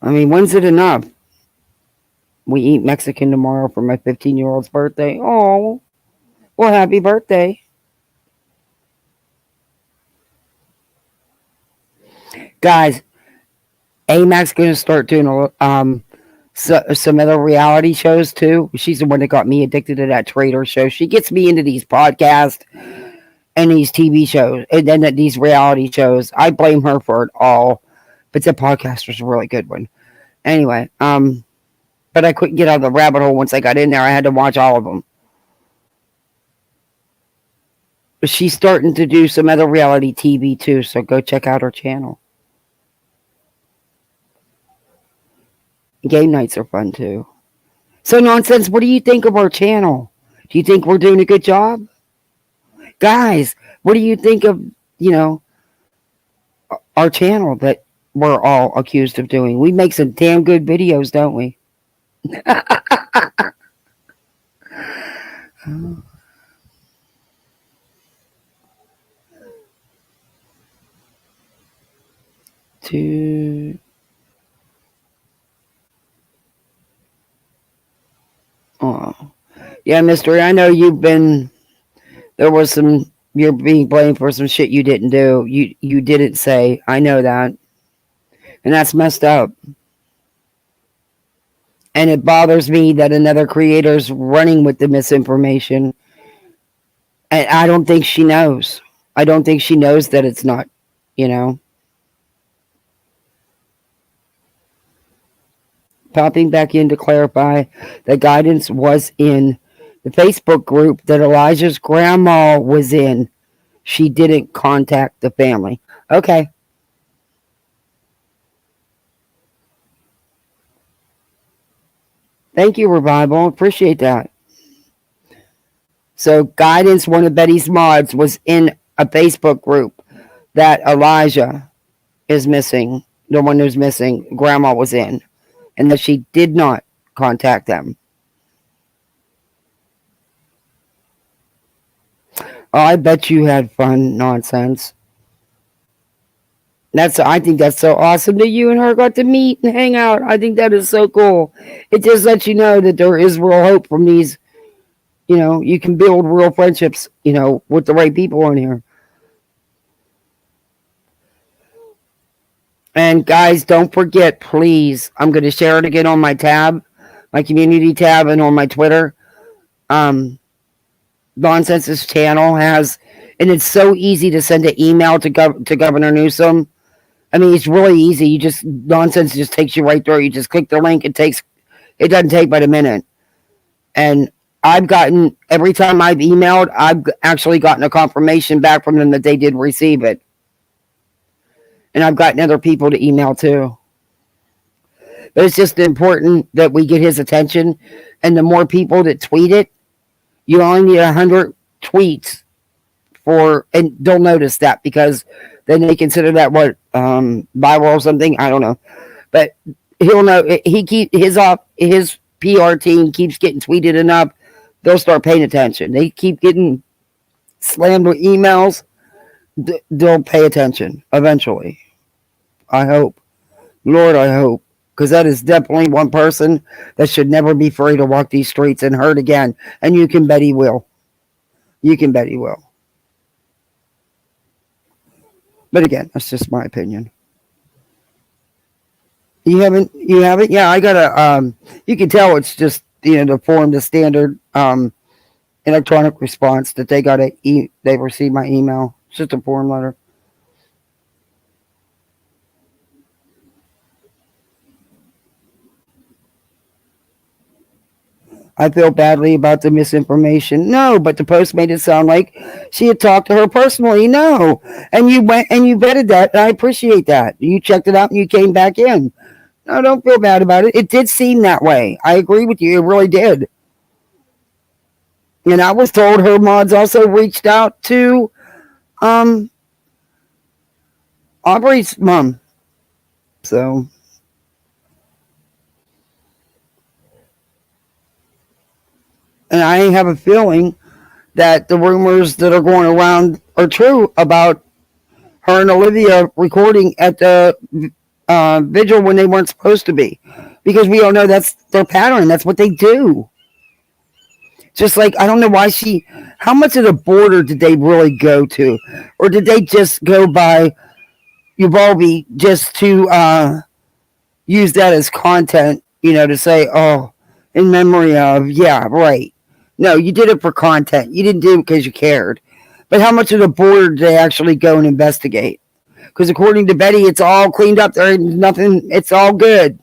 I mean, when's it enough? We eat Mexican tomorrow for my 15-year-old's birthday. Oh, well, happy birthday. Guys, AMAC's going to start doing some other reality shows, too. She's the one that got me addicted to that Trader show. She gets me into these podcasts and these TV shows, and then these reality shows. I blame her for it all. But the podcast was a really good one. Anyway, but I couldn't get out of the rabbit hole once I got in there. I had to watch all of them. But she's starting to do some other reality TV too, so go check out her channel. Game nights are fun too. So Nonsense, what do you think of our channel? Do you think we're doing a good job? Guys, what do you think of, our channel that we're all accused of doing? We make some damn good videos, don't we? Yeah, Mystery, I know you're being blamed for some shit you didn't do. You didn't say. I know that. And that's messed up. And it bothers me that another creator's running with the misinformation. And I don't think she knows. I don't think she knows that it's not, Popping back in to clarify, the guidance was in the Facebook group that Elijah's grandma was in. She didn't contact the family. Okay. Thank you, Revival. Appreciate that. So Guidance, one of Betty's mods, was in a Facebook group that Elijah is missing. The one who's missing, grandma was in. And that she did not contact them. Oh, I bet you had fun, Nonsense. I think that's so awesome that you and her got to meet and hang out. I think that is so cool. It just lets you know that there is real hope from these, you can build real friendships, with the right people on here. And guys, don't forget, please. I'm going to share it again on my tab, my community tab, and on my Twitter. Nonsense's channel has, and it's so easy to send an email to Governor Newsom. I mean, it's really easy. Nonsense just takes you right through. You just click the link. It doesn't take but a minute. And every time I've emailed, I've actually gotten a confirmation back from them that they did receive it. And I've gotten other people to email too. But it's just important that we get his attention. And the more people that tweet it, you only need 100 tweets and they'll notice that, because then they consider that viral or something. I don't know. But he'll know. His PR team keeps getting tweeted enough, they'll start paying attention. They keep getting slammed with emails, they'll pay attention eventually. I hope. Lord, I hope. Because that is definitely one person that should never be free to walk these streets and hurt again. And you can bet he will. You can bet he will. But again, that's just my opinion. You haven't? Yeah, I got you can tell it's just, the standard electronic response that they they received my email. It's just a form letter. I feel badly about the misinformation. No, but the post made it sound like she had talked to her personally. No. And you went and you vetted that, and I appreciate that. You checked it out and you came back in. No, don't feel bad about it. It did seem that way. I agree with you. It really did. And I was told her mods also reached out to Aubrey's mom. So and I have a feeling that the rumors that are going around are true about her and Olivia recording at the vigil when they weren't supposed to be. Because we all know that's their pattern. That's what they do. Just like, I don't know why how much of the border did they really go to? Or did they just go by Uvalde just to use that as content, to say, oh, in memory of, yeah, right. No, you did it for content. You didn't do it because you cared. But how much of the border did they actually go and investigate? Because according to Betty, it's all cleaned up. There ain't nothing. It's all good.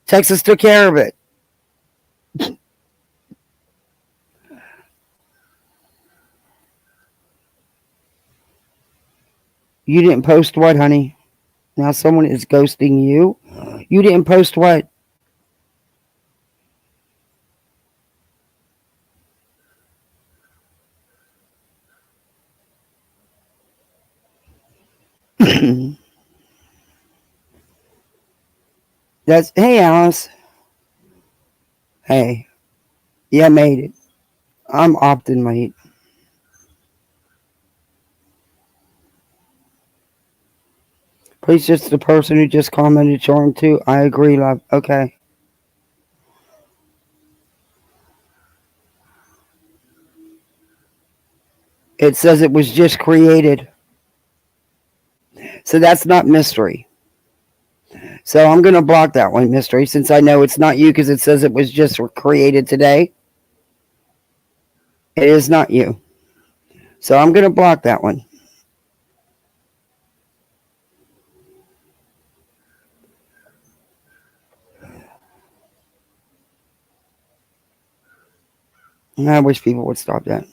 Texas took care of it. You didn't post what, honey? Now someone is ghosting you. You didn't post what? Hey, Alice. Hey. Yeah, I made it. I'm often late. Please, just the person who just commented showing too. I agree, love. Okay. It says it was just created. So that's not mystery. So I'm going to block that one, mystery, since I know it's not you because it says it was just created today. It is not you. So I'm going to block that one. I wish people would stop that.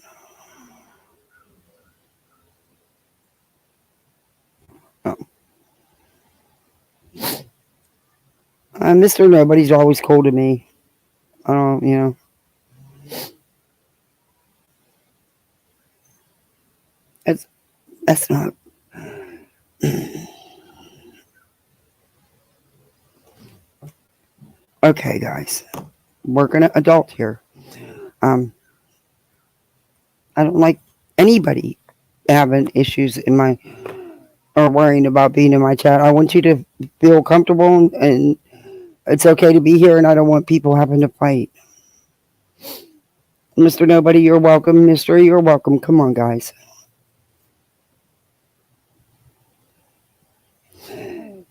Oh. Mr. Nobody's always cool to me. I don't, That's not. Okay, guys. We're going to adult here. I don't like anybody having issues or worrying about being in my chat. I want you to feel comfortable, and it's okay to be here, and I don't want people having to fight. Mr. Nobody, you're welcome. Mystery, you're welcome. Come on, guys.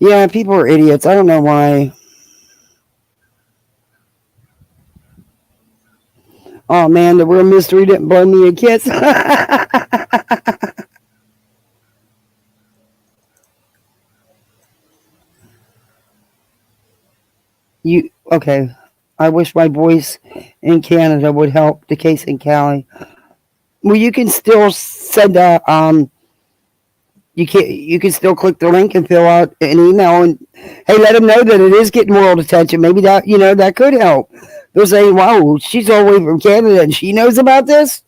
Yeah, people are idiots. I don't know why. Oh man, the real mystery didn't blow me a kiss. You okay? I wish my voice in Canada would help the case in Cali. Well, you can still send a you can still click the link and fill out an email and hey, let them know that it is getting world attention. Maybe that that could help. They're saying, "Wow, she's all the way from Canada and she knows about this."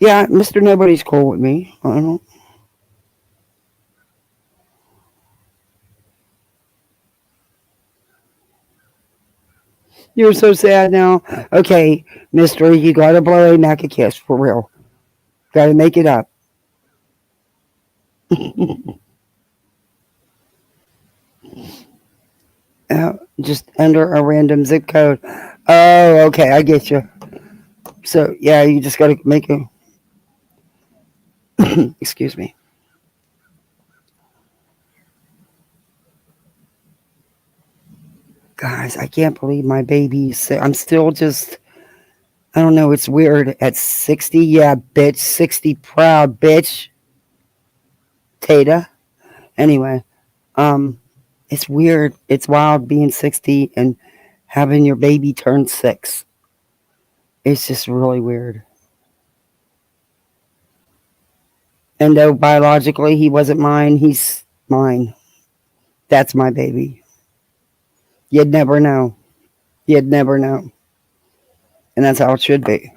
Yeah, Mr. Nobody's cool with me. I don't know. You're so sad now. Okay, mister, you gotta blow a Mac a kiss for real. Gotta make it up. Just enter a random zip code. Oh, okay, I get you. So, yeah, you just gotta make a. Excuse me. Guys, I can't believe my baby's. I'm still just. I don't know, it's weird. At 60, yeah, bitch. 60 proud, bitch. Tata. Anyway, it's weird. It's wild being 60 and having your baby turn 6. It's just really weird. And though biologically he wasn't mine, he's mine. That's my baby. You'd never know. You'd never know. And that's how it should be.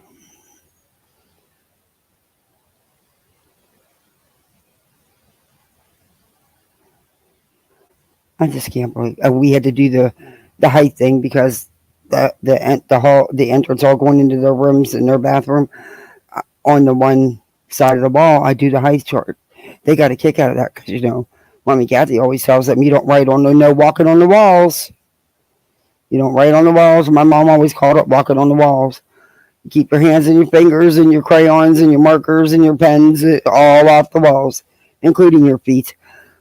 I just can't believe we had to do the height thing because the entrance all going into their rooms and their bathroom on the one side of the wall. I do the height chart. They got a kick out of that because Mommy Kathy always tells them you don't write on no walking on the walls. You don't write on the walls. My mom always called it walking on the walls. You keep your hands and your fingers and your crayons and your markers and your pens all off the walls, including your feet.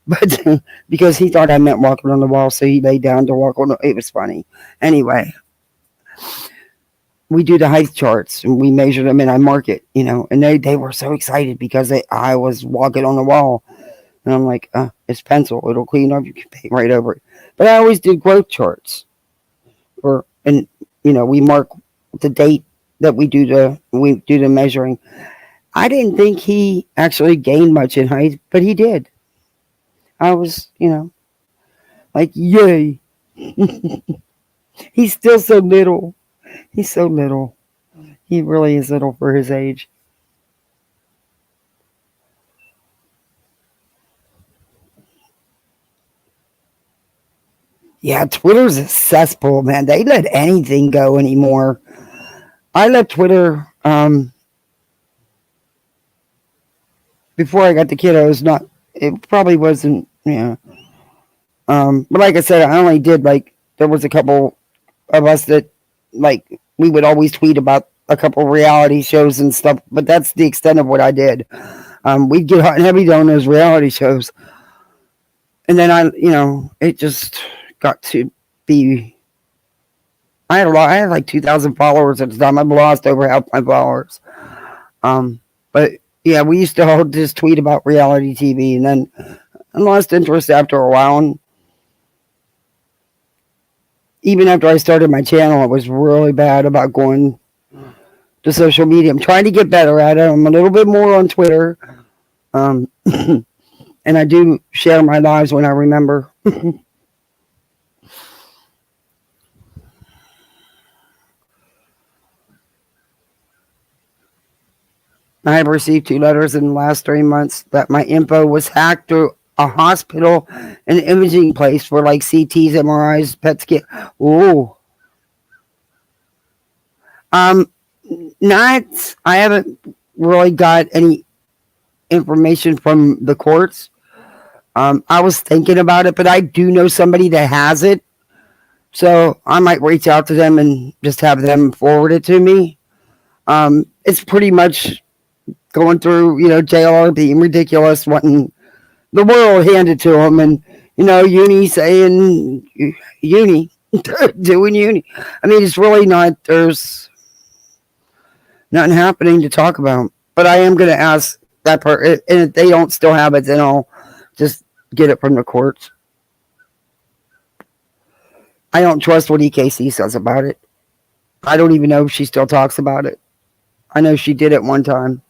But because he thought I meant walking on the wall, so he laid down to walk on the. It was funny. Anyway, we do the height charts and we measure them and I mark it, and they were so excited because I was walking on the wall. And I'm like, it's pencil. It'll clean up. You can paint right over it. But I always did growth charts. We mark the date that we do the measuring. I didn't think he actually gained much in height, but he did. I was, like, yay. He's still so little. He's so little. He really is little for his age. Yeah, Twitter's a cesspool, man. They let anything go anymore. I left Twitter before I got the kiddos. It probably wasn't, but like I said, I only did there was a couple of us that we would always tweet about a couple reality shows and stuff, but that's the extent of what I did. We'd get hot and heavy on those reality shows, and then it just got to be. I had like 2,000 followers at the time. I've lost over half my followers. But yeah, we used to all just tweet about reality TV, and then I lost interest after a while. And even after I started my channel, it was really bad about going to social media. I'm trying to get better at it. I'm a little bit more on Twitter. And I do share my lives when I remember. I have received 2 letters in the last 3 months that my info was hacked through a hospital and imaging place for CTs, MRIs, PET scan. Ooh. I haven't really got any information from the courts. I was thinking about it, but I do know somebody that has it. So I might reach out to them and just have them forward it to me. It's pretty much going through, JLR being ridiculous, wanting the world handed to them, and, uni saying, uni, doing uni. I mean, it's really not, there's nothing happening to talk about. But I am going to ask that part, and if they don't still have it, then I'll just get it from the courts. I don't trust what EKC says about it. I don't even know if she still talks about it. I know she did it one time.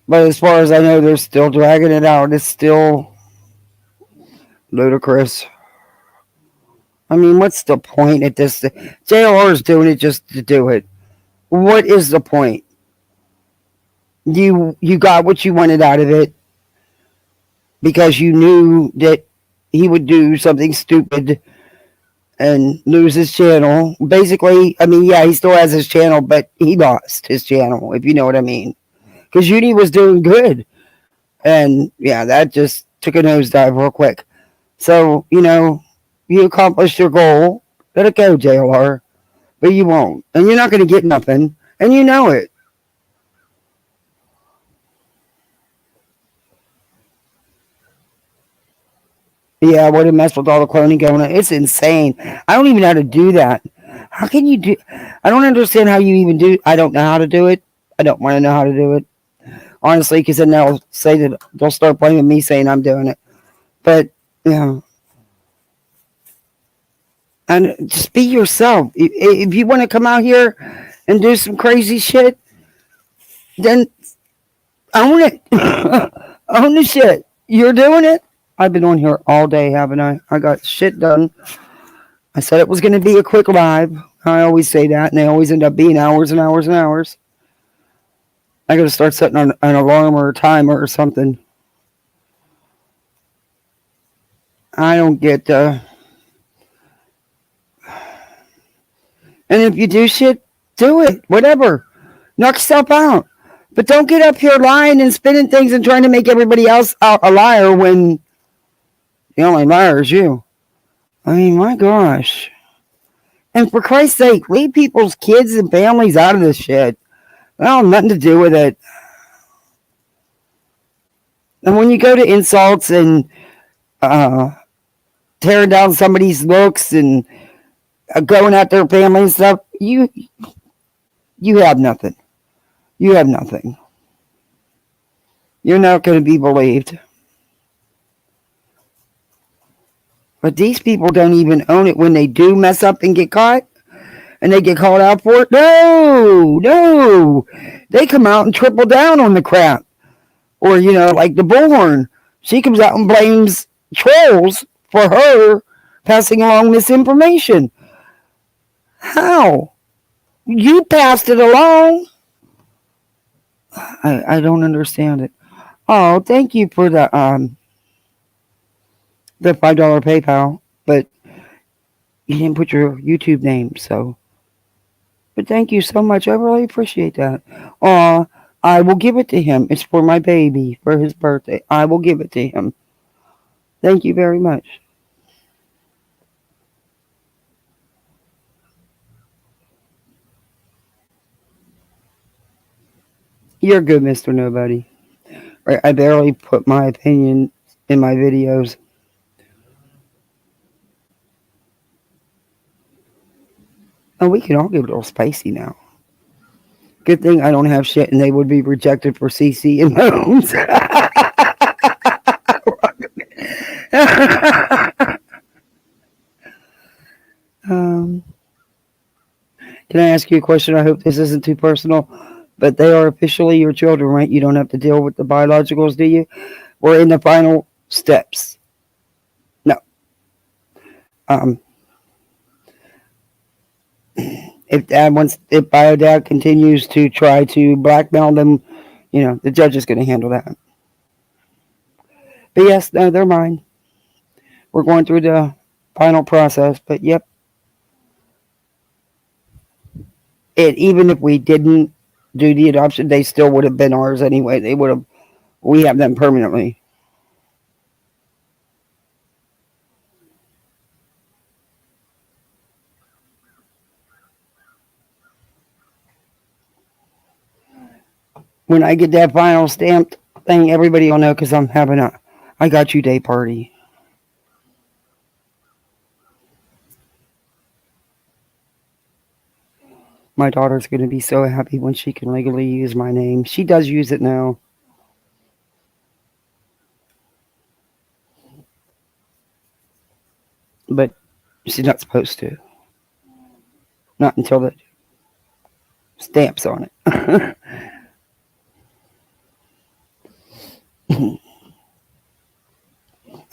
But as far as I know, they're still dragging it out. It's still ludicrous. I mean, what's the point at this? JLR is doing it just to do it. What is the point? You got what you wanted out of it because you knew that he would do something stupid and lose his channel. Basically, I mean, yeah, he still has his channel, but he lost his channel, if you know what I mean. Because Uni was doing good. And, yeah, that just took a nosedive real quick. So, you accomplished your goal. Let it go, JLR. But you won't. And you're not going to get nothing. And you know it. Yeah, I would have messed with all the cloning going on. It's insane. I don't even know how to do that. How can you do... I don't understand how you even do... I don't know how to do it. I don't want to know how to do it. Honestly, because then they'll say that... They'll start blaming me saying I'm doing it. But, and just be yourself. If you want to come out here and do some crazy shit, then own it. Own the shit. You're doing it. I've been on here all day, haven't I? I got shit done. I said it was going to be a quick live. I always say that, and they always end up being hours and hours and hours. I got to start setting an alarm or a timer or something. I don't get... And if you do shit, do it. Whatever. Knock yourself out. But don't get up here lying and spinning things and trying to make everybody else out a liar when the only liar is you. I mean, my gosh. And for Christ's sake, leave people's kids and families out of this shit. Well, nothing to do with it. And when you go to insults and tearing down somebody's looks and going at their family and stuff, you have nothing. You have nothing. You're not going to be believed. But these people don't even own it when they do mess up and get caught. And they get called out for it. No. They come out and triple down on the crap. Or, like the Bullhorn. She comes out and blames trolls for her passing along misinformation. How? You passed it along. I don't understand it. Oh, thank you for the $5 PayPal, but you didn't put your YouTube name, so. But thank you so much. I really appreciate that. I will give it to him. It's for my baby, for his birthday. I will give it to him. Thank you very much. You're good, Mr. Nobody. Right, I barely put my opinion in my videos. Oh, we can all get a little spicy now. Good thing I don't have shit and they would be rejected for CC and loans. Can I ask you a question? I hope this isn't too personal. But they are officially your children, right? You don't have to deal with the biologicals, do you? We're in the final steps. No. If bio dad continues to try to blackmail them, the judge is going to handle that. But yes, no, they're mine. We're going through the final process, but yep. Even if we didn't do the adoption, they still would have been ours anyway. We have them permanently. when I get that final stamped thing, everybody will know because I'm having a I got you day party. My daughter's going to be so happy when she can legally use my name. She does use it now. But she's not supposed to. Not until the stamp's on it.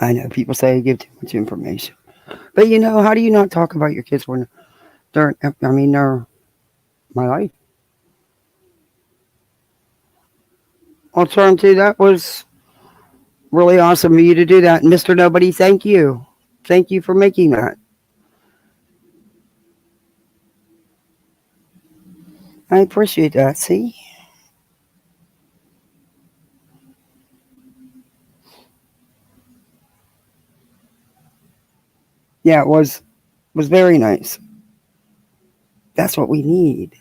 I know people say I give too much information. But how do you not talk about your kids when they're my life? Well, Charm 2, that was really awesome of you to do that. And Mr. Nobody, thank you. Thank you for making that. I appreciate that. See? Yeah, it was very nice. That's what we need.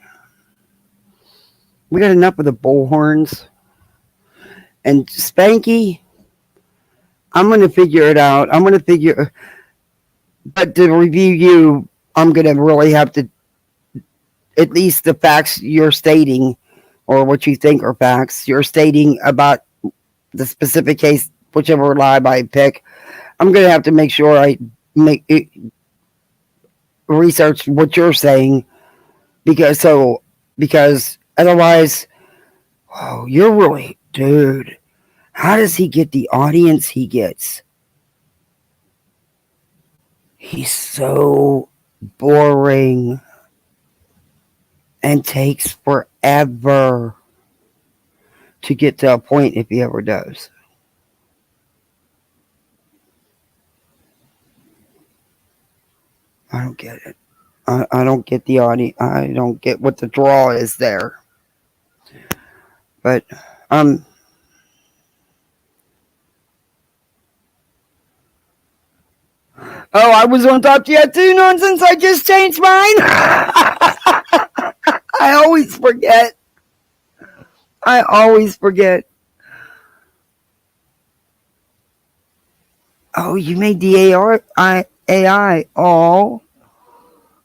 We got enough of the Bullhorns. And Spanky, I'm going to figure it out. But to review you, I'm going to really have to, at least the facts you're stating, or what you think are facts, you're stating about the specific case, whichever lab I pick, I'm going to have to make sure I make it, research what you're saying, because otherwise, oh, you're really, dude, how does he get the audience he gets? He's so boring and takes forever to get to a point if he ever does. I don't get it. I don't get the audience. I don't get what the draw is there. But oh, I was on top yet too, nonsense. I just changed mine. I always forget. Oh, you made the AI. Oh,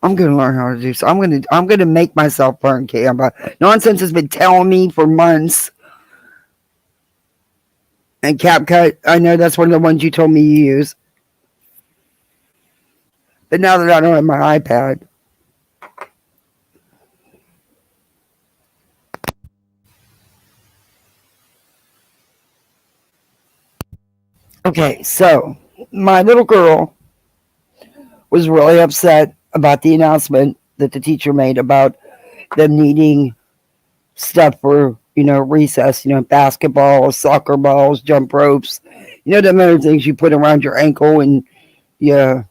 I'm gonna learn how to do so. I'm gonna make myself learn Canva. Nonsense has been telling me for months. And CapCut, I know that's one of the ones you told me you use. But now that I don't have my iPad, okay, so my little girl was really upset about the announcement that the teacher made about them needing stuff for, recess, basketball, soccer balls, jump ropes, them other things you put around your ankle and you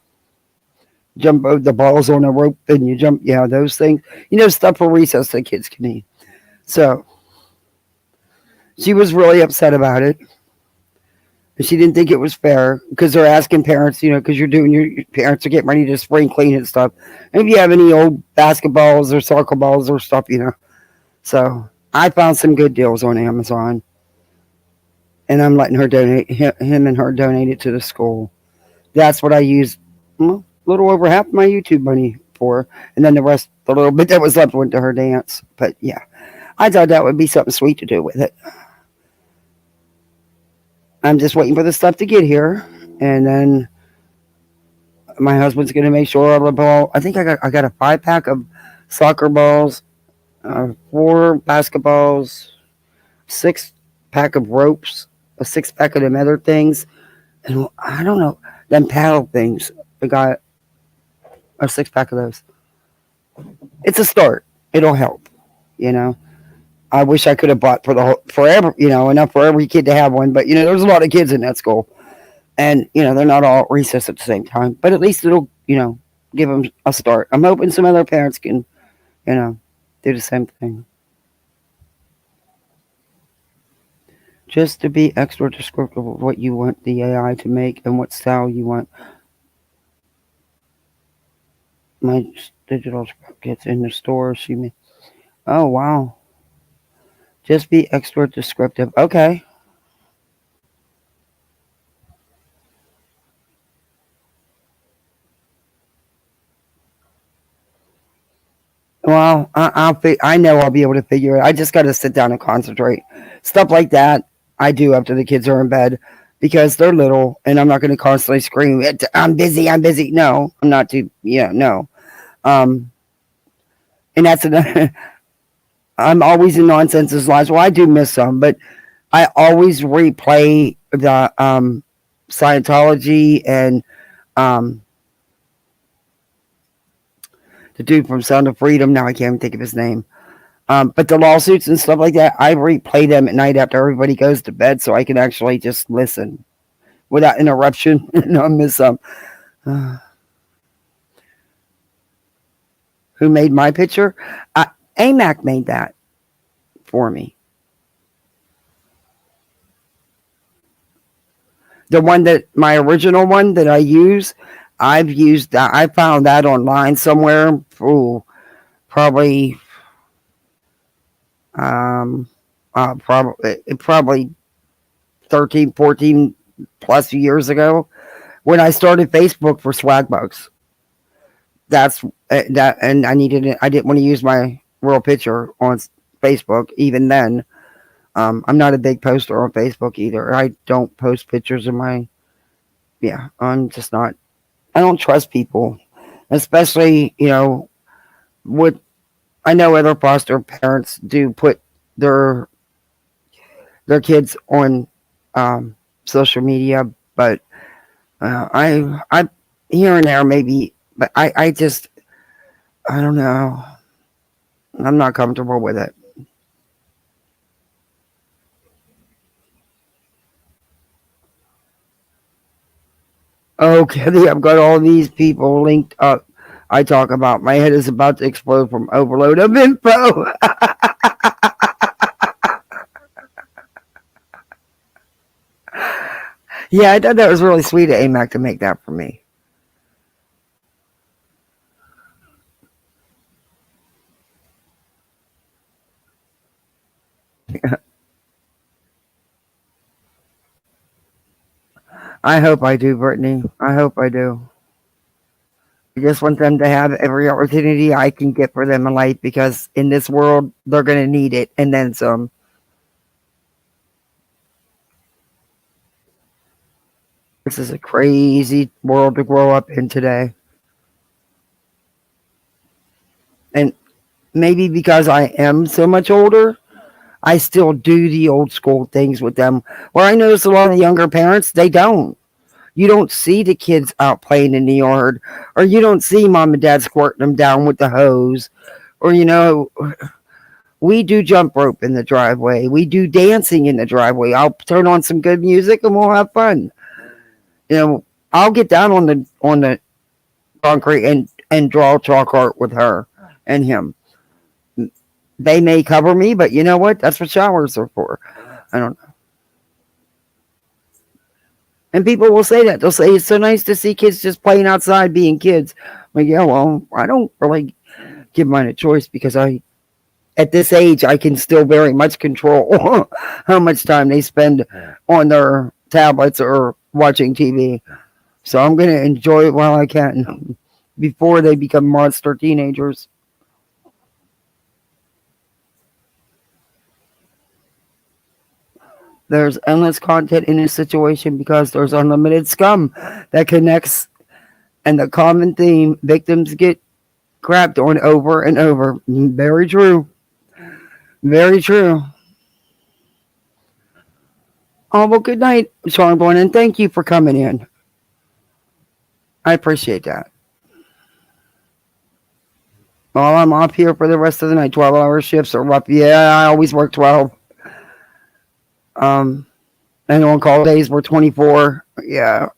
jump over the balls on a rope and you jump, those things, stuff for recess that kids can need. So she was really upset about it. She didn't think it was fair because they're asking parents, because your parents are getting ready to spring clean and stuff. And if you have any old basketballs or soccer balls or stuff, So I found some good deals on Amazon. And I'm letting her donate, him and her donate it to the school. That's what I used a little over half my YouTube money for. And then the rest, the little bit that was left went to her dance. But yeah, I thought that would be something sweet to do with it. I'm just waiting for the stuff to get here, and then my husband's gonna make sure all the ball. I think I got a 5-pack of soccer balls, 4 basketballs, 6-pack of ropes, a 6-pack of them other things, and I don't know them paddle things. I got a 6-pack of those. It's a start. It'll help, I wish I could have bought forever, enough for every kid to have one. But, there's a lot of kids in that school. And, they're not all at recess at the same time. But at least it'll, give them a start. I'm hoping some other parents can, do the same thing. Just to be extra descriptive of what you want the AI to make and what style you want. My digital scrap gets in the store. Oh, wow. Just be extra descriptive. Okay. Well, I know I'll be able to figure it. I just got to sit down and concentrate. Stuff like that, I do after the kids are in bed because they're little, and I'm not going to constantly scream, "I'm busy, I'm busy." No, I'm not too. Yeah, no. Um, and that's another. I'm always in nonsense's lives. Well, I do miss some, but I always replay the Scientology and um, the dude from Sound of Freedom. Now I can't even think of his name. But the lawsuits and stuff like that, I replay them at night after everybody goes to bed so I can actually just listen without interruption and not miss some. Who made my picture? AMAC made that for me. The one that, my original one that I use, I've used that. I found that online somewhere. Ooh, probably, probably 13, 14 plus years ago when I started Facebook for swag bugs. That's that, and I needed it. I didn't want to use my real picture on Facebook even then. I'm not a big poster on Facebook either. I don't post pictures of my. Yeah, I'm just not. I don't trust people, especially what I know other foster parents do put their kids on social media, but I here and there maybe, but I just I don't know. I'm not comfortable with it. Oh, Kelly, I've got all these people linked up. I talk about my head is about to explode from overload of info. Yeah, I thought that was really sweet of AMAC to make that for me. I hope I do, Brittany. I hope I do. I just want them to have every opportunity I can get for them in life because in this world, they're going to need it and then some. This is a crazy world to grow up in today. And maybe because I am so much older, I still do the old school things with them. Where I notice a lot of the younger parents, they don't. You don't see the kids out playing in the yard, or you don't see mom and dad squirting them down with the hose, or we do jump rope in the driveway. We do dancing in the driveway. I'll turn on some good music and we'll have fun. I'll get down on the concrete and draw chalk art with her and him. They may cover me, but you know what? That's what showers are for. I don't know. And people will say that. They'll say it's so nice to see kids just playing outside being kids. I'm like, yeah, well, I don't really give mine a choice because at this age, I can still very much control how much time they spend on their tablets or watching TV. So I'm going to enjoy it while I can before they become monster teenagers. There's endless content in this situation because there's unlimited scum that connects, and the common theme, victims get crapped on over and over. Very true. Very true. Oh, well, good night, Charborn, and thank you for coming in. I appreciate that. Well, I'm off here for the rest of the night. 12-hour shifts are rough. Yeah, I always work 12. And on-call days were 24. Yeah,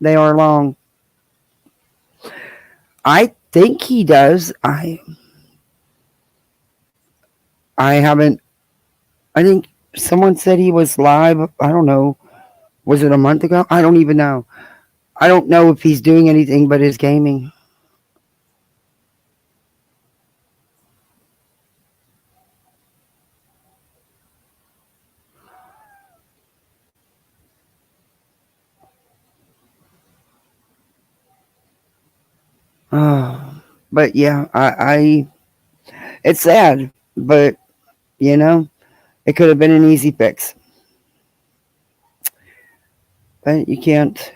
they are long. I think he does. I haven't. I think someone said he was live. I don't know. Was it a month ago? I don't even know. I don't know if he's doing anything but his gaming. But yeah, it's sad, but you know, it could have been an easy fix. But you can't.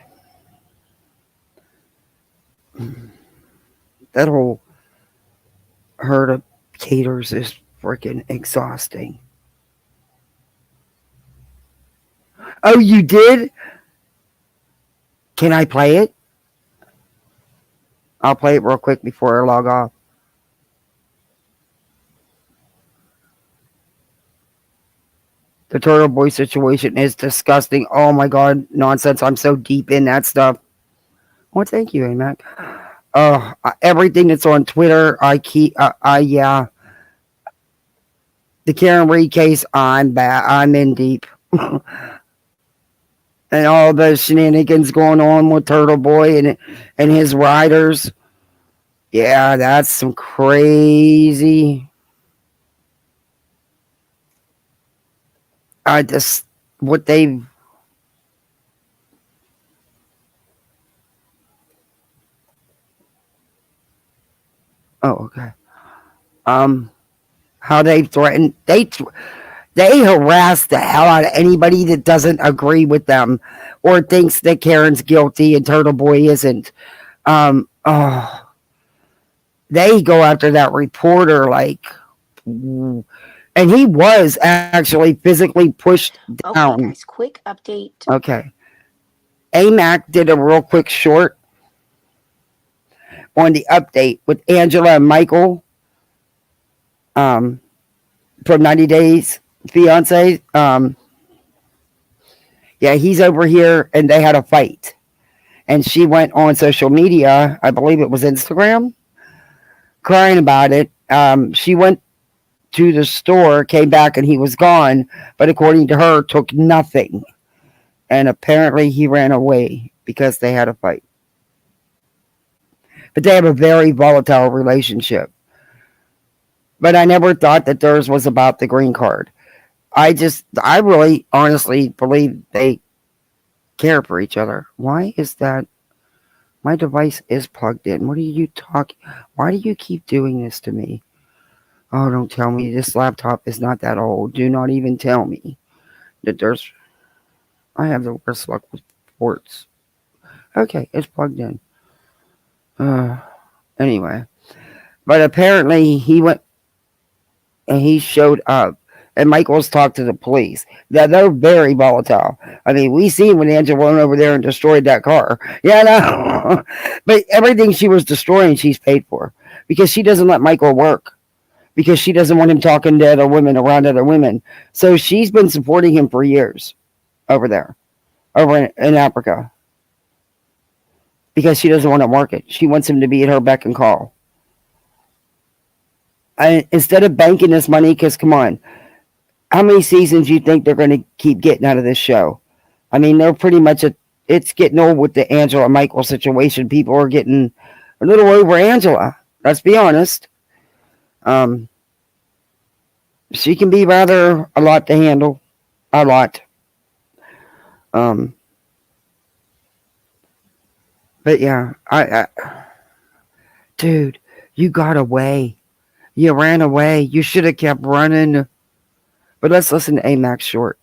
That whole herd of caters is freaking exhausting. Oh, you did? Can I play it? I'll play it real quick before I log off. The Turtle Boy situation is disgusting. Oh my god, nonsense. I'm so deep in that stuff. Well, thank you, Mac. Everything that's on Twitter, yeah. The Karen Reed case, I'm bad. I'm in deep. And all the shenanigans going on with Turtle Boy and his riders. Yeah, that's some crazy. I just what they. Oh, okay. How they threaten they harass the hell out of anybody that doesn't agree with them or thinks that Karen's guilty and Turtle Boy isn't. They go after that reporter like, and he was actually physically pushed down. Okay, guys, quick update. Okay. AMAC did a real quick short on the update with Angela and Michael from 90 Days Fiance. Yeah, he's over here and they had a fight. And she went on social media, I believe it was Instagram, crying about it. She went to the store, came back, and he was gone. But according to her, took nothing. And apparently he ran away because they had a fight. But they have a very volatile relationship. But I never thought that theirs was about the green card. I really honestly believe they care for each other. Why is that? My device is plugged in. What are you talking? Why do you keep doing this to me? Oh, don't tell me this laptop is not that old. Do not even tell me that there's. I have the worst luck with ports. Okay, it's plugged in. Anyway. But apparently he went and he showed up. And Michael's talked to the police. They're very volatile. I mean, we seen when Angela went over there and destroyed that car. Yeah, no. But everything she was destroying, she's paid for. Because she doesn't let Michael work. Because she doesn't want him talking to other women around other women. So she's been supporting him for years over there. Over in Africa. Because she doesn't want to work it. She wants him to be at her beck and call. Instead of banking this money, because come on. How many seasons do you think they're going to keep getting out of this show? I mean, they're pretty much it's getting old with the Angela Michael situation. People are getting a little over Angela. Let's be honest. She can be rather a lot to handle. A lot. But yeah, dude, you got away. You ran away. You should have kept running. But let's listen to AMAC short.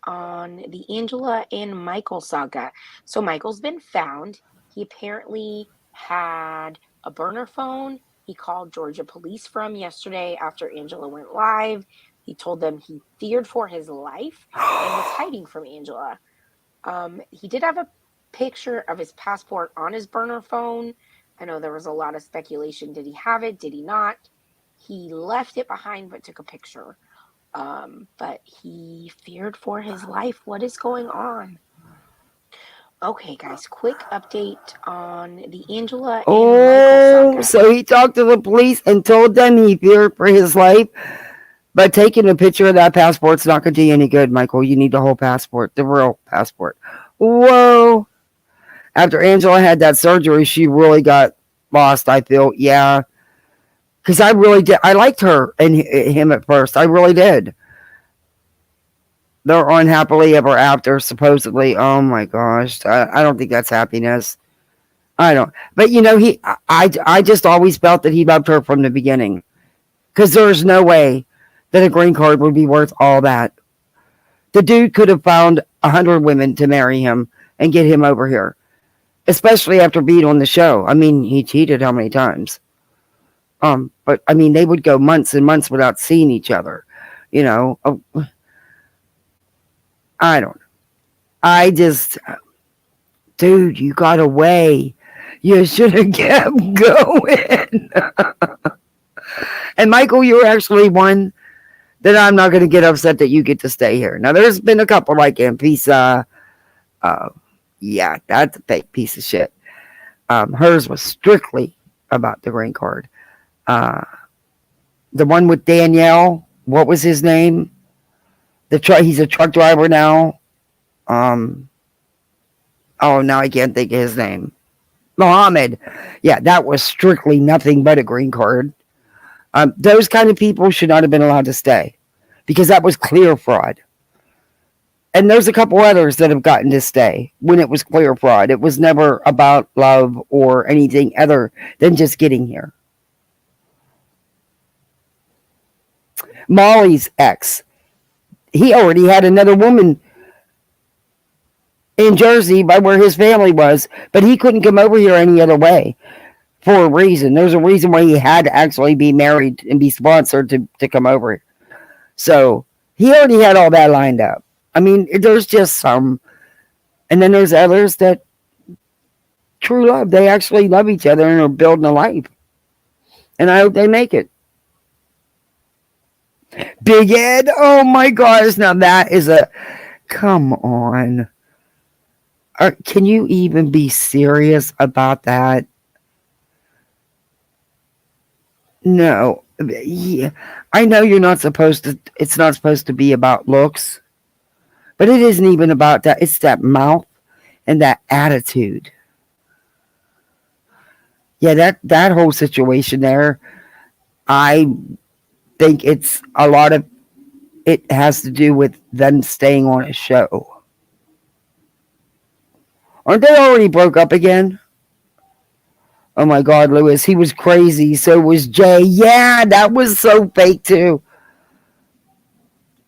On the Angela and Michael saga. So Michael's been found. He apparently had a burner phone. He called Georgia police from yesterday after Angela went live. He told them he feared for his life and was hiding from Angela. He did have a picture of his passport on his burner phone. I know there was a lot of speculation. Did he have it? Did he not? He left it behind but took a picture. But he feared for his life. What is going on? Okay, guys, quick update on the Angela and Michael saga. So he talked to the police and told them he feared for his life. But taking a picture of that passport's not going to do you any good, Michael. You need the whole passport, the real passport. Whoa. After Angela had that surgery, she really got lost, I feel. Yeah. Because I really did. I liked her and him at first. I really did. They're unhappily ever after, supposedly. Oh my gosh. I don't think that's happiness. I don't. But I just always felt that he loved her from the beginning, because there's no way that a green card would be worth all that. The dude could have found 100 women to marry him and get him over here, especially after being on the show. I mean, he cheated how many times? But I mean, they would go months and months without seeing each other. I don't. I just, dude, you got away. You should have kept going. And Michael, you're actually one that I'm not going to get upset that you get to stay here. Now, there's been a couple like Anfisa. Yeah, that's a fake piece of shit. Hers was strictly about the green card. The one with Danielle, what was his name? He's a truck driver now. Now I can't think of his name. Mohammed. Yeah, that was strictly nothing but a green card. Those kind of people should not have been allowed to stay, because that was clear fraud. And there's a couple others that have gotten to stay when it was clear fraud. It was never about love or anything other than just getting here. Molly's ex, he already had another woman in Jersey by where his family was, but he couldn't come over here any other way for a reason. There's a reason why he had to actually be married and be sponsored to come over here. So he already had all that lined up. I mean, there's just some, and then there's others that true love. They actually love each other and are building a life. And I hope they make it. Big Ed, oh my gosh, now that is come on. Can you even be serious about that? No. Yeah, I know you're not supposed to, it's not supposed to be about looks, but it isn't even about that. It's that mouth and that attitude. Yeah, that whole situation there, I think it's a lot of it has to do with them staying on a show. Aren't they already broke up again? Oh my God, Lewis, he was crazy. So was Jay. Yeah, that was so fake too.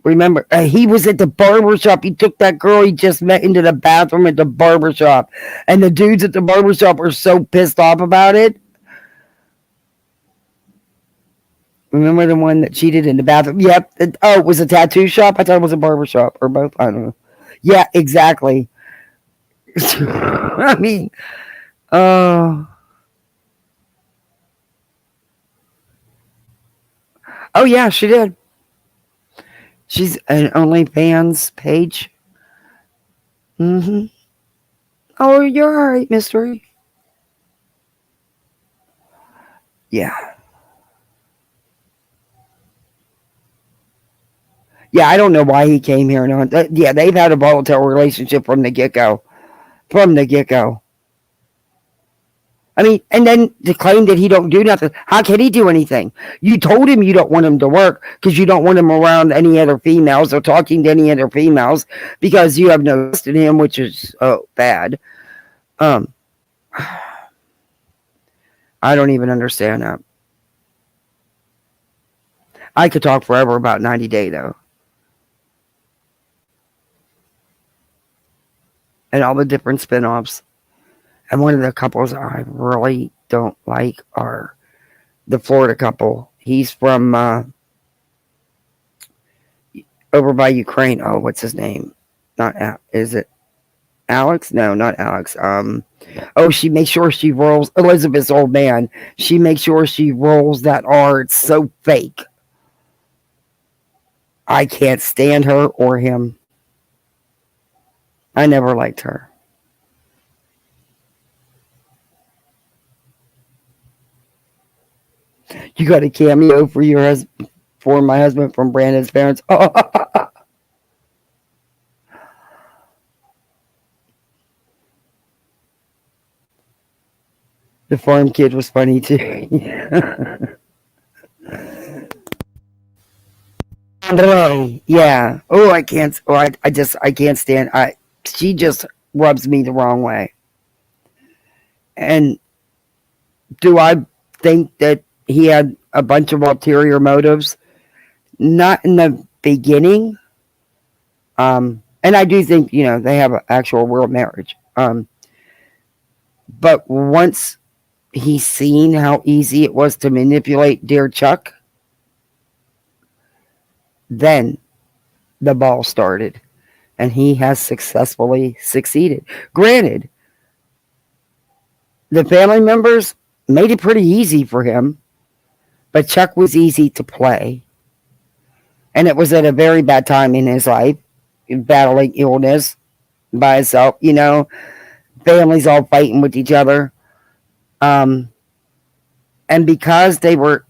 Remember, he was at the barbershop. He took that girl he just met into the bathroom at the barbershop. And the dudes at the barbershop were so pissed off about it. Remember the one that cheated in the bathroom? Yep. It was a tattoo shop? I thought it was a barbershop. Or both. I don't know. Yeah, exactly. I mean, oh yeah, she did. She's an OnlyFans page. Mm-hmm. Oh, you're all right, mystery. Yeah. Yeah, I don't know why he came here. Yeah, they've had a volatile relationship from the get-go. From the get-go. I mean, and then to claim that he don't do nothing. How can he do anything? You told him you don't want him to work because you don't want him around any other females or talking to any other females because you have no trust in him, which is bad. I don't even understand that. I could talk forever about 90 Day, though. And all the different spinoffs. And one of the couples I really don't like are the Florida couple. He's from over by Ukraine. Oh, what's his name? Is it Alex? No, not Alex. She makes sure she rolls. Elizabeth's old man. She makes sure she rolls that R. It's so fake. I can't stand her or him. I never liked her. You got a cameo for for my husband from Brandon's parents. The farm kid was funny too. Yeah. Oh, I can't. Oh, I can't stand. She just rubs me the wrong way. And do I think that he had a bunch of ulterior motives? Not in the beginning. And I do think, they have an actual real marriage. But once he's seen how easy it was to manipulate dear Chuck, then the ball started. And he has successfully succeeded. Granted, the family members made it pretty easy for him, but Chuck was easy to play. And it was at a very bad time in his life, battling illness by himself, families all fighting with each other. And because and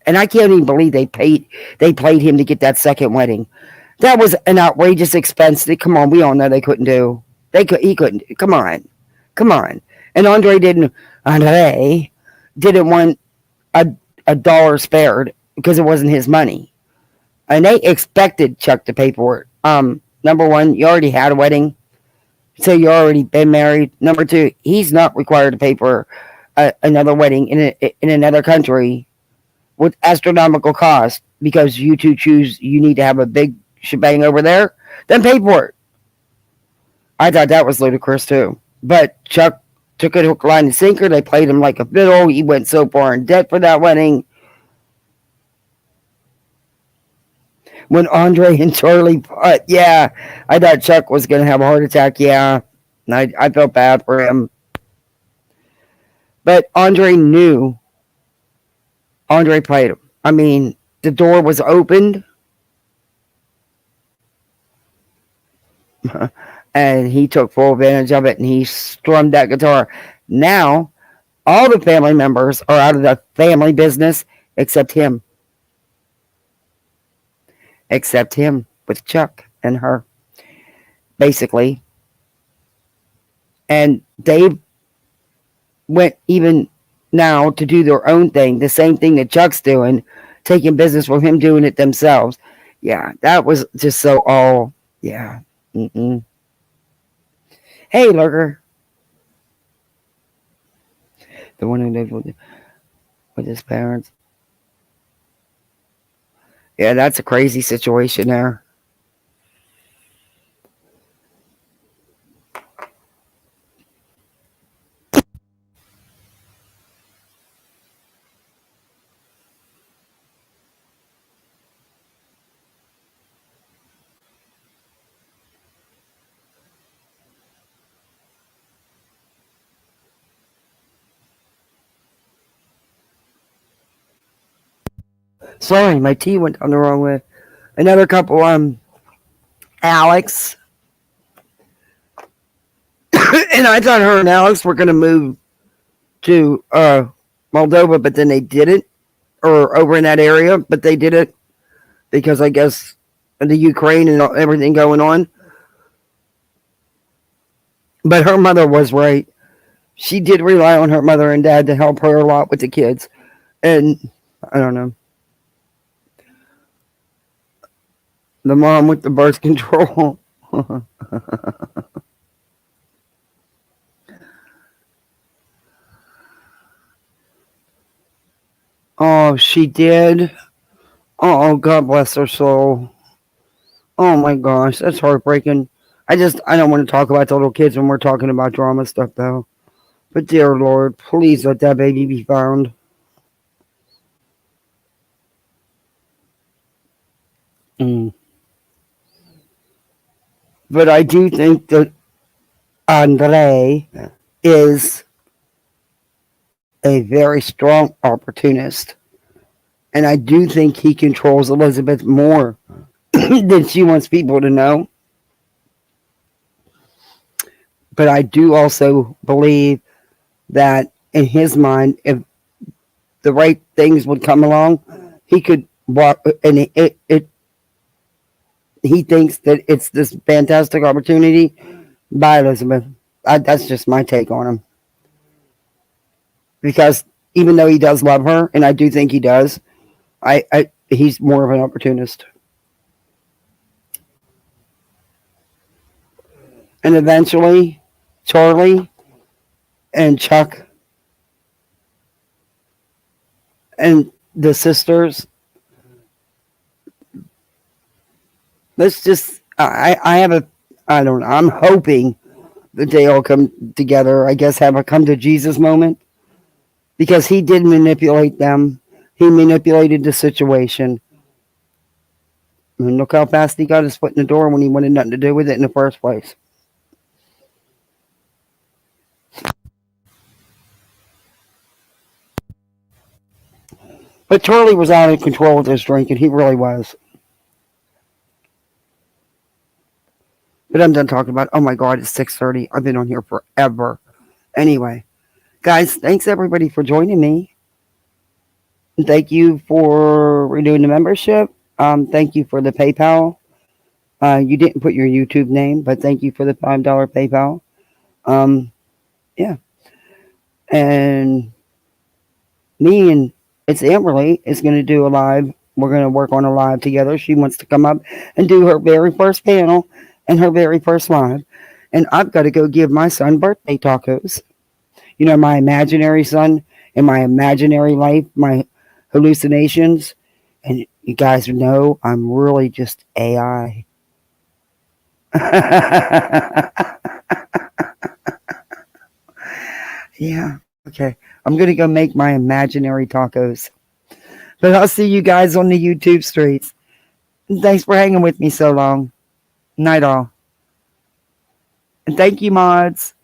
I can't even believe they played him to get that second wedding. That was an outrageous expense that, come on, we all know they couldn't do. He couldn't. Come on. And Andre didn't want a dollar spared because it wasn't his money. And they expected Chuck to pay for it. Number one, you already had a wedding, so you already been married. Number two, he's not required to pay for another wedding in another country with astronomical cost because you two choose you need to have a big shebang over there. Then pay for it. I thought that was ludicrous too. But Chuck took it hook, line, and sinker. They played him like a fiddle. He went so far in debt for that wedding. When Andre and Charlie fought, I thought Chuck was going to have a heart attack. And I felt bad for him. But Andre knew. Andre played him. I mean, the door was opened. And he took full advantage of it, and he strummed that guitar. Now, all the family members are out of the family business except him. Except him with Chuck and her, basically. And they went even now to do their own thing, the same thing that Chuck's doing, taking business from him doing it themselves. Yeah, that was just so all, yeah. Mm-mm. Hey, Lurker. The one who lived with his parents. Yeah, that's a crazy situation there. Sorry, my tea went down the wrong way. Another couple, Alex. And I thought her and Alex were going to move to Moldova, but then they didn't. Or over in that area, but they didn't. Because I guess the Ukraine and everything going on. But her mother was right. She did rely on her mother and dad to help her a lot with the kids. And I don't know. The mom with the birth control. Oh, she did. Oh, God bless her soul. Oh my gosh, that's heartbreaking. I don't want to talk about the little kids when we're talking about drama stuff, though. But dear Lord, please let that baby be found. But I do think that Andre is a very strong opportunist. And I do think he controls Elizabeth more than she wants people to know. But I do also believe that in his mind, if the right things would come along, he could walk, and he thinks that it's this fantastic opportunity. Bye, Elizabeth. That's just my take on him. Because even though he does love her, and I do think he does, he's more of an opportunist. And eventually, Charlie and Chuck and the sisters. Let's just, I have a, I don't know, I'm hoping that they all come together, I guess, have a come to Jesus moment, because he did manipulate them. He manipulated the situation. And look how fast he got his foot in the door when he wanted nothing to do with it in the first place. But Charlie was out of control with his drinking. He really was. But I'm done talking about it. Oh my God, it's 6:30. I've been on here forever. Anyway, guys, thanks everybody for joining me. And thank you for renewing the membership. Thank you for the PayPal. You didn't put your YouTube name, but thank you for the $5 PayPal. Yeah. And me and it's Amberly is going to do a live. We're going to work on a live together. She wants to come up and do her very first panel and her very first live. And I've got to go give my son birthday tacos. You know, my imaginary son in my imaginary life, my hallucinations. And you guys know I'm really just AI. Yeah. Okay. I'm going to go make my imaginary tacos. But I'll see you guys on the YouTube streets. And thanks for hanging with me so long. Night all. And thank you, mods.